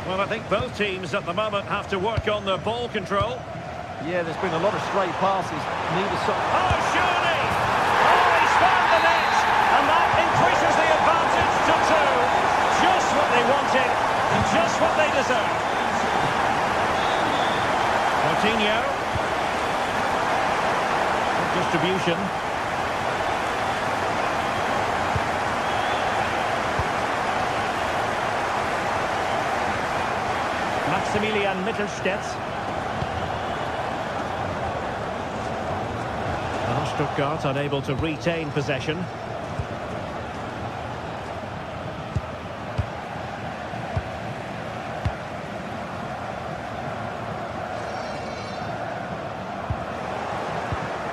A: Well, I think both teams at the moment have to work on their ball control.
C: Yeah, there's been a lot of stray passes. Neither side.
A: Oh, surely! Oh, he's found the net! And that increases the advantage to 2. Just what they wanted, and just what they deserve. Coutinho. Good distribution. Maximilian Mittelstädt. Stuttgart unable to retain possession.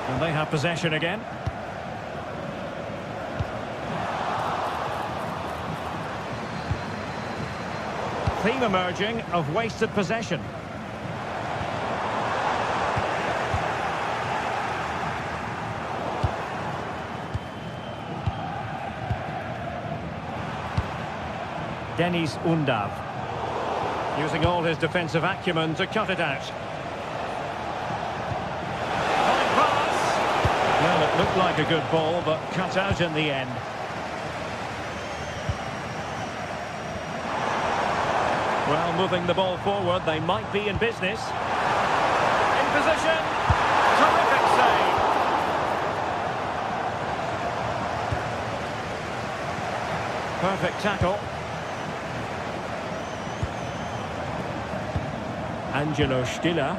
A: And they have possession again. Theme emerging of wasted possession. Deniz Undav. Using all his defensive acumen to cut it out. Pass. Well, it looked like a good ball, but cut out in the end. Well, moving the ball forward, they might be in business. In position. Terrific save. Perfect tackle. Angelo Stiller.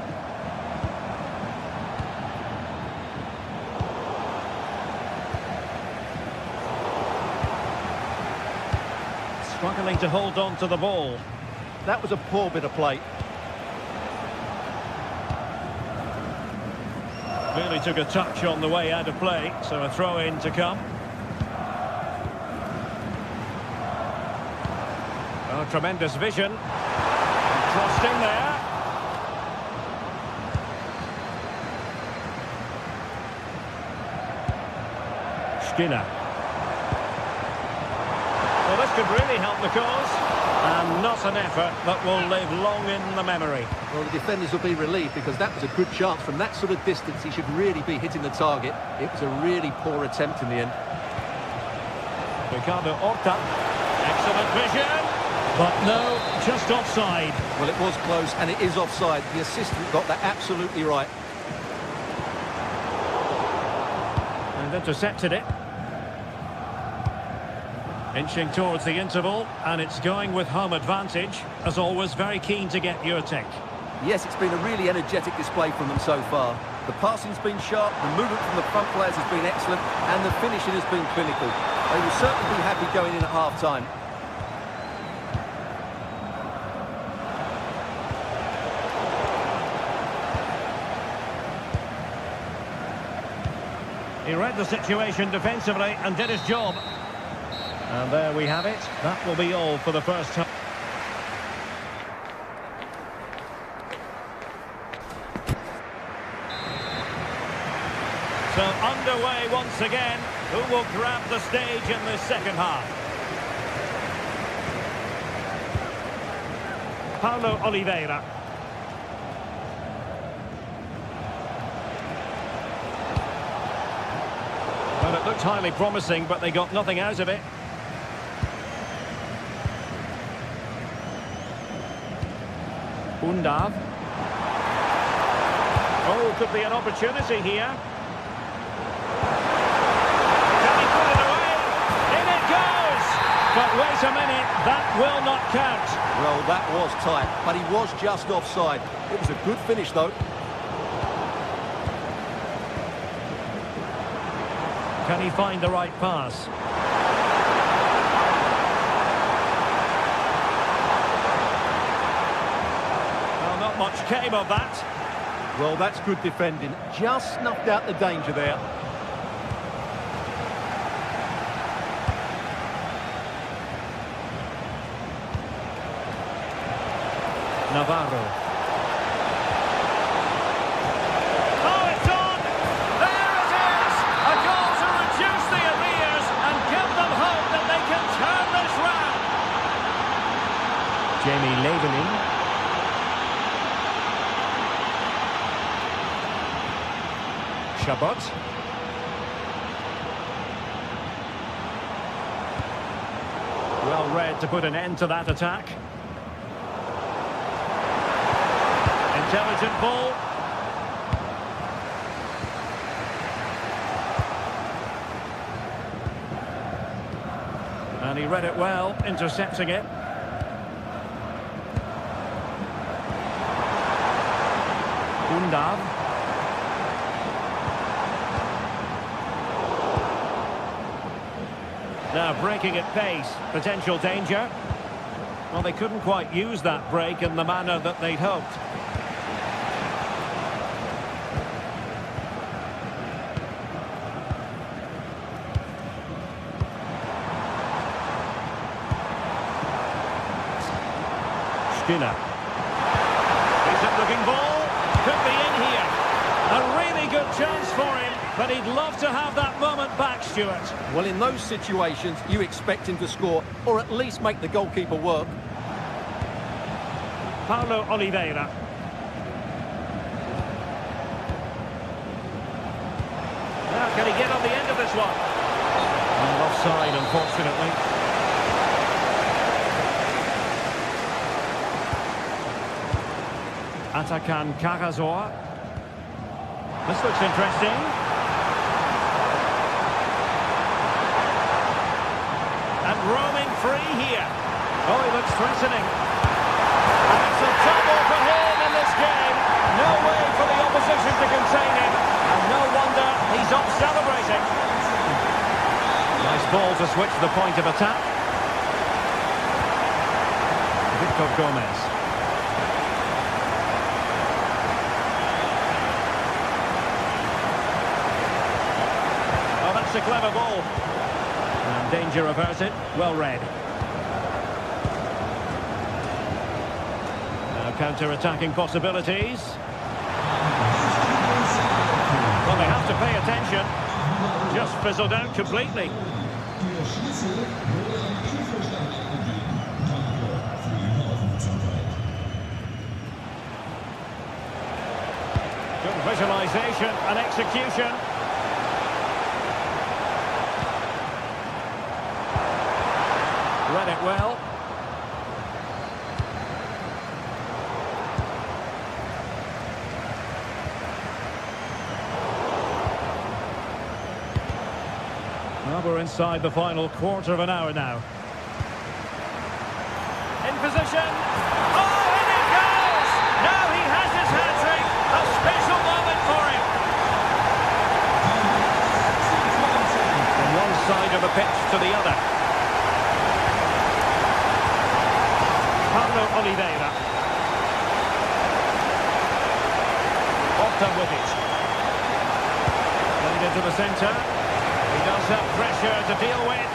A: Struggling to hold on to the ball.
F: That was a poor bit of play.
A: Really took a touch on the way out of play, so a throw-in to come. Oh, tremendous vision. Crossed in there. Skinner. Well, this could really help the cause. And not an effort that will live long in the memory.
F: Well, the defenders will be relieved because that was a good chance. From that sort of distance, he should really be hitting the target. It was a really poor attempt in the end.
A: Ricardo Horta. Excellent vision. But no, just offside.
F: Well, it was close, and it is offside. The assistant got that absolutely right.
A: And intercepted it. Inching towards the interval, and it's going with home advantage. As always, very keen to get your take.
F: Yes, it's been a really energetic display from them so far. The passing's been sharp, the movement from the front players has been excellent, and the finishing has been clinical. They will certainly be happy going in at half-time.
A: He read the situation defensively and did his job. And there we have it. That will be all for the first time. So underway once again. Who will grab the stage in the second half? Paulo Oliveira. Well, it looked highly promising, but they got nothing out of it. Undav. Oh, could be an opportunity here. Can he put it away? In it goes! But wait a minute, that will not count.
F: Well, that was tight, but he was just offside. It was a good finish, though.
A: Can he find the right pass? Much came of that.
F: Well, that's good defending. Just snuffed out the danger there.
A: Navarro. Oh, it's on! There it is! A goal to reduce the arrears and give them hope that they can turn this round. Jamie Leveling. Chabot. Well read to put an end to that attack. Intelligent ball. And he read it well, intercepting it. Undav. Now breaking at pace, potential danger. Well, they couldn't quite use that break in the manner that they'd hoped. Skinner. Decent looking ball. Could be in here. A really good chance for him, but he'd love to have that moment back, Stuart.
F: Well, in those situations, you expect him to score, or at least make the goalkeeper work.
A: Paulo Oliveira. Now, can he get on the end of this one? And offside, unfortunately. Atakan Karazor. This looks interesting. And roaming free here. Oh, he looks threatening. And it's a double for him in this game. No way for the opposition to contain him. And no wonder he's off celebrating. Nice ball to switch the point of attack. Hector Gomez. Oh, that's a clever ball. And danger averted. Well read. Now counter-attacking possibilities. Well, they have to pay attention. Just fizzled out completely. Good visualization and execution. Read it well. Well, we're inside the final quarter of an hour now. In position. Oh, in it goes! Now he has his hat-trick. A special moment for him. From one side of the pitch to the other. Pablo Oliveira. Opta with it. Played into the centre. He does have pressure to deal with.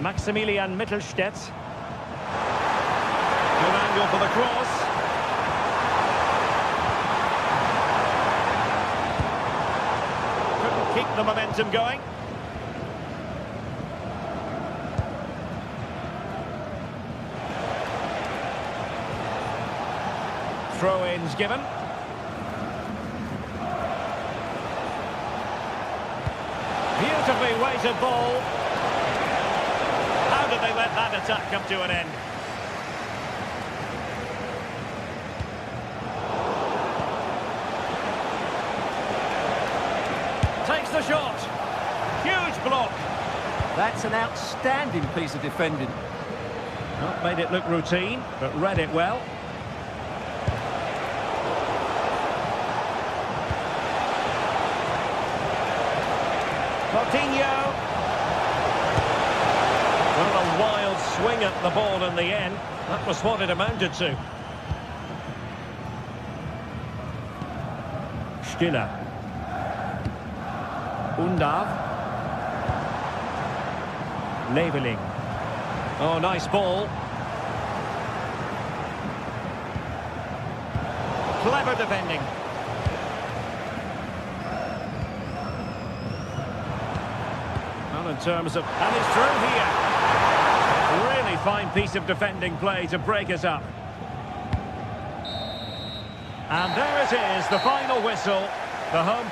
A: Maximilian Mittelstädt. Good angle for the cross. Couldn't keep the momentum going. Throw-ins given. Beautifully weighted ball. How did they let that attack come to an end? Takes the shot. Huge block.
C: That's an outstanding piece of defending.
A: Not made it look routine, but read it well. Coutinho. Well, a wild swing at the ball in the end. That was what it amounted to. Stiller. Undav. Leveling. Oh, nice ball. Clever defending. In terms of, and it's through here. Really fine piece of defending play to break us up. And there it is, the final whistle. The home.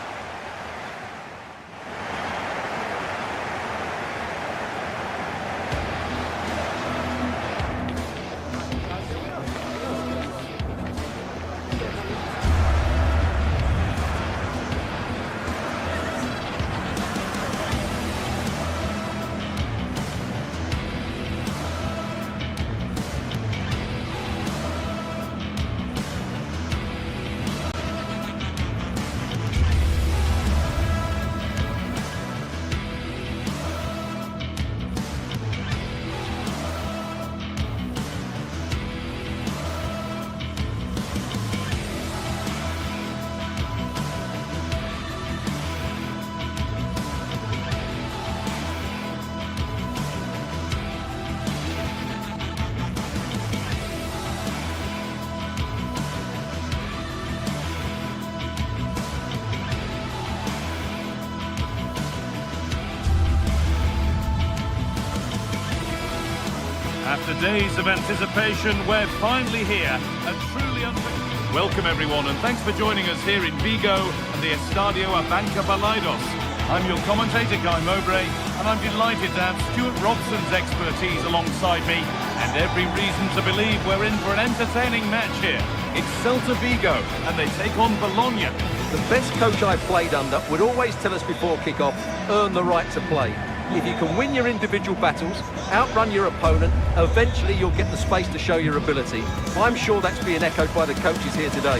D: After days of anticipation, we're finally here. A truly welcome everyone, and thanks for joining us here in Vigo and the Estadio Abanca Balaidos. I'm your commentator, Guy Mowbray, and I'm delighted to have Stuart Robson's expertise alongside me, and every reason to believe we're in for an entertaining match here. It's Celta Vigo, and they take on Bologna.
F: The best coach I've played under would always tell us before kick-off, earn the right to play. If you can win your individual battles, outrun your opponent, eventually you'll get the space to show your ability. I'm sure that's being echoed by the coaches here today.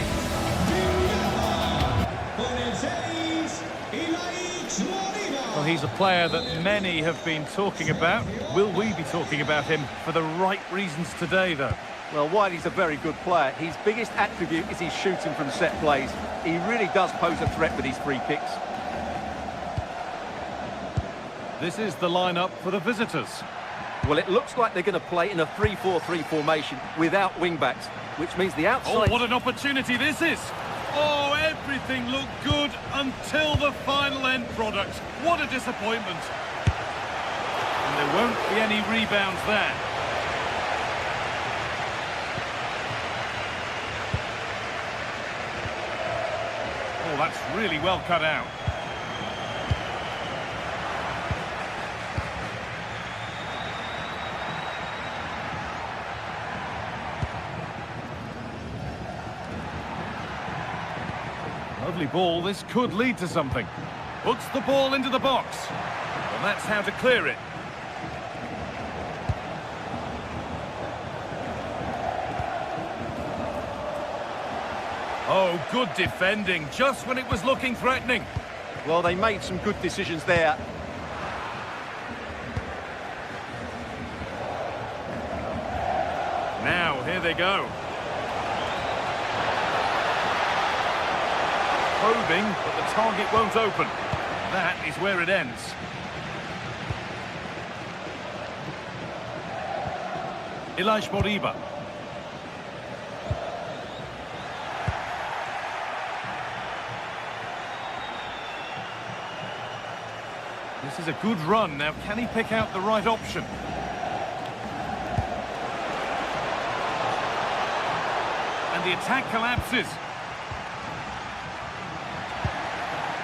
D: Well, he's a player that many have been talking about. Will we be talking about him for the right reasons today, though?
C: Well, Wiley's a very good player. His biggest attribute is his shooting from set plays. He really does pose a threat with his free kicks.
D: This is the lineup for the visitors.
C: Well, it looks like they're going to play in a 3-4-3 formation without wing-backs, which means the outside...
D: Oh, what an opportunity this is! Oh, everything looked good until the final end product. What a disappointment. And there won't be any rebounds there. Oh, that's really well cut out. Lovely ball, this could lead to something. Puts the ball into the box. Well, that's how to clear it. Oh, good defending, just when it was looking threatening.
C: Well, they made some good decisions there.
D: Now, here they go. Probing, but the target won't open. That is where it ends. Elias Moriba. This is a good run. Now, can he pick out the right option? And the attack collapses.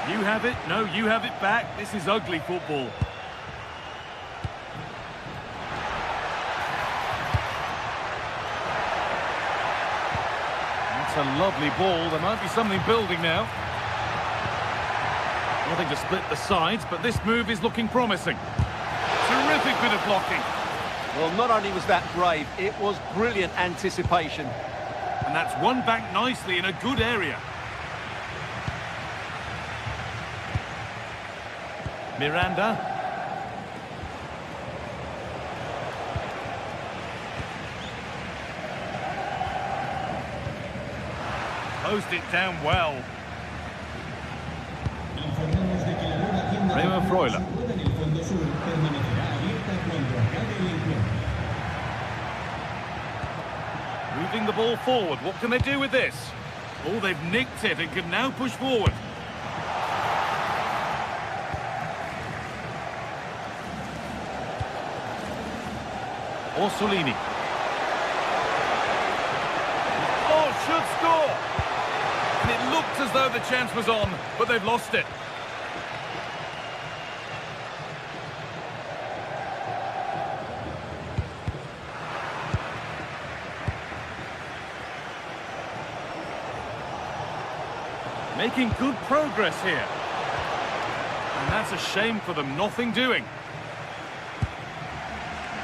D: You have it. No, you have it back. This is ugly football. That's a lovely ball. There might be something building now. Nothing to split the sides, but this move is looking promising. Terrific bit of blocking.
C: Well, not only was that brave, it was brilliant anticipation.
D: And that's won back nicely in a good area. Miranda. Closed it down well. Remo Freuler. Moving the ball forward. What can they do with this? Oh, they've nicked it and can now push forward. Orsolini. Oh, should score! And it looked as though the chance was on, but they've lost it. Making good progress here. And that's a shame for them, nothing doing.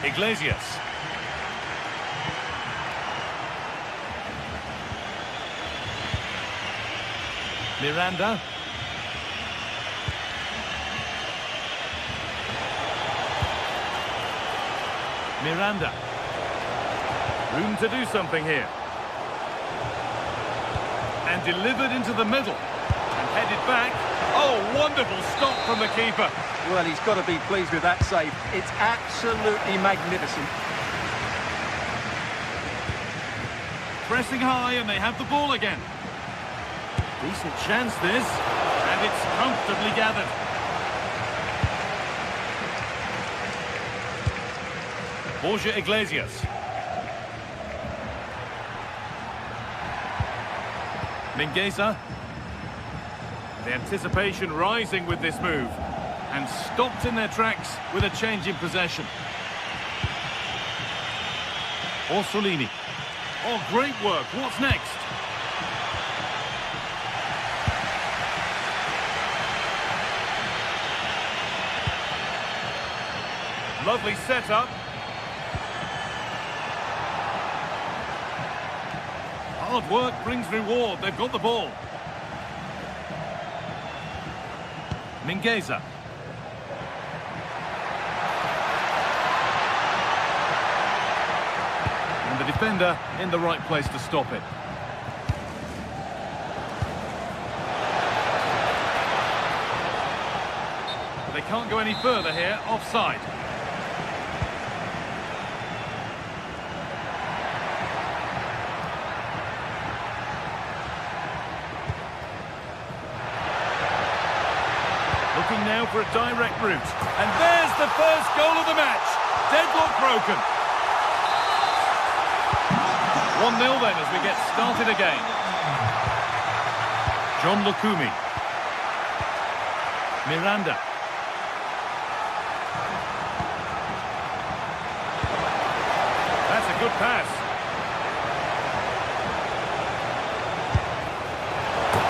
D: Iglesias. Miranda. Miranda. Room to do something here. And delivered into the middle. And headed back. Oh, wonderful stop from the keeper.
C: Well, he's got to be pleased with that save. It's absolutely magnificent.
D: Pressing high and they have the ball again. Decent chance this. And it's comfortably gathered. Borja Iglesias. Mingueza. The anticipation rising with this move. And stopped in their tracks with a change in possession. Orsolini. Oh, great work. What's next? Lovely setup. Hard work brings reward. They've got the ball. Mingueza.
G: the defender in the right place to stop it. They can't go any further here, offside. Looking now for a direct route. And there's the first goal of the match. Deadlock broken. 1-0 then as we get started again. John Lukumi. Miranda. That's a good pass.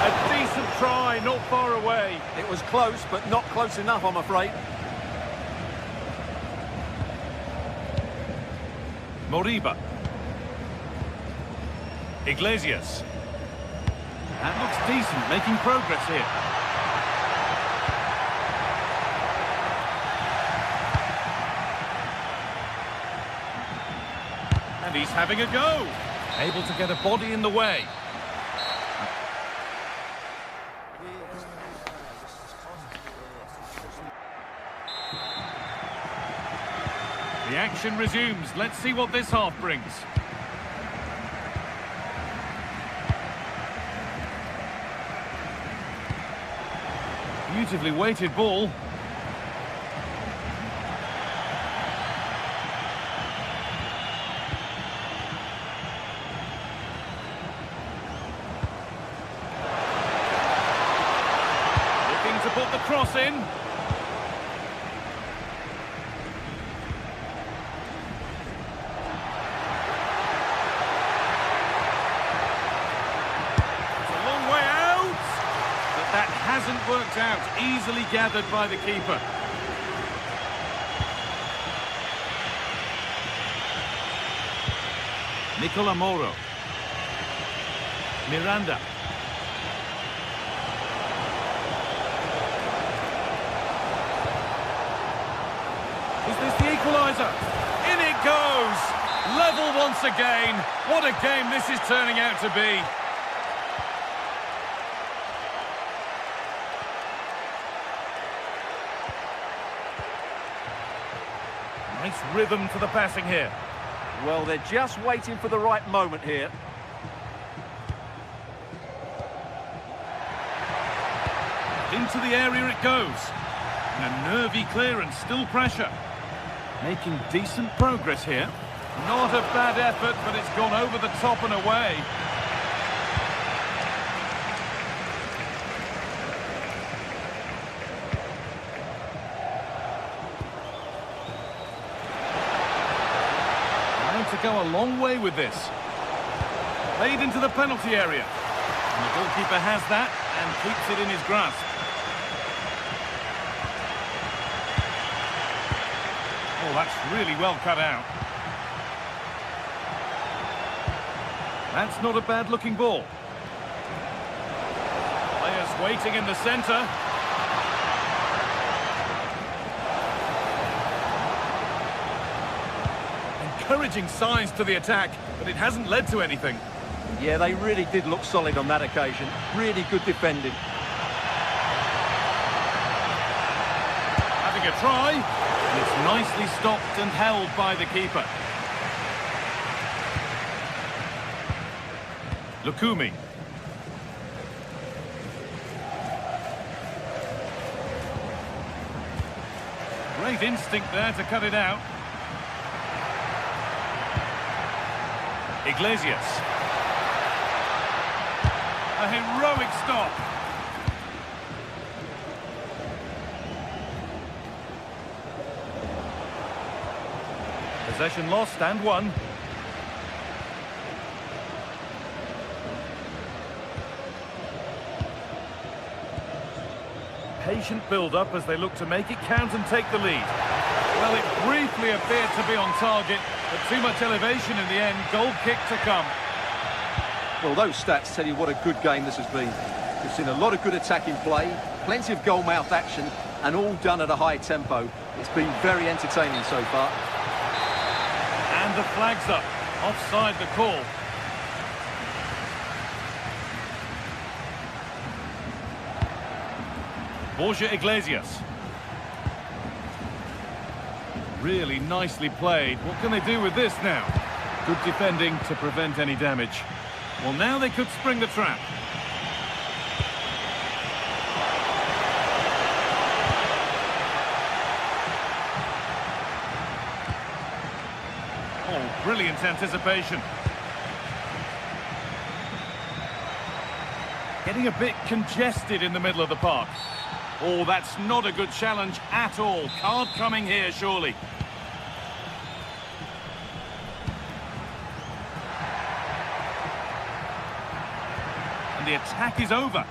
G: A decent try, not far away.
C: It was close, but not close enough, I'm afraid.
G: Moriba. Iglesias. That looks decent, making progress here. And he's having a go. Able to get a body in the way. The action resumes. Let's see what this half brings. Beautifully weighted ball. Looking to put the cross in. Hasn't worked out, easily gathered by the keeper. Nicola Moro. Miranda. Is this the equaliser? In it goes! Level once again. What a game this is turning out to be. Nice rhythm to the passing here.
C: Well, they're just waiting for the right moment here.
G: Into the area it goes. And a nervy clearance, still pressure. Making decent progress here. Not a bad effort, but it's gone over the top and away. To go a long way with this. Played into the penalty area. And the goalkeeper has that and keeps it in his grasp. Oh, that's really well cut out. That's not a bad looking ball. Players waiting in the centre. Encouraging signs to the attack, but it hasn't led to anything.
C: Yeah, they really did look solid on that occasion. Really good defending.
G: Having a try, and it's nicely stopped and held by the keeper. Lukumi. Great instinct there to cut it out. Iglesias. A heroic stop. Possession lost and won. Patient build-up as they look to make it count and take the lead. Well, it briefly appeared to be on target, but too much elevation in the end. Goal kick to come.
C: Well, those stats tell you what a good game this has been. We've seen a lot of good attacking play, plenty of goal-mouth action, and all done at a high tempo. It's been very entertaining so far.
G: And the flag's up.
D: Offside the call. Borja Iglesias. Really nicely played. What can they do with this now? Good defending to prevent any damage. Well, now they could spring the trap. Oh, brilliant anticipation. Getting a bit congested in the middle of the park. Oh, that's not a good challenge at all. Card coming here, surely. And the attack is over.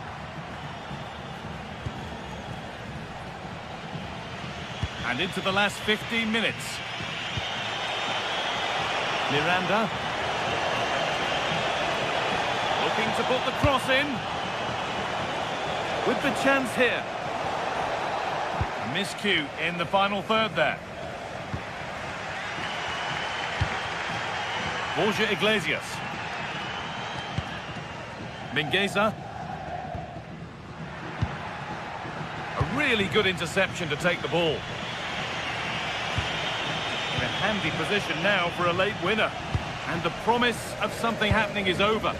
D: And into the last 15 minutes. Miranda. Looking to put the cross in. With the chance here. Miscue in the final third there. Borja Iglesias. Mingueza. A really good interception to take the ball. In a handy position now for a late winner. And the promise of something happening is over.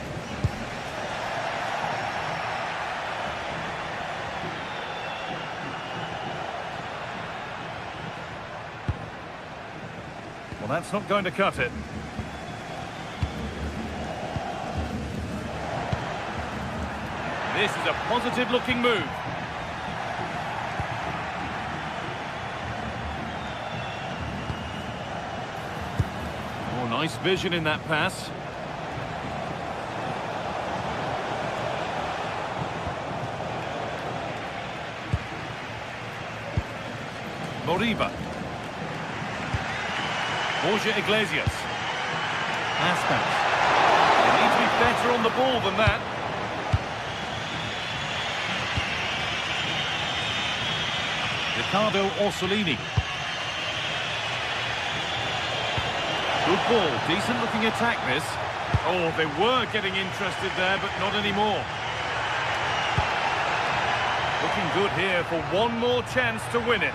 D: Well, that's not going to cut it. This is a positive-looking move. Oh, nice vision in that pass. Moriba. Borja Iglesias. Aspas. They need to be better on the ball than that. Ricardo Orsolini. Good ball, decent looking attack this. Oh, they were getting interested there, but not anymore. Looking good here for one more chance to win it.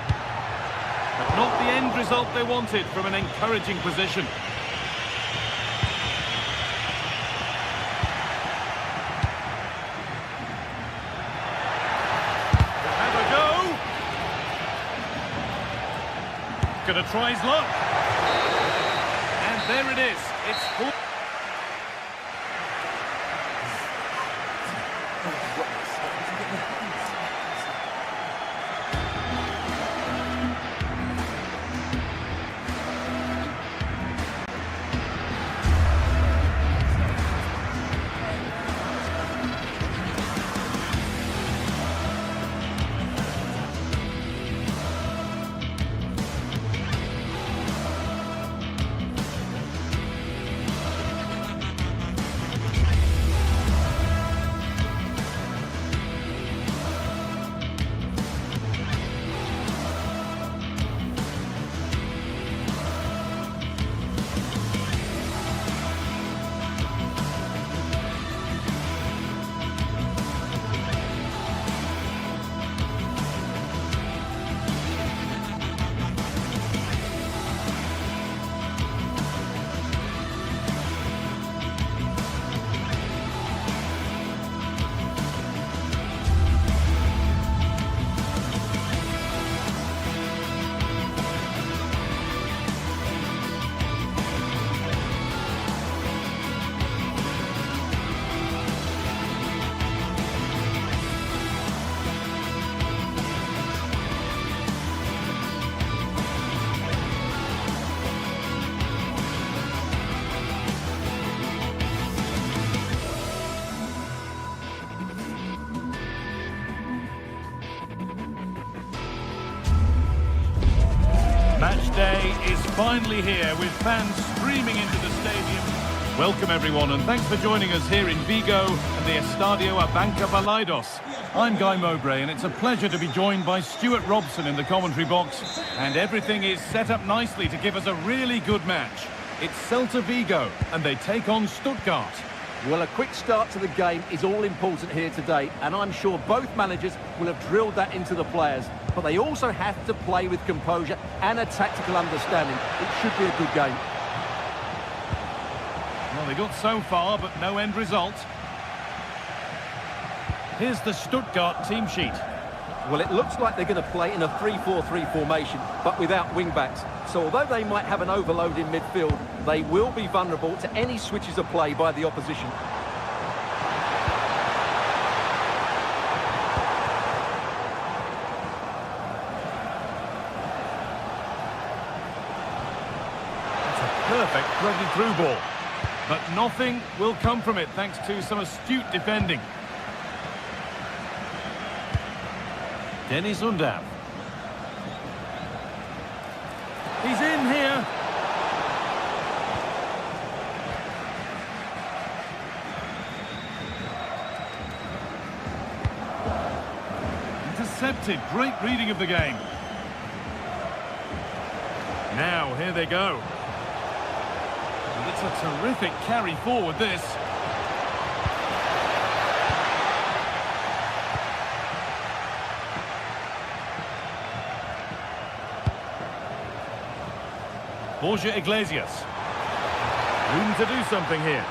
D: But not the end result they wanted from an encouraging position. Have a go. Gonna try his luck. And there it is. It's full. Match day is finally here with fans streaming into the stadium. Welcome everyone and thanks for joining us here in Vigo at the Estadio Abanca Balaidos. I'm Guy Mowbray and it's a pleasure to be joined by Stuart Robson in the commentary box. And everything is set up nicely to give us a really good match. It's Celta Vigo, and they take on Stuttgart.
F: Well, a quick start to the game is all important here today, and I'm sure both managers will have drilled that into the players. But they also have to play with composure and a tactical understanding. It should be a good game.
D: Well, they got so far, but no end result. Here's the Stuttgart team sheet.
F: Well, it looks like they're going to play in a 3-4-3 formation, but without wing-backs. So although they might have an overload in midfield, they will be vulnerable to any switches of play by the opposition.
D: It's a perfect threaded through ball. But nothing will come from it thanks to some astute defending. Dennis Undav. He's in here. Intercepted. Great reading of the game. Now, here they go. And it's a terrific carry forward, this. Borja Iglesias. Room to do something here.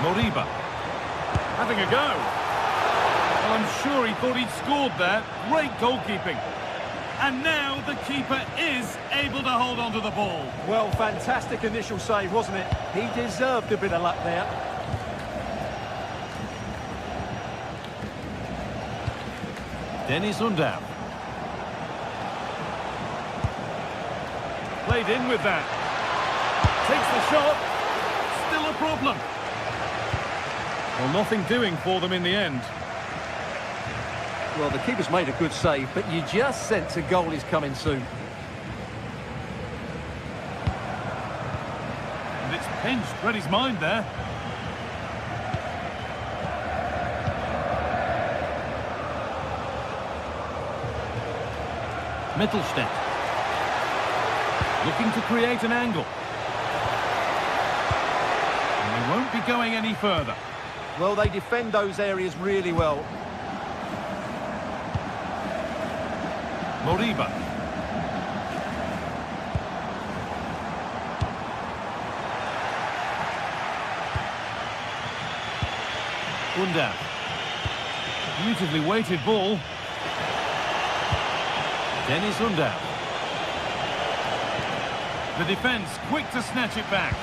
D: Moriba. Having a go. Well, I'm sure he thought he'd scored there. Great goalkeeping. And now the keeper is able to hold on to the ball.
F: Well, fantastic initial save, wasn't it? He deserved a bit of luck there.
D: Dennis Undav. Played in with that. Takes the shot. Still a problem. Well, nothing doing for them in the end.
F: Well, the keeper's made a good save, but you just sense a goal is coming soon.
D: And it's pinched Freddie's mind there. Mittelstädt. Looking to create an angle. And they won't be going any further.
F: Well, they defend those areas really well.
D: Moriba. Undav. Beautifully weighted ball. Dennis Undav. The defence quick to snatch it back.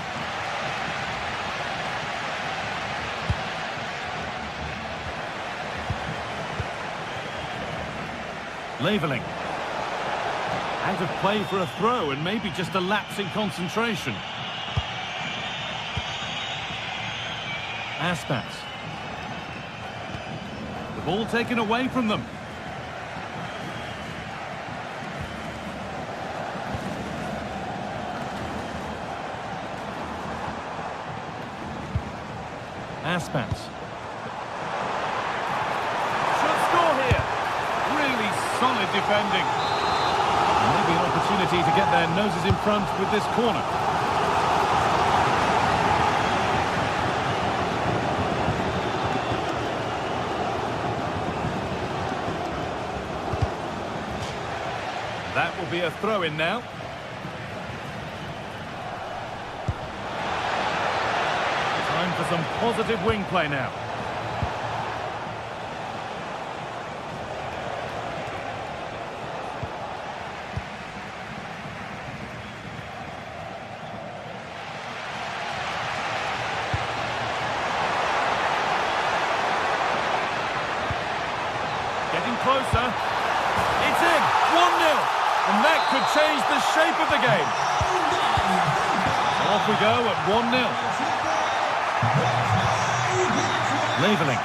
D: Leveling. Out of play for a throw and maybe just a lapse in concentration. Aspas. The ball taken away from them. Aspas. Should score here. Really solid defending. Maybe an opportunity to get their noses in front with this corner. That will be a throw-in now. Time for some positive wing play now. Getting closer. It's in. 1-0. And that could change the shape of the game. Off we go at 1-0. Leveling.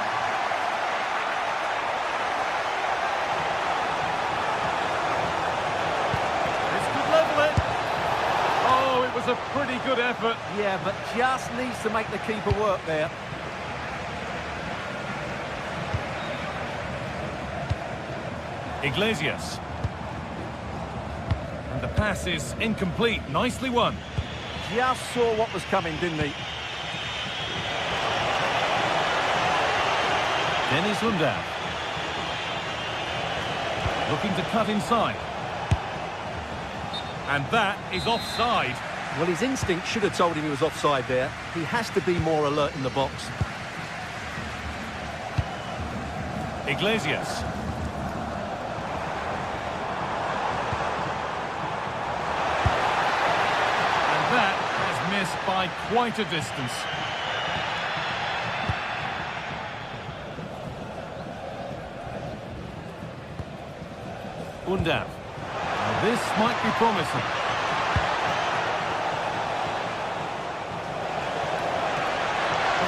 D: This could level it. Oh, it was a pretty good effort.
F: Yeah, but just needs to make the keeper work there.
D: Iglesias. And the pass is incomplete. Nicely won.
C: Just saw what was coming, didn't he?
D: Dennis Undav. Looking to cut inside. And that is offside.
C: Well, his instinct should have told him he was offside there. He has to be more alert in the box.
D: Iglesias. And that has missed by quite a distance. Undav. Now this might be promising.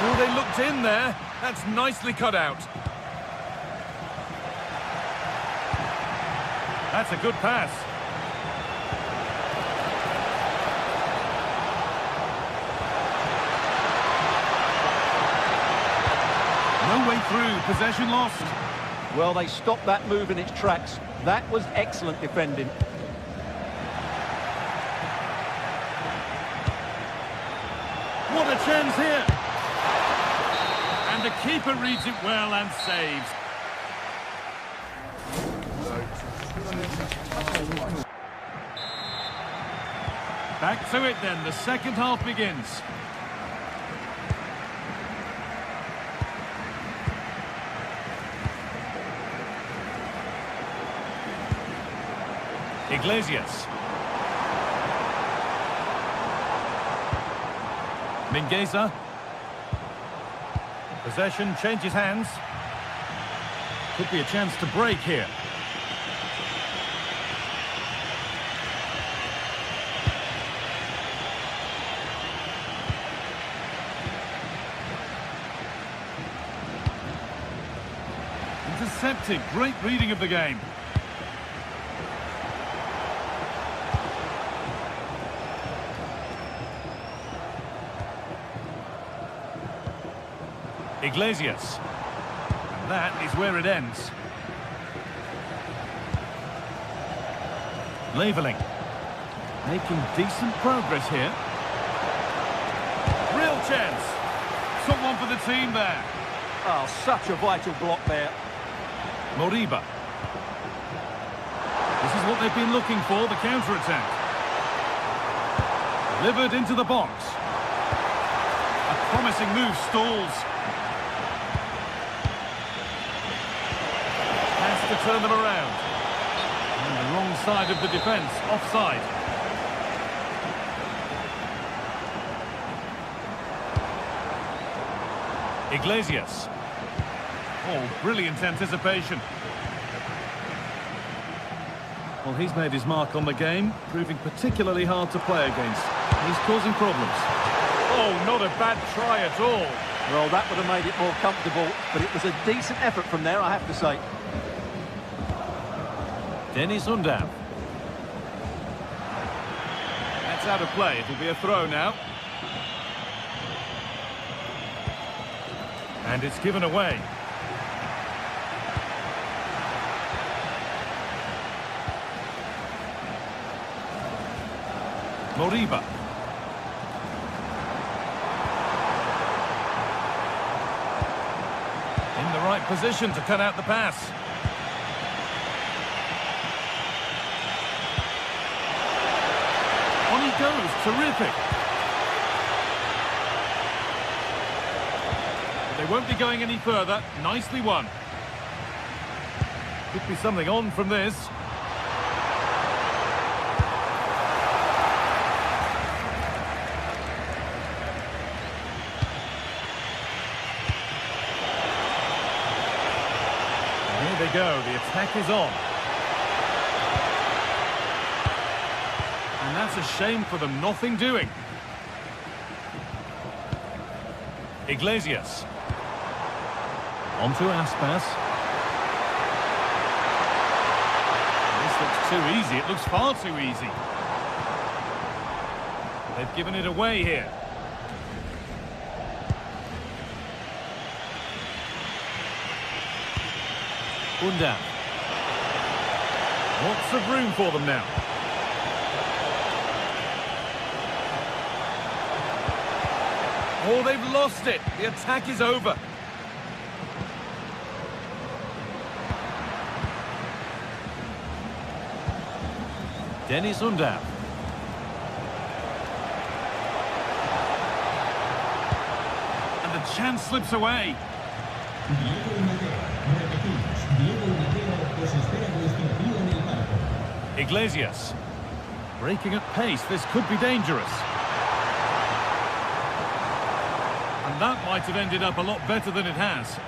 D: Oh, they looked in there. That's nicely cut out. That's a good pass. No way through. Possession lost.
C: Well, they stopped that move in its tracks. That was excellent defending.
D: What a chance here. And the keeper reads it well and saves. Back to it then. The second half begins. Iglesias. Mingueza. Possession changes hands. Could be a chance to break here. Intercepted. Great reading of the game. Iglesias. And that is where it ends. Leveling. Making decent progress here. Real chance. Someone for the team there.
C: Oh, such a vital block there.
D: Moriba. This is what they've been looking for, the counter-attack. Delivered into the box. A promising move stalls. Has to turn them around. And the wrong side of the defence, offside. Iglesias. Oh, brilliant anticipation. Well, he's made his mark on the game, proving particularly hard to play against. He's causing problems. Oh, not a bad try at all.
C: Well, that would have made it more comfortable, but it was a decent effort from there, I have to say.
D: Dennis Undav. That's out of play. It'll be a throw now. And it's given away. Moriba. In the right position to cut out the pass. On he goes, terrific. But they won't be going any further. Nicely won. Could be something on from this. Here they go, the attack is on. And that's a shame for them, nothing doing. Iglesias. On to Aspas. This looks too easy, it looks far too easy. They've given it away here. Undav. Lots of room for them now.
G: Oh, they've lost it. The attack is over. Dennis Undav. And the chance slips away. Iglesias. Breaking at pace, this could be dangerous. And that might have ended up a lot better than it has.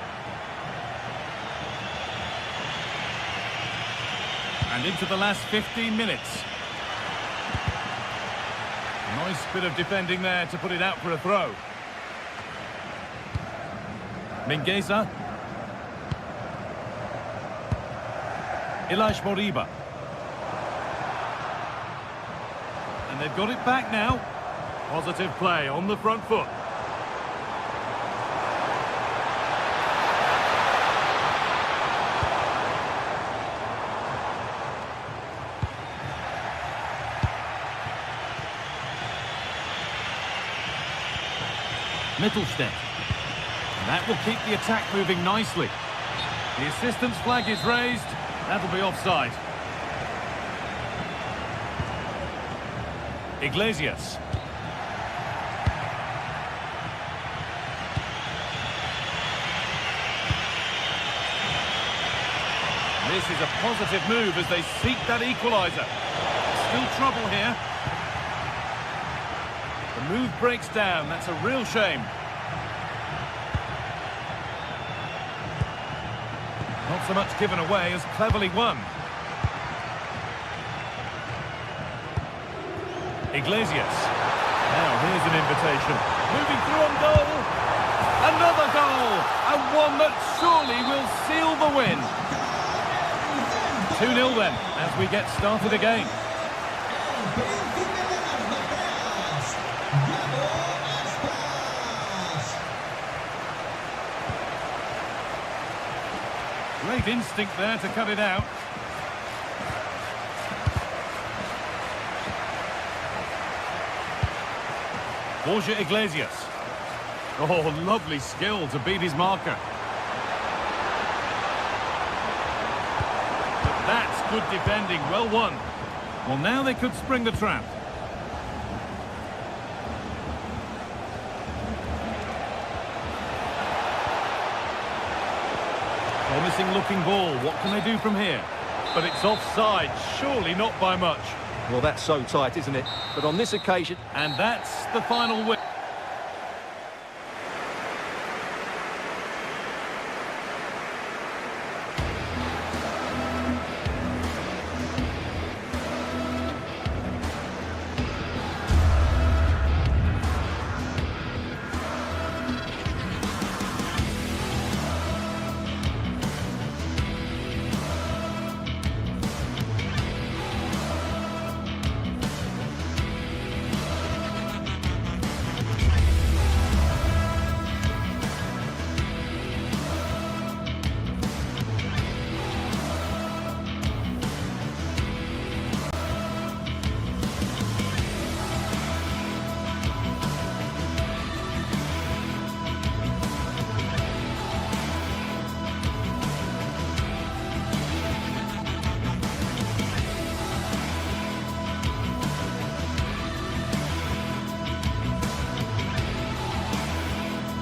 G: And into the last 15 minutes. Nice bit of defending there to put it out for a throw. Mingueza. Ilaix Moriba. And they've got it back now. Positive play on the front foot. Mittelstedt. And that will keep the attack moving nicely. The assistant's flag is raised. That'll be offside. Iglesias. This is a positive move as they seek that equaliser. Still trouble here. The move breaks down. That's a real shame. Not so much given away as cleverly won. Iglesias. Now here's an invitation. Moving through on goal. Another goal. And one that surely will seal the win. 2-0 then, as we get started again. Great instinct there to cut it out. Borja Iglesias. Oh, lovely skill to beat his marker. But that's good defending, well won. Well, now they could spring the trap. Promising looking ball. What can they do from here? But it's offside, surely not by much.
F: Well, that's so tight, isn't it? But on this occasion...
G: And that's the final win.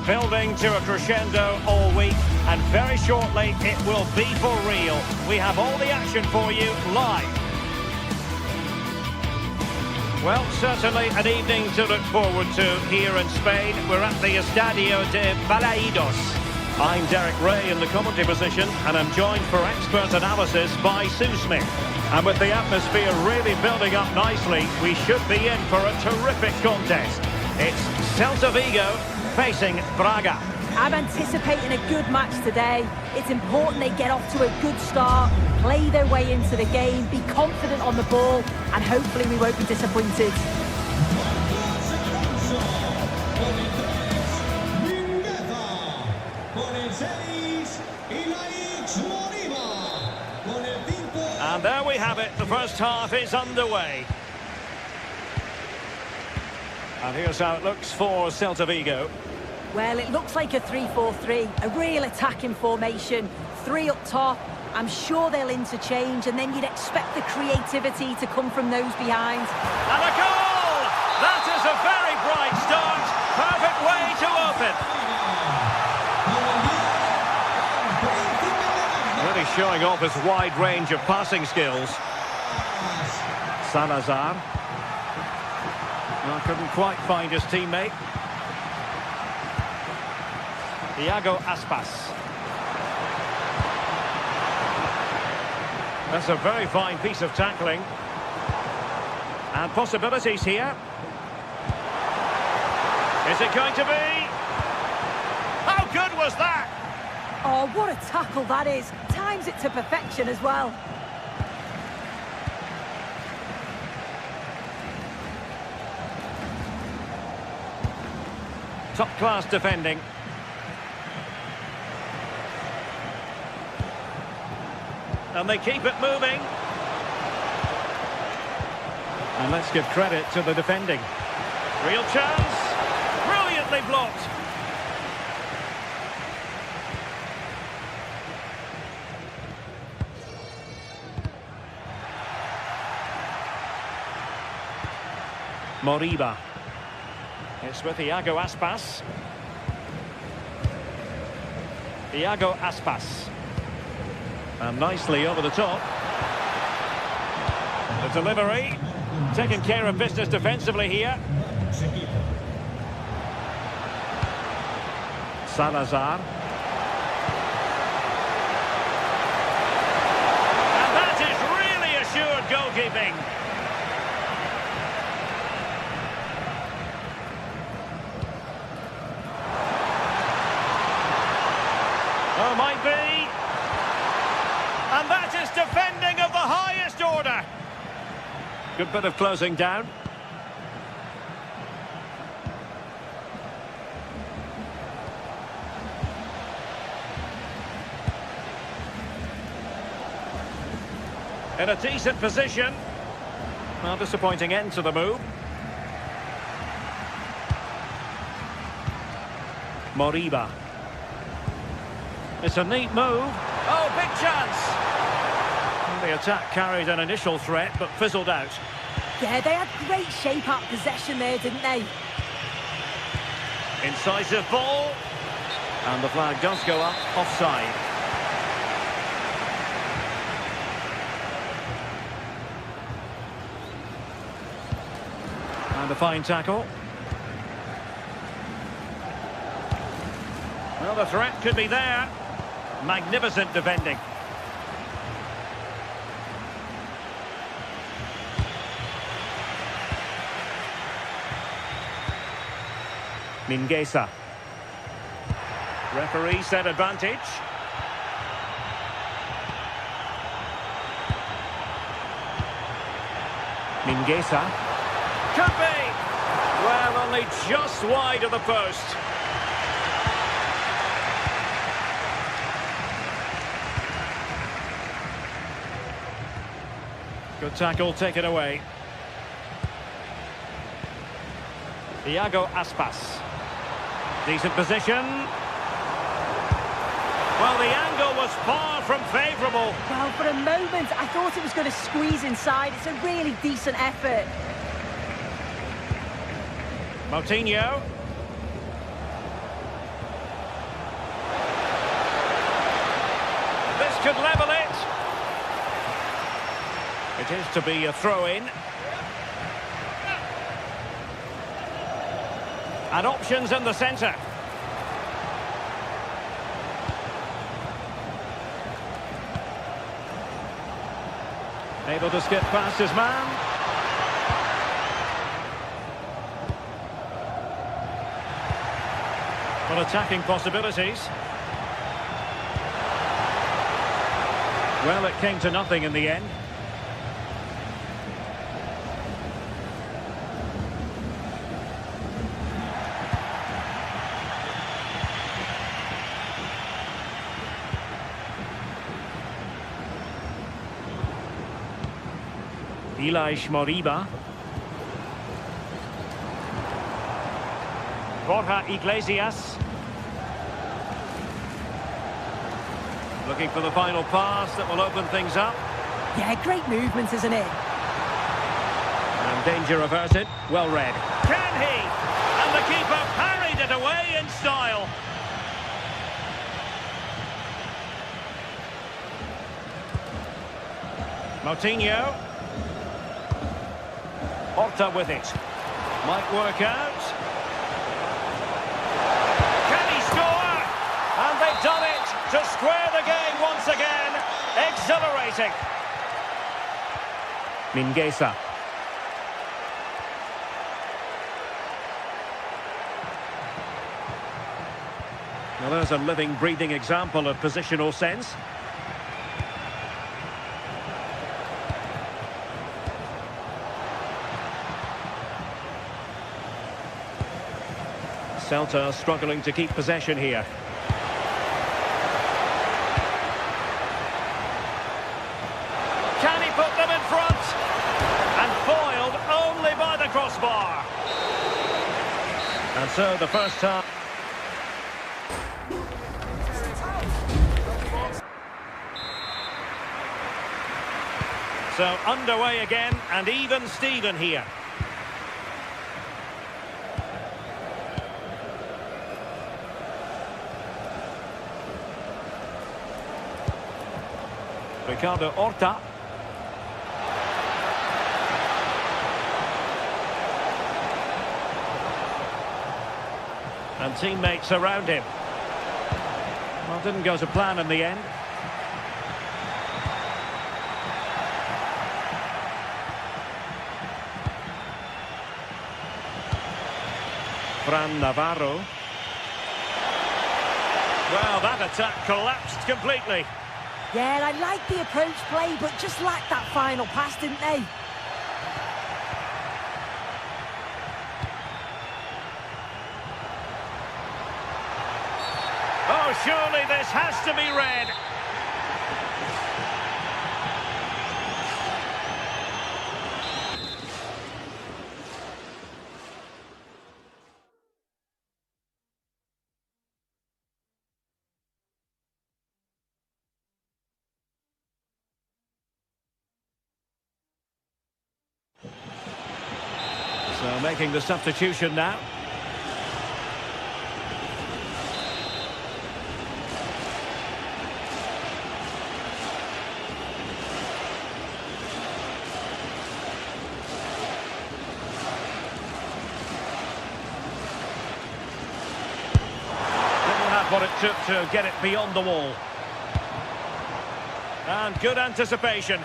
A: Building to a crescendo all week, and very shortly it will be for real. We have all the action for you live. Well, certainly an evening to look forward to here in Spain. We're at the Estadio de Balaidos. I'm Derek Ray in the commentary position, and I'm joined for expert analysis by Sue Smith. And with the atmosphere really building up nicely, we should be in for a terrific contest. It's Celta Vigo facing Braga.
B: I'm anticipating a good match today. It's important they get off to a good start, play their way into the game, be confident on the ball, and hopefully we won't be disappointed.
A: And there we have it. The first half is underway. And here's how it looks for Celta Vigo.
B: Well, it looks like a 3-4-3, a real attacking formation. 3 up top. I'm sure they'll interchange, and then you'd expect the creativity to come from those behind.
A: And a goal! That is a very bright start. Perfect way to open. Really showing off his wide range of passing skills. Salazar. Well, couldn't quite find his teammate. Iago Aspas. That's a very fine piece of tackling. And possibilities here. Is it going to be? How good was that?
B: Oh, what a tackle that is. Times it to perfection as well.
A: Top-class defending. And they keep it moving. And let's give credit to the defending. Real chance. Brilliantly blocked. Moriba. It's with Iago Aspas. Iago Aspas. And nicely over the top. The delivery. Taking care of business defensively here. Salazar. And that is really assured goalkeeping. Oh, might be. And that is defending of the highest order. Good bit of closing down. In a decent position. Well, disappointing end to the move. Moriba. It's a neat move. Oh, big chance. The attack carried an initial threat, but fizzled out.
B: Yeah, they had great shape out possession there, didn't they?
A: Incisive ball. And the flag does go up offside. And a fine tackle. Well, the threat could be there. Magnificent defending. Mingueza. Referee set advantage. Mingueza. Could be! Well, only just wide of the post. Good tackle, taken away. Iago Aspas. Decent position. Well, the angle was far from favourable.
B: Well, for a moment, I thought it was going to squeeze inside. It's a really decent effort.
A: Moutinho. This could level it. It is to be a throw-in. And options in the centre. Able to skip past his man. Well, attacking possibilities. Well, it came to nothing in the end. Moriba. Borja Iglesias. Looking for the final pass that will open things up.
B: Yeah, great movement, isn't it?
A: And danger averted. Well read. Can he? And the keeper parried it away in style. Moutinho. Horta with it. Might work out. Can he score? And they've done it to square the game once again. Exhilarating. Mingueza. Well, there's a living, breathing example of positional sense. Celta struggling to keep possession here. Can he put them in front? And foiled only by the crossbar. And so the first time. So underway again, and even Steven here. Ricardo Horta. And teammates around him. Well, didn't go to plan in the end. Fran Navarro. Well, that attack collapsed completely.
B: Yeah, I like the approach play, but just lacked that final pass, didn't they?
A: Oh, surely this has to be red. So making the substitution now. What it took to get it beyond the wall. And good anticipation.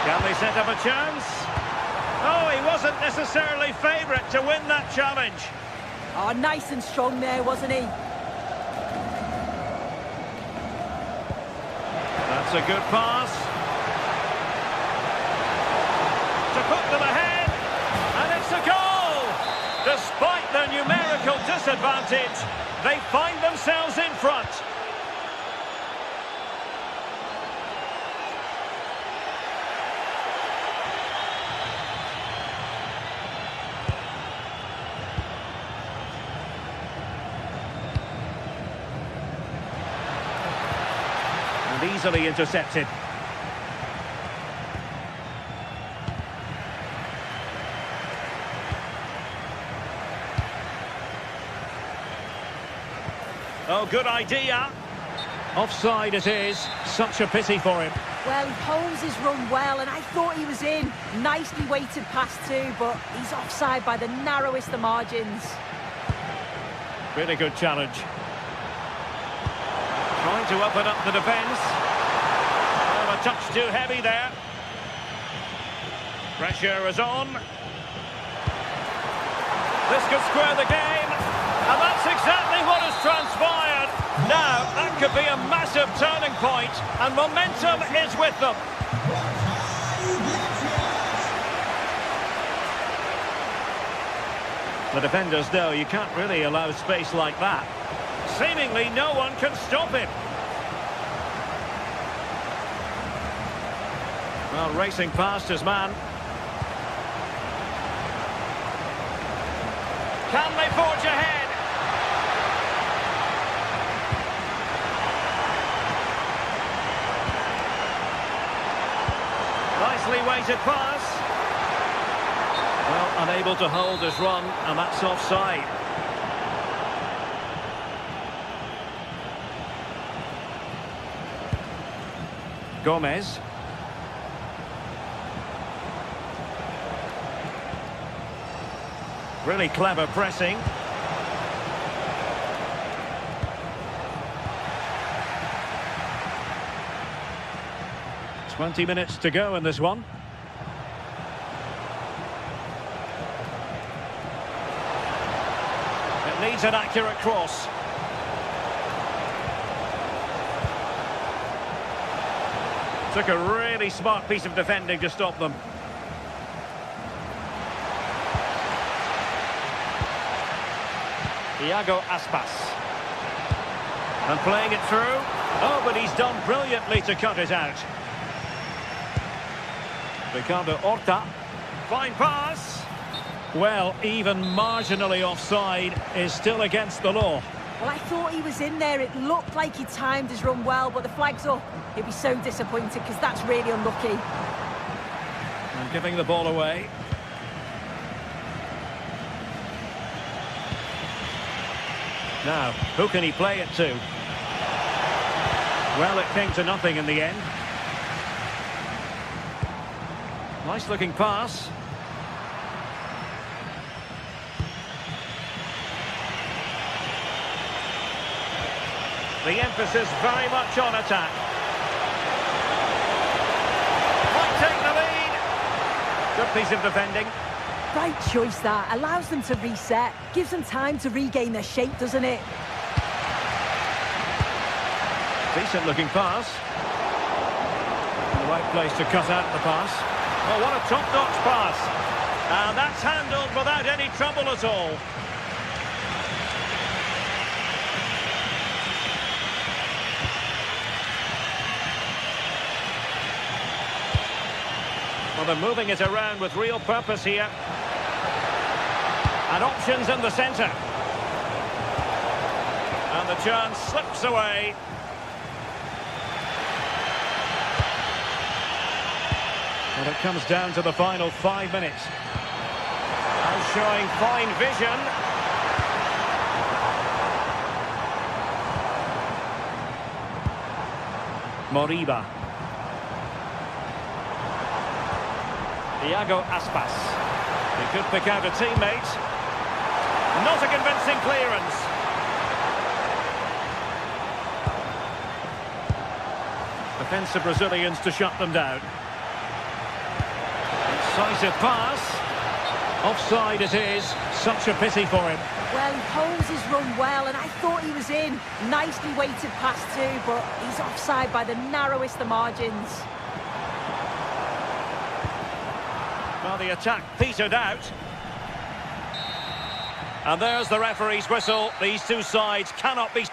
A: Can they set up a chance? Oh, he wasn't necessarily favourite to win that challenge.
B: Oh, nice and strong there, wasn't he?
A: That's a good pass. To put them ahead. And it's a goal! Despite their numerical disadvantage, they find themselves in front. And easily intercepted. Oh, good idea. Offside it is. Such a pity for him.
B: Well, he holds his run well, and I thought he was in. Nicely weighted pass too, but he's offside by the narrowest of margins.
A: Really good challenge. Trying to open up the defence. Oh, a touch too heavy there. Pressure is on. This could square the game. And that's exactly what has transpired. Now, that could be a massive turning point, and momentum is with them. The defenders know you can't really allow space like that. Seemingly no one can stop him. Well, racing past his man. Can they forge ahead? Nicely weighted pass. Well, unable to hold his run, and that's offside. Gomez. Really clever pressing. "20 minutes to go in this one. It needs an accurate cross. Took a really smart piece of defending to stop them. Iago Aspas. And playing it through. Oh, but he's done brilliantly to cut it out. Ricardo Horta. Fine pass. Well, even marginally offside is still against the law.
B: Well, I thought he was in there. It looked like he timed his run well, but the flag's up. He'll be so disappointed because that's really unlucky.
A: And giving the ball away. Now, who can he play it to? Well, it came to nothing in the end. Nice looking pass. The emphasis very much on attack. Might take the lead. Good piece of defending.
B: Right choice that. Allows them to reset. Gives them time to regain their shape, doesn't it?
A: Decent looking pass. The right place to cut out the pass. Oh, what a top-notch pass. And that's handled without any trouble at all. Well, they're moving it around with real purpose here. And options in the centre. And the chance slips away. And it comes down to the final 5 minutes. And showing fine vision. Moriba. Iago Aspas. He could pick out a teammate. Not a convincing clearance. Defensive Brazilians to shut them down. Incisive pass. Offside it is. Such a pity for him.
B: Well, he holds his run well, and I thought he was in. Nicely weighted pass too, but he's offside by the narrowest of margins.
A: Well, the attack petered out. And there's the referee's whistle. These two sides cannot be...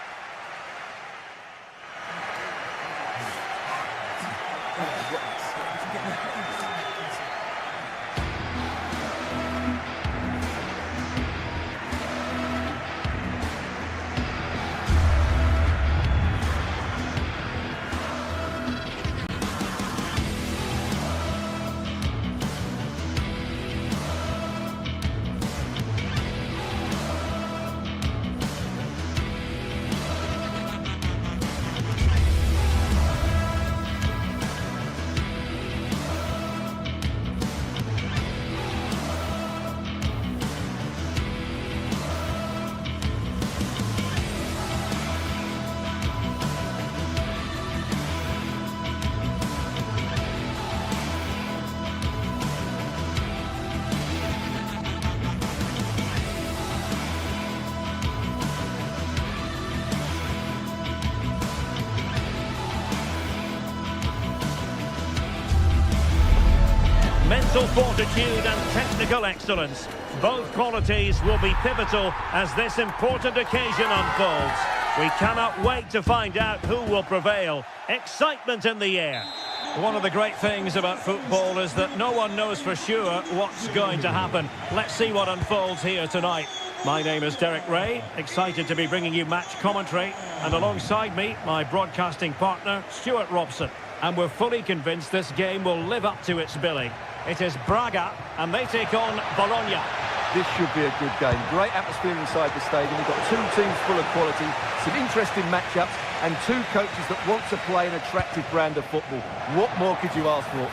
A: Mental fortitude and technical excellence. Both qualities will be pivotal as this important occasion unfolds. We cannot wait to find out who will prevail. Excitement in the air. One of the great things about football is that no one knows for sure what's going to happen. Let's see what unfolds here tonight. My name is Derek Ray, excited to be bringing you match commentary, and alongside me, my broadcasting partner, Stuart Robson. And we're fully convinced this game will live up to its billing. It is Braga, and they take on Bologna.
F: This should be a good game. Great atmosphere inside the stadium. We've got two teams full of quality, some interesting matchups, and two coaches that want to play an attractive brand of football. What more could you ask for?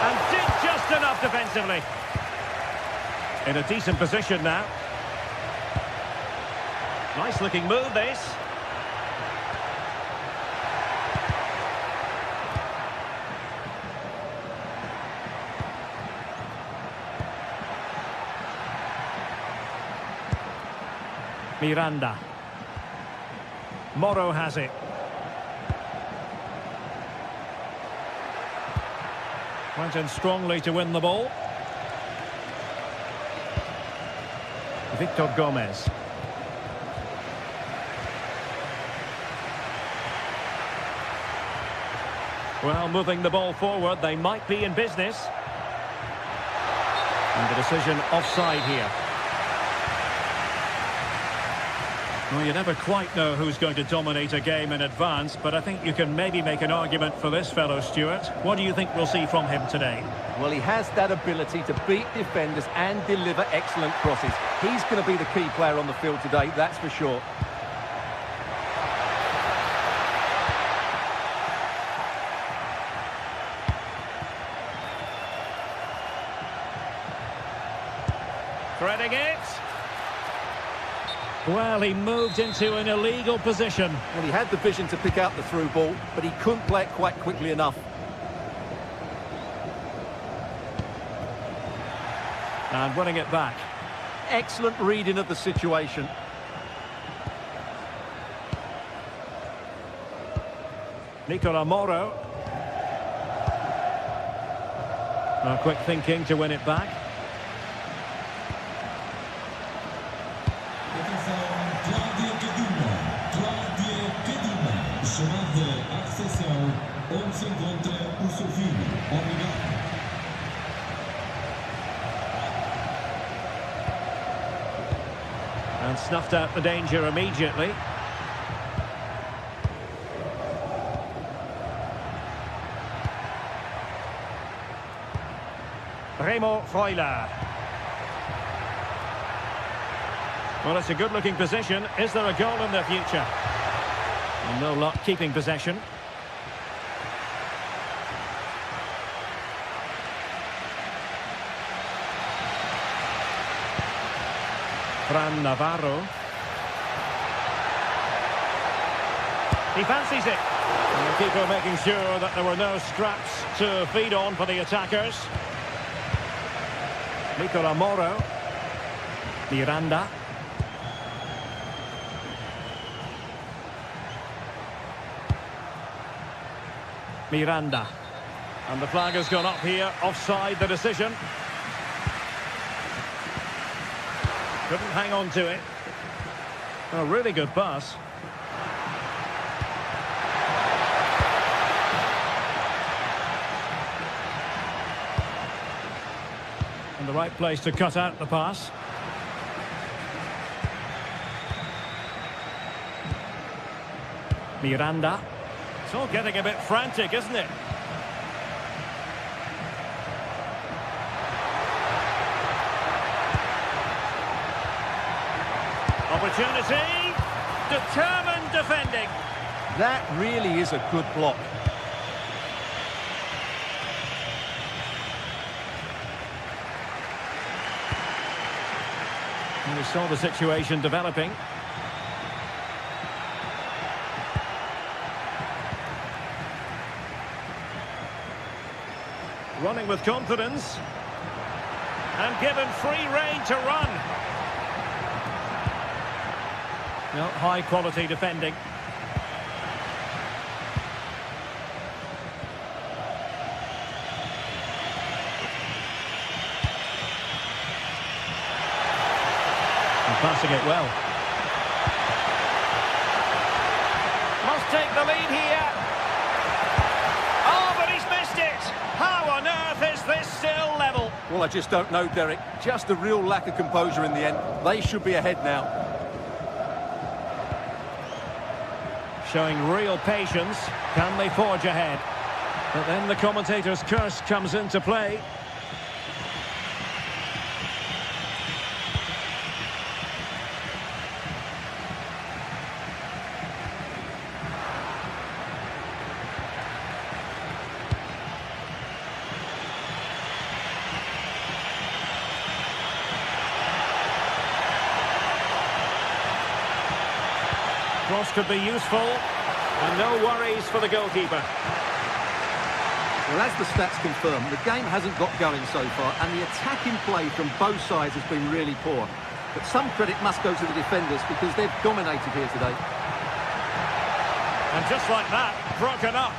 A: And did just enough defensively. In a decent position now. Nice looking move, this. Miranda. Moro has it. Went in strongly to win the ball. Victor Gomez. Well, moving the ball forward, they might be in business. And the decision offside here. Well, you never quite know who's going to dominate a game in advance, but I think you can maybe make an argument for this fellow, Stuart. What do you think we'll see from him today?
F: Well, he has that ability to beat defenders and deliver excellent crosses. He's going to be the key player on the field today, that's for sure.
A: Threading it. Well, he moved into an illegal position.
F: Well, he had the vision to pick out the through ball, but he couldn't play it quite quickly enough.
A: And winning it back.
F: Excellent reading of the situation.
A: Nicola Moro. Quick thinking to win it back.
E: Chamada à recepção onde se encontra o seu filho. Obrigado.
A: And snuffed out the danger immediately. Remo Freuler. Well, it's a good-looking position. Is there a goal in the future? And no luck keeping possession. Fran Navarro. He fancies it. And the keeper making sure that there were no straps to feed on for the attackers. Nicola Moro. Miranda. Miranda. And the flag has gone up here, offside the decision. Couldn't hang on to it. A really good pass. And the right place to cut out the pass. Miranda. It's all getting a bit frantic, isn't it? Opportunity. Determined defending.
F: That really is a good block.
A: And we saw the situation developing. Running with confidence. And given free rein to run. No, high quality defending. And passing it well. Must take the lead here. Oh,
C: Well, I just don't know, Derek. Just a real lack of composure in the end. They should be ahead now.
A: Showing real patience. Can they forge ahead? But then the commentator's curse comes into play. Cross could be useful, and no worries for the goalkeeper.
F: Well, as the stats confirm, the game hasn't got going so far, and the attacking play from both sides has been really poor. But some credit must go to the defenders because they've dominated here today.
A: And just like that, broken up.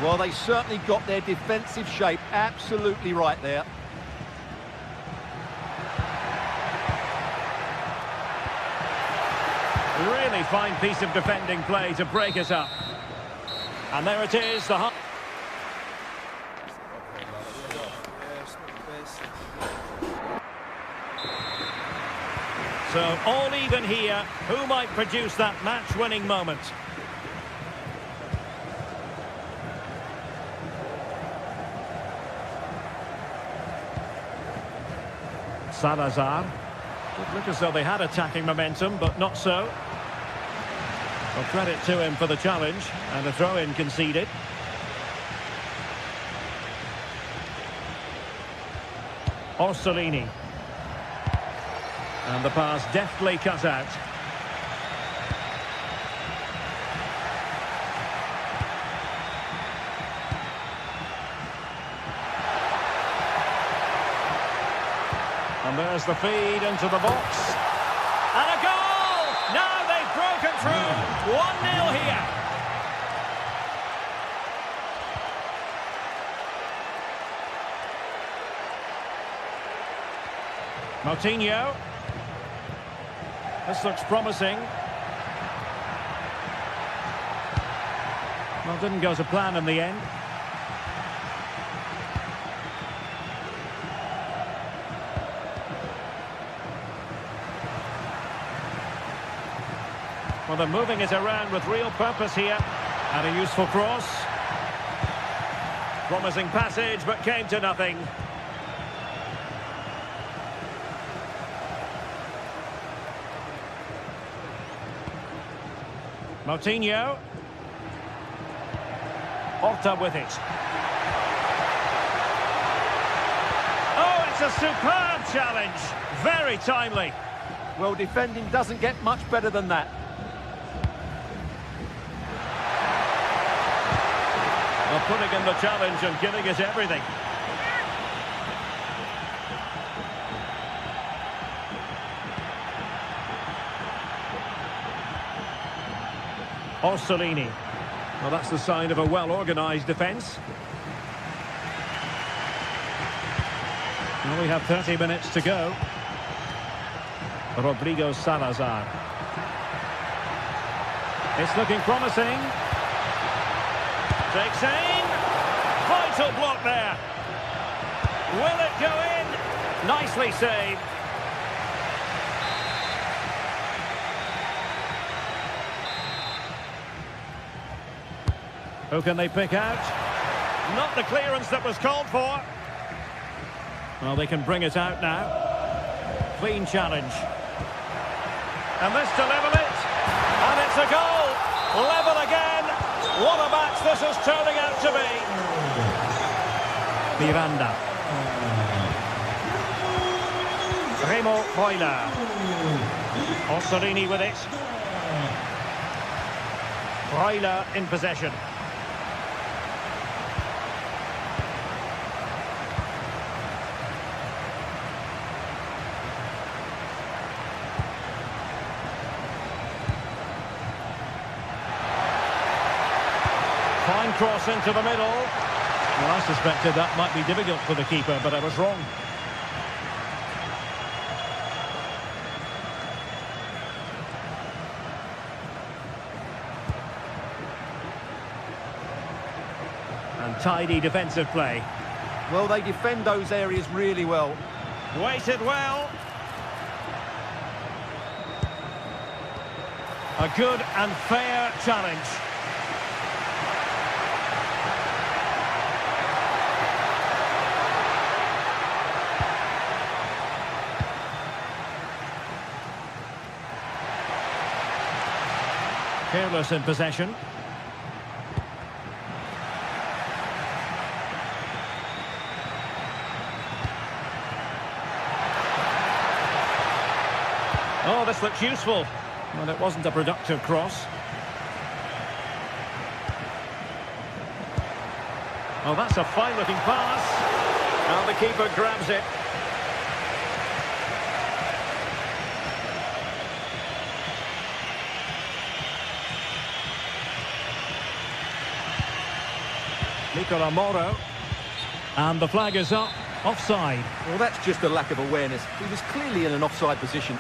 F: Well, they certainly got their defensive shape absolutely right there.
A: Really fine piece of defending play to break us up. And there it is, the... So, all even here. Who might produce that match-winning moment? Salazar. It looked as though they had attacking momentum, but not so. Well, credit to him for the challenge, and a throw-in conceded. Orsolini. And the pass deftly cut out. And there's the feed into the box. And a goal! Now they've broken through. 1-0 here. Moutinho. This looks promising. Well, didn't go to plan in the end. Well, they're moving it around with real purpose here. And a useful cross. Promising passage, but came to nothing. Moutinho. Horta with it. Oh, it's a superb challenge. Very timely.
F: Well, defending doesn't get much better than that.
A: Well, putting in the challenge and giving it everything. Orsolini. Well, that's the sign of a well-organised defence. Well, we have 30 minutes to go. Rodrigo Salazar. It's looking promising. Takes aim. Vital block there. Will it go in? Nicely saved. Who can they pick out? Not the clearance that was called for. Well, they can bring it out now. Clean challenge. And this to level it. And it's a goal. Level again. What a match this is turning out to be. Miranda. Remo Freuler. Orsolini with it. Freuler in possession. Fine cross into the middle. Well, I suspected that might be difficult for the keeper, but I was wrong. And tidy defensive play.
F: Well, they defend those areas really well.
A: Weighted well. A good and fair challenge. Careless in possession. Oh, this looks useful. But it wasn't a productive cross. Oh, that's a fine-looking pass. And the keeper grabs it. Nicola Moro. And the flag is up. Offside.
F: Well, that's just a lack of awareness. He was clearly in an offside position.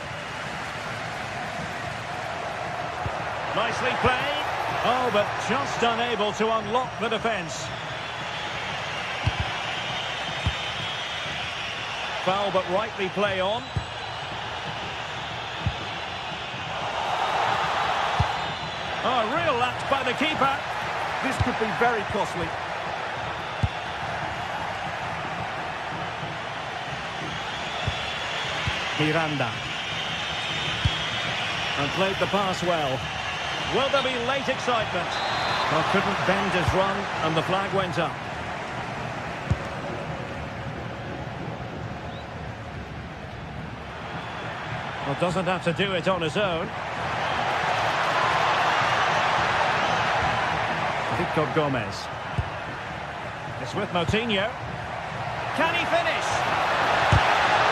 A: Nicely played. Oh, but just unable to unlock the defence. Foul, but rightly play on. Oh, a real lapse by the keeper.
F: This could be very costly.
A: Miranda. And played the pass well. Will there be late excitement? Well, couldn't bend his run, and the flag went up. Well, doesn't have to do it on his own. Victor Gomez. It's with Moutinho. Can he finish?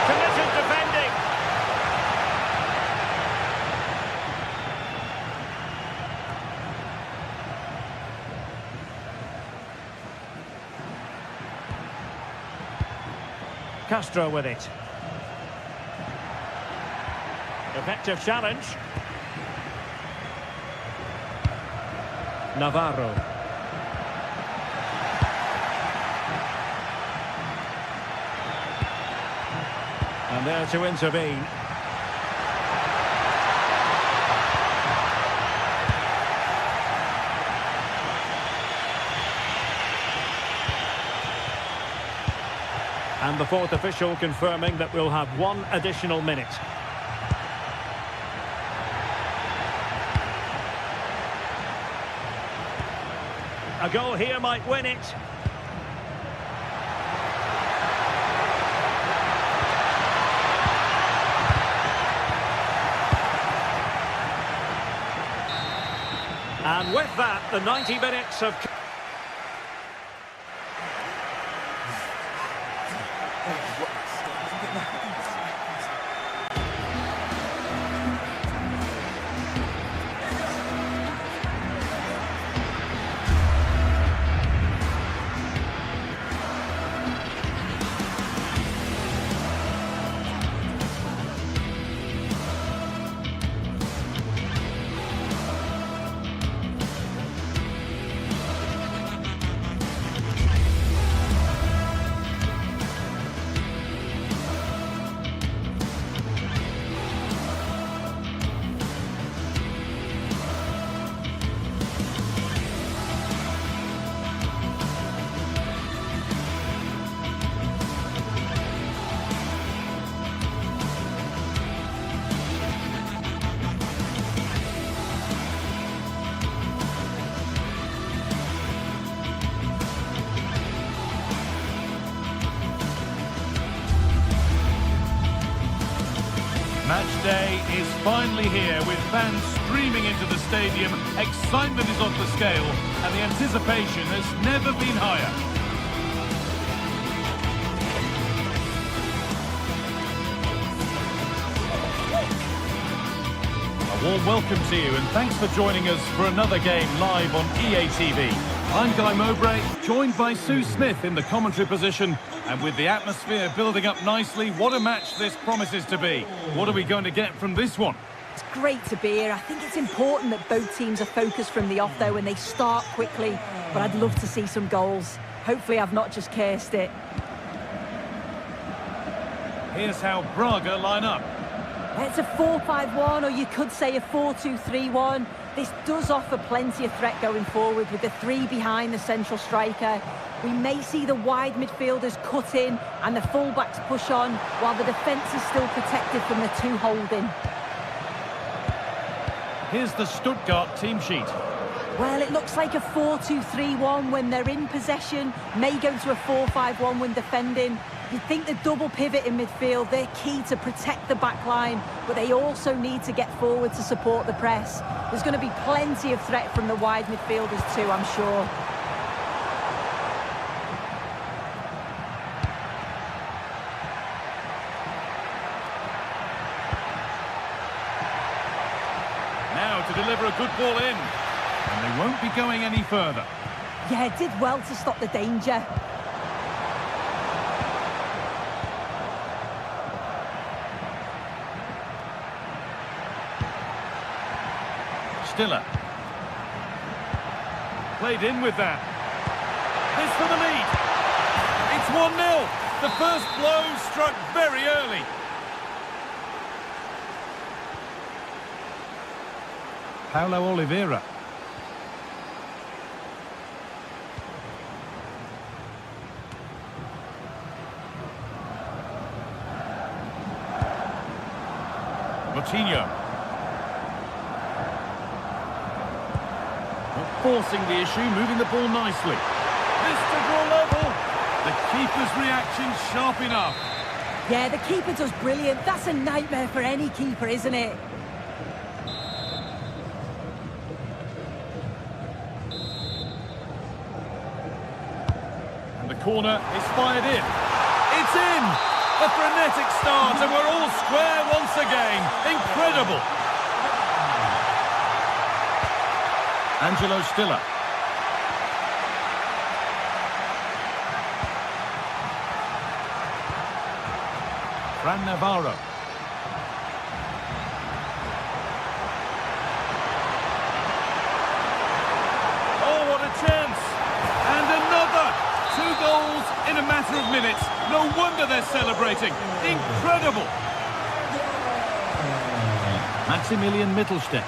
A: Committed defending. Castro with it. Effective challenge. Navarro. And there to intervene. And the fourth official confirming that we'll have one additional minute. A goal here might win it. And with that, the 90 minutes of...
D: Match day is finally here with fans streaming into the stadium. Excitement is off the scale and the anticipation has never been higher. A warm welcome to you and thanks for joining us for another game live on EA TV. I'm Guy Mowbray, joined by Sue Smith in the commentary position. And with the atmosphere building up nicely, what a match this promises to be. What are we going to get from this one?
B: It's great to be here. I think it's important that both teams are focused from the off, though, and they start quickly. But I'd love to see some goals. Hopefully I've not just cursed it.
D: Here's how Braga line up.
B: It's a 4-5-1, or you could say a 4-2-3-1. This does offer plenty of threat going forward with the three behind the central striker. We may see the wide midfielders cut in and the fullbacks push on, while the defence is still protected from the two holding.
D: Here's the Stuttgart team sheet.
B: Well, it looks like a 4-2-3-1 when they're in possession, may go to a 4-5-1 when defending. You'd think the double pivot in midfield, they're key to protect the back line, but they also need to get forward to support the press. There's going to be plenty of threat from the wide midfielders too, I'm sure.
D: Now to deliver a good ball in. And they won't be going any further.
B: Yeah, did well to stop the danger.
D: Stiller. Played in with that. This for the lead. It's 1-0. The first blow struck very early. Paulo Oliveira. Coutinho. Not forcing the issue, moving the ball nicely. This to draw level. The keeper's reaction sharp enough.
B: Yeah, the keeper does brilliant. That's a nightmare for any keeper, isn't it?
D: And the corner is fired in. It's in! A frenetic start, and we're all square once again. Incredible! Angelo Stiller. Fran Navarro. Oh, what a chance! And another! 2 goals in a matter of minutes. No wonder they're celebrating. Incredible! Maximilian Mittelstädt.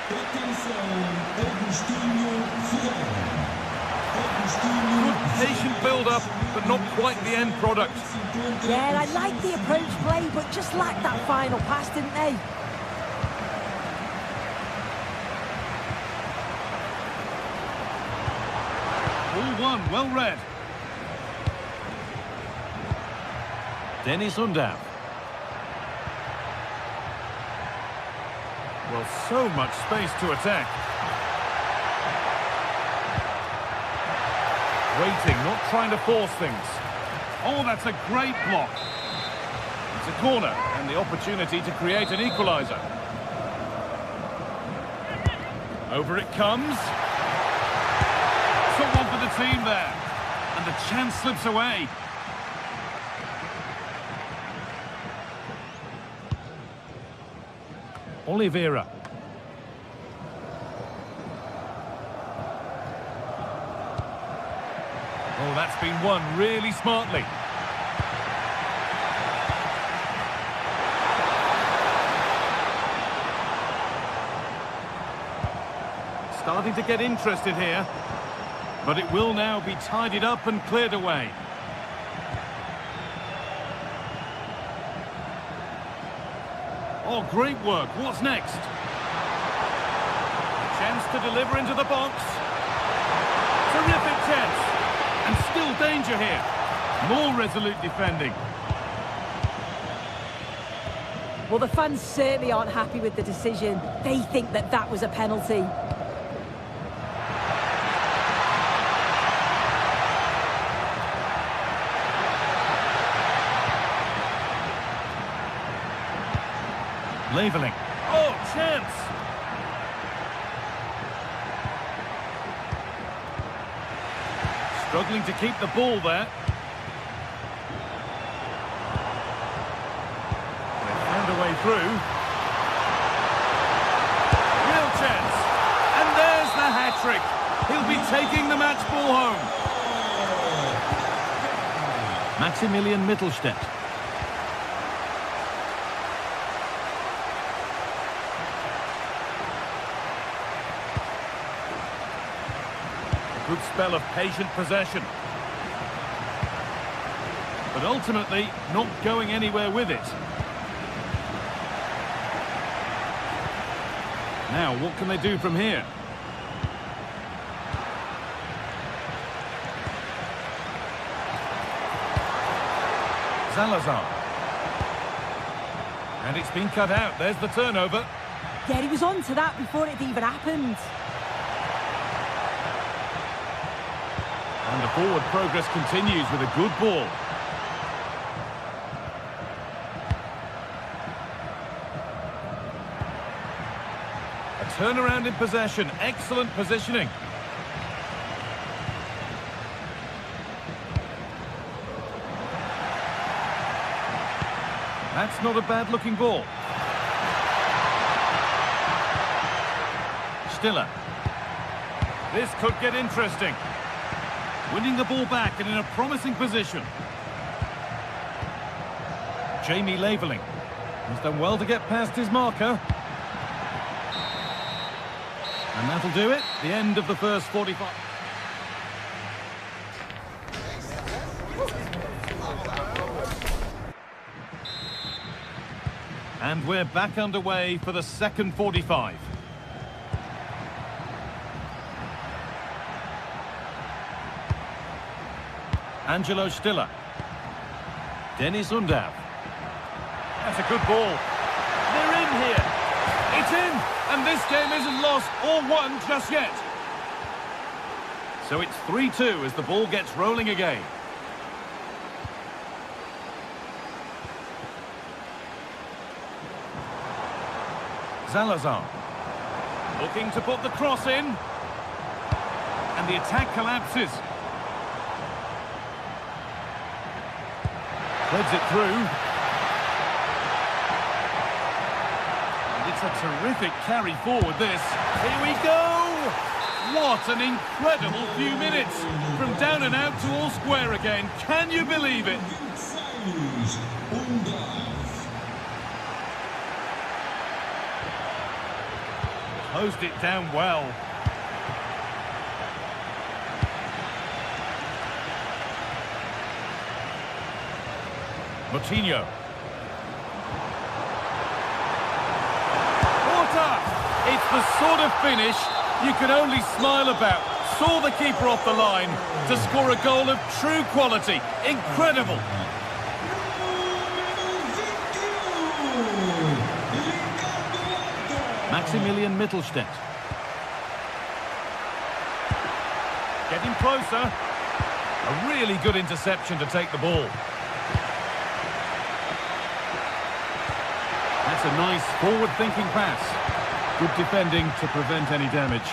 D: Good patient build-up, but not quite the end product.
B: Yeah, I like the approach play, but just lacked that final pass, didn't they?
D: All one, well read. Dennis Undav. Well, so much space to attack. Waiting, not trying to force things. Oh, that's a great block. It's a corner, and the opportunity to create an equaliser. Over it comes. Someone for the team there. And the chance slips away. Oliveira. Oh, that's been won really smartly. Starting to get interested here. But it will now be tidied up and cleared away. Oh, great work. What's next? Chance to deliver into the box. Terrific chance. And still danger here. More resolute defending.
B: Well, the fans certainly aren't happy with the decision. They think that that was a penalty.
D: Leveling. Oh, chance! Struggling to keep the ball there. They found a way through. Real chance. And there's the hat-trick. He'll be taking the match ball home. Maximilian Mittelstädt. A good spell of patient possession. But ultimately, not going anywhere with it. Now, what can they do from here? Salazar. And it's been cut out. There's the turnover.
B: Yeah, he was on to that before it even happened.
D: And the forward progress continues with a good ball. A turnaround in possession. Excellent positioning. That's not a bad-looking ball. Stiller. This could get interesting. Winning the ball back and in a promising position. Jamie Laveling. He's done well to get past his marker. And that'll do it. The end of the first 45. And we're back underway for the second 45. Angelo Stiller. Dennis Undav. That's a good ball. They're in here. It's in. And this game isn't lost or won just yet. So it's 3-2 as the ball gets rolling again. Salazar. Looking to put the cross in. And the attack collapses. Threads it through. And it's a terrific carry forward, this. Here we go! What an incredible few minutes. From down and out to all square again. Can you believe it? Closed it down well. Moutinho. Porter! It's the sort of finish you can only smile about. Saw the keeper off the line to score a goal of true quality. Incredible! Maximilian Mittelstädt. Getting closer. A really good interception to take the ball. That's a nice forward-thinking pass. Good defending to prevent any damage.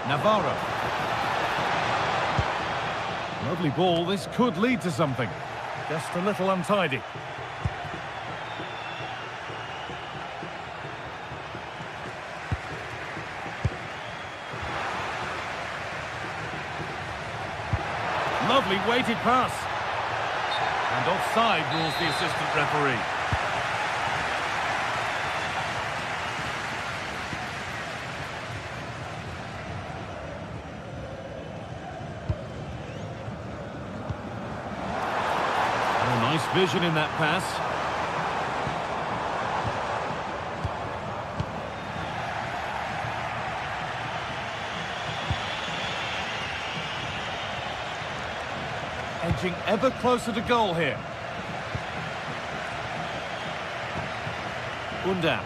D: Navarro. Lovely ball. This could lead to something. Just a little untidy. Lovely weighted pass. And offside rules the assistant referee. Oh, nice vision in that pass. Edging ever closer to goal here. Undav.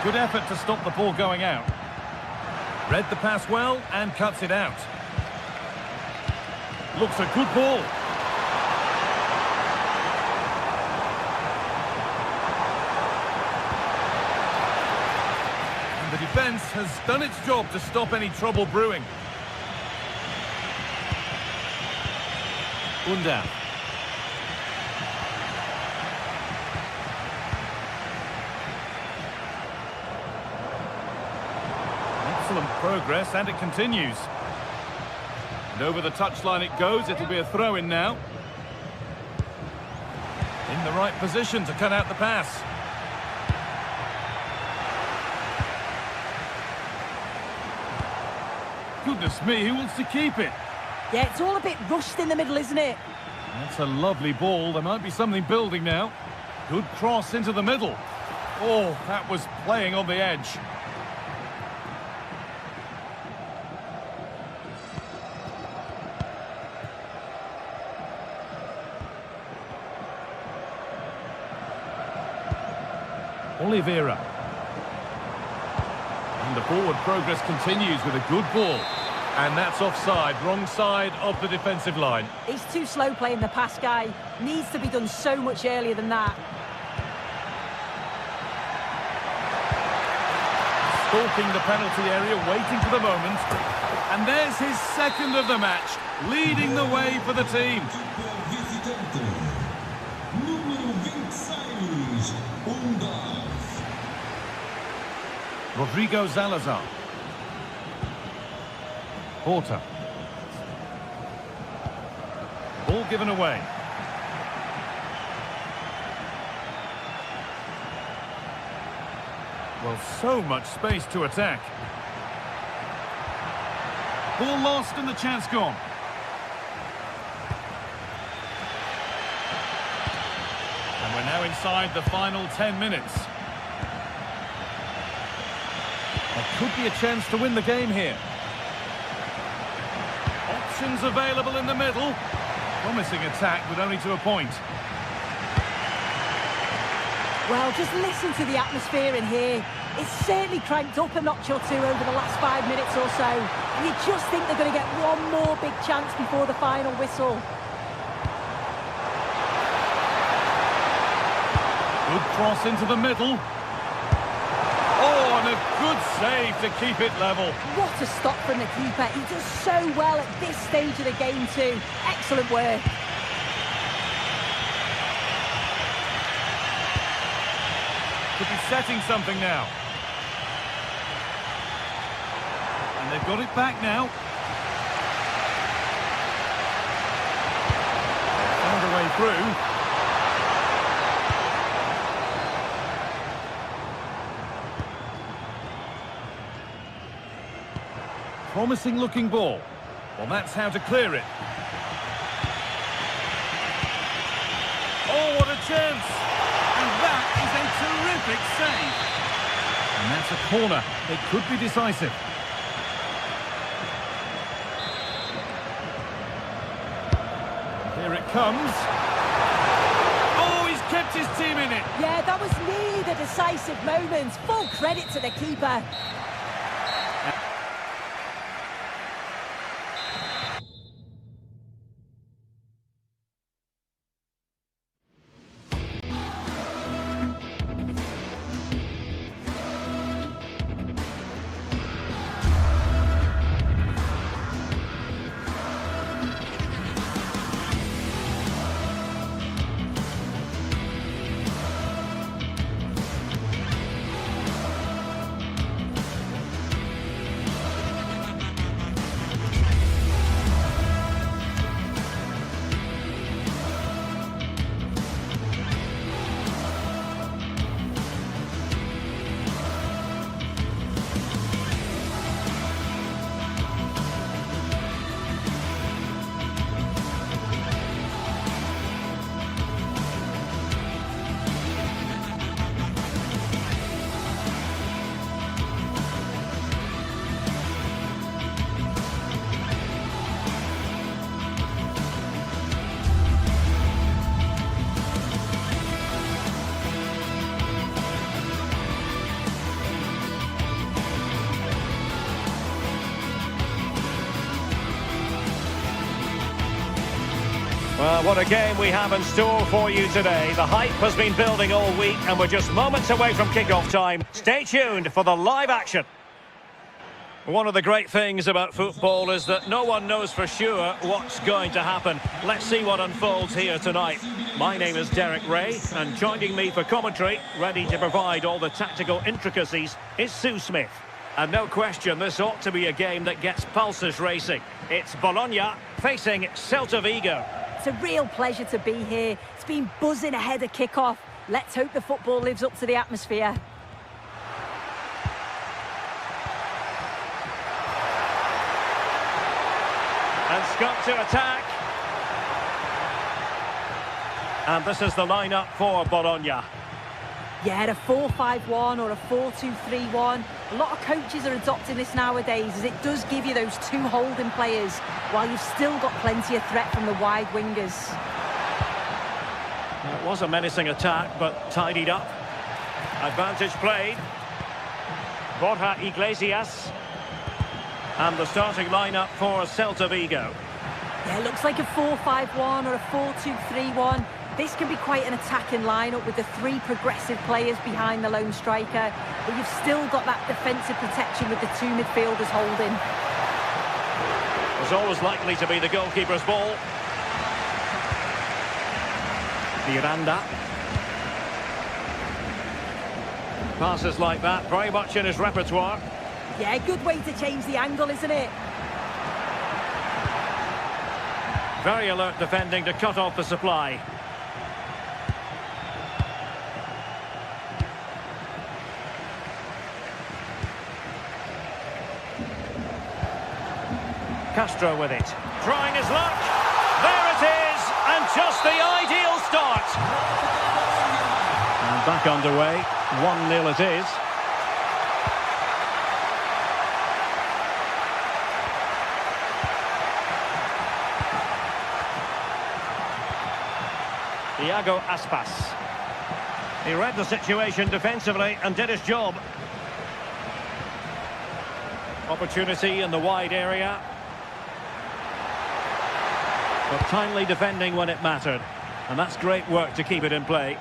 D: Good effort to stop the ball going out. Read the pass well and cuts it out. Looks a good ball. And the defence has done its job to stop any trouble brewing. Undav. Let's Excellent progress, and it continues. And over the touchline it goes. It'll be a throw-in now. In the right position to cut out the pass. Goodness me, who wants to keep it?
B: Yeah, it's all a bit rushed in the middle, isn't it?
D: That's a lovely ball. There might be something building now. Good cross into the middle. Oh, that was playing on the edge. Oliveira. And the forward progress continues with a good ball. And that's offside, wrong side of the defensive line.
B: He's too slow playing the pass, guy. Needs to be done so much earlier than that.
D: Stalking the penalty area, waiting for the moment. And there's his second of the match, leading the way for the team. Rodrigo Salazar. Porter. Ball given away. Well, so much space to attack. Ball lost and the chance gone. And we're now inside the final 10 minutes. There could be a chance to win the game here. Options available in the middle. Promising attack, but only to a point.
B: Well, just listen to the atmosphere in here. It's certainly cranked up a notch or two over the last 5 minutes or so. And you just think they're going to get one more big chance before the final whistle.
D: Good cross into the middle. Oh, and a good save to keep it level.
B: What a stop from the keeper. He does so well at this stage of the game too. Excellent work.
D: Could be setting something now. And they've got it back now. Found a way through. Promising looking ball. Well, that's how to clear it. Oh, what a chance! And that is a terrific save. And that's a corner. It could be decisive. Here it comes. Oh, he's kept his team in it.
B: Yeah, that was nearly the decisive moment. Full credit to the keeper.
A: Well, what a game we have in store for you today. The hype has been building all week and we're just moments away from kickoff time. Stay tuned for the live action. One of the great things about football is that no one knows for sure what's going to happen. Let's see what unfolds here tonight. My name is Derek Ray, and joining me for commentary, ready to provide all the tactical intricacies, is Sue Smith. And no question, this ought to be a game that gets pulses racing. It's Bologna facing Celta Vigo.
B: It's a real pleasure to be here. It's been buzzing ahead of kick-off. Let's hope the football lives up to the atmosphere.
A: And Scott to attack. And this is the lineup for Bologna.
B: Yeah, a 4-5-1 or a 4-2-3-1. A lot of coaches are adopting this nowadays, as it does give you those two holding players, while you've still got plenty of threat from the wide wingers.
A: It was a menacing attack, but tidied up. Advantage played. Borja Iglesias. And the starting lineup for Celta Vigo.
B: Yeah, it looks like a 4-5-1 or a 4-2-3-1. This can be quite an attacking lineup with the three progressive players behind the lone striker, but you've still got that defensive protection with the two midfielders holding.
A: It's always likely to be the goalkeeper's ball. Miranda. Passes like that, very much in his repertoire.
B: Yeah, good way to change the angle, isn't it?
A: Very alert defending to cut off the supply. Castro with it. Trying his luck. There it is, and just the ideal start. And back underway. 1-0 it is. Iago Aspas. He read the situation defensively and did his job. Opportunity in the wide area. But timely defending when it mattered. And that's great work to keep it in play.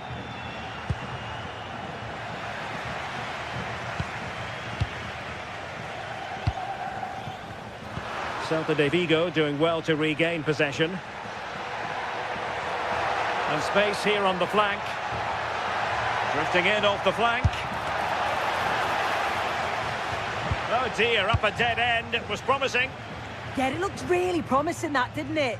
A: Celta de Vigo doing well to regain possession. And space here on the flank. Drifting in off the flank. Oh dear, up a dead end. It was promising.
B: Yeah, it looked really promising, that, didn't it?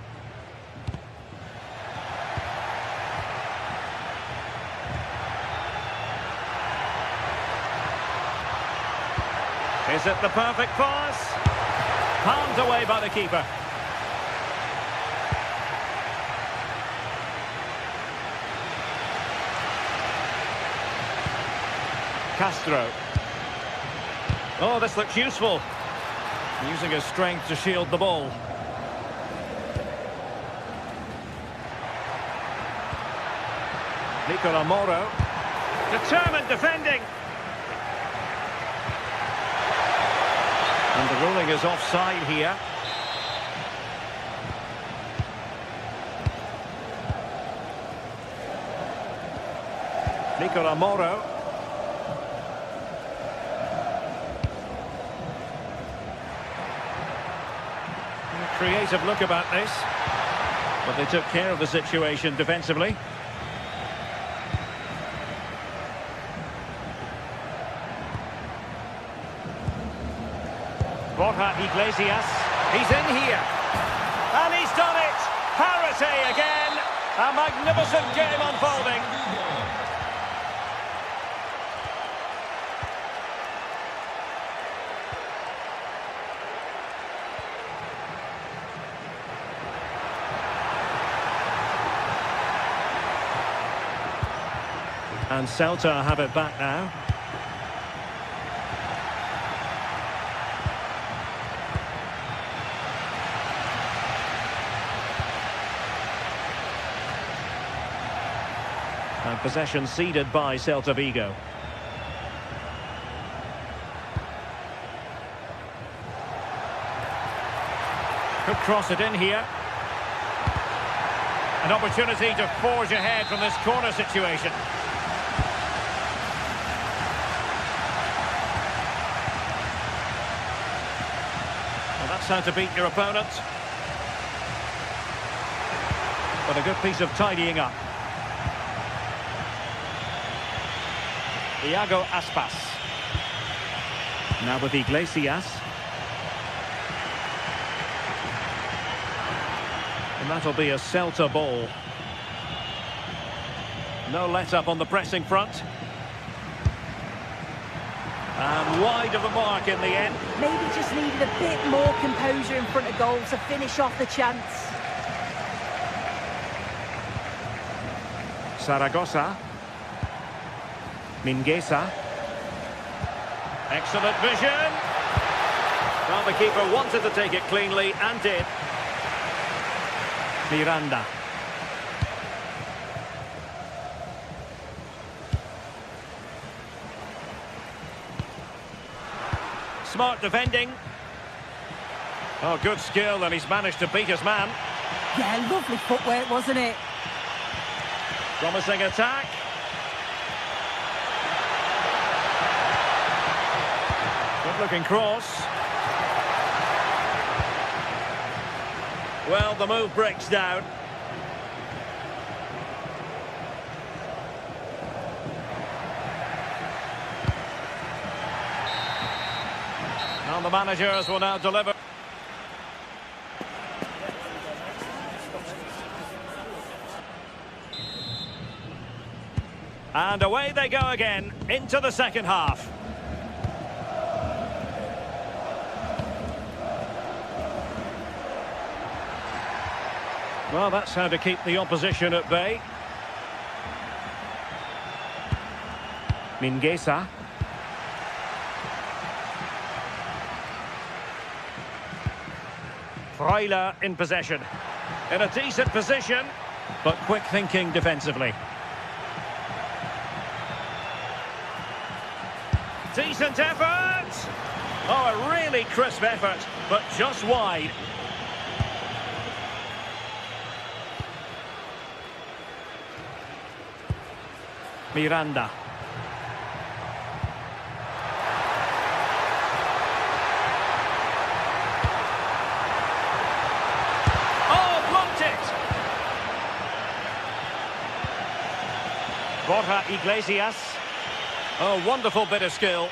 A: Is it the perfect pass? Palmed away by the keeper. Castro. Oh, this looks useful. Using his strength to shield the ball. Nicola Moro. Determined defending. And the ruling is offside here. Nicola Moro. Creative look about this, but they took care of the situation defensively. Borja Iglesias, he's in here, and he's done it! Parity again, a magnificent game unfolding. And Celta have it back now. And possession ceded by Celta Vigo. Could cross it in here. An opportunity to forge ahead from this corner situation. Well, that's how to beat your opponent. But a good piece of tidying up. Iago Aspas. Now with Iglesias. And that'll be a Celta ball. No let-up on the pressing front. And wide of the mark in the end.
B: Maybe just needed a bit more composure in front of goal to finish off the chance.
A: Zaragoza. Mingueza. Excellent vision. Well, the keeper wanted to take it cleanly and did. Miranda. Smart defending. Oh, good skill, and he's managed to beat his man.
B: Yeah, lovely footwork, wasn't it?
A: Promising attack. Good-looking cross. Well, the move breaks down. And the managers will now deliver. And away they go again, into the second half. Well, that's how to keep the opposition at bay. Mingueza. Freuler in possession. In a decent position, but quick thinking defensively. Decent effort! Oh, a really crisp effort, but just wide. Miranda. Oh, blocked it! Borja Iglesias. Oh, wonderful bit of skill.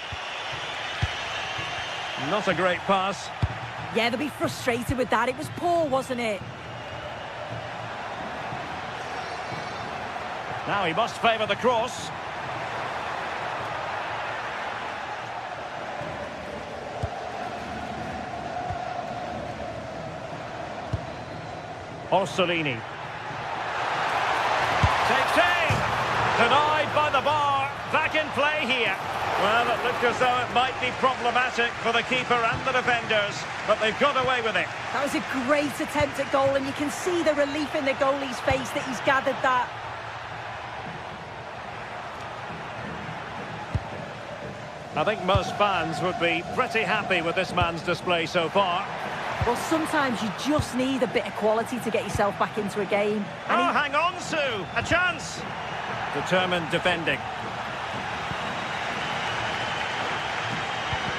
A: Not a great pass.
B: Yeah, they'll be frustrated with that. It was poor, wasn't it?
A: Now he must favour the cross. Orsolini. Takes aim! Denied by the bar. Back in play here. Well, it looked as though it might be problematic for the keeper and the defenders, but they've got away with it.
B: That was a great attempt at goal, and you can see the relief in the goalie's face that he's gathered that.
A: I think most fans would be pretty happy with this man's display so far.
B: Well, sometimes you just need a bit of quality to get yourself back into a game. And
A: Oh, hang on, Sue! A chance! Determined defending.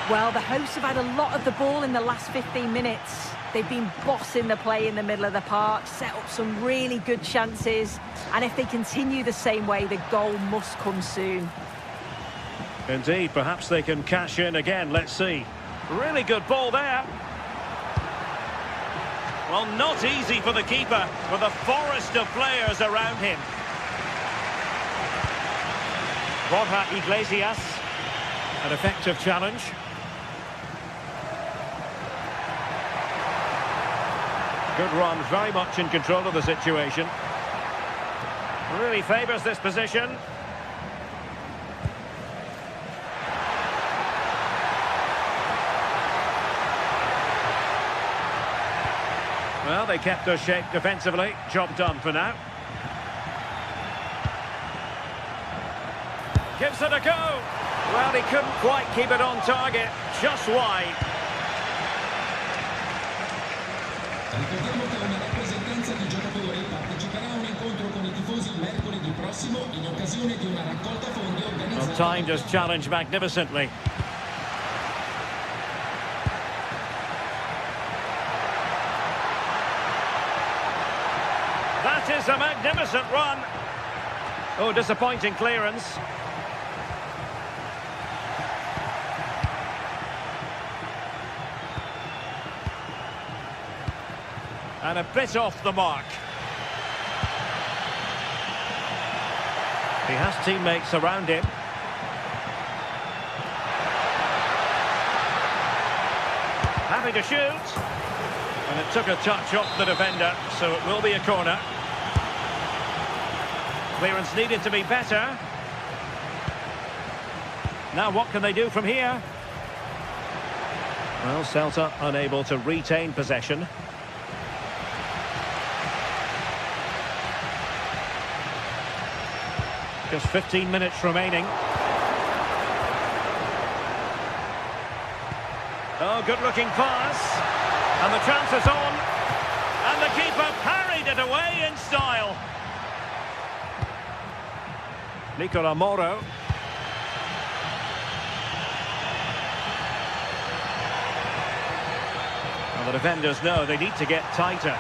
B: Well, the hosts have had a lot of the ball in the last 15 minutes. They've been bossing the play in the middle of the park, set up some really good chances, and if they continue the same way, the goal must come soon.
A: Indeed, perhaps they can cash in again, let's see. Really good ball there. Well, not easy for the keeper, with a forest of players around him. Borja Iglesias. An effective challenge. Good run, very much in control of the situation. Really favours this position. Well, they kept their shape defensively. Job done for now. Gives it a go. Well, he couldn't quite keep it on target. Just wide.
E: Ricordiamo che una rappresentanza di giocatori parteciperà a un incontro con i tifosi mercoledì prossimo in occasione di una raccolta fondi organizzata.
A: Well, timed his challenge magnificently. That is a magnificent run. Oh, disappointing clearance. And a bit off the mark. He has teammates around him. Happy to shoot. And it took a touch off the defender, so it will be a corner. Clearance needed to be better. Now what can they do from here? Well, Celta unable to retain possession. Just 15 minutes remaining. Oh, good-looking pass. And the chance is on. And the keeper parried it away in style. Nicola Moro. And the defenders know they need to get tighter.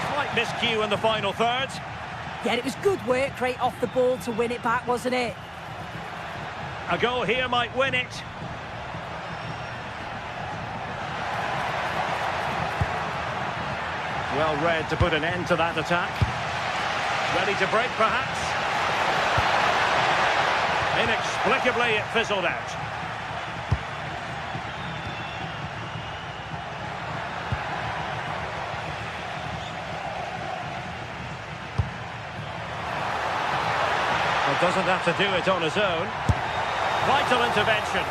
A: Slight miscue in the final third.
B: Yeah, it was good work right off the ball to win it back, wasn't it?
A: A goal here might win it. Well read to put an end to that attack. Ready to break, perhaps. Inexplicably, it fizzled out. Well, doesn't have to do it on his own. Vital intervention.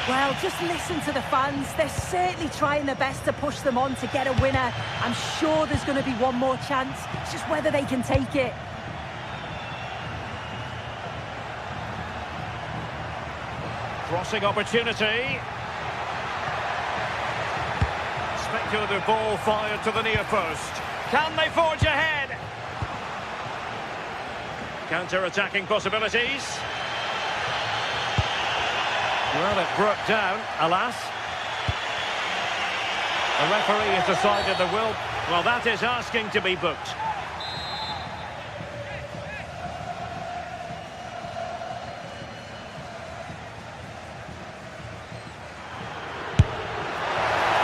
B: Well, just listen to the fans. They're certainly trying their best to push them on to get a winner. I'm sure there's going to be one more chance. It's just whether they can take it.
A: Crossing opportunity. Speculative ball fired to the near post. Can they forge ahead? Counter-attacking possibilities. Well, it broke down, alas. The referee has decided there will... Well, that is asking to be booked.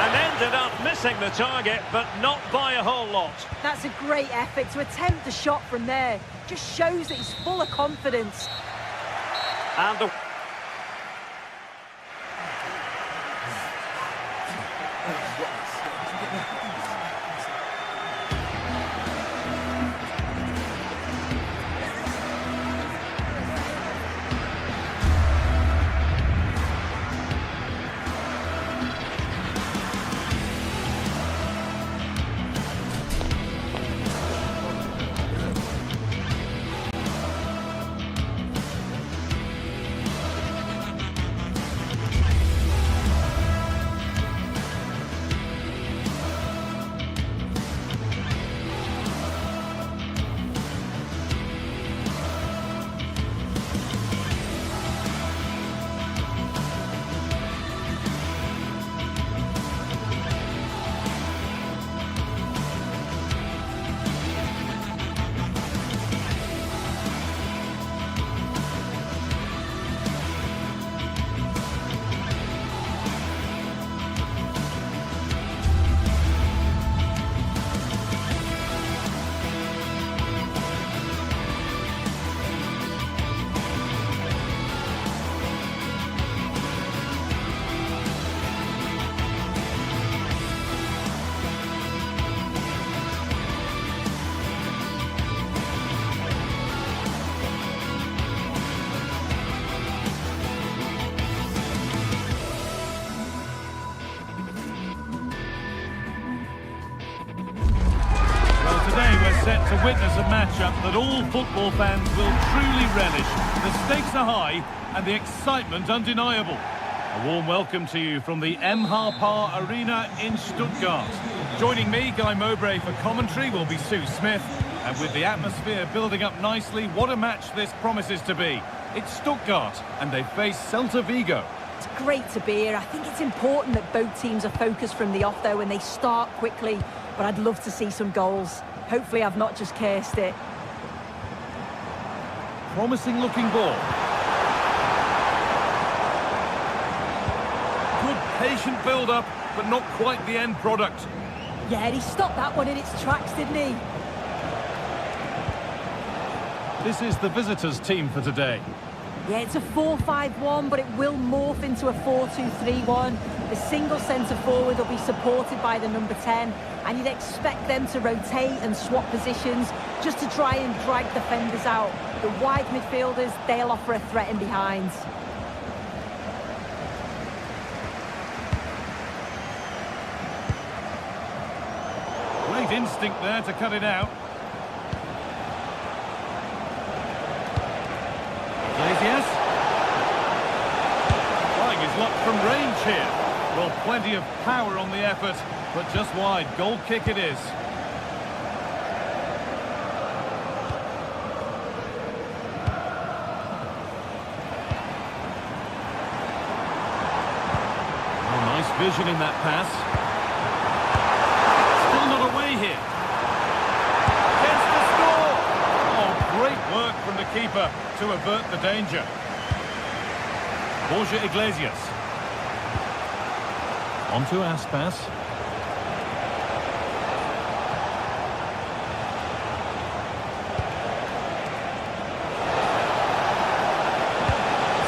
A: And ended up missing the target, but not by a whole lot.
B: That's a great effort to attempt the shot from there. Just shows that he's full of confidence.
A: And the...
D: set to witness a matchup that all football fans will truly relish. The stakes are high and the excitement undeniable. A warm welcome to you from the Par Arena in Stuttgart. Joining me, Guy Mowbray, for commentary will be Sue Smith. And with the atmosphere building up nicely, what a match this promises to be. It's Stuttgart and they face Celta Vigo.
B: It's great to be here. I think it's important that both teams are focused from the off, though, and they start quickly. But I'd love to see some goals. Hopefully I've not just cursed it.
D: Promising looking ball. Good patient build-up, but not quite the end product.
B: Yeah, he stopped that one in its tracks, didn't he?
D: This is the visitors' team for today.
B: Yeah, it's a 4-5-1, but it will morph into a 4-2-3-1. The single centre-forward will be supported by the number 10, and you'd expect them to rotate and swap positions just to try and drag defenders out. The wide midfielders, they'll offer a threat in behind.
D: Great instinct there to cut it out. Iglesias. Trying his luck from range here. Well, plenty of power on the effort, but just wide. Goal kick it is. Oh, nice vision in that pass. Still not away here. Gets the score! Oh, great work from the keeper to avert the danger. Borja Iglesias. On to Aspas.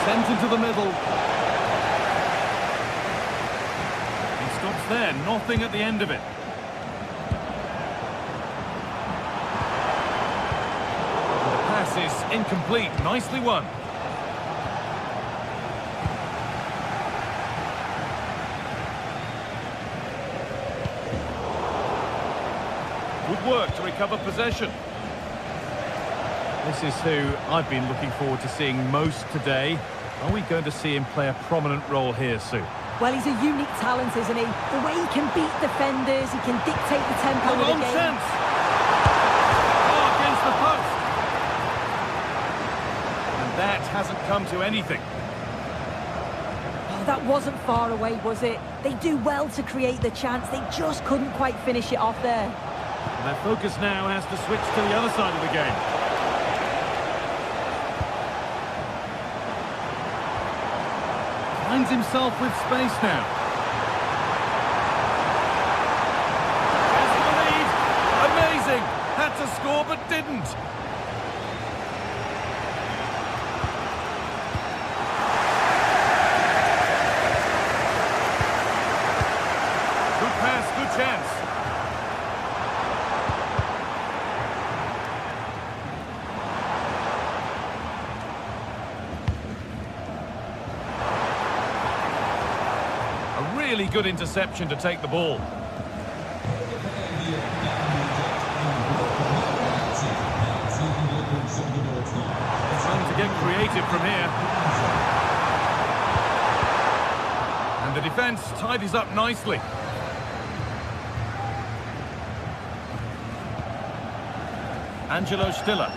D: Sent into the middle. He stops there, nothing at the end of it. The pass is incomplete, nicely won. Good work to recover possession. This is who I've been looking forward to seeing most today. Are we going to see him play a prominent role here soon?
B: Well, he's a unique talent, isn't he? The way he can beat defenders, he can dictate the tempo of the game.
D: Chance. Oh, against the post. And that hasn't come to anything.
B: Oh, that wasn't far away, was it? They do well to create the chance. They just couldn't quite finish it off there.
D: And their focus now has to switch to the other side of the game. Finds himself with space now. Has the lead. Amazing. Had to score but didn't. Good pass, good chance. Really good interception to take the ball. Trying to get creative from here. And the defence tidies up nicely. Angelo Stiller.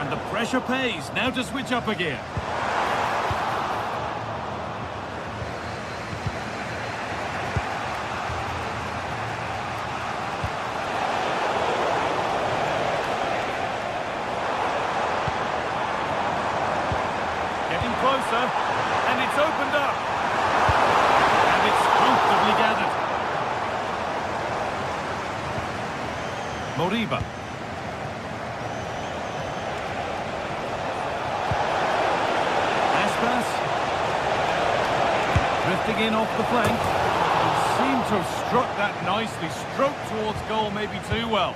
D: And the pressure pays. Now to switch up again. Closer, and it's opened up, and it's comfortably gathered. Moriba. Aspas. Drifting in off the flank. Seemed to have struck that nicely. Stroked towards goal, maybe too well.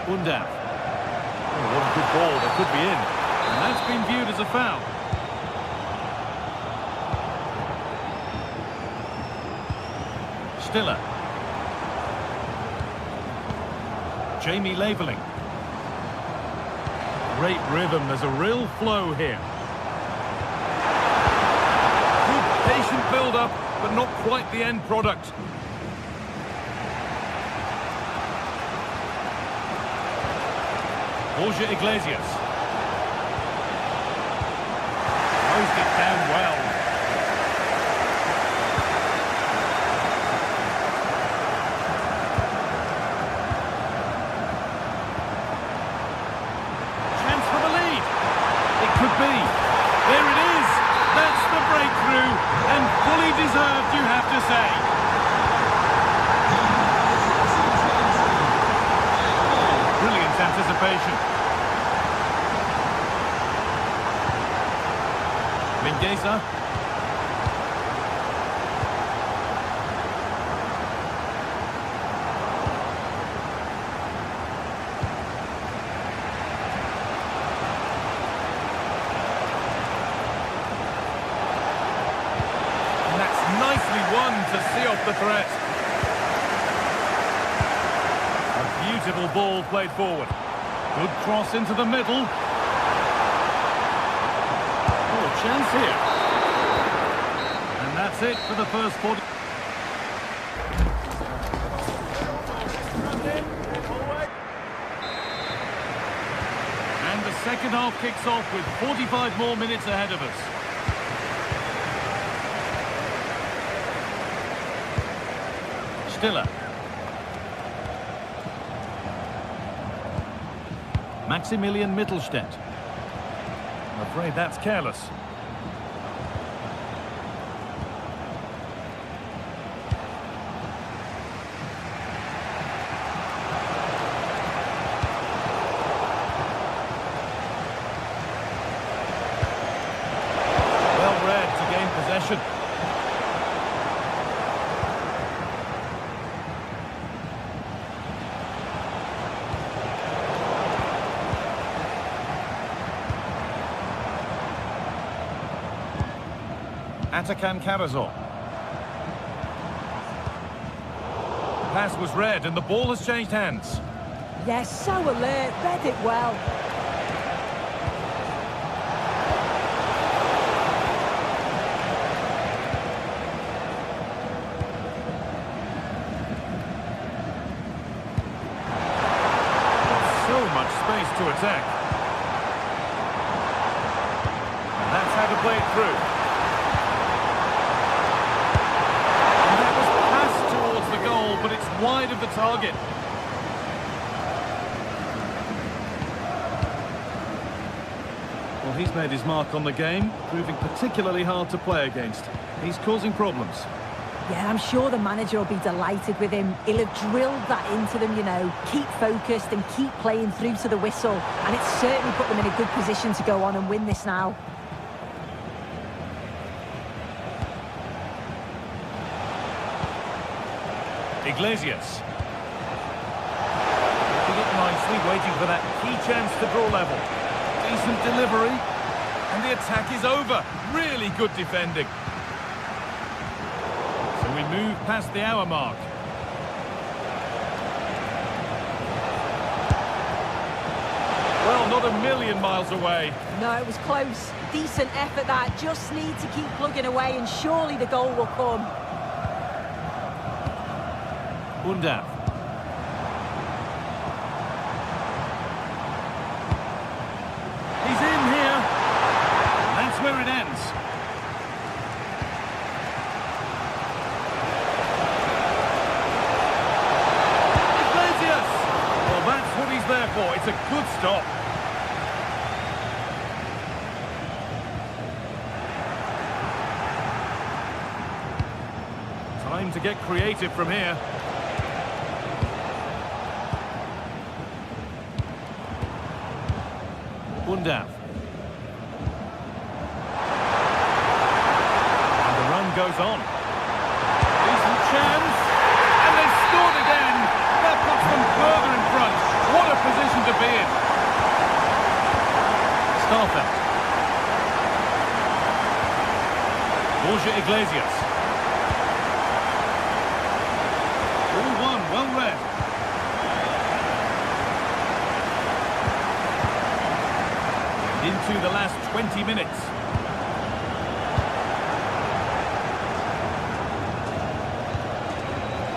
D: Undav. Oh, what a good ball, they could be in. And that's been viewed as a foul. Stiller. Jamie Laveling. Great rhythm, there's a real flow here. Good patient build-up, but not quite the end product. Borja Iglesias. Closed it down well. Chance for the lead. It could be. There it is. That's the breakthrough. And fully deserved, you have to say. Brilliant anticipation. Mingueza. And that's nicely won to see off the threat. A beautiful ball played forward. Good cross into the middle. Oh, chance here. And that's it for the first 40. And the second half kicks off with 45 more minutes ahead of us. Stiller. Maximilian Mittelstädt. I'm afraid that's careless. Well read to gain possession. Atakan Karazor. Pass was read and the ball has changed hands.
B: Yes, so alert, read it well.
D: So much space to attack. And that's how to play it through. But it's wide of the target. Well, he's made his mark on the game, proving particularly hard to play against. He's causing problems.
B: Yeah, I'm sure the manager will be delighted with him. He'll have drilled that into them, you know. Keep focused and keep playing through to the whistle. And it's certainly put them in a good position to go on and win this now.
D: Iglesias. Looking it nicely, waiting for that key chance to draw level. Decent delivery. And the attack is over. Really good defending. So we move past the hour mark. Well, not a million miles away.
B: No, it was close. Decent effort that. Just need to keep plugging away and surely the goal will come.
D: Undav. He's in here. That's where it ends. Iglesias! Well, that's what he's there for. It's a good stop. Time to get creative from here. Undav. And the run goes on. Decent chance. And they've scored again. That puts them further in front. What a position to be in. Starfelt. Borja Iglesias. All one, well read. Into the last 20 minutes.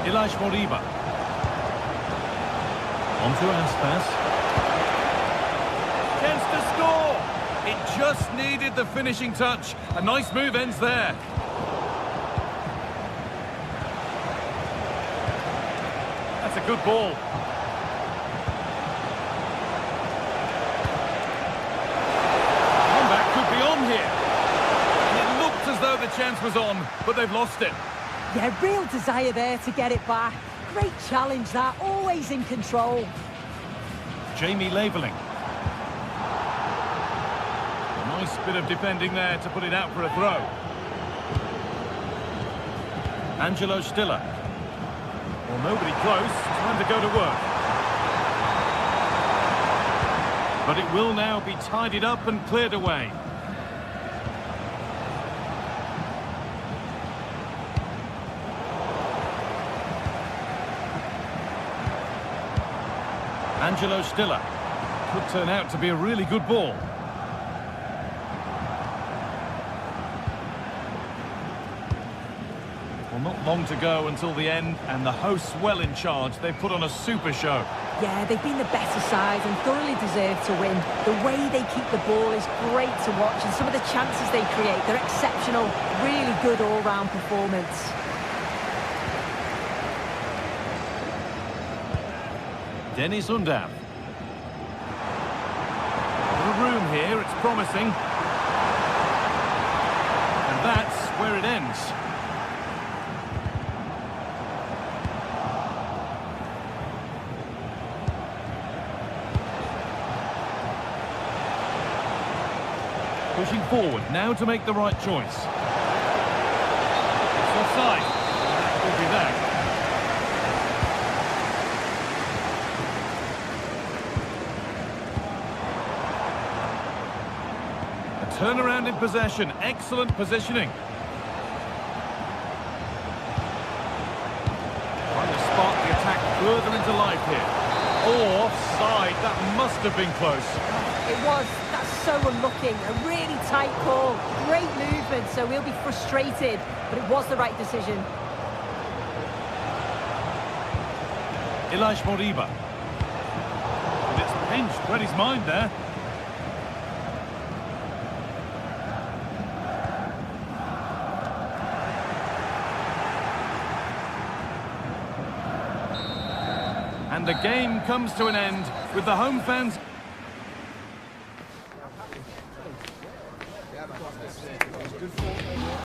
D: Ilaix Moriba. On to Aspas. chance to score. It just needed the finishing touch. A nice move ends there. That's a good ball. Comeback could be on here. And it looked as though the chance was on, but they've lost it.
B: Yeah, real desire there to get it back. Great challenge that, always in control.
D: Jamie Laveling. A nice bit of defending there to put it out for a throw. Angelo Stiller. Well, nobody close. Time to go to work. But it will now be tidied up and cleared away. Angelo Stiller. Could turn out to be a really good ball. Well, not long to go until the end, and the hosts well in charge. They've put on a super show.
B: Yeah, they've been the better side and thoroughly deserve to win. The way they keep the ball is great to watch, and some of the chances they create, they're exceptional. Really good all-round performance.
D: Dennis Undav. A room here, it's promising. And that's where it ends. Pushing forward, now to make the right choice. It's offside. That will be that. Turnaround in possession, excellent positioning. Trying to spark the attack further into life here. Oh, offside, that must have been close.
B: It was, that's so unlucky. A really tight call, great movement, so he'll be frustrated, but it was the right decision.
D: Ilaix Moriba. And it's pinched, read his mind there. And the game comes to an end with the home fans